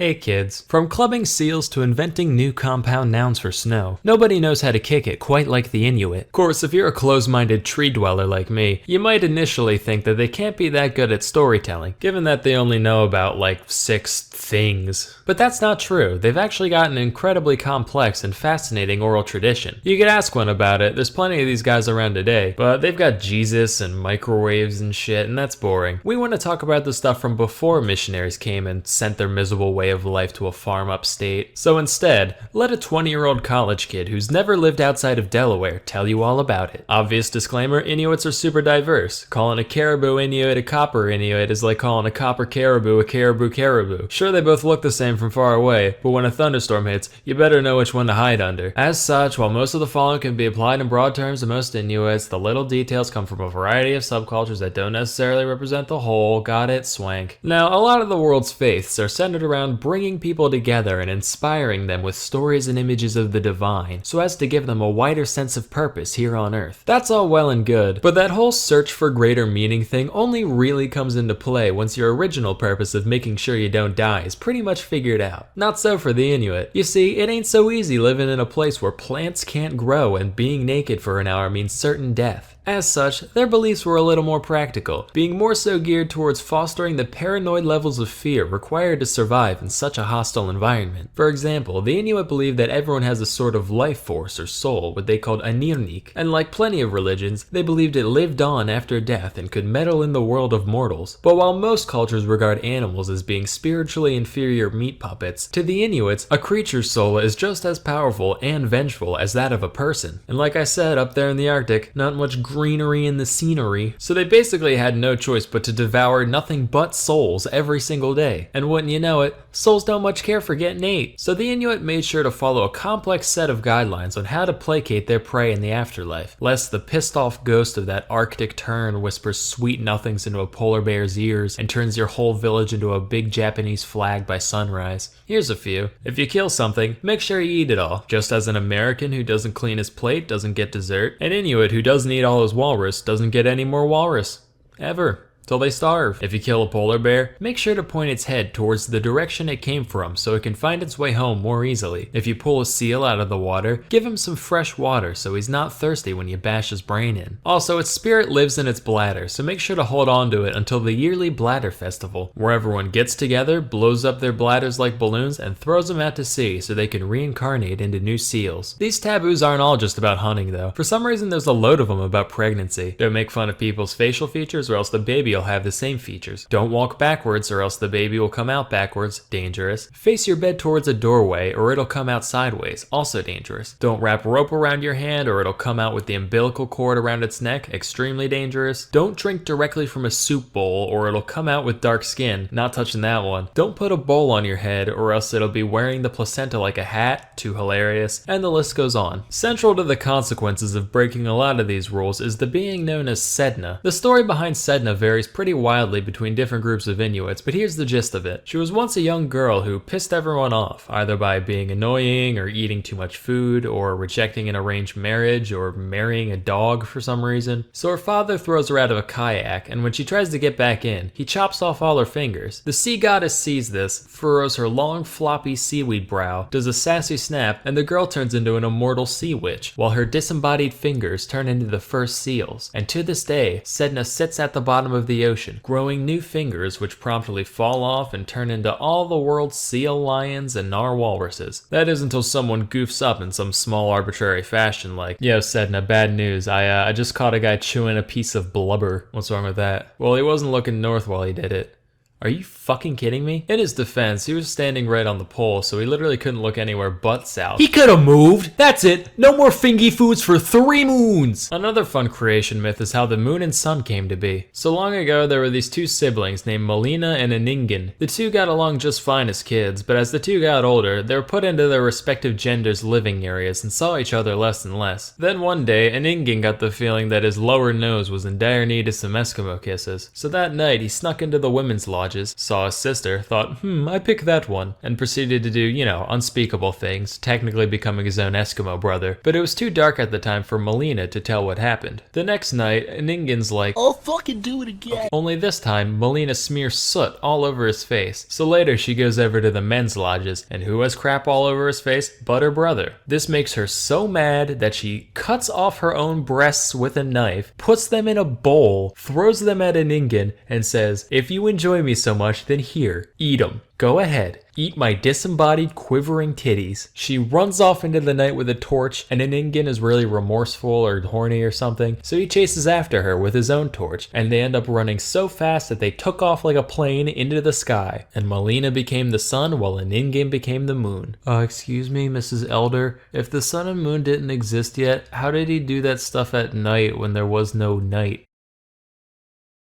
Hey kids, from clubbing seals to inventing new compound nouns for snow, nobody knows how to kick it quite like the Inuit. Of course, if you're a close-minded tree dweller like me, you might initially think that they can't be that good at storytelling, given that they only know about like 6 things. But that's not true. They've actually got an incredibly complex and fascinating oral tradition. You could ask one about it, there's plenty of these guys around today, but they've got Jesus and microwaves and shit, and that's boring. We want to talk about the stuff from before missionaries came and sent their miserable way of life to a farm upstate. So instead, let a 20-year-old college kid who's never lived outside of Delaware tell you all about it. Obvious disclaimer, Inuits are super diverse. Calling a caribou Inuit a copper Inuit is like calling a copper caribou a caribou caribou. Sure, they both look the same from far away, but when a thunderstorm hits, you better know which one to hide under. As such, while most of the following can be applied in broad terms to most Inuits, the little details come from a variety of subcultures that don't necessarily represent the whole. Got it? Swank. Now, a lot of the world's faiths are centered around bringing people together and inspiring them with stories and images of the divine, so as to give them a wider sense of purpose here on Earth. That's all well and good, but that whole search for greater meaning thing only really comes into play once your original purpose of making sure you don't die is pretty much figured out. Not so for the Inuit. You see, it ain't so easy living in a place where plants can't grow and being naked for an hour means certain death. As such, their beliefs were a little more practical, being more so geared towards fostering the paranoid levels of fear required to survive in such a hostile environment. For example, the Inuit believed that everyone has a sort of life force or soul, what they called a nirnik, and like plenty of religions, they believed it lived on after death and could meddle in the world of mortals. But while most cultures regard animals as being spiritually inferior meat puppets, to the Inuits, a creature's soul is just as powerful and vengeful as that of a person. And like I said, up there in the Arctic, not much greenery in the scenery, so they basically had no choice but to devour nothing but souls every single day. And wouldn't you know it, souls don't much care for getting ate. So the Inuit made sure to follow a complex set of guidelines on how to placate their prey in the afterlife, lest the pissed off ghost of that Arctic tern whispers sweet nothings into a polar bear's ears and turns your whole village into a big Japanese flag by sunrise. Here's a few. If you kill something, make sure you eat it all. Just as an American who doesn't clean his plate doesn't get dessert, an Inuit who doesn't eat all his walrus doesn't get any more walrus. Ever. Till they starve. If you kill a polar bear, make sure to point its head towards the direction it came from so it can find its way home more easily. If you pull a seal out of the water, give him some fresh water so he's not thirsty when you bash his brain in. Also, its spirit lives in its bladder, so make sure to hold on to it until the yearly bladder festival, where everyone gets together, blows up their bladders like balloons, and throws them out to sea so they can reincarnate into new seals. These taboos aren't all just about hunting though. For some reason there's a load of them about pregnancy. Don't make fun of people's facial features or else the baby will have the same features. Don't walk backwards or else the baby will come out backwards. Dangerous. Face your bed towards a doorway or it'll come out sideways. Also dangerous. Don't wrap rope around your hand or it'll come out with the umbilical cord around its neck. Extremely dangerous. Don't drink directly from a soup bowl or it'll come out with dark skin. Not touching that one. Don't put a bowl on your head or else it'll be wearing the placenta like a hat. Too hilarious. And the list goes on. Central to the consequences of breaking a lot of these rules is the being known as Sedna. The story behind Sedna varies pretty wildly between different groups of Inuits, but here's the gist of it. She was once a young girl who pissed everyone off, either by being annoying or eating too much food or rejecting an arranged marriage or marrying a dog for some reason. So her father throws her out of a kayak, and when she tries to get back in, he chops off all her fingers. The sea goddess sees this, furrows her long floppy seaweed brow, does a sassy snap, and the girl turns into an immortal sea witch, while her disembodied fingers turn into the first seals. And to this day, Sedna sits at the bottom of the ocean, growing new fingers which promptly fall off and turn into all the world's seal lions and narwhalruses. That is until someone goofs up in some small arbitrary fashion like, "Yo Sedna, bad news, I just caught a guy chewing a piece of blubber. What's wrong with that?" Well, he wasn't looking north while he did it. Are you fucking kidding me? In his defense, he was standing right on the pole, so he literally couldn't look anywhere but south. He could have moved! That's it! No more fingy foods for 3 moons! Another fun creation myth is how the moon and sun came to be. So long ago, there were these two siblings named Melina and Aningen. The two got along just fine as kids, but as the two got older, they were put into their respective genders' living areas and saw each other less and less. Then one day, Aningen got the feeling that his lower nose was in dire need of some Eskimo kisses. So that night, he snuck into the women's lodge lodges, saw his sister, thought, I pick that one, and proceeded to do, unspeakable things, technically becoming his own Eskimo brother. But it was too dark at the time for Melina to tell what happened. The next night, Ningin's like, I'll fucking do it again. only this time, Melina smears soot all over his face. So later, she goes over to the men's lodges, and who has crap all over his face but her brother? This makes her so mad that she cuts off her own breasts with a knife, puts them in a bowl, throws them at Ningin, and says, if you enjoy me so much, then here, eat 'em. Go ahead, eat my disembodied, quivering titties. She runs off into the night with a torch, and Ningin is really remorseful or horny or something, so he chases after her with his own torch, and they end up running so fast that they took off like a plane into the sky, and Melina became the sun while Ningin became the moon. Excuse me, Mrs. Elder, if the sun and moon didn't exist yet, how did he do that stuff at night when there was no night?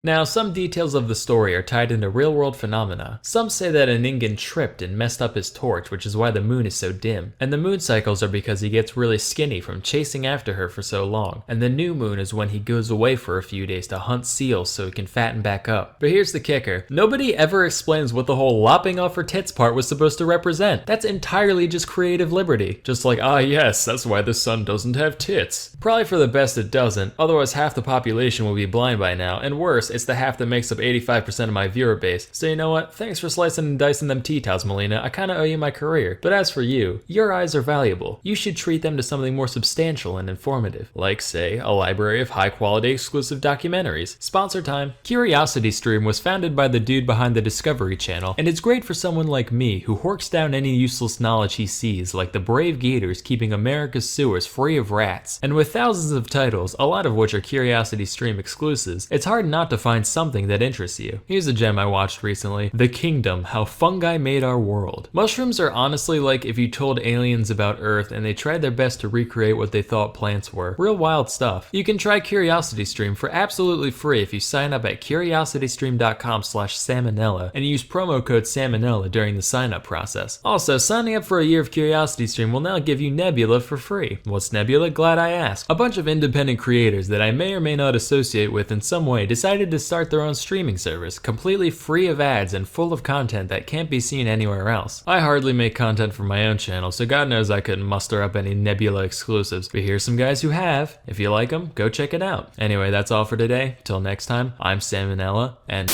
Now, some details of the story are tied into real-world phenomena. Some say that Ningin tripped and messed up his torch, which is why the moon is so dim. And the moon cycles are because he gets really skinny from chasing after her for so long. And the new moon is when he goes away for a few days to hunt seals so he can fatten back up. But here's the kicker. Nobody ever explains what the whole lopping off her tits part was supposed to represent. That's entirely just creative liberty. Just like, yes, that's why the sun doesn't have tits. Probably for the best it doesn't, otherwise half the population will be blind by now, and worse, it's the half that makes up 85% of my viewer base. So you know what? Thanks for slicing and dicing them tea towels, Melina. I kinda owe you my career. But as for you, your eyes are valuable. You should treat them to something more substantial and informative. Like, say, a library of high-quality exclusive documentaries. Sponsor time. CuriosityStream was founded by the dude behind the Discovery Channel, and it's great for someone like me who horks down any useless knowledge he sees, like the brave gators keeping America's sewers free of rats. And with thousands of titles, a lot of which are CuriosityStream exclusives, it's hard not to find something that interests you. Here's a gem I watched recently. The Kingdom, How Fungi Made Our World. Mushrooms are honestly like if you told aliens about Earth and they tried their best to recreate what they thought plants were. Real wild stuff. You can try CuriosityStream for absolutely free if you sign up at curiositystream.com/salmonella and use promo code salmonella during the sign up process. Also, signing up for a year of CuriosityStream will now give you Nebula for free. What's Nebula? Glad I asked. A bunch of independent creators that I may or may not associate with in some way decided to start their own streaming service, completely free of ads and full of content that can't be seen anywhere else. I hardly make content for my own channel, so God knows I couldn't muster up any Nebula exclusives, but here's some guys who have. If you like them, go check it out. Anyway, that's all for today. Till next time, I'm Salmonella, and...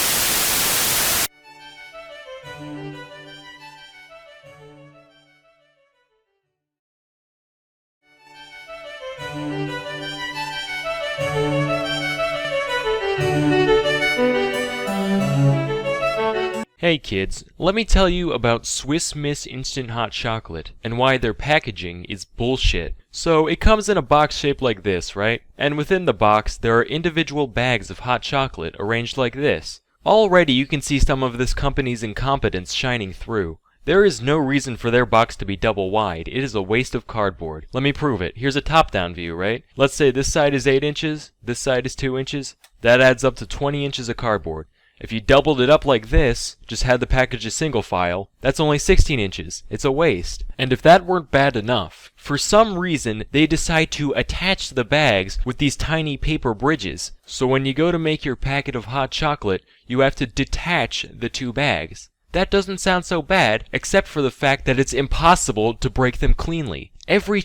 Hey kids, let me tell you about Swiss Miss Instant Hot Chocolate and why their packaging is bullshit. So it comes in a box shaped like this, right? And within the box there are individual bags of hot chocolate arranged like this. Already you can see some of this company's incompetence shining through. There is no reason for their box to be double wide. It is a waste of cardboard. Let me prove it. Here's a top-down view, right? Let's say this side is 8 inches, this side is 2 inches. That adds up to 20 inches of cardboard. If you doubled it up like this, just had the package a single file, that's only 16 inches. It's a waste. And if that weren't bad enough, for some reason they decide to attach the bags with these tiny paper bridges. So when you go to make your packet of hot chocolate, you have to detach the two bags. That doesn't sound so bad, except for the fact that it's impossible to break them cleanly. Every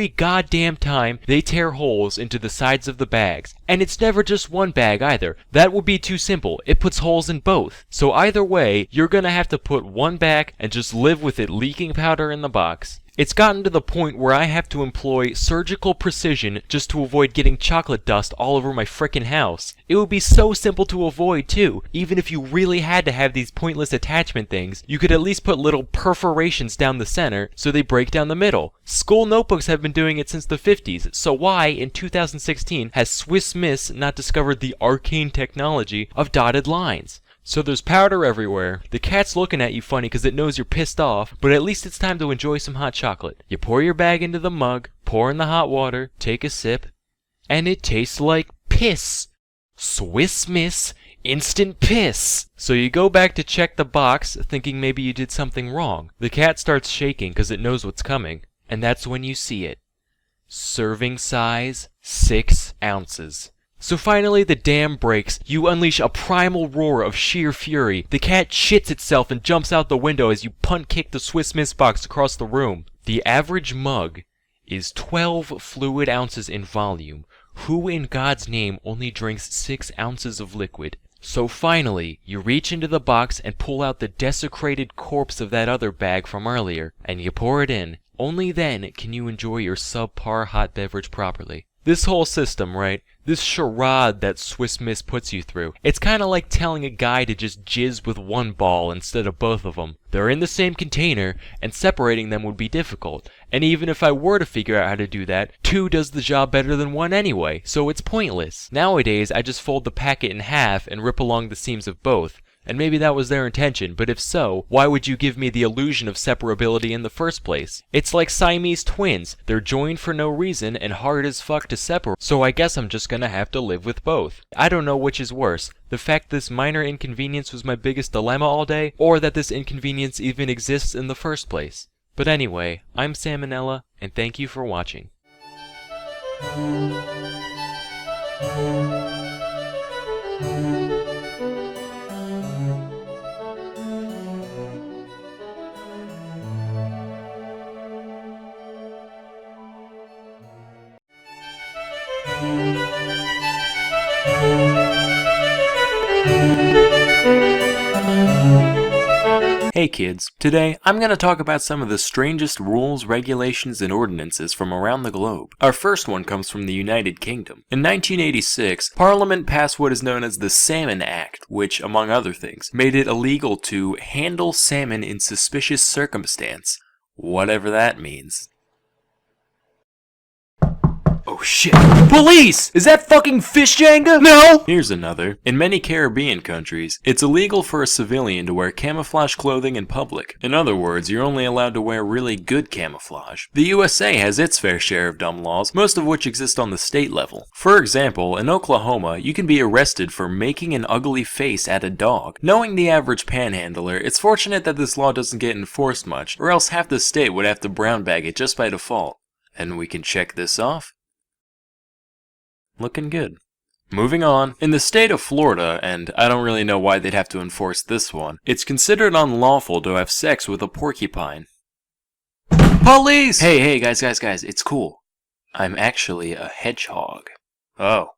goddamn time, they tear holes into the sides of the bags. And it's never just one bag either. That would be too simple. It puts holes in both. So either way, you're gonna have to put one back and just live with it leaking powder in the box. It's gotten to the point where I have to employ surgical precision just to avoid getting chocolate dust all over my frickin' house. It would be so simple to avoid too. Even if you really had to have these pointless attachment things, you could at least put little perforations down the center so they break down the middle. School notebooks have been doing it since the 50s, so why, in 2016, has Swiss Miss not discovered the arcane technology of dotted lines? So there's powder everywhere. The cat's looking at you funny because it knows you're pissed off, but at least it's time to enjoy some hot chocolate. You pour your bag into the mug, pour in the hot water, take a sip, and it tastes like piss. Swiss Miss Instant Piss. So you go back to check the box, thinking maybe you did something wrong. The cat starts shaking because it knows what's coming, and that's when you see it. Serving size, 6 ounces. So finally the dam breaks, you unleash a primal roar of sheer fury. The cat shits itself and jumps out the window as you punt kick the Swiss Miss box across the room. The average mug is 12 fluid ounces in volume. Who in God's name only drinks 6 ounces of liquid? So finally, you reach into the box and pull out the desecrated corpse of that other bag from earlier, and you pour it in. Only then can you enjoy your subpar hot beverage properly. This whole system, right? This charade that Swiss Miss puts you through. It's kinda like telling a guy to just jizz with one ball instead of both of them. They're in the same container, and separating them would be difficult. And even if I were to figure out how to do that, 2 does the job better than 1 anyway, so it's pointless. Nowadays, I just fold the packet in half and rip along the seams of both. And maybe that was their intention, but if so, why would you give me the illusion of separability in the first place? It's like Siamese twins. They're joined for no reason and hard as fuck to separate, so I guess I'm just gonna have to live with both. I don't know which is worse, the fact this minor inconvenience was my biggest dilemma all day, or that this inconvenience even exists in the first place. But anyway, I'm Salmonella, and thank you for watching. Hey kids, today I'm going to talk about some of the strangest rules, regulations, and ordinances from around the globe. Our first one comes from the United Kingdom. In 1986, Parliament passed what is known as the Salmon Act, which, among other things, made it illegal to handle salmon in suspicious circumstance, whatever that means. Oh shit. Police! Is that fucking fish Jenga? No! Here's another. In many Caribbean countries, it's illegal for a civilian to wear camouflage clothing in public. In other words, you're only allowed to wear really good camouflage. The USA has its fair share of dumb laws, most of which exist on the state level. For example, in Oklahoma, you can be arrested for making an ugly face at a dog. Knowing the average panhandler, it's fortunate that this law doesn't get enforced much, or else half the state would have to brown bag it just by default. And we can check this off. Looking good. Moving on. In the state of Florida, and I don't really know why they'd have to enforce this one, it's considered unlawful to have sex with a porcupine. Police! Hey, guys, it's cool. I'm actually a hedgehog. Oh.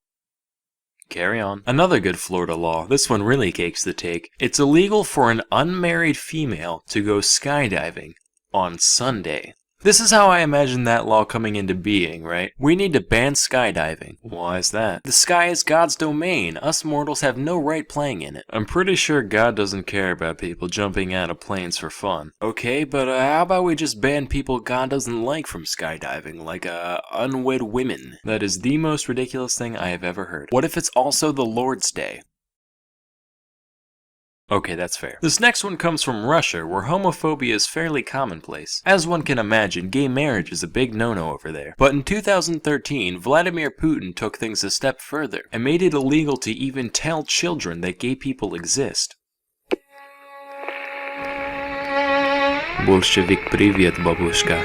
Carry on. Another good Florida law, this one really cakes the cake. It's illegal for an unmarried female to go skydiving on Sunday. This is how I imagine that law coming into being, right? We need to ban skydiving. Why is that? The sky is God's domain. Us mortals have no right playing in it. I'm pretty sure God doesn't care about people jumping out of planes for fun. Okay, but how about we just ban people God doesn't like from skydiving, like unwed women? That is the most ridiculous thing I have ever heard. What if it's also the Lord's Day? Okay, that's fair. This next one comes from Russia, where homophobia is fairly commonplace. As one can imagine, gay marriage is a big no-no over there. But in 2013, Vladimir Putin took things a step further, and made it illegal to even tell children that gay people exist. Bolshevik привет, бабушка.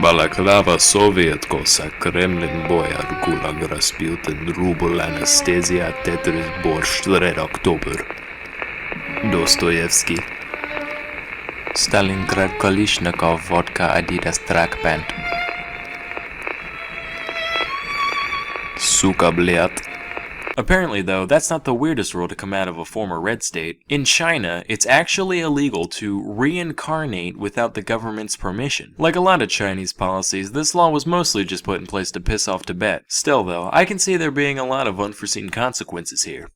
Balaklava Soviet Cossack, Kremlin Boyar, Gulag Rasputin, Rubel Anesthesia, Tetris Borscht, Red October. Dostoevsky. Stalingrad Kalishnikov Vodka Adidas Track Pant. Suka Bliat. Apparently though, that's not the weirdest rule to come out of a former red state. In China, it's actually illegal to reincarnate without the government's permission. Like a lot of Chinese policies, this law was mostly just put in place to piss off Tibet. Still though, I can see there being a lot of unforeseen consequences here.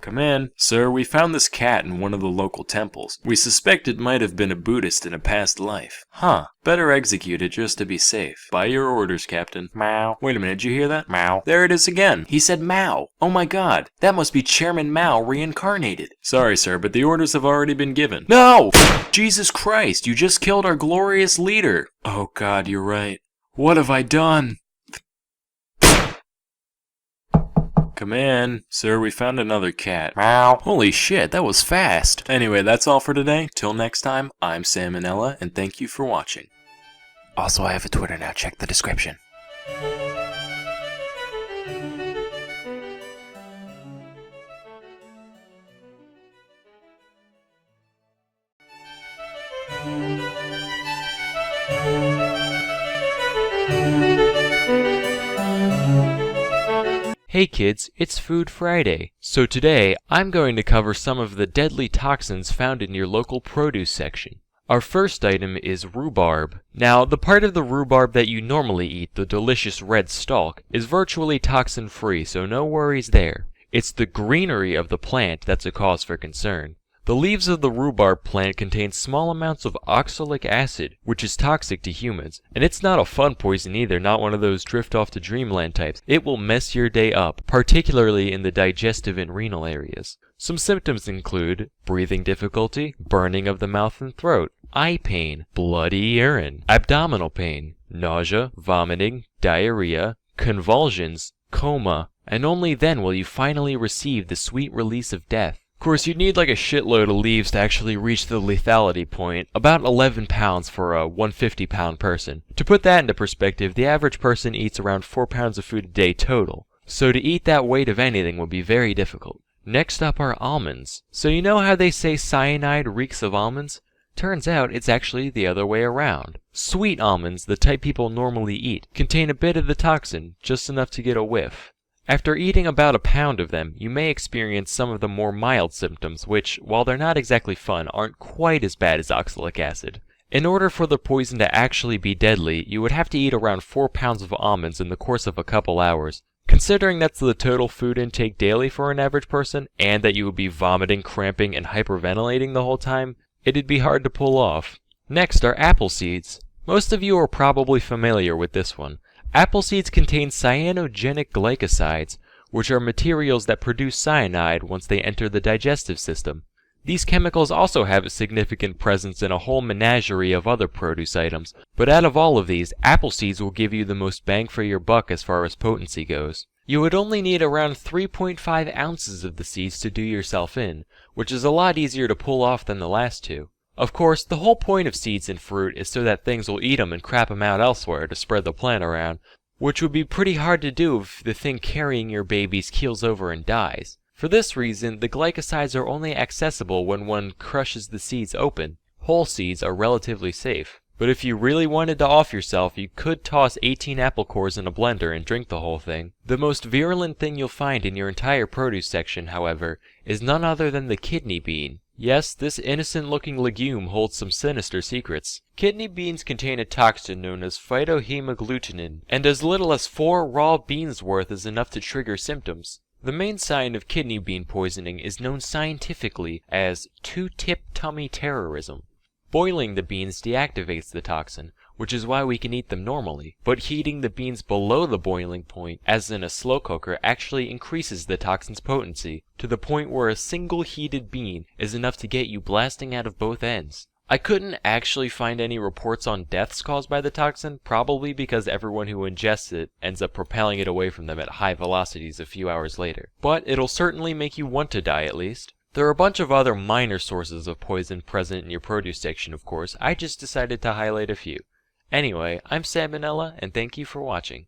Come in. Sir, we found this cat in one of the local temples. We suspect it might have been a Buddhist in a past life. Huh. Better execute it just to be safe. By your orders, Captain. Mao. Wait a minute, did you hear that? Mao. There it is again. He said Mao. Oh my god. That must be Chairman Mao reincarnated. Sorry, sir, but the orders have already been given. No! Jesus Christ, you just killed our glorious leader. Oh god, you're right. What have I done? Come in. Sir, we found another cat. Meow. Holy shit, that was fast. Anyway, that's all for today. Till next time, I'm Salmonella, and thank you for watching. Also, I have a Twitter now. Check the description. Hey kids, it's Food Friday. So today, I'm going to cover some of the deadly toxins found in your local produce section. Our first item is rhubarb. Now, the part of the rhubarb that you normally eat, the delicious red stalk, is virtually toxin-free, so no worries there. It's the greenery of the plant that's a cause for concern. The leaves of the rhubarb plant contain small amounts of oxalic acid, which is toxic to humans. And it's not a fun poison either, not one of those drift off to dreamland types. It will mess your day up, particularly in the digestive and renal areas. Some symptoms include breathing difficulty, burning of the mouth and throat, eye pain, bloody urine, abdominal pain, nausea, vomiting, diarrhea, convulsions, coma, and only then will you finally receive the sweet release of death. Of course, you'd need like a shitload of leaves to actually reach the lethality point, about 11 pounds for a 150-pound person. To put that into perspective, the average person eats around 4 pounds of food a day total, so to eat that weight of anything would be very difficult. Next up are almonds. So you know how they say cyanide reeks of almonds? Turns out it's actually the other way around. Sweet almonds, the type people normally eat, contain a bit of the toxin, just enough to get a whiff. After eating about a pound of them, you may experience some of the more mild symptoms which, while they're not exactly fun, aren't quite as bad as oxalic acid. In order for the poison to actually be deadly, you would have to eat around 4 pounds of almonds in the course of a couple hours. Considering that's the total food intake daily for an average person, and that you would be vomiting, cramping, and hyperventilating the whole time, it'd be hard to pull off. Next are apple seeds. Most of you are probably familiar with this one. Apple seeds contain cyanogenic glycosides, which are materials that produce cyanide once they enter the digestive system. These chemicals also have a significant presence in a whole menagerie of other produce items, but out of all of these, apple seeds will give you the most bang for your buck as far as potency goes. You would only need around 3.5 ounces of the seeds to do yourself in, which is a lot easier to pull off than the last two. Of course, the whole point of seeds in fruit is so that things will eat them and crap them out elsewhere to spread the plant around, which would be pretty hard to do if the thing carrying your babies keels over and dies. For this reason, the glycosides are only accessible when one crushes the seeds open. Whole seeds are relatively safe. But if you really wanted to off yourself, you could toss 18 apple cores in a blender and drink the whole thing. The most virulent thing you'll find in your entire produce section, however, is none other than the kidney bean. Yes, this innocent-looking legume holds some sinister secrets. Kidney beans contain a toxin known as phytohemagglutinin, and as little as 4 raw beans worth is enough to trigger symptoms. The main sign of kidney bean poisoning is known scientifically as two-tip tummy terrorism. Boiling the beans deactivates the toxin, which is why we can eat them normally, but heating the beans below the boiling point, as in a slow cooker, actually increases the toxin's potency, to the point where a single heated bean is enough to get you blasting out of both ends. I couldn't actually find any reports on deaths caused by the toxin, probably because everyone who ingests it ends up propelling it away from them at high velocities a few hours later. But it'll certainly make you want to die at least. There are a bunch of other minor sources of poison present in your produce section, of course. I just decided to highlight a few. Anyway, I'm Sam Nella, and thank you for watching.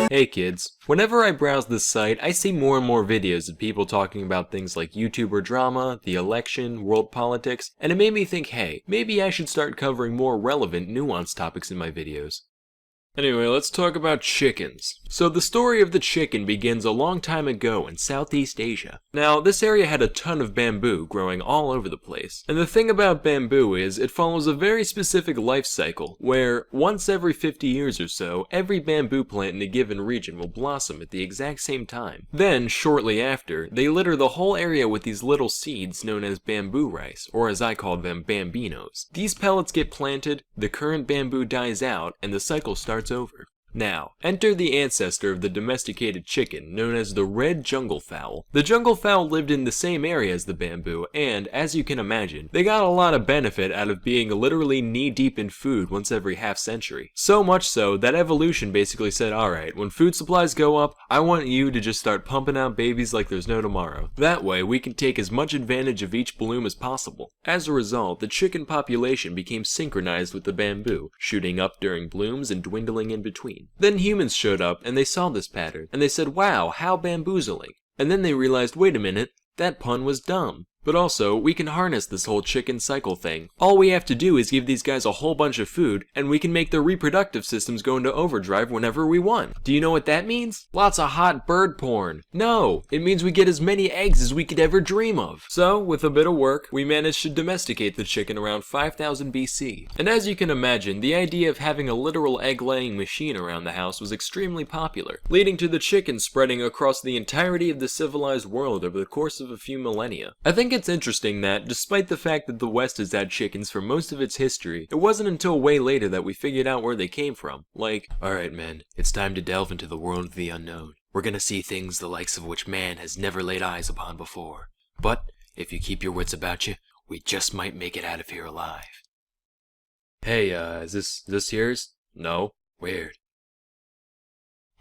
Hey kids, whenever I browse this site, I see more and more videos of people talking about things like YouTuber drama, the election, world politics, and it made me think, hey, maybe I should start covering more relevant, nuanced topics in my videos. Anyway, let's talk about chickens. So the story of the chicken begins a long time ago in Southeast Asia. Now, this area had a ton of bamboo growing all over the place. And the thing about bamboo is it follows a very specific life cycle, where once every 50 years or so, every bamboo plant in a given region will blossom at the exact same time. Then, shortly after, they litter the whole area with these little seeds known as bamboo rice, or as I call them, bambinos. These pellets get planted, the current bamboo dies out, and the cycle starts over. Now, enter the ancestor of the domesticated chicken, known as the red jungle fowl. The jungle fowl lived in the same area as the bamboo, and, as you can imagine, they got a lot of benefit out of being literally knee-deep in food once every half-century. So much so that evolution basically said, alright, when food supplies go up, I want you to just start pumping out babies like there's no tomorrow. That way, we can take as much advantage of each bloom as possible. As a result, the chicken population became synchronized with the bamboo, shooting up during blooms and dwindling in between. mean. Then humans showed up and they saw this pattern, and they said, wow, how bamboozling. And then they realized, wait a minute, that pun was dumb. But also, we can harness this whole chicken cycle thing. All we have to do is give these guys a whole bunch of food, and we can make their reproductive systems go into overdrive whenever we want. Do you know what that means? Lots of hot bird porn. No, it means we get as many eggs as we could ever dream of. So, with a bit of work, we managed to domesticate the chicken around 5000 BC. And as you can imagine, the idea of having a literal egg-laying machine around the house was extremely popular, leading to the chicken spreading across the entirety of the civilized world over the course of a few millennia. I think it's interesting that, despite the fact that the West has had chickens for most of its history, it wasn't until way later that we figured out where they came from. Like, alright men, it's time to delve into the world of the unknown. We're gonna see things the likes of which man has never laid eyes upon before. But, if you keep your wits about you, we just might make it out of here alive. Hey, is this yours? No? Weird.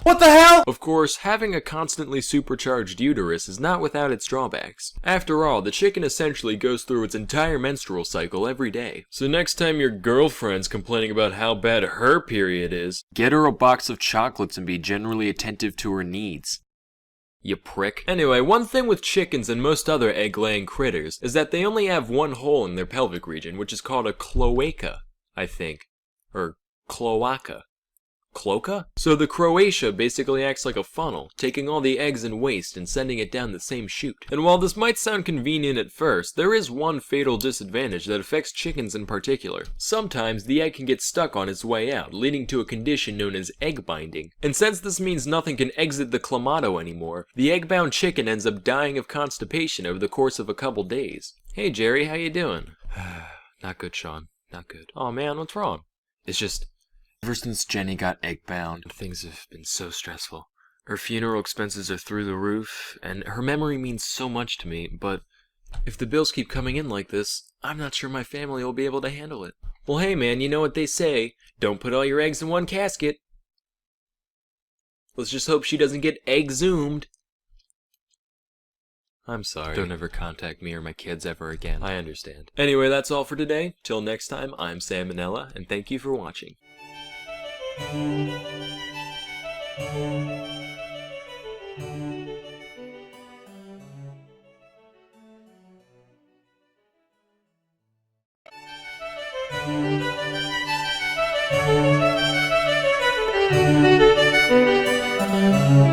What the hell? Of course, having a constantly supercharged uterus is not without its drawbacks. After all, the chicken essentially goes through its entire menstrual cycle every day. So next time your girlfriend's complaining about how bad her period is, get her a box of chocolates and be generally attentive to her needs. You prick. Anyway, one thing with chickens and most other egg-laying critters is that they only have one hole in their pelvic region, which is called a cloaca, I think. Or cloaca. Cloaca? So the Croatia basically acts like a funnel, taking all the eggs and waste and sending it down the same chute. And while this might sound convenient at first, there is one fatal disadvantage that affects chickens in particular. Sometimes the egg can get stuck on its way out, leading to a condition known as egg binding. And since this means nothing can exit the clamato anymore, the egg-bound chicken ends up dying of constipation over the course of a couple days. Hey Jerry, how you doing? Not good, Sean. Not good. Oh man, what's wrong? It's just, ever since Jenny got egg-bound, things have been so stressful. Her funeral expenses are through the roof, and her memory means so much to me, but if the bills keep coming in like this, I'm not sure my family will be able to handle it. Well, hey man, you know what they say, don't put all your eggs in one casket. Let's just hope she doesn't get egg-zoomed. I'm sorry. Don't ever contact me or my kids ever again. I understand. Anyway, that's all for today. Till next time, I'm Sam and Nella, and thank you for watching.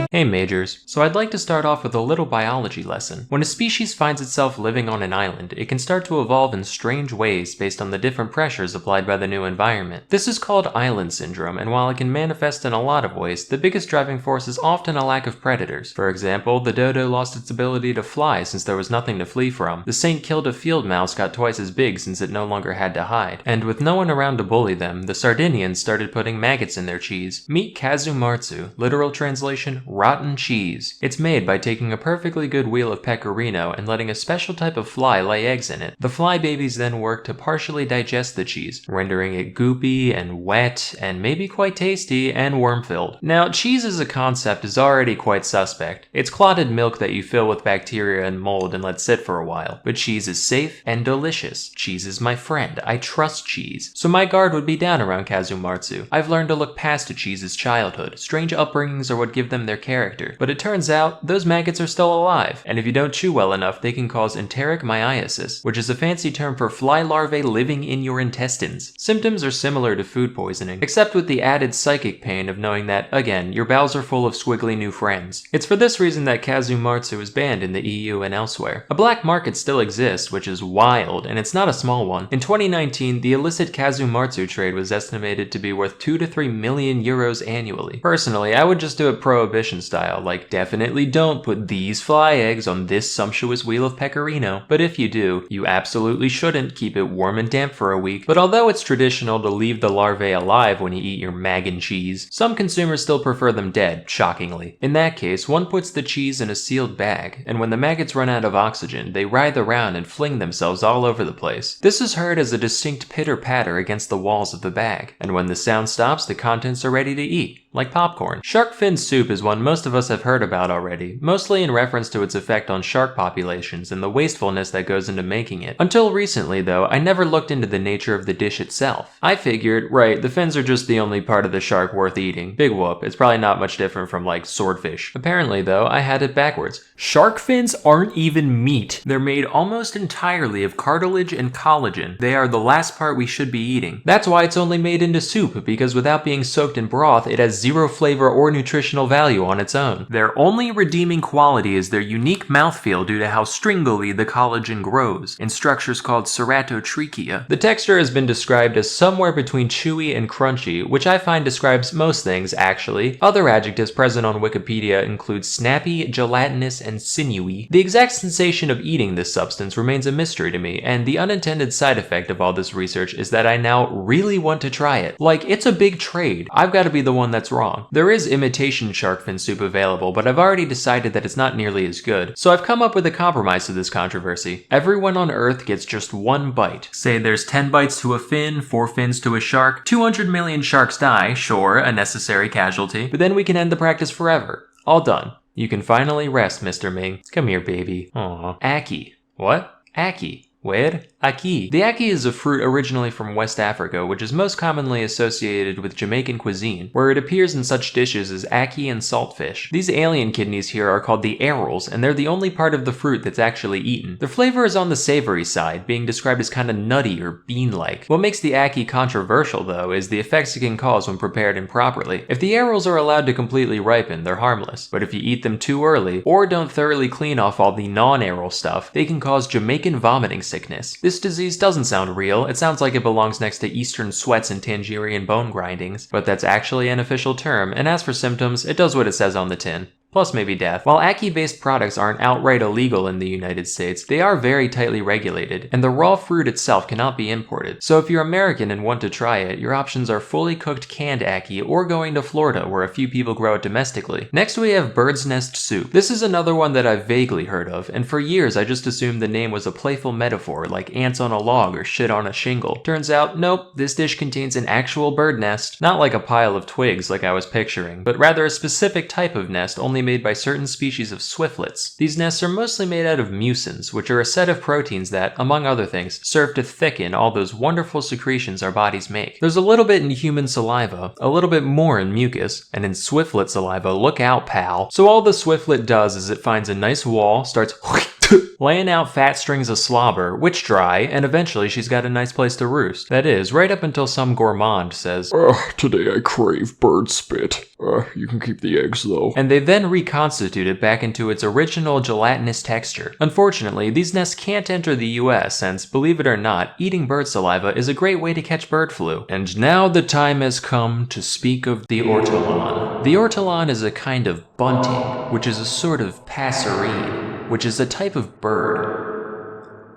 Hey Majors, so I'd like to start off with a little biology lesson. When a species finds itself living on an island, it can start to evolve in strange ways based on the different pressures applied by the new environment. This is called island syndrome, and while it can manifest in a lot of ways, the biggest driving force is often a lack of predators. For example, the dodo lost its ability to fly since there was nothing to flee from. The Saint Kilda field mouse got twice as big since it no longer had to hide. And with no one around to bully them, the Sardinians started putting maggots in their cheese. Meet kazumartsu, literal translation, rotten cheese. It's made by taking a perfectly good wheel of pecorino and letting a special type of fly lay eggs in it. The fly babies then work to partially digest the cheese, rendering it goopy and wet and maybe quite tasty and worm-filled. Now, cheese as a concept is already quite suspect. It's clotted milk that you fill with bacteria and mold and let sit for a while. But cheese is safe and delicious. Cheese is my friend. I trust cheese. So my guard would be down around kazumartsu. I've learned to look past a cheese's childhood. Strange upbringings are what give them their character. But it turns out, those maggots are still alive, and if you don't chew well enough, they can cause enteric myiasis, which is a fancy term for fly larvae living in your intestines. Symptoms are similar to food poisoning, except with the added psychic pain of knowing that, again, your bowels are full of squiggly new friends. It's for this reason that kazumartsu is banned in the EU and elsewhere. A black market still exists, which is wild, and it's not a small one. In 2019, the illicit kazumartsu trade was estimated to be worth 2 to 3 million euros annually. Personally, I would just do it prohibition style, like definitely don't put these fly eggs on this sumptuous wheel of pecorino. But if you do, you absolutely shouldn't keep it warm and damp for a week. But although it's traditional to leave the larvae alive when you eat your mag and cheese, some consumers still prefer them dead, shockingly. In that case, one puts the cheese in a sealed bag, and when the maggots run out of oxygen, they writhe around and fling themselves all over the place. This is heard as a distinct pitter-patter against the walls of the bag, and when the sound stops, the contents are ready to eat. like popcorn. Shark fin soup is one most of us have heard about already, mostly in reference to its effect on shark populations and the wastefulness that goes into making it. Until recently though, I never looked into the nature of the dish itself. I figured, right, the fins are just the only part of the shark worth eating. Big whoop, it's probably not much different from like swordfish. Apparently though, I had it backwards. Shark fins aren't even meat. They're made almost entirely of cartilage and collagen. They are the last part we should be eating. That's why it's only made into soup, because without being soaked in broth, it has zero flavor or nutritional value on its own. Their only redeeming quality is their unique mouthfeel due to how stringily the collagen grows, in structures called ceratotrichia. The texture has been described as somewhere between chewy and crunchy, which I find describes most things, actually. Other adjectives present on Wikipedia include snappy, gelatinous, and sinewy. The exact sensation of eating this substance remains a mystery to me, and the unintended side effect of all this research is that I now really want to try it. Like, it's a big trade. I've got to be the one that's wrong. There is imitation shark fin soup available, but I've already decided that it's not nearly as good, so I've come up with a compromise to this controversy. Everyone on Earth gets just one bite. Say there's 10 bites to a fin, 4 fins to a shark, 200 million sharks die, sure, a necessary casualty, but then we can end the practice forever. All done. You can finally rest, Mr. Ming. Come here, baby. Aww. Aki. What? Aki. Where? Aki. The aki is a fruit originally from West Africa, which is most commonly associated with Jamaican cuisine, where it appears in such dishes as aki and saltfish. These alien kidneys here are called the arils, and they're the only part of the fruit that's actually eaten. Their flavor is on the savory side, being described as kinda nutty or bean-like. What makes the aki controversial, though, is the effects it can cause when prepared improperly. If the arils are allowed to completely ripen, they're harmless, but if you eat them too early, or don't thoroughly clean off all the non-aril stuff, they can cause Jamaican vomiting sickness. This disease doesn't sound real, it sounds like it belongs next to Eastern sweats and Tangerian bone grindings, but that's actually an official term, and as for symptoms, it does what it says on the tin. Plus maybe death. While aki-based products aren't outright illegal in the United States, they are very tightly regulated, and the raw fruit itself cannot be imported. So if you're American and want to try it, your options are fully cooked canned aki or going to Florida where a few people grow it domestically. Next we have bird's nest soup. This is another one that I've vaguely heard of, and for years I just assumed the name was a playful metaphor like ants on a log or shit on a shingle. Turns out, nope, this dish contains an actual bird nest. Not like a pile of twigs like I was picturing, but rather a specific type of nest only made by certain species of swiftlets. These nests are mostly made out of mucins, which are a set of proteins that, among other things, serve to thicken all those wonderful secretions our bodies make. There's a little bit in human saliva, a little bit more in mucus, and in swiftlet saliva, look out, pal. So all the swiftlet does is it finds a nice wall, starts laying out fat strings of slobber, which dry, and eventually she's got a nice place to roost. That is, right up until some gourmand says, Today I crave bird spit. You can keep the eggs though. And they then reconstitute it back into its original gelatinous texture. Unfortunately, these nests can't enter the US since, believe it or not, eating bird saliva is a great way to catch bird flu. And now the time has come to speak of the ortolan. The ortolan is a kind of bunting, which is a sort of passerine, which is a type of bird.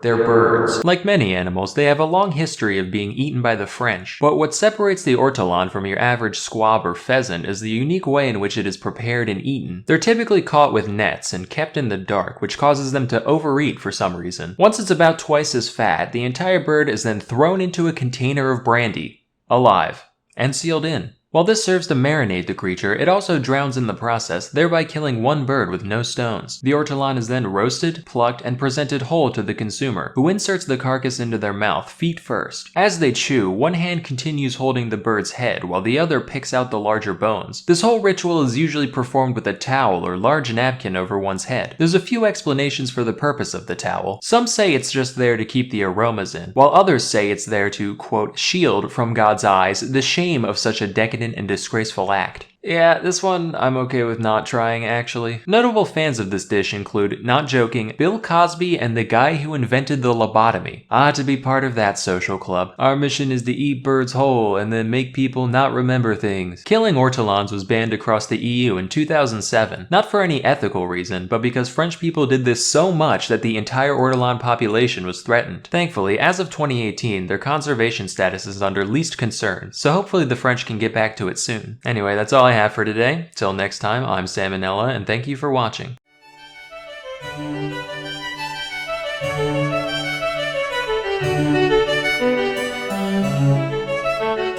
They're birds. Like many animals, they have a long history of being eaten by the French, but what separates the ortolan from your average squab or pheasant is the unique way in which it is prepared and eaten. They're typically caught with nets and kept in the dark, which causes them to overeat for some reason. Once it's about twice as fat, the entire bird is then thrown into a container of brandy, alive, and sealed in. While this serves to marinate the creature, it also drowns in the process, thereby killing one bird with no stones. The ortolan is then roasted, plucked, and presented whole to the consumer, who inserts the carcass into their mouth feet first. As they chew, one hand continues holding the bird's head, while the other picks out the larger bones. This whole ritual is usually performed with a towel or large napkin over one's head. There's a few explanations for the purpose of the towel. Some say it's just there to keep the aromas in, while others say it's there to, quote, shield from God's eyes the shame of such a decadent and disgraceful act. Yeah, this one I'm okay with not trying, actually. Notable fans of this dish include, not joking, Bill Cosby and the guy who invented the lobotomy. To be part of that social club. Our mission is to eat birds whole and then make people not remember things. Killing ortolans was banned across the EU in 2007, not for any ethical reason, but because French people did this so much that the entire ortolan population was threatened. Thankfully, as of 2018, their conservation status is under least concern, so hopefully the French can get back to it soon. Anyway, that's all I have for today. Till next time, I'm Sam and Nella, and thank you for watching.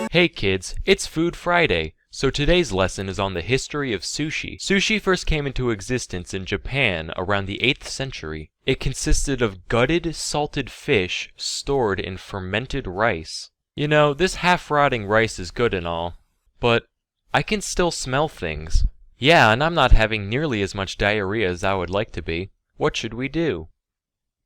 Hey kids, it's Food Friday. So today's lesson is on the history of sushi. Sushi first came into existence in Japan around the 8th century. It consisted of gutted, salted fish stored in fermented rice. You know, this half-rotting rice is good and all, but I can still smell things. Yeah, and I'm not having nearly as much diarrhea as I would like to be. What should we do?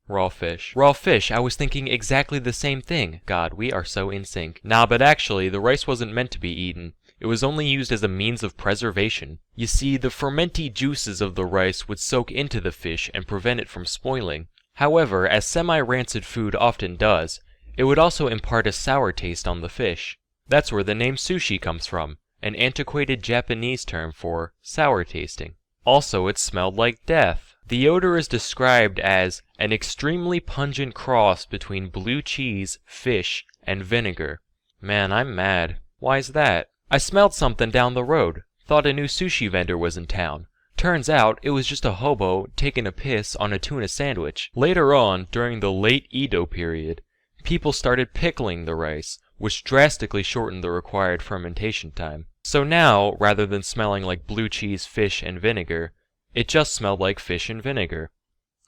Raw fish. Raw fish, I was thinking exactly the same thing. God, we are so in sync. Nah, but actually, the rice wasn't meant to be eaten. It was only used as a means of preservation. You see, the fermenty juices of the rice would soak into the fish and prevent it from spoiling. However, as semi-rancid food often does, it would also impart a sour taste on the fish. That's where the name sushi comes from, an antiquated Japanese term for sour tasting. Also, it smelled like death. The odor is described as an extremely pungent cross between blue cheese, fish, and vinegar. Man, I'm mad. Why's that? I smelled something down the road. Thought a new sushi vendor was in town. Turns out it was just a hobo taking a piss on a tuna sandwich. Later on, during the late Edo period, people started pickling the rice, which drastically shortened the required fermentation time. So now, rather than smelling like blue cheese, fish, and vinegar, it just smelled like fish and vinegar.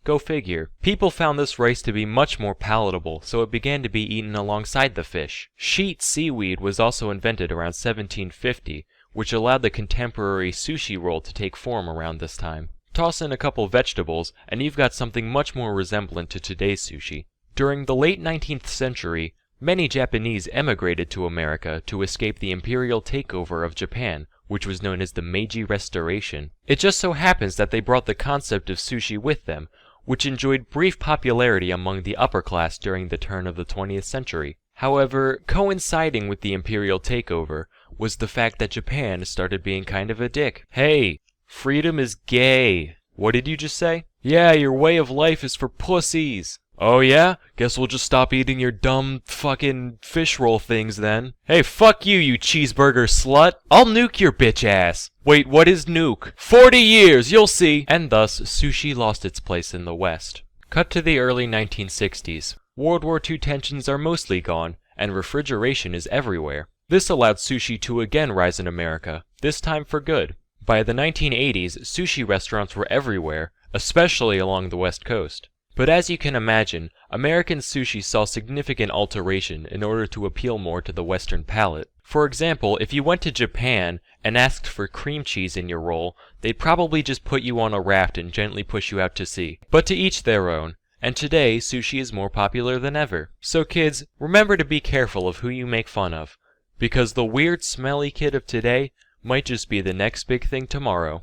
Go figure. People found this rice to be much more palatable, so it began to be eaten alongside the fish. Sheet seaweed was also invented around 1750, which allowed the contemporary sushi roll to take form around this time. Toss in a couple vegetables, and you've got something much more resemblant to today's sushi. During the late 19th century, many Japanese emigrated to America to escape the imperial takeover of Japan, which was known as the Meiji Restoration. It just so happens that they brought the concept of sushi with them, which enjoyed brief popularity among the upper class during the turn of the 20th century. However, coinciding with the imperial takeover was the fact that Japan started being kind of a dick. Hey, freedom is gay. What did you just say? Yeah, your way of life is for pussies. Oh yeah? Guess we'll just stop eating your dumb fucking fish roll things then. Hey, fuck you, you cheeseburger slut. I'll nuke your bitch ass. Wait, what is nuke? 40 years, you'll see. And thus, sushi lost its place in the West. Cut to the early 1960s. World War II tensions are mostly gone, and refrigeration is everywhere. This allowed sushi to again rise in America, this time for good. By the 1980s, sushi restaurants were everywhere, especially along the West Coast. But as you can imagine, American sushi saw significant alteration in order to appeal more to the Western palate. For example, if you went to Japan and asked for cream cheese in your roll, they'd probably just put you on a raft and gently push you out to sea. But to each their own, and today sushi is more popular than ever. So kids, remember to be careful of who you make fun of, because the weird smelly kid of today might just be the next big thing tomorrow.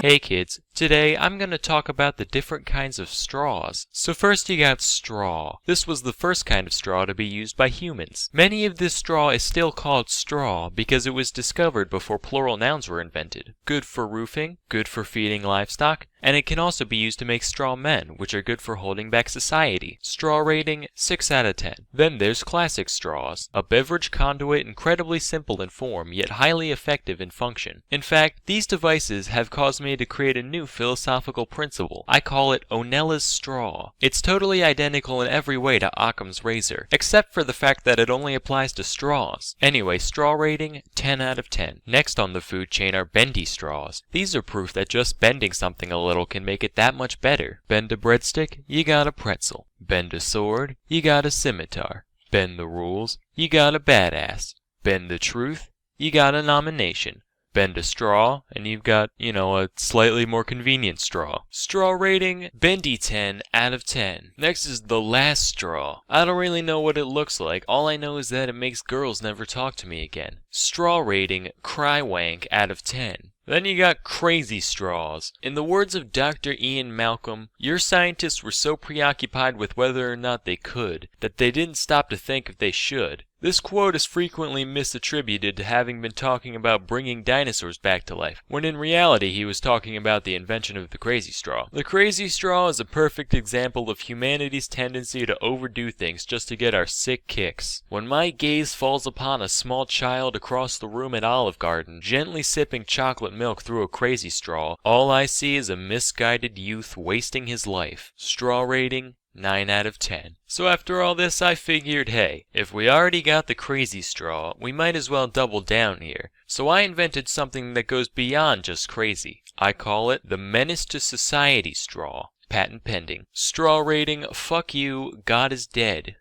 Hey kids, today I'm going to talk about the different kinds of straws. So first you got straw. This was the first kind of straw to be used by humans. Many of this straw is still called straw because it was discovered before plural nouns were invented. Good for roofing, good for feeding livestock, and it can also be used to make straw men, which are good for holding back society. Straw rating, 6 out of 10. Then there's classic straws, a beverage conduit incredibly simple in form, yet highly effective in function. In fact, these devices have caused me to create a new philosophical principle. I call it Nella's straw. It's totally identical in every way to Occam's razor, except for the fact that it only applies to straws. Anyway, straw rating, 10 out of 10. Next on the food chain are bendy straws. These are proof that just bending something a little can make it that much better. Bend a breadstick, you got a pretzel. Bend a sword, you got a scimitar. Bend the rules, you got a badass. Bend the truth, you got a nomination. Bend a straw, and you've got, a slightly more convenient straw. Straw rating, bendy 10 out of 10. Next is the last straw. I don't really know what it looks like. All I know is that it makes girls never talk to me again. Straw rating, cry wank out of 10. Then you got crazy straws. In the words of Dr. Ian Malcolm, your scientists were so preoccupied with whether or not they could, that they didn't stop to think if they should. This quote is frequently misattributed to having been talking about bringing dinosaurs back to life, when in reality he was talking about the invention of the crazy straw. The crazy straw is a perfect example of humanity's tendency to overdo things just to get our sick kicks. When my gaze falls upon a small child across the room at Olive Garden, gently sipping chocolate milk through a crazy straw, all I see is a misguided youth wasting his life. Straw rating, 9 out of 10. So after all this, I figured, hey, if we already got the crazy straw, we might as well double down here. So I invented something that goes beyond just crazy. I call it the Menace to Society straw. Patent pending. Straw rating, fuck you, God is dead.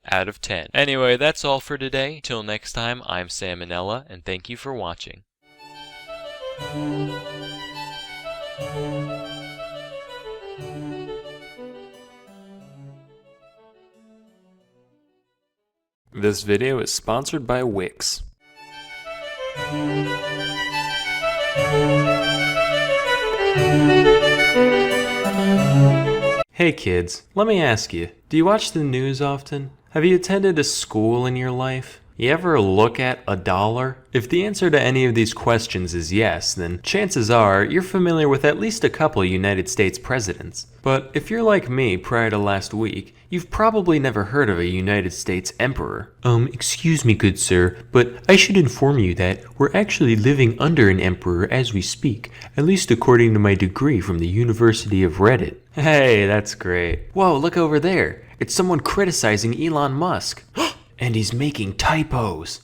Out of 10. Anyway, that's all for today. Till next time, I'm Sam and Nella, and thank you for watching. This video is sponsored by Wix. Hey kids, let me ask you, do you watch the news often? Have you attended a school in your life? You ever look at $1? If the answer to any of these questions is yes, then chances are you're familiar with at least a couple United States presidents. But if you're like me prior to last week, you've probably never heard of a United States emperor. Excuse me, good sir, but I should inform you that we're actually living under an emperor as we speak, at least according to my degree from the University of Reddit. Hey, that's great. Whoa, look over there. It's someone criticizing Elon Musk. And he's making typos.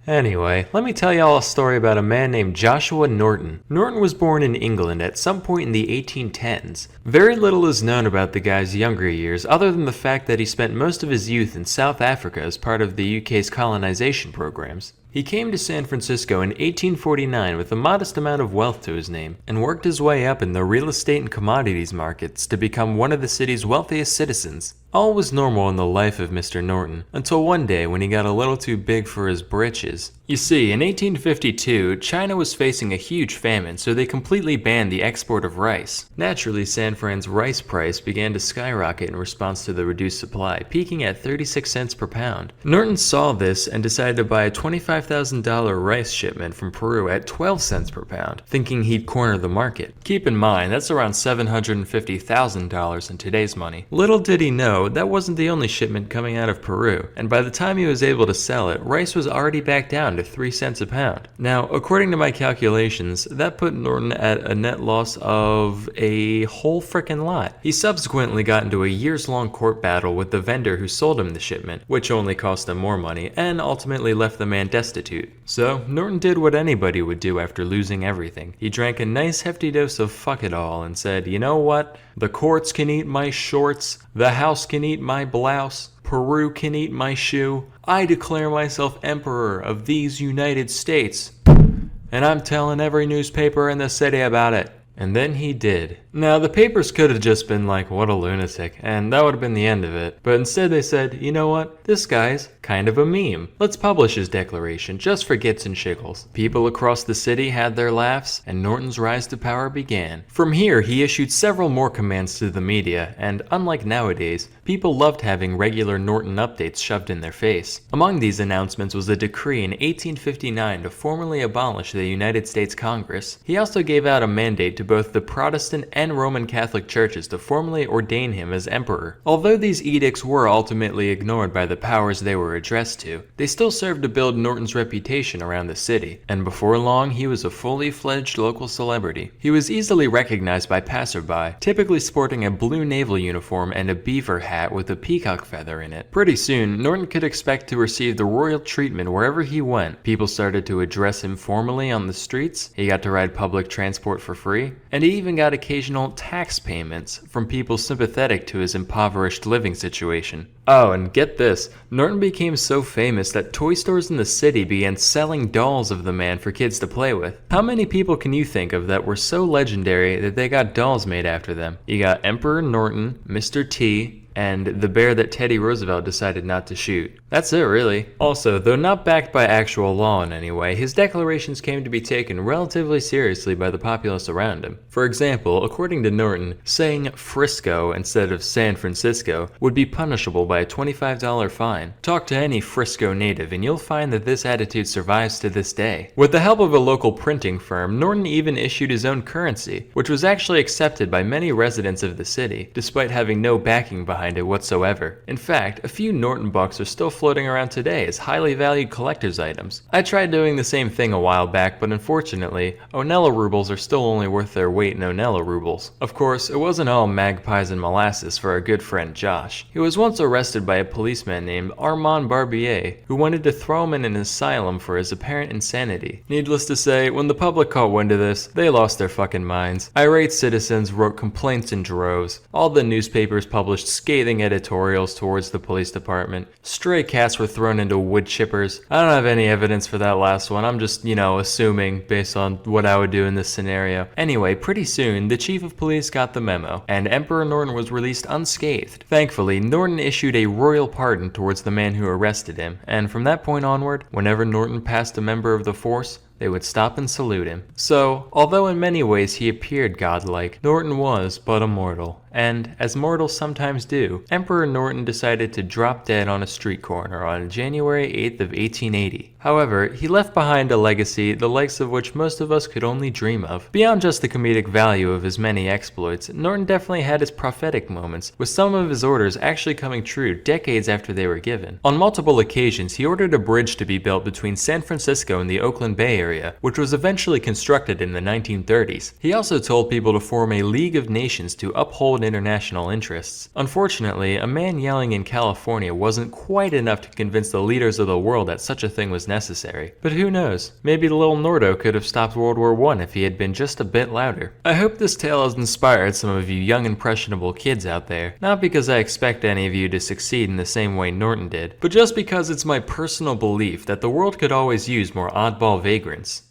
Anyway, let me tell y'all a story about a man named Joshua Norton. Norton was born in England at some point in the 1810s. Very little is known about the guy's younger years other than the fact that he spent most of his youth in South Africa as part of the UK's colonization programs. He came to San Francisco in 1849 with a modest amount of wealth to his name, and worked his way up in the real estate and commodities markets to become one of the city's wealthiest citizens. All was normal in the life of Mr. Norton, until one day when he got a little too big for his britches. You see, in 1852, China was facing a huge famine, so they completely banned the export of rice. Naturally, San Fran's rice price began to skyrocket in response to the reduced supply, peaking at 36 cents per pound. Norton saw this and decided to buy a $25,000 rice shipment from Peru at 12 cents per pound, thinking he'd corner the market. Keep in mind, that's around $750,000 in today's money. Little did he know, that wasn't the only shipment coming out of Peru, and by the time he was able to sell it, rice was already back down to 3 cents a pound. Now, according to my calculations, that put Norton at a net loss of a whole frickin' lot. He subsequently got into a years-long court battle with the vendor who sold him the shipment, which only cost him more money, and ultimately left the man destitute. So, Norton did what anybody would do after losing everything. He drank a nice hefty dose of fuck it all and said, you know what? The courts can eat my shorts, the house can eat my blouse, Peru can eat my shoe. I declare myself emperor of these United States. And I'm telling every newspaper in the city about it. And then he did. Now, the papers could have just been like, what a lunatic, and that would have been the end of it. But instead they said, you know what, this guy's kind of a meme. Let's publish his declaration, just for gits and shiggles. People across the city had their laughs, and Norton's rise to power began. From here, he issued several more commands to the media, and unlike nowadays, people loved having regular Norton updates shoved in their face. Among these announcements was a decree in 1859 to formally abolish the United States Congress. He also gave out a mandate to both the Protestant and Roman Catholic churches to formally ordain him as emperor. Although these edicts were ultimately ignored by the powers they were addressed to, they still served to build Norton's reputation around the city, and before long he was a fully fledged local celebrity. He was easily recognized by passerby, typically sporting a blue naval uniform and a beaver hat with a peacock feather in it. Pretty soon, Norton could expect to receive the royal treatment wherever he went. People started to address him formally on the streets, he got to ride public transport for free, and he even got occasional tax payments from people sympathetic to his impoverished living situation. Oh, and get this, Norton became so famous that toy stores in the city began selling dolls of the man for kids to play with. How many people can you think of that were so legendary that they got dolls made after them? You got Emperor Norton, Mr. T, and the bear that Teddy Roosevelt decided not to shoot. That's it, really. Also, though not backed by actual law in any way, his declarations came to be taken relatively seriously by the populace around him. For example, according to Norton, saying Frisco instead of San Francisco would be punishable by a $25 fine. Talk to any Frisco native and you'll find that this attitude survives to this day. With the help of a local printing firm, Norton even issued his own currency, which was actually accepted by many residents of the city, despite having no backing behind it whatsoever. In fact, a few Norton bucks are still floating around today as highly valued collector's items. I tried doing the same thing a while back, but unfortunately, Onella rubles are still only worth their weight in Onella rubles. Of course, it wasn't all magpies and molasses for our good friend Josh. He was once arrested by a policeman named Armand Barbier, who wanted to throw him in an asylum for his apparent insanity. Needless to say, when the public caught wind of this, they lost their fucking minds. Irate citizens wrote complaints in droves. All the newspapers published scathing editorials towards the police department. Stray cats were thrown into wood chippers. I don't have any evidence for that last one. I'm just, assuming based on what I would do in this scenario. Anyway, pretty soon, the chief of police got the memo, and Emperor Norton was released unscathed. Thankfully, Norton issued a royal pardon towards the man who arrested him, and from that point onward, whenever Norton passed a member of the force, they would stop and salute him. So, although in many ways he appeared godlike, Norton was but a mortal. And, as mortals sometimes do, Emperor Norton decided to drop dead on a street corner on January 8th of 1880. However, he left behind a legacy the likes of which most of us could only dream of. Beyond just the comedic value of his many exploits, Norton definitely had his prophetic moments, with some of his orders actually coming true decades after they were given. On multiple occasions, he ordered a bridge to be built between San Francisco and the Oakland Bay Area, which was eventually constructed in the 1930s. He also told people to form a League of Nations to uphold international interests. Unfortunately, a man yelling in California wasn't quite enough to convince the leaders of the world that such a thing was necessary. But who knows? Maybe the little Nordo could have stopped World War I if he had been just a bit louder. I hope this tale has inspired some of you young impressionable kids out there, not because I expect any of you to succeed in the same way Norton did, but just because it's my personal belief that the world could always use more oddball vagrants.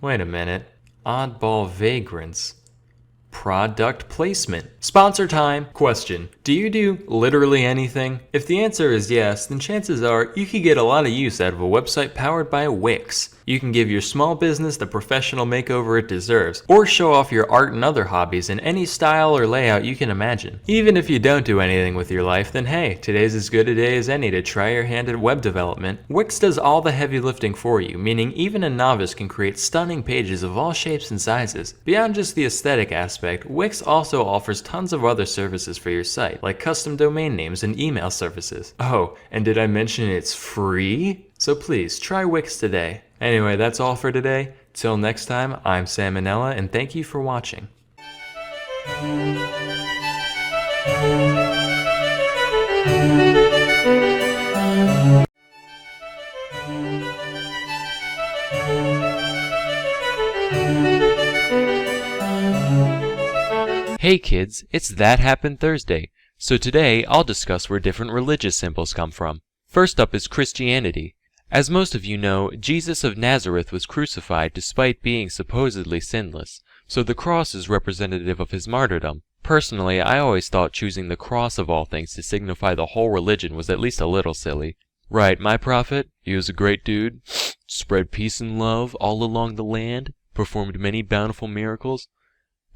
Wait a minute. Oddball vagrants. Product placement. Sponsor time. Question. Do you do literally anything? If the answer is yes, then chances are you could get a lot of use out of a website powered by Wix. You can give your small business the professional makeover it deserves, or show off your art and other hobbies in any style or layout you can imagine. Even if you don't do anything with your life, then hey, today's as good a day as any to try your hand at web development. Wix does all the heavy lifting for you, meaning even a novice can create stunning pages of all shapes and sizes. Beyond just the aesthetic aspect, Wix also offers tons of other services for your site, like custom domain names and email services. Oh, and did I mention it's free? So please, try Wix today. Anyway, that's all for today. Till next time, I'm Sam and Nella, and thank you for watching. Hey kids, it's That Happened Thursday. So today, I'll discuss where different religious symbols come from. First up is Christianity. As most of you know, Jesus of Nazareth was crucified despite being supposedly sinless, so the cross is representative of his martyrdom. Personally, I always thought choosing the cross of all things to signify the whole religion was at least a little silly. Right, my prophet? He was a great dude, spread peace and love all along the land, performed many bountiful miracles,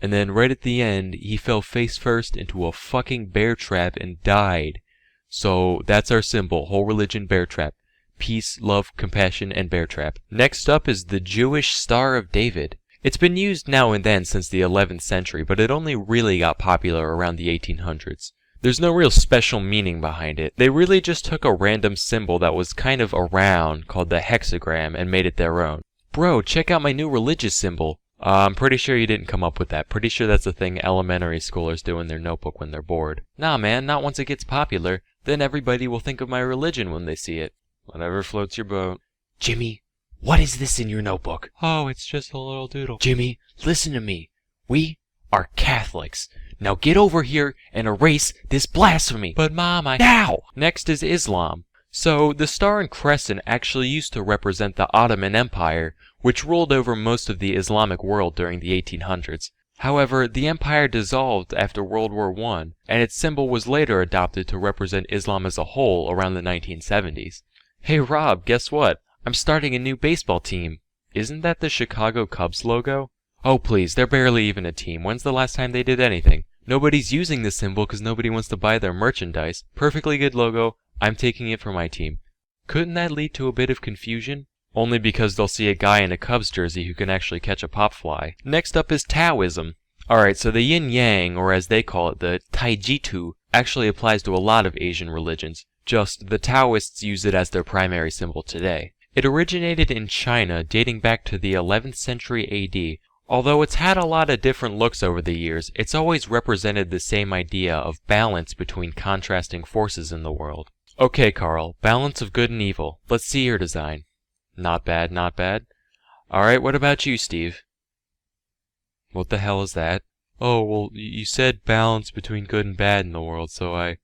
and then right at the end, he fell face first into a fucking bear trap and died. So that's our symbol, whole religion bear trap. Peace, love, compassion, and bear trap. Next up is the Jewish Star of David. It's been used now and then since the 11th century, but it only really got popular around the 1800s. There's no real special meaning behind it. They really just took a random symbol that was kind of around, called the hexagram, and made it their own. Bro, check out my new religious symbol. I'm pretty sure you didn't come up with that. Pretty sure that's a thing elementary schoolers do in their notebook when they're bored. Nah man, not once it gets popular. Then everybody will think of my religion when they see it. Whatever floats your boat. Jimmy, what is this in your notebook? Oh, it's just a little doodle. Jimmy, listen to me. We are Catholics. Now get over here and erase this blasphemy. But Mom, Now! Next is Islam. So, the star and crescent actually used to represent the Ottoman Empire, which ruled over most of the Islamic world during the 1800s. However, the empire dissolved after World War I, and its symbol was later adopted to represent Islam as a whole around the 1970s. Hey Rob, guess what? I'm starting a new baseball team. Isn't that the Chicago Cubs logo? Oh please, they're barely even a team. When's the last time they did anything? Nobody's using this symbol because nobody wants to buy their merchandise. Perfectly good logo. I'm taking it for my team. Couldn't that lead to a bit of confusion? Only because they'll see a guy in a Cubs jersey who can actually catch a pop fly. Next up is Taoism. Alright, so the yin-yang, or as they call it, the Taijitu, actually applies to a lot of Asian religions. Just the Taoists use it as their primary symbol today. It originated in China, dating back to the 11th century AD. Although it's had a lot of different looks over the years, it's always represented the same idea of balance between contrasting forces in the world. Okay, Carl, balance of good and evil. Let's see your design. Not bad, not bad. Alright, what about you, Steve? What the hell is that? Oh, well, you said balance between good and bad in the world, so I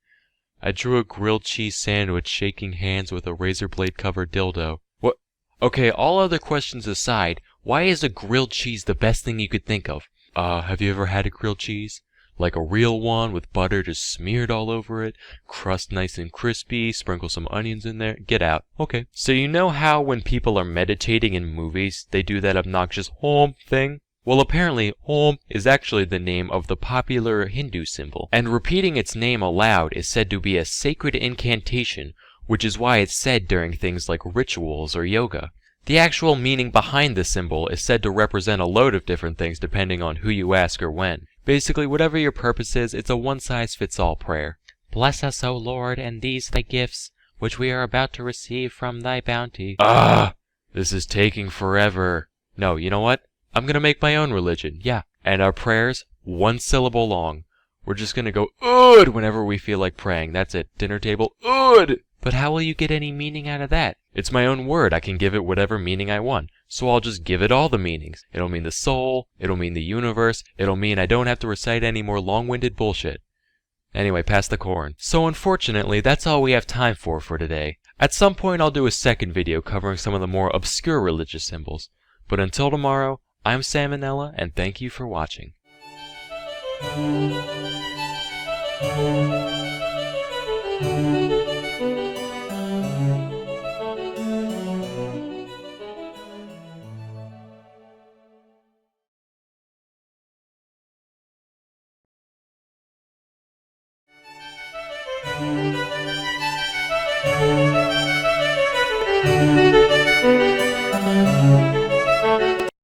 drew a grilled cheese sandwich shaking hands with a razor blade covered dildo. What? Okay, all other questions aside, why is a grilled cheese the best thing you could think of? Have you ever had a grilled cheese? Like a real one with butter just smeared all over it, crust nice and crispy, sprinkle some onions in there, get out. Okay. So you know how when people are meditating in movies, they do that obnoxious Om thing? Well, apparently, Om is actually the name of the popular Hindu symbol, and repeating its name aloud is said to be a sacred incantation, which is why it's said during things like rituals or yoga. The actual meaning behind the symbol is said to represent a load of different things depending on who you ask or when. Basically, whatever your purpose is, it's a one-size-fits-all prayer. Bless us, O Lord, and these thy gifts, which we are about to receive from thy bounty. This is taking forever. No, you know what? I'm gonna make my own religion, yeah. And our prayers, one syllable long. We're just gonna go ood whenever we feel like praying. That's it. Dinner table, ood! But how will you get any meaning out of that? It's my own word. I can give it whatever meaning I want. So I'll just give it all the meanings. It'll mean the soul, it'll mean the universe, it'll mean I don't have to recite any more long-winded bullshit. Anyway, pass the corn. So unfortunately, that's all we have time for today. At some point I'll do a second video covering some of the more obscure religious symbols. But until tomorrow, I'm Sam and Nella, and thank you for watching.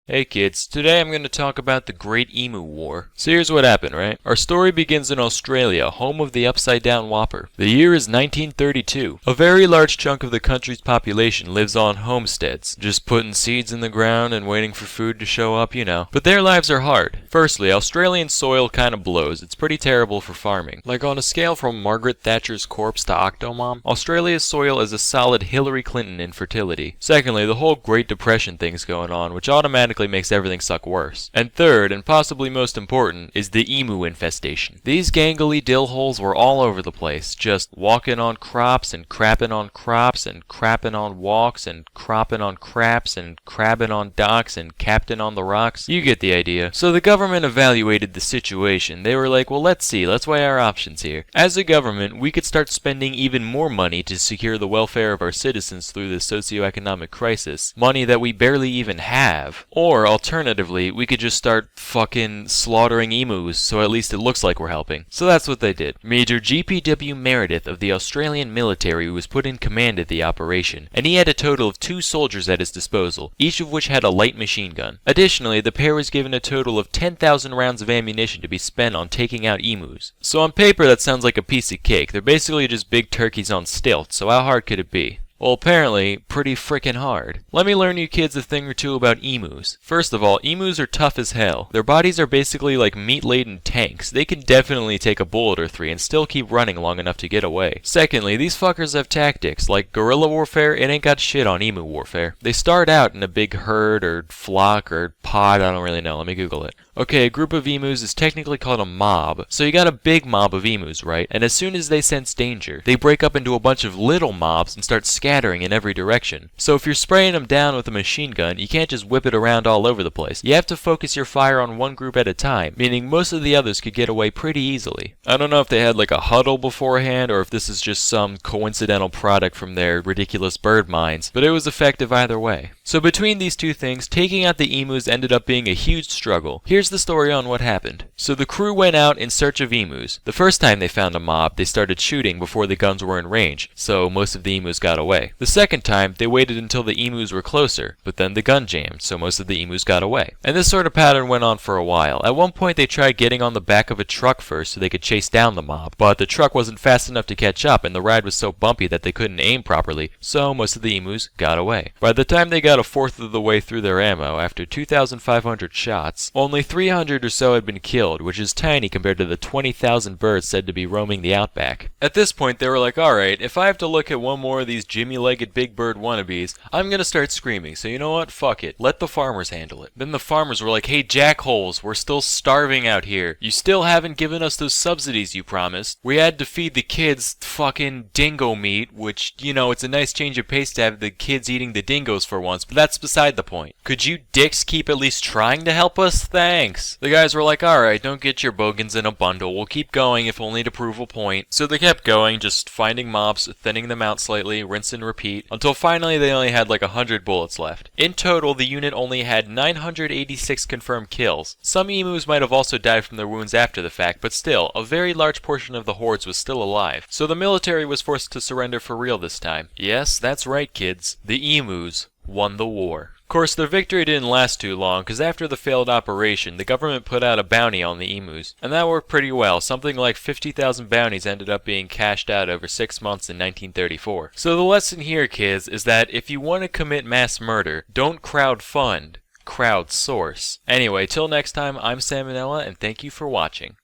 Hey kids, today I'm going to talk about the Great Emu War. So here's what happened, right? Our story begins in Australia, home of the upside down whopper. The year is 1932. A very large chunk of the country's population lives on homesteads, just putting seeds in the ground and waiting for food to show up, you know. But their lives are hard. Firstly, Australian soil kind of blows. It's pretty terrible for farming. Like on a scale from Margaret Thatcher's corpse to Octomom, Australia's soil is a solid Hillary Clinton in fertility. Secondly, the whole Great Depression thing's going on, which automatically makes everything suck worse. And third, and possibly most important, is the emu infestation. These gangly dill holes were all over the place, just walking on crops and crapping on crops and crapping on walks and cropping on craps and crabbing on docks and captain on the rocks. You get the idea. So the government evaluated the situation. They were like, well, let's see, let's weigh our options here. As a government, we could start spending even more money to secure the welfare of our citizens through this socioeconomic crisis, money that we barely even have. Or alternatively, we could just start fucking slaughtering emus so at least it looks like we're helping. So that's what they did. Major G.P.W. Meredith of the Australian military was put in command of the operation, and he had a total of 2 soldiers at his disposal, each of which had a light machine gun. Additionally, the pair was given a total of 10,000 rounds of ammunition to be spent on taking out emus. So on paper that sounds like a piece of cake. They're basically just big turkeys on stilts, so how hard could it be? Well, apparently, pretty frickin' hard. Let me learn you kids a thing or two about emus. First of all, emus are tough as hell. Their bodies are basically like meat-laden tanks. They can definitely take a bullet or 3 and still keep running long enough to get away. Secondly, these fuckers have tactics. Like guerrilla warfare, it ain't got shit on emu warfare. They start out in a big herd or flock or pod, I don't really know. Let me Google it. Okay, a group of emus is technically called a mob. So you got a big mob of emus, right? And as soon as they sense danger, they break up into a bunch of little mobs and start scattering in every direction. So if you're spraying them down with a machine gun, you can't just whip it around all over the place. You have to focus your fire on one group at a time, meaning most of the others could get away pretty easily. I don't know if they had like a huddle beforehand or if this is just some coincidental product from their ridiculous bird minds, but it was effective either way. So between these two things, taking out the emus ended up being a huge struggle. Here's the story on what happened. So the crew went out in search of emus. The first time they found a mob, they started shooting before the guns were in range, so most of the emus got away. The second time, they waited until the emus were closer, but then the gun jammed, so most of the emus got away. And this sort of pattern went on for a while. At one point, they tried getting on the back of a truck first so they could chase down the mob, but the truck wasn't fast enough to catch up, and the ride was so bumpy that they couldn't aim properly, so most of the emus got away. By the time they got a fourth of the way through their ammo, after 2,500 shots, only 300 or so had been killed, which is tiny compared to the 20,000 birds said to be roaming the outback. At this point, they were like, alright, if I have to look at one more of these Jimmy-legged big bird wannabes, I'm gonna start screaming, so you know what? Fuck it. Let the farmers handle it. Then the farmers were like, hey jackholes, we're still starving out here. You still haven't given us those subsidies you promised. We had to feed the kids fucking dingo meat, which, you know, it's a nice change of pace to have the kids eating the dingoes for once, but that's beside the point. Could you dicks keep at least trying to help us? Thanks. The guys were like, alright, don't get your bogans in a bundle. We'll keep going if only to prove a point. So they kept going, just finding mobs, thinning them out slightly, rinse and repeat, until finally they only had like 100 bullets left. In total, the unit only had 986 confirmed kills. Some emus might have also died from their wounds after the fact, but still, a very large portion of the hordes was still alive. So the military was forced to surrender for real this time. Yes, that's right, kids. The emus won the war. Of course, their victory didn't last too long, because after the failed operation, the government put out a bounty on the emus. And that worked pretty well. Something like 50,000 bounties ended up being cashed out over 6 months in 1934. So the lesson here, kids, is that if you want to commit mass murder, don't crowdfund, crowdsource. Anyway, till next time, I'm Sam and Nella, and thank you for watching.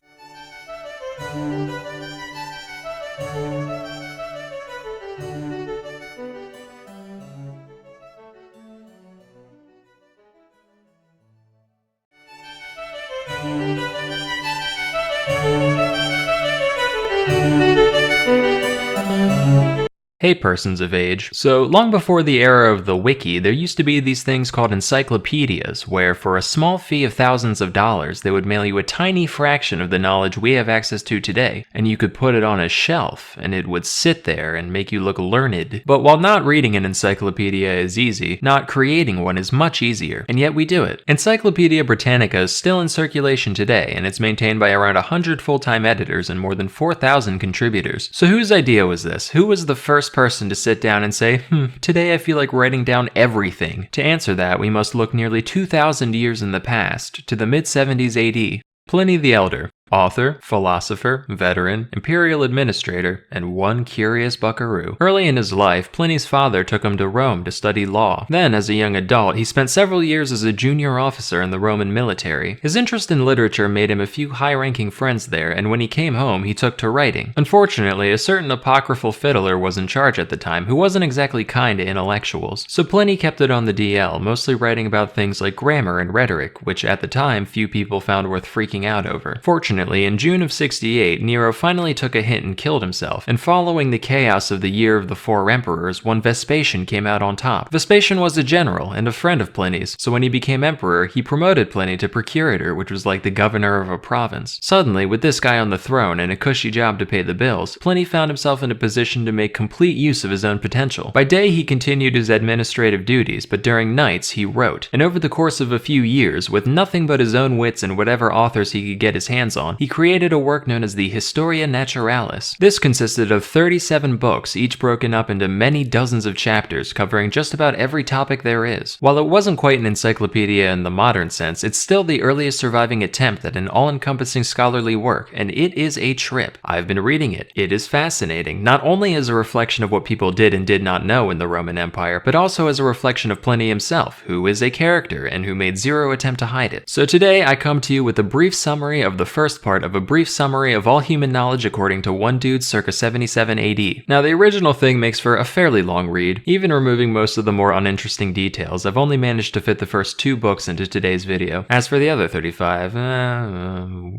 Hey persons of age. So, long before the era of the wiki, there used to be these things called encyclopedias, where for a small fee of thousands of dollars, they would mail you a tiny fraction of the knowledge we have access to today, and you could put it on a shelf, and it would sit there and make you look learned. But while not reading an encyclopedia is easy, not creating one is much easier, and yet we do it. Encyclopedia Britannica is still in circulation today, and it's maintained by around 100 full-time editors and more than 4,000 contributors. So whose idea was this? Who was the first person to sit down and say, today I feel like writing down everything? To answer that, we must look nearly 2,000 years in the past, to the mid-70s AD. Pliny the Elder, author, philosopher, veteran, imperial administrator, and one curious buckaroo. Early in his life, Pliny's father took him to Rome to study law. Then, as a young adult, he spent several years as a junior officer in the Roman military. His interest in literature made him a few high-ranking friends there, and when he came home, he took to writing. Unfortunately, a certain apocryphal fiddler was in charge at the time who wasn't exactly kind to intellectuals, so Pliny kept it on the DL, mostly writing about things like grammar and rhetoric, which at the time few people found worth freaking out over. Fortunately, in June of 68, Nero finally took a hint and killed himself, and following the chaos of the Year of the Four Emperors, one Vespasian came out on top. Vespasian was a general and a friend of Pliny's, so when he became emperor, he promoted Pliny to procurator, which was like the governor of a province. Suddenly, with this guy on the throne and a cushy job to pay the bills, Pliny found himself in a position to make complete use of his own potential. By day, he continued his administrative duties, but during nights, he wrote. And over the course of a few years, with nothing but his own wits and whatever authors he could get his hands on, he created a work known as the Historia Naturalis. This consisted of 37 books, each broken up into many dozens of chapters, covering just about every topic there is. While it wasn't quite an encyclopedia in the modern sense, it's still the earliest surviving attempt at an all-encompassing scholarly work, and it is a trip. I've been reading it. It is fascinating, not only as a reflection of what people did and did not know in the Roman Empire, but also as a reflection of Pliny himself, who is a character and who made zero attempt to hide it. So today, I come to you with a brief summary of the first first part of a brief summary of all human knowledge according to one dude circa 77 AD. Now, the original thing makes for a fairly long read. Even removing most of the more uninteresting details, I've only managed to fit the first 2 books into today's video. As for the other 35,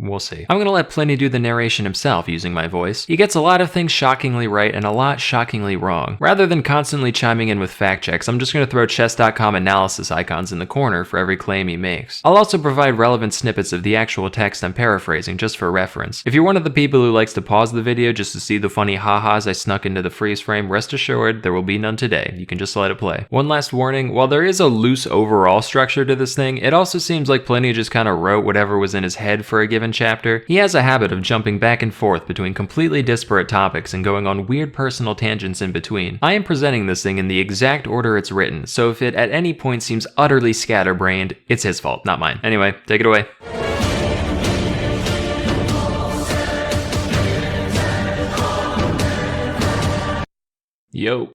we'll see. I'm gonna let Pliny do the narration himself using my voice. He gets a lot of things shockingly right and a lot shockingly wrong. Rather than constantly chiming in with fact checks, I'm just gonna throw chess.com analysis icons in the corner for every claim he makes. I'll also provide relevant snippets of the actual text I'm paraphrasing just for reference. If you're one of the people who likes to pause the video just to see the funny ha-has I snuck into the freeze frame, rest assured there will be none today. You can just let it play. One last warning, while there is a loose overall structure to this thing, it also seems like Pliny just kind of wrote whatever was in his head for a given chapter. He has a habit of jumping back and forth between completely disparate topics and going on weird personal tangents in between. I am presenting this thing in the exact order it's written, so if it at any point seems utterly scatterbrained, it's his fault, not mine. Anyway, take it away. Yo.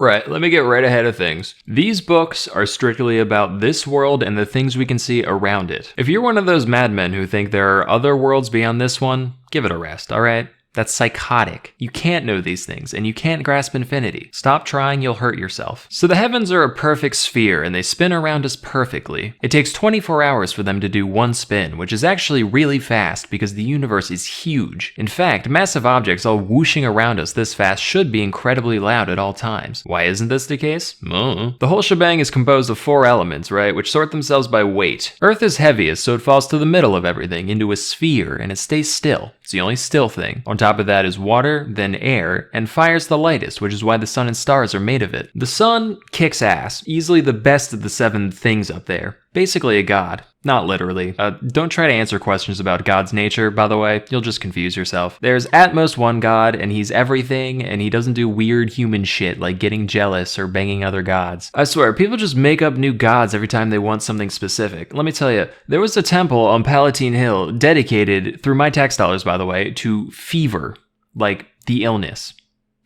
Right, let me get right ahead of things. These books are strictly about this world and the things we can see around it. If you're one of those madmen who think there are other worlds beyond this one, give it a rest, alright? That's psychotic. You can't know these things, and you can't grasp infinity. Stop trying, you'll hurt yourself. So the heavens are a perfect sphere, and they spin around us perfectly. It takes 24 hours for them to do one spin, which is actually really fast because the universe is huge. In fact, massive objects all whooshing around us this fast should be incredibly loud at all times. Why isn't this the case? The whole shebang is composed of 4 elements, right, which sort themselves by weight. Earth is heaviest, so it falls to the middle of everything, into a sphere, and it stays still. It's the only still thing. On top of that is water, then air, and fire's the lightest, which is why the sun and stars are made of it. The sun kicks ass, easily the best of the 7 things up there. Basically a god. Not literally. Don't try to answer questions about God's nature, by the way. You'll just confuse yourself. There's at most one God, and he's everything, and he doesn't do weird human shit like getting jealous or banging other gods. I swear, people just make up new gods every time they want something specific. Let me tell you, there was a temple on Palatine Hill dedicated, through my tax dollars by the way, to fever. Like, the illness.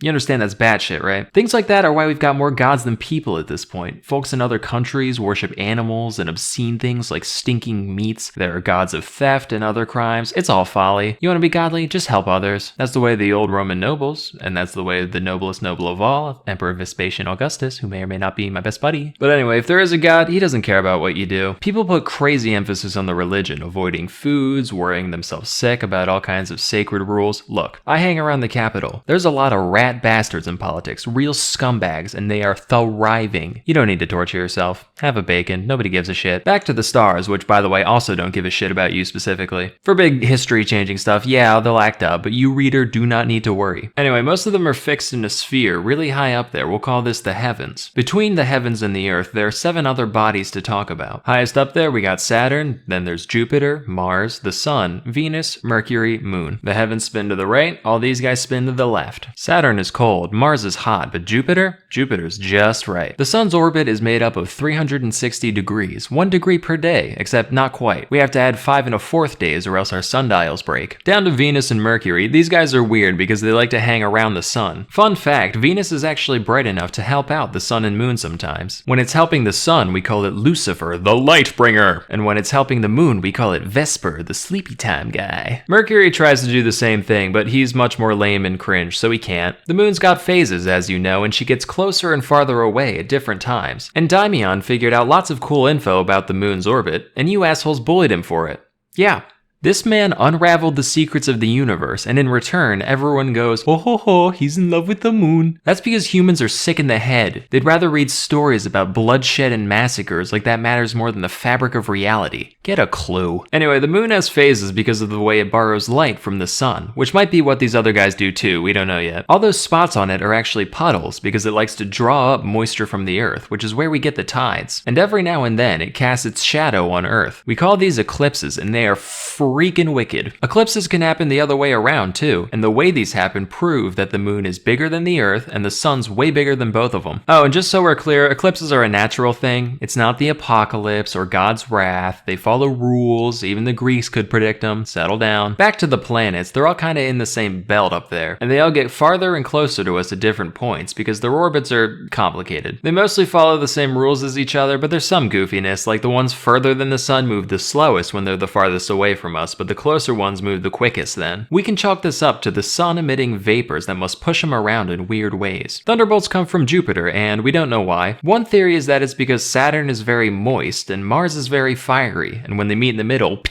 You understand that's batshit, right? Things like that are why we've got more gods than people at this point. Folks in other countries worship animals and obscene things like stinking meats. There are gods of theft and other crimes. It's all folly. You want to be godly? Just help others. That's the way of the old Roman nobles, and that's the way of the noblest noble of all, Emperor Vespasian Augustus, who may or may not be my best buddy. But anyway, if there is a god, he doesn't care about what you do. People put crazy emphasis on the religion, avoiding foods, worrying themselves sick about all kinds of sacred rules. Look, I hang around the Capitol. There's a lot of rat bastards in politics, real scumbags, and they are thriving. You don't need to torture yourself. Have a bacon, nobody gives a shit. Back to the stars, which by the way also don't give a shit about you specifically. For big history-changing stuff, yeah, they'll act up, but you reader do not need to worry. Anyway, most of them are fixed in a sphere really high up there. We'll call this the heavens. Between the heavens and the earth, there are 7 other bodies to talk about. Highest up there, we got Saturn, then there's Jupiter, Mars, the Sun, Venus, Mercury, Moon. The heavens spin to the right, all these guys spin to the left. Saturn is cold, Mars is hot, but Jupiter's just right. The sun's orbit is made up of 360 degrees, 1 degree per day, except not quite. We have to add 5 1/4 days or else our sundials break. Down to Venus and Mercury, these guys are weird because they like to hang around the sun. Fun fact, Venus is actually bright enough to help out the sun and moon sometimes. When it's helping the sun, we call it Lucifer, the light bringer. And when it's helping the moon, we call it Vesper, the sleepy time guy. Mercury tries to do the same thing, but he's much more lame and cringe, so he can't. The moon's got phases, as you know, and she gets closer and farther away at different times. And Daimion figured out lots of cool info about the moon's orbit, and you assholes bullied him for it. Yeah. This man unraveled the secrets of the universe, and in return, everyone goes, ho ho ho, he's in love with the moon. That's because humans are sick in the head. They'd rather read stories about bloodshed and massacres like that matters more than the fabric of reality. Get a clue. Anyway, the moon has phases because of the way it borrows light from the sun, which might be what these other guys do too, we don't know yet. All those spots on it are actually puddles because it likes to draw up moisture from the earth, which is where we get the tides. And every now and then, it casts its shadow on Earth. We call these eclipses, and they are freaking wicked. Eclipses can happen the other way around too, and the way these happen prove that the moon is bigger than the Earth and the sun's way bigger than both of them. Oh, and just so we're clear, eclipses are a natural thing. It's not the apocalypse or God's wrath. They follow rules. Even the Greeks could predict them. Settle down. Back to the planets, they're all kind of in the same belt up there, and they all get farther and closer to us at different points because their orbits are complicated. They mostly follow the same rules as each other, but there's some goofiness, like the ones further than the sun move the slowest when they're the farthest away from us, but the closer ones move the quickest then. We can chalk this up to the sun emitting vapors that must push them around in weird ways. Thunderbolts come from Jupiter, and we don't know why. One theory is that it's because Saturn is very moist and Mars is very fiery, and when they meet in the middle,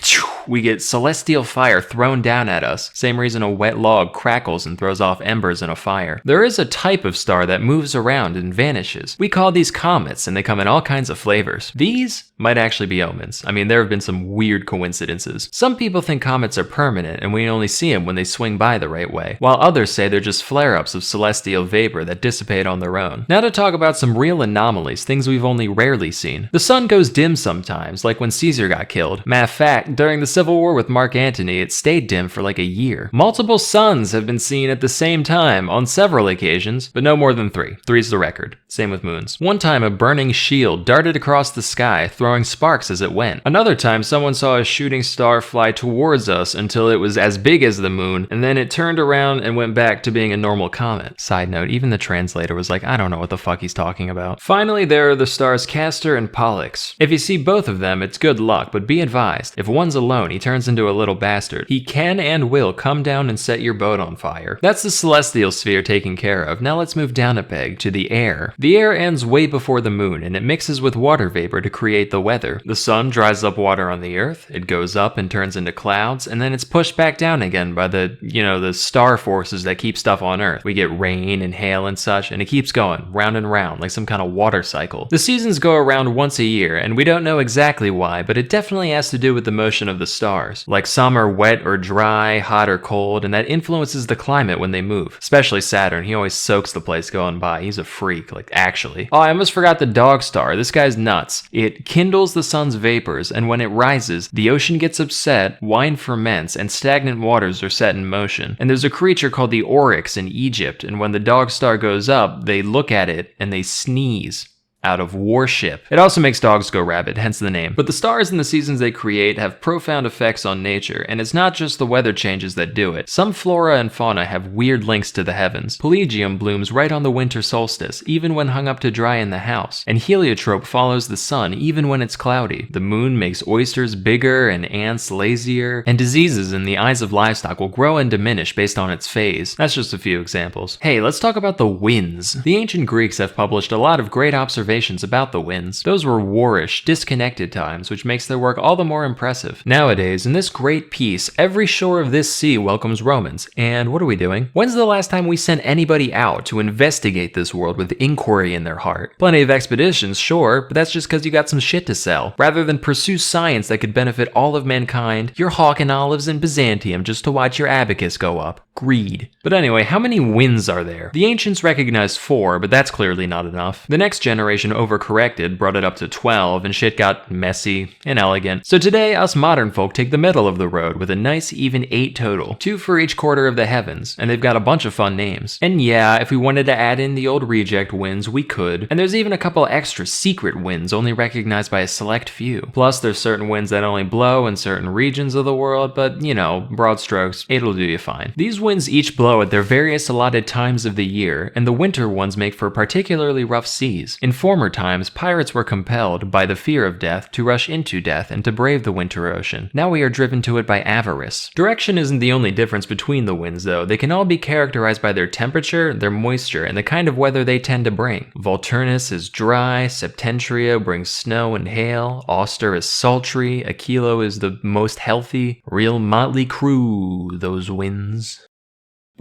we get celestial fire thrown down at us. Same reason a wet log crackles and throws off embers in a fire. There is a type of star that moves around and vanishes. We call these comets, and they come in all kinds of flavors. These might actually be omens. I mean, there have been some weird coincidences. Some people think comets are permanent and we only see them when they swing by the right way, while others say they're just flare-ups of celestial vapor that dissipate on their own. Now to talk about some real anomalies, things we've only rarely seen. The sun goes dim sometimes, like when Caesar got killed. Matter of fact, during the Civil War with Mark Antony, it stayed dim for like a year. Multiple suns have been seen at the same time on several occasions, but no more than 3. 3's the record. Same with moons. One time a burning shield darted across the sky, throwing sparks as it went. Another time someone saw a shooting star fly towards us until it was as big as the moon, and then it turned around and went back to being a normal comet. Side note, even the translator was like, I don't know what the fuck he's talking about. Finally, there are the stars Castor and Pollux. If you see both of them, it's good luck, but be advised, if one's alone, he turns into a little bastard. He can and will come down and set your boat on fire. That's the celestial sphere taken care of. Now let's move down a peg to the air. The air ends way before the moon, and it mixes with water vapor to create the weather. The sun dries up water on the earth, it goes up and turns into clouds, and then it's pushed back down again by the star forces that keep stuff on earth. We get rain and hail and such, and it keeps going round and round like some kind of water cycle. The seasons go around once a year, and we don't know exactly why, but it definitely has to do with the motion of the stars. Like some are wet or dry, hot or cold, and that influences the climate when they move. Especially Saturn, he always soaks the place going by. He's a freak, like actually. Oh, I almost forgot the dog star. This guy's nuts. It kindles the sun's vapors, and when it rises, the ocean gets upset, wine ferments, and stagnant waters are set in motion. And there's a creature called the oryx in Egypt, and when the dog star goes up, they look at it and they sneeze out of worship. It also makes dogs go rabid, hence the name. But the stars and the seasons they create have profound effects on nature, and it's not just the weather changes that do it. Some flora and fauna have weird links to the heavens. Pelagium blooms right on the winter solstice, even when hung up to dry in the house, and heliotrope follows the sun even when it's cloudy. The moon makes oysters bigger and ants lazier, and diseases in the eyes of livestock will grow and diminish based on its phase. That's just a few examples. Hey, let's talk about the winds. The ancient Greeks have published a lot of great observations about the winds. Those were warish, disconnected times, which makes their work all the more impressive. Nowadays, in this great peace, every shore of this sea welcomes Romans. And what are we doing? When's the last time we sent anybody out to investigate this world with inquiry in their heart? Plenty of expeditions, sure, but that's just because you got some shit to sell. Rather than pursue science that could benefit all of mankind, you're hawking olives in Byzantium just to watch your abacus go up. Greed. But anyway, how many winds are there? The ancients recognized 4, but that's clearly not enough. The next generation overcorrected, brought it up to 12, and shit got messy and elegant. So today, us modern folk take the middle of the road with a nice even 8 total, 2 for each quarter of the heavens, and they've got a bunch of fun names. And yeah, if we wanted to add in the old reject winds, we could. And there's even a couple extra secret winds only recognized by a select few. Plus, there's certain winds that only blow in certain regions of the world, but you know, broad strokes, it'll do you fine. These winds each blow at their various allotted times of the year, and the winter ones make for particularly rough seas. In former times, pirates were compelled by the fear of death to rush into death and to brave the winter ocean. Now we are driven to it by avarice. Direction isn't the only difference between the winds though. They can all be characterized by their temperature, their moisture, and the kind of weather they tend to bring. Volturnus is dry, Septentrio brings snow and hail, Auster is sultry, Aquilo is the most healthy. Real motley crew, those winds.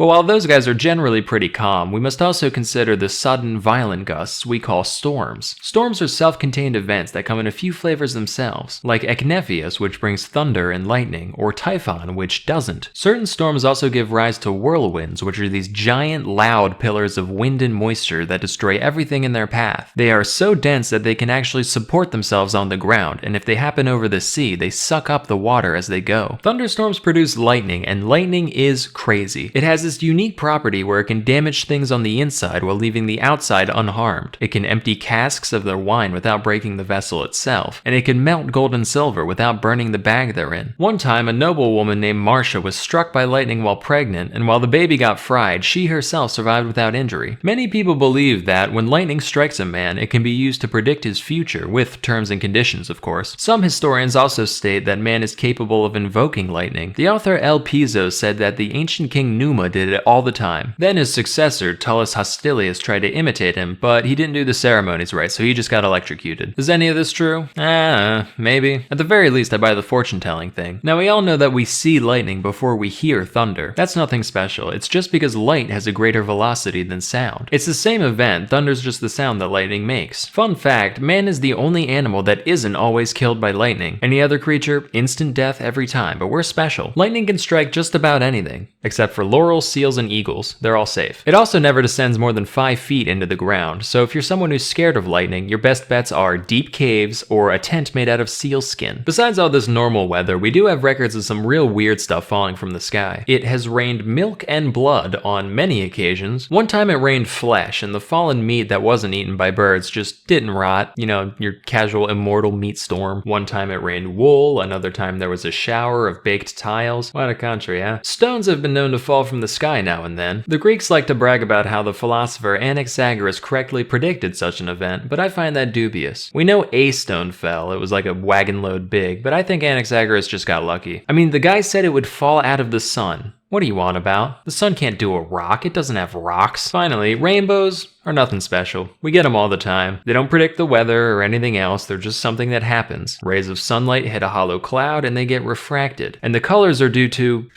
But while those guys are generally pretty calm, we must also consider the sudden, violent gusts we call storms. Storms are self-contained events that come in a few flavors themselves, like eknephius, which brings thunder and lightning, or typhon, which doesn't. Certain storms also give rise to whirlwinds, which are these giant, loud pillars of wind and moisture that destroy everything in their path. They are so dense that they can actually support themselves on the ground, and if they happen over the sea, they suck up the water as they go. Thunderstorms produce lightning, and lightning is crazy. It has this unique property where it can damage things on the inside while leaving the outside unharmed. It can empty casks of their wine without breaking the vessel itself, and it can melt gold and silver without burning the bag they're in. One time, a noblewoman named Marcia was struck by lightning while pregnant, and while the baby got fried, she herself survived without injury. Many people believe that when lightning strikes a man, it can be used to predict his future, with terms and conditions, of course. Some historians also state that man is capable of invoking lightning. The author El Piso said that the ancient king Numa did it all the time. Then his successor, Tullus Hostilius, tried to imitate him, but he didn't do the ceremonies right, so he just got electrocuted. Is any of this true? Maybe. At the very least, I buy the fortune-telling thing. Now, we all know that we see lightning before we hear thunder. That's nothing special. It's just because light has a greater velocity than sound. It's the same event, thunder's just the sound that lightning makes. Fun fact, man is the only animal that isn't always killed by lightning. Any other creature, instant death every time, but we're special. Lightning can strike just about anything, except for laurels, seals, and eagles. They're all safe. It also never descends more than 5 feet into the ground, so if you're someone who's scared of lightning, your best bets are deep caves or a tent made out of seal skin. Besides all this normal weather, we do have records of some real weird stuff falling from the sky. It has rained milk and blood on many occasions. One time it rained flesh, and the fallen meat that wasn't eaten by birds just didn't rot. You know, your casual immortal meat storm. One time it rained wool, another time there was a shower of baked tiles. What a country, huh? Stones have been known to fall from the sky now and then. The Greeks like to brag about how the philosopher Anaxagoras correctly predicted such an event, but I find that dubious. We know a stone fell, it was like a wagon load big, but I think Anaxagoras just got lucky. I mean, the guy said it would fall out of the sun. What are you on about? The sun can't do a rock, it doesn't have rocks. Finally, rainbows are nothing special. We get them all the time. They don't predict the weather or anything else, they're just something that happens. Rays of sunlight hit a hollow cloud and they get refracted. And the colors are due to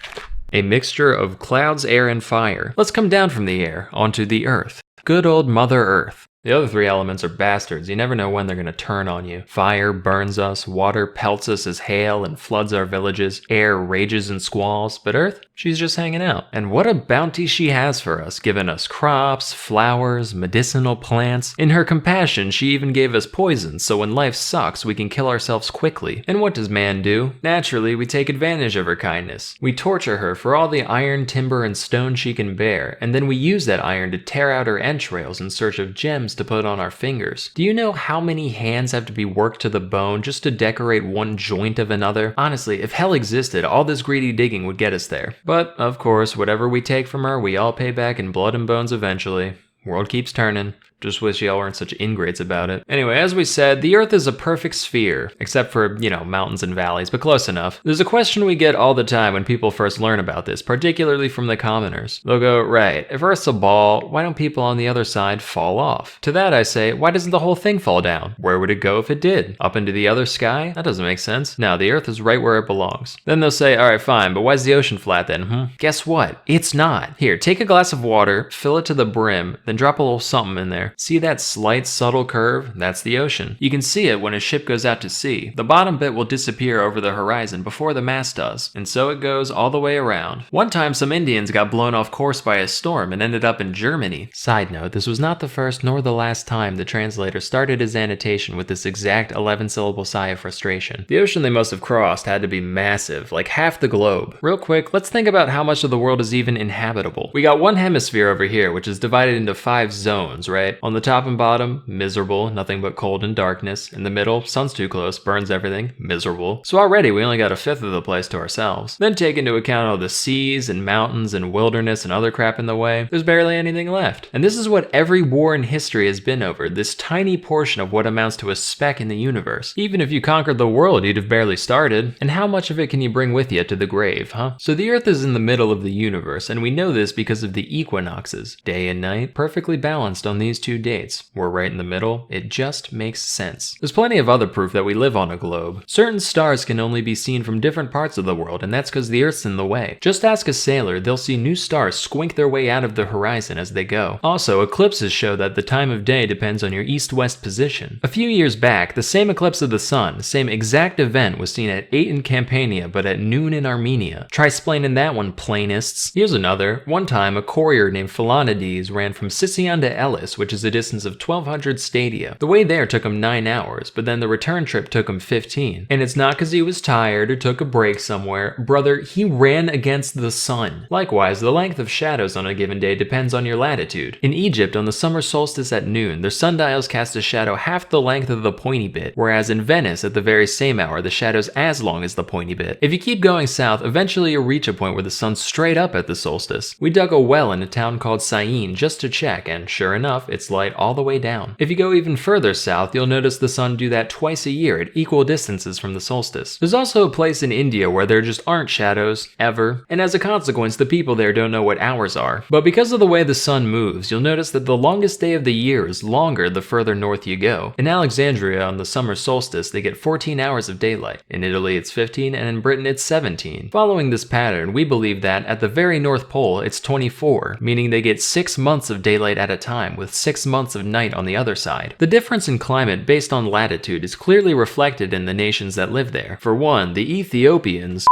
a mixture of clouds, air, and fire. Let's come down from the air onto the earth. Good old Mother Earth. The other 3 elements are bastards. You never know when they're gonna turn on you. Fire burns us, water pelts us as hail and floods our villages, air rages in squalls, but Earth, she's just hanging out. And what a bounty she has for us, giving us crops, flowers, medicinal plants. In her compassion, she even gave us poison, so when life sucks, we can kill ourselves quickly. And what does man do? Naturally, we take advantage of her kindness. We torture her for all the iron, timber, and stone she can bear, and then we use that iron to tear out her entrails in search of gems to put on our fingers. Do you know how many hands have to be worked to the bone just to decorate one joint of another? Honestly, if hell existed, all this greedy digging would get us there. But, of course, whatever we take from her, we all pay back in blood and bones eventually. World keeps turning. Just wish y'all weren't such ingrates about it. Anyway, as we said, the Earth is a perfect sphere, except for, mountains and valleys, but close enough. There's a question we get all the time when people first learn about this, particularly from the commoners. They'll go, right, if Earth's a ball, why don't people on the other side fall off? To that I say, why doesn't the whole thing fall down? Where would it go if it did? Up into the other sky? That doesn't make sense. No, the Earth is right where it belongs. Then they'll say, alright, fine, but why is the ocean flat then? Guess what? It's not. Here, take a glass of water, fill it to the brim, then drop a little something in there. See that slight, subtle curve? That's the ocean. You can see it when a ship goes out to sea. The bottom bit will disappear over the horizon before the mast does, and so it goes all the way around. One time, some Indians got blown off course by a storm and ended up in Germany. Side note, this was not the first nor the last time the translator started his annotation with this exact 11-syllable sigh of frustration. The ocean they must have crossed had to be massive, like half the globe. Real quick, let's think about how much of the world is even inhabitable. We got one hemisphere over here, which is divided into 5 zones, right? On the top and bottom, miserable, nothing but cold and darkness. In the middle, sun's too close, burns everything, miserable. So already we only got a fifth of the place to ourselves. Then take into account all the seas and mountains and wilderness and other crap in the way, there's barely anything left. And this is what every war in history has been over, this tiny portion of what amounts to a speck in the universe. Even if you conquered the world, you'd have barely started. And how much of it can you bring with you to the grave, huh? So the Earth is in the middle of the universe, and we know this because of the equinoxes, day and night, perfectly balanced on these two dates. We're right in the middle. It just makes sense. There's plenty of other proof that we live on a globe. Certain stars can only be seen from different parts of the world, and that's because the Earth's in the way. Just ask a sailor, they'll see new stars squink their way out of the horizon as they go. Also, eclipses show that the time of day depends on your east-west position. A few years back, the same eclipse of the sun, same exact event, was seen at 8 in Campania, but at noon in Armenia. Try splaining that one, planists. Here's another. One time, a courier named Philonides ran from Sicyon to Elis, which is a distance of 1,200 stadia. The way there took him 9 hours, but then the return trip took him 15. And it's not because he was tired or took a break somewhere. Brother, he ran against the sun. Likewise, the length of shadows on a given day depends on your latitude. In Egypt, on the summer solstice at noon, their sundials cast a shadow half the length of the pointy bit, whereas in Venice, at the very same hour, the shadow's as long as the pointy bit. If you keep going south, eventually you'll reach a point where the sun's straight up at the solstice. We dug a well in a town called Syene just to check, and sure enough, it's light all the way down. If you go even further south, you'll notice the sun do that twice a year at equal distances from the solstice. There's also a place in India where there just aren't shadows, ever, and as a consequence, the people there don't know what hours are. But because of the way the sun moves, you'll notice that the longest day of the year is longer the further north you go. In Alexandria, on the summer solstice, they get 14 hours of daylight. In Italy, it's 15, and in Britain, it's 17. Following this pattern, we believe that at the very North Pole, it's 24, meaning they get 6 months of daylight at a time, with 6 months of night on the other side. The difference in climate based on latitude is clearly reflected in the nations that live there. For one, the Ethiopians.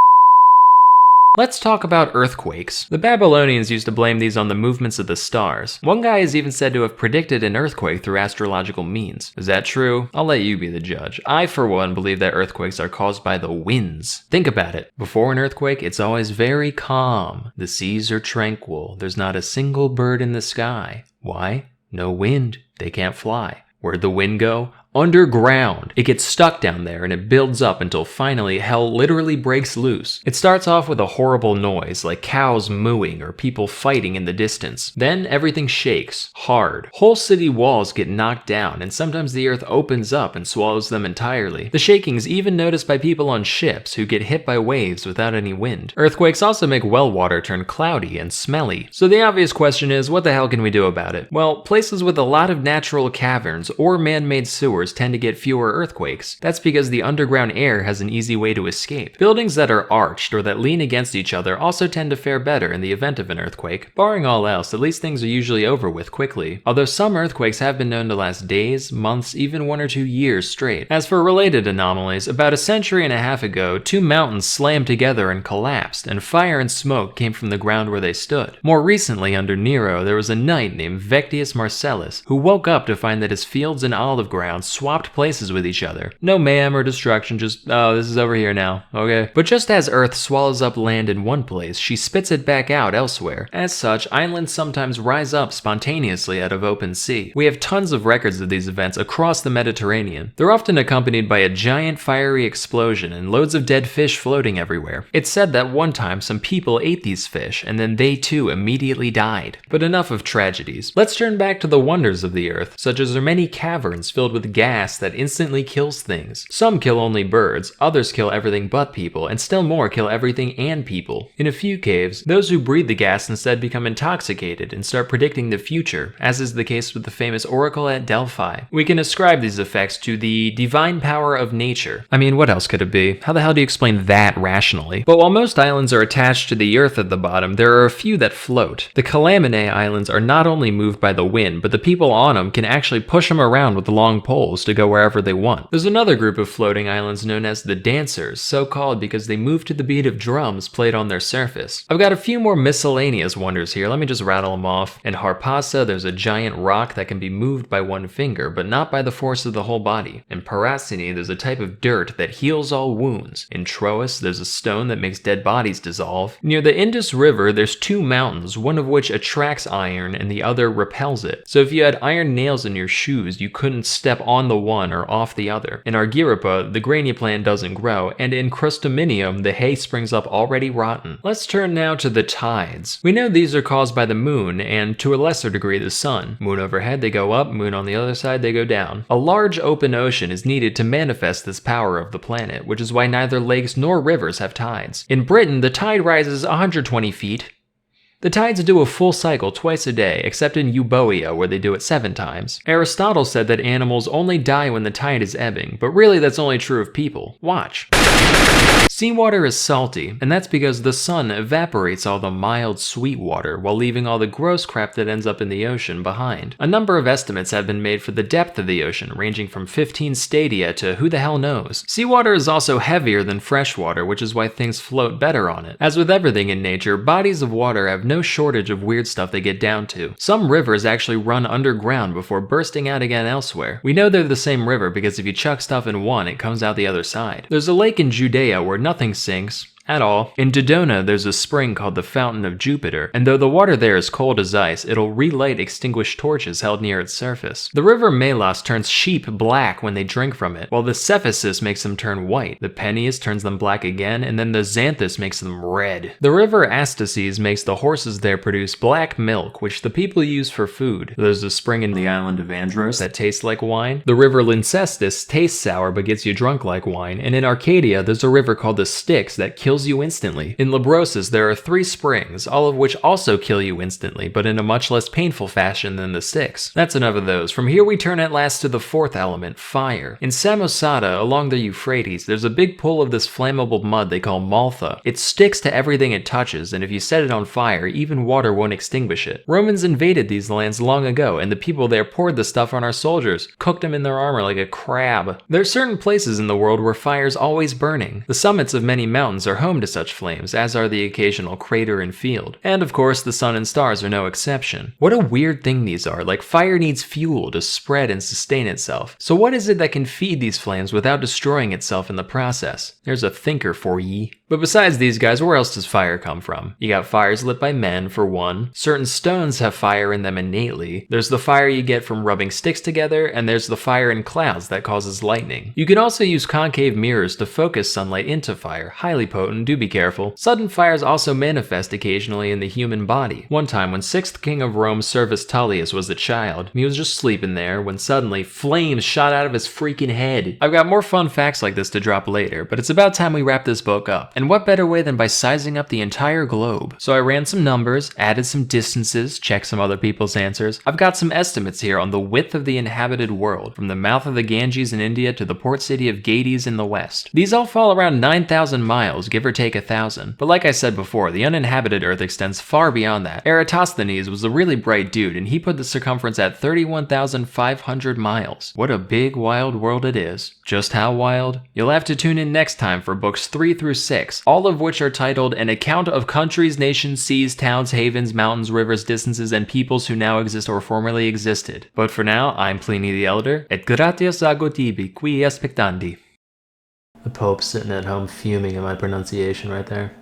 Let's talk about earthquakes. The Babylonians used to blame these on the movements of the stars. One guy is even said to have predicted an earthquake through astrological means. Is that true? I'll let you be the judge. I, for one, believe that earthquakes are caused by the winds. Think about it. Before an earthquake, it's always very calm. The seas are tranquil. There's not a single bird in the sky. Why? No wind. They can't fly. Where'd the wind go? Underground. It gets stuck down there and it builds up until finally hell literally breaks loose. It starts off with a horrible noise like cows mooing or people fighting in the distance. Then everything shakes, hard. Whole city walls get knocked down and sometimes the earth opens up and swallows them entirely. The shaking is even noticed by people on ships who get hit by waves without any wind. Earthquakes also make well water turn cloudy and smelly. So the obvious question is, what the hell can we do about it? Well, places with a lot of natural caverns or man-made sewers tend to get fewer earthquakes. That's because the underground air has an easy way to escape. Buildings that are arched or that lean against each other also tend to fare better in the event of an earthquake. Barring all else, at least things are usually over with quickly. Although some earthquakes have been known to last days, months, even 1 or 2 years straight. As for related anomalies, about a century and a half ago, 2 mountains slammed together and collapsed, and fire and smoke came from the ground where they stood. More recently, under Nero, there was a knight named Vectius Marcellus who woke up to find that his fields and olive grounds swapped places with each other. No mayhem or destruction, just, oh, this is over here now, okay? But just as Earth swallows up land in one place, she spits it back out elsewhere. As such, islands sometimes rise up spontaneously out of open sea. We have tons of records of these events across the Mediterranean. They're often accompanied by a giant fiery explosion and loads of dead fish floating everywhere. It's said that one time some people ate these fish, and then they too immediately died. But enough of tragedies. Let's turn back to the wonders of the Earth, such as there are many caverns filled with gas that instantly kills things. Some kill only birds, others kill everything but people, and still more kill everything and people. In a few caves, those who breathe the gas instead become intoxicated and start predicting the future, as is the case with the famous oracle at Delphi. We can ascribe these effects to the divine power of nature. I mean, what else could it be? How the hell do you explain that rationally? But while most islands are attached to the earth at the bottom, there are a few that float. The Calaminae Islands are not only moved by the wind, but the people on them can actually push them around with long poles to go wherever they want. There's another group of floating islands known as the Dancers, so called because they move to the beat of drums played on their surface. I've got a few more miscellaneous wonders here, let me just rattle them off. In Harpassa, there's a giant rock that can be moved by one finger, but not by the force of the whole body. In Paracini, there's a type of dirt that heals all wounds. In Troas, there's a stone that makes dead bodies dissolve. Near the Indus River, there's 2 mountains, one of which attracts iron and the other repels it. So if you had iron nails in your shoes, you couldn't step on the one or off the other. In Argyropa, the grania plant doesn't grow, and in Crustuminium, the hay springs up already rotten. Let's turn now to the tides. We know these are caused by the moon, and to a lesser degree the sun. Moon overhead, they go up, moon on the other side, they go down. A large open ocean is needed to manifest this power of the planet, which is why neither lakes nor rivers have tides. In Britain, the tide rises 120 feet. The tides do a full cycle twice a day, except in Euboea where they do it 7 times. Aristotle said that animals only die when the tide is ebbing, but really that's only true of people. Watch. Seawater is salty, and that's because the sun evaporates all the mild, sweet water while leaving all the gross crap that ends up in the ocean behind. A number of estimates have been made for the depth of the ocean, ranging from 15 stadia to who the hell knows. Seawater is also heavier than freshwater, which is why things float better on it. As with everything in nature, bodies of water have no shortage of weird stuff they get down to. Some rivers actually run underground before bursting out again elsewhere. We know they're the same river because if you chuck stuff in one, it comes out the other side. There's a lake in Judea where nothing sinks at all. In Dodona, there's a spring called the Fountain of Jupiter, and though the water there is cold as ice, it'll relight extinguished torches held near its surface. The river Melas turns sheep black when they drink from it, while the Cephasus makes them turn white, the Peneus turns them black again, and then the Xanthus makes them red. The river Astaces makes the horses there produce black milk, which the people use for food. There's a spring in the island of Andros that tastes like wine. The river Lyncestis tastes sour but gets you drunk like wine, and in Arcadia, there's a river called the Styx that kills you instantly. In Labrosis, there are 3 springs, all of which also kill you instantly, but in a much less painful fashion than the Styx. That's enough of those. From here we turn at last to the 4th element, fire. In Samosata, along the Euphrates, there's a big pool of this flammable mud they call maltha. It sticks to everything it touches, and if you set it on fire, even water won't extinguish it. Romans invaded these lands long ago, and the people there poured the stuff on our soldiers, cooked them in their armor like a crab. There are certain places in the world where fire's always burning. The summits of many mountains are home to such flames, as are the occasional crater and field. And of course, the sun and stars are no exception. What a weird thing these are, like fire needs fuel to spread and sustain itself. So what is it that can feed these flames without destroying itself in the process? There's a thinker for ye. But besides these guys, where else does fire come from? You got fires lit by men, for one. Certain stones have fire in them innately. There's the fire you get from rubbing sticks together, and there's the fire in clouds that causes lightning. You can also use concave mirrors to focus sunlight into fire, highly potent, do be careful. Sudden fires also manifest occasionally in the human body. One time when 6th king of Rome Servius Tullius was a child, he was just sleeping there when suddenly flames shot out of his freaking head. I've got more fun facts like this to drop later, but it's about time we wrap this book up. And what better way than by sizing up the entire globe? So I ran some numbers, added some distances, checked some other people's answers. I've got some estimates here on the width of the inhabited world, from the mouth of the Ganges in India to the port city of Gades in the west. These all fall around 9,000 miles, give or take 1,000. But like I said before, the uninhabited Earth extends far beyond that. Eratosthenes was a really bright dude, and he put the circumference at 31,500 miles. What a big, wild world it is. Just how wild? You'll have to tune in next time for books 3 through 6, all of which are titled An Account of Countries, Nations, Seas, Towns, Havens, Mountains, Rivers, Distances, and Peoples who now exist or formerly existed. But for now, I'm Pliny the Elder, et gratias ago tibi, qui aspectandi. The Pope's sitting at home fuming at my pronunciation right there.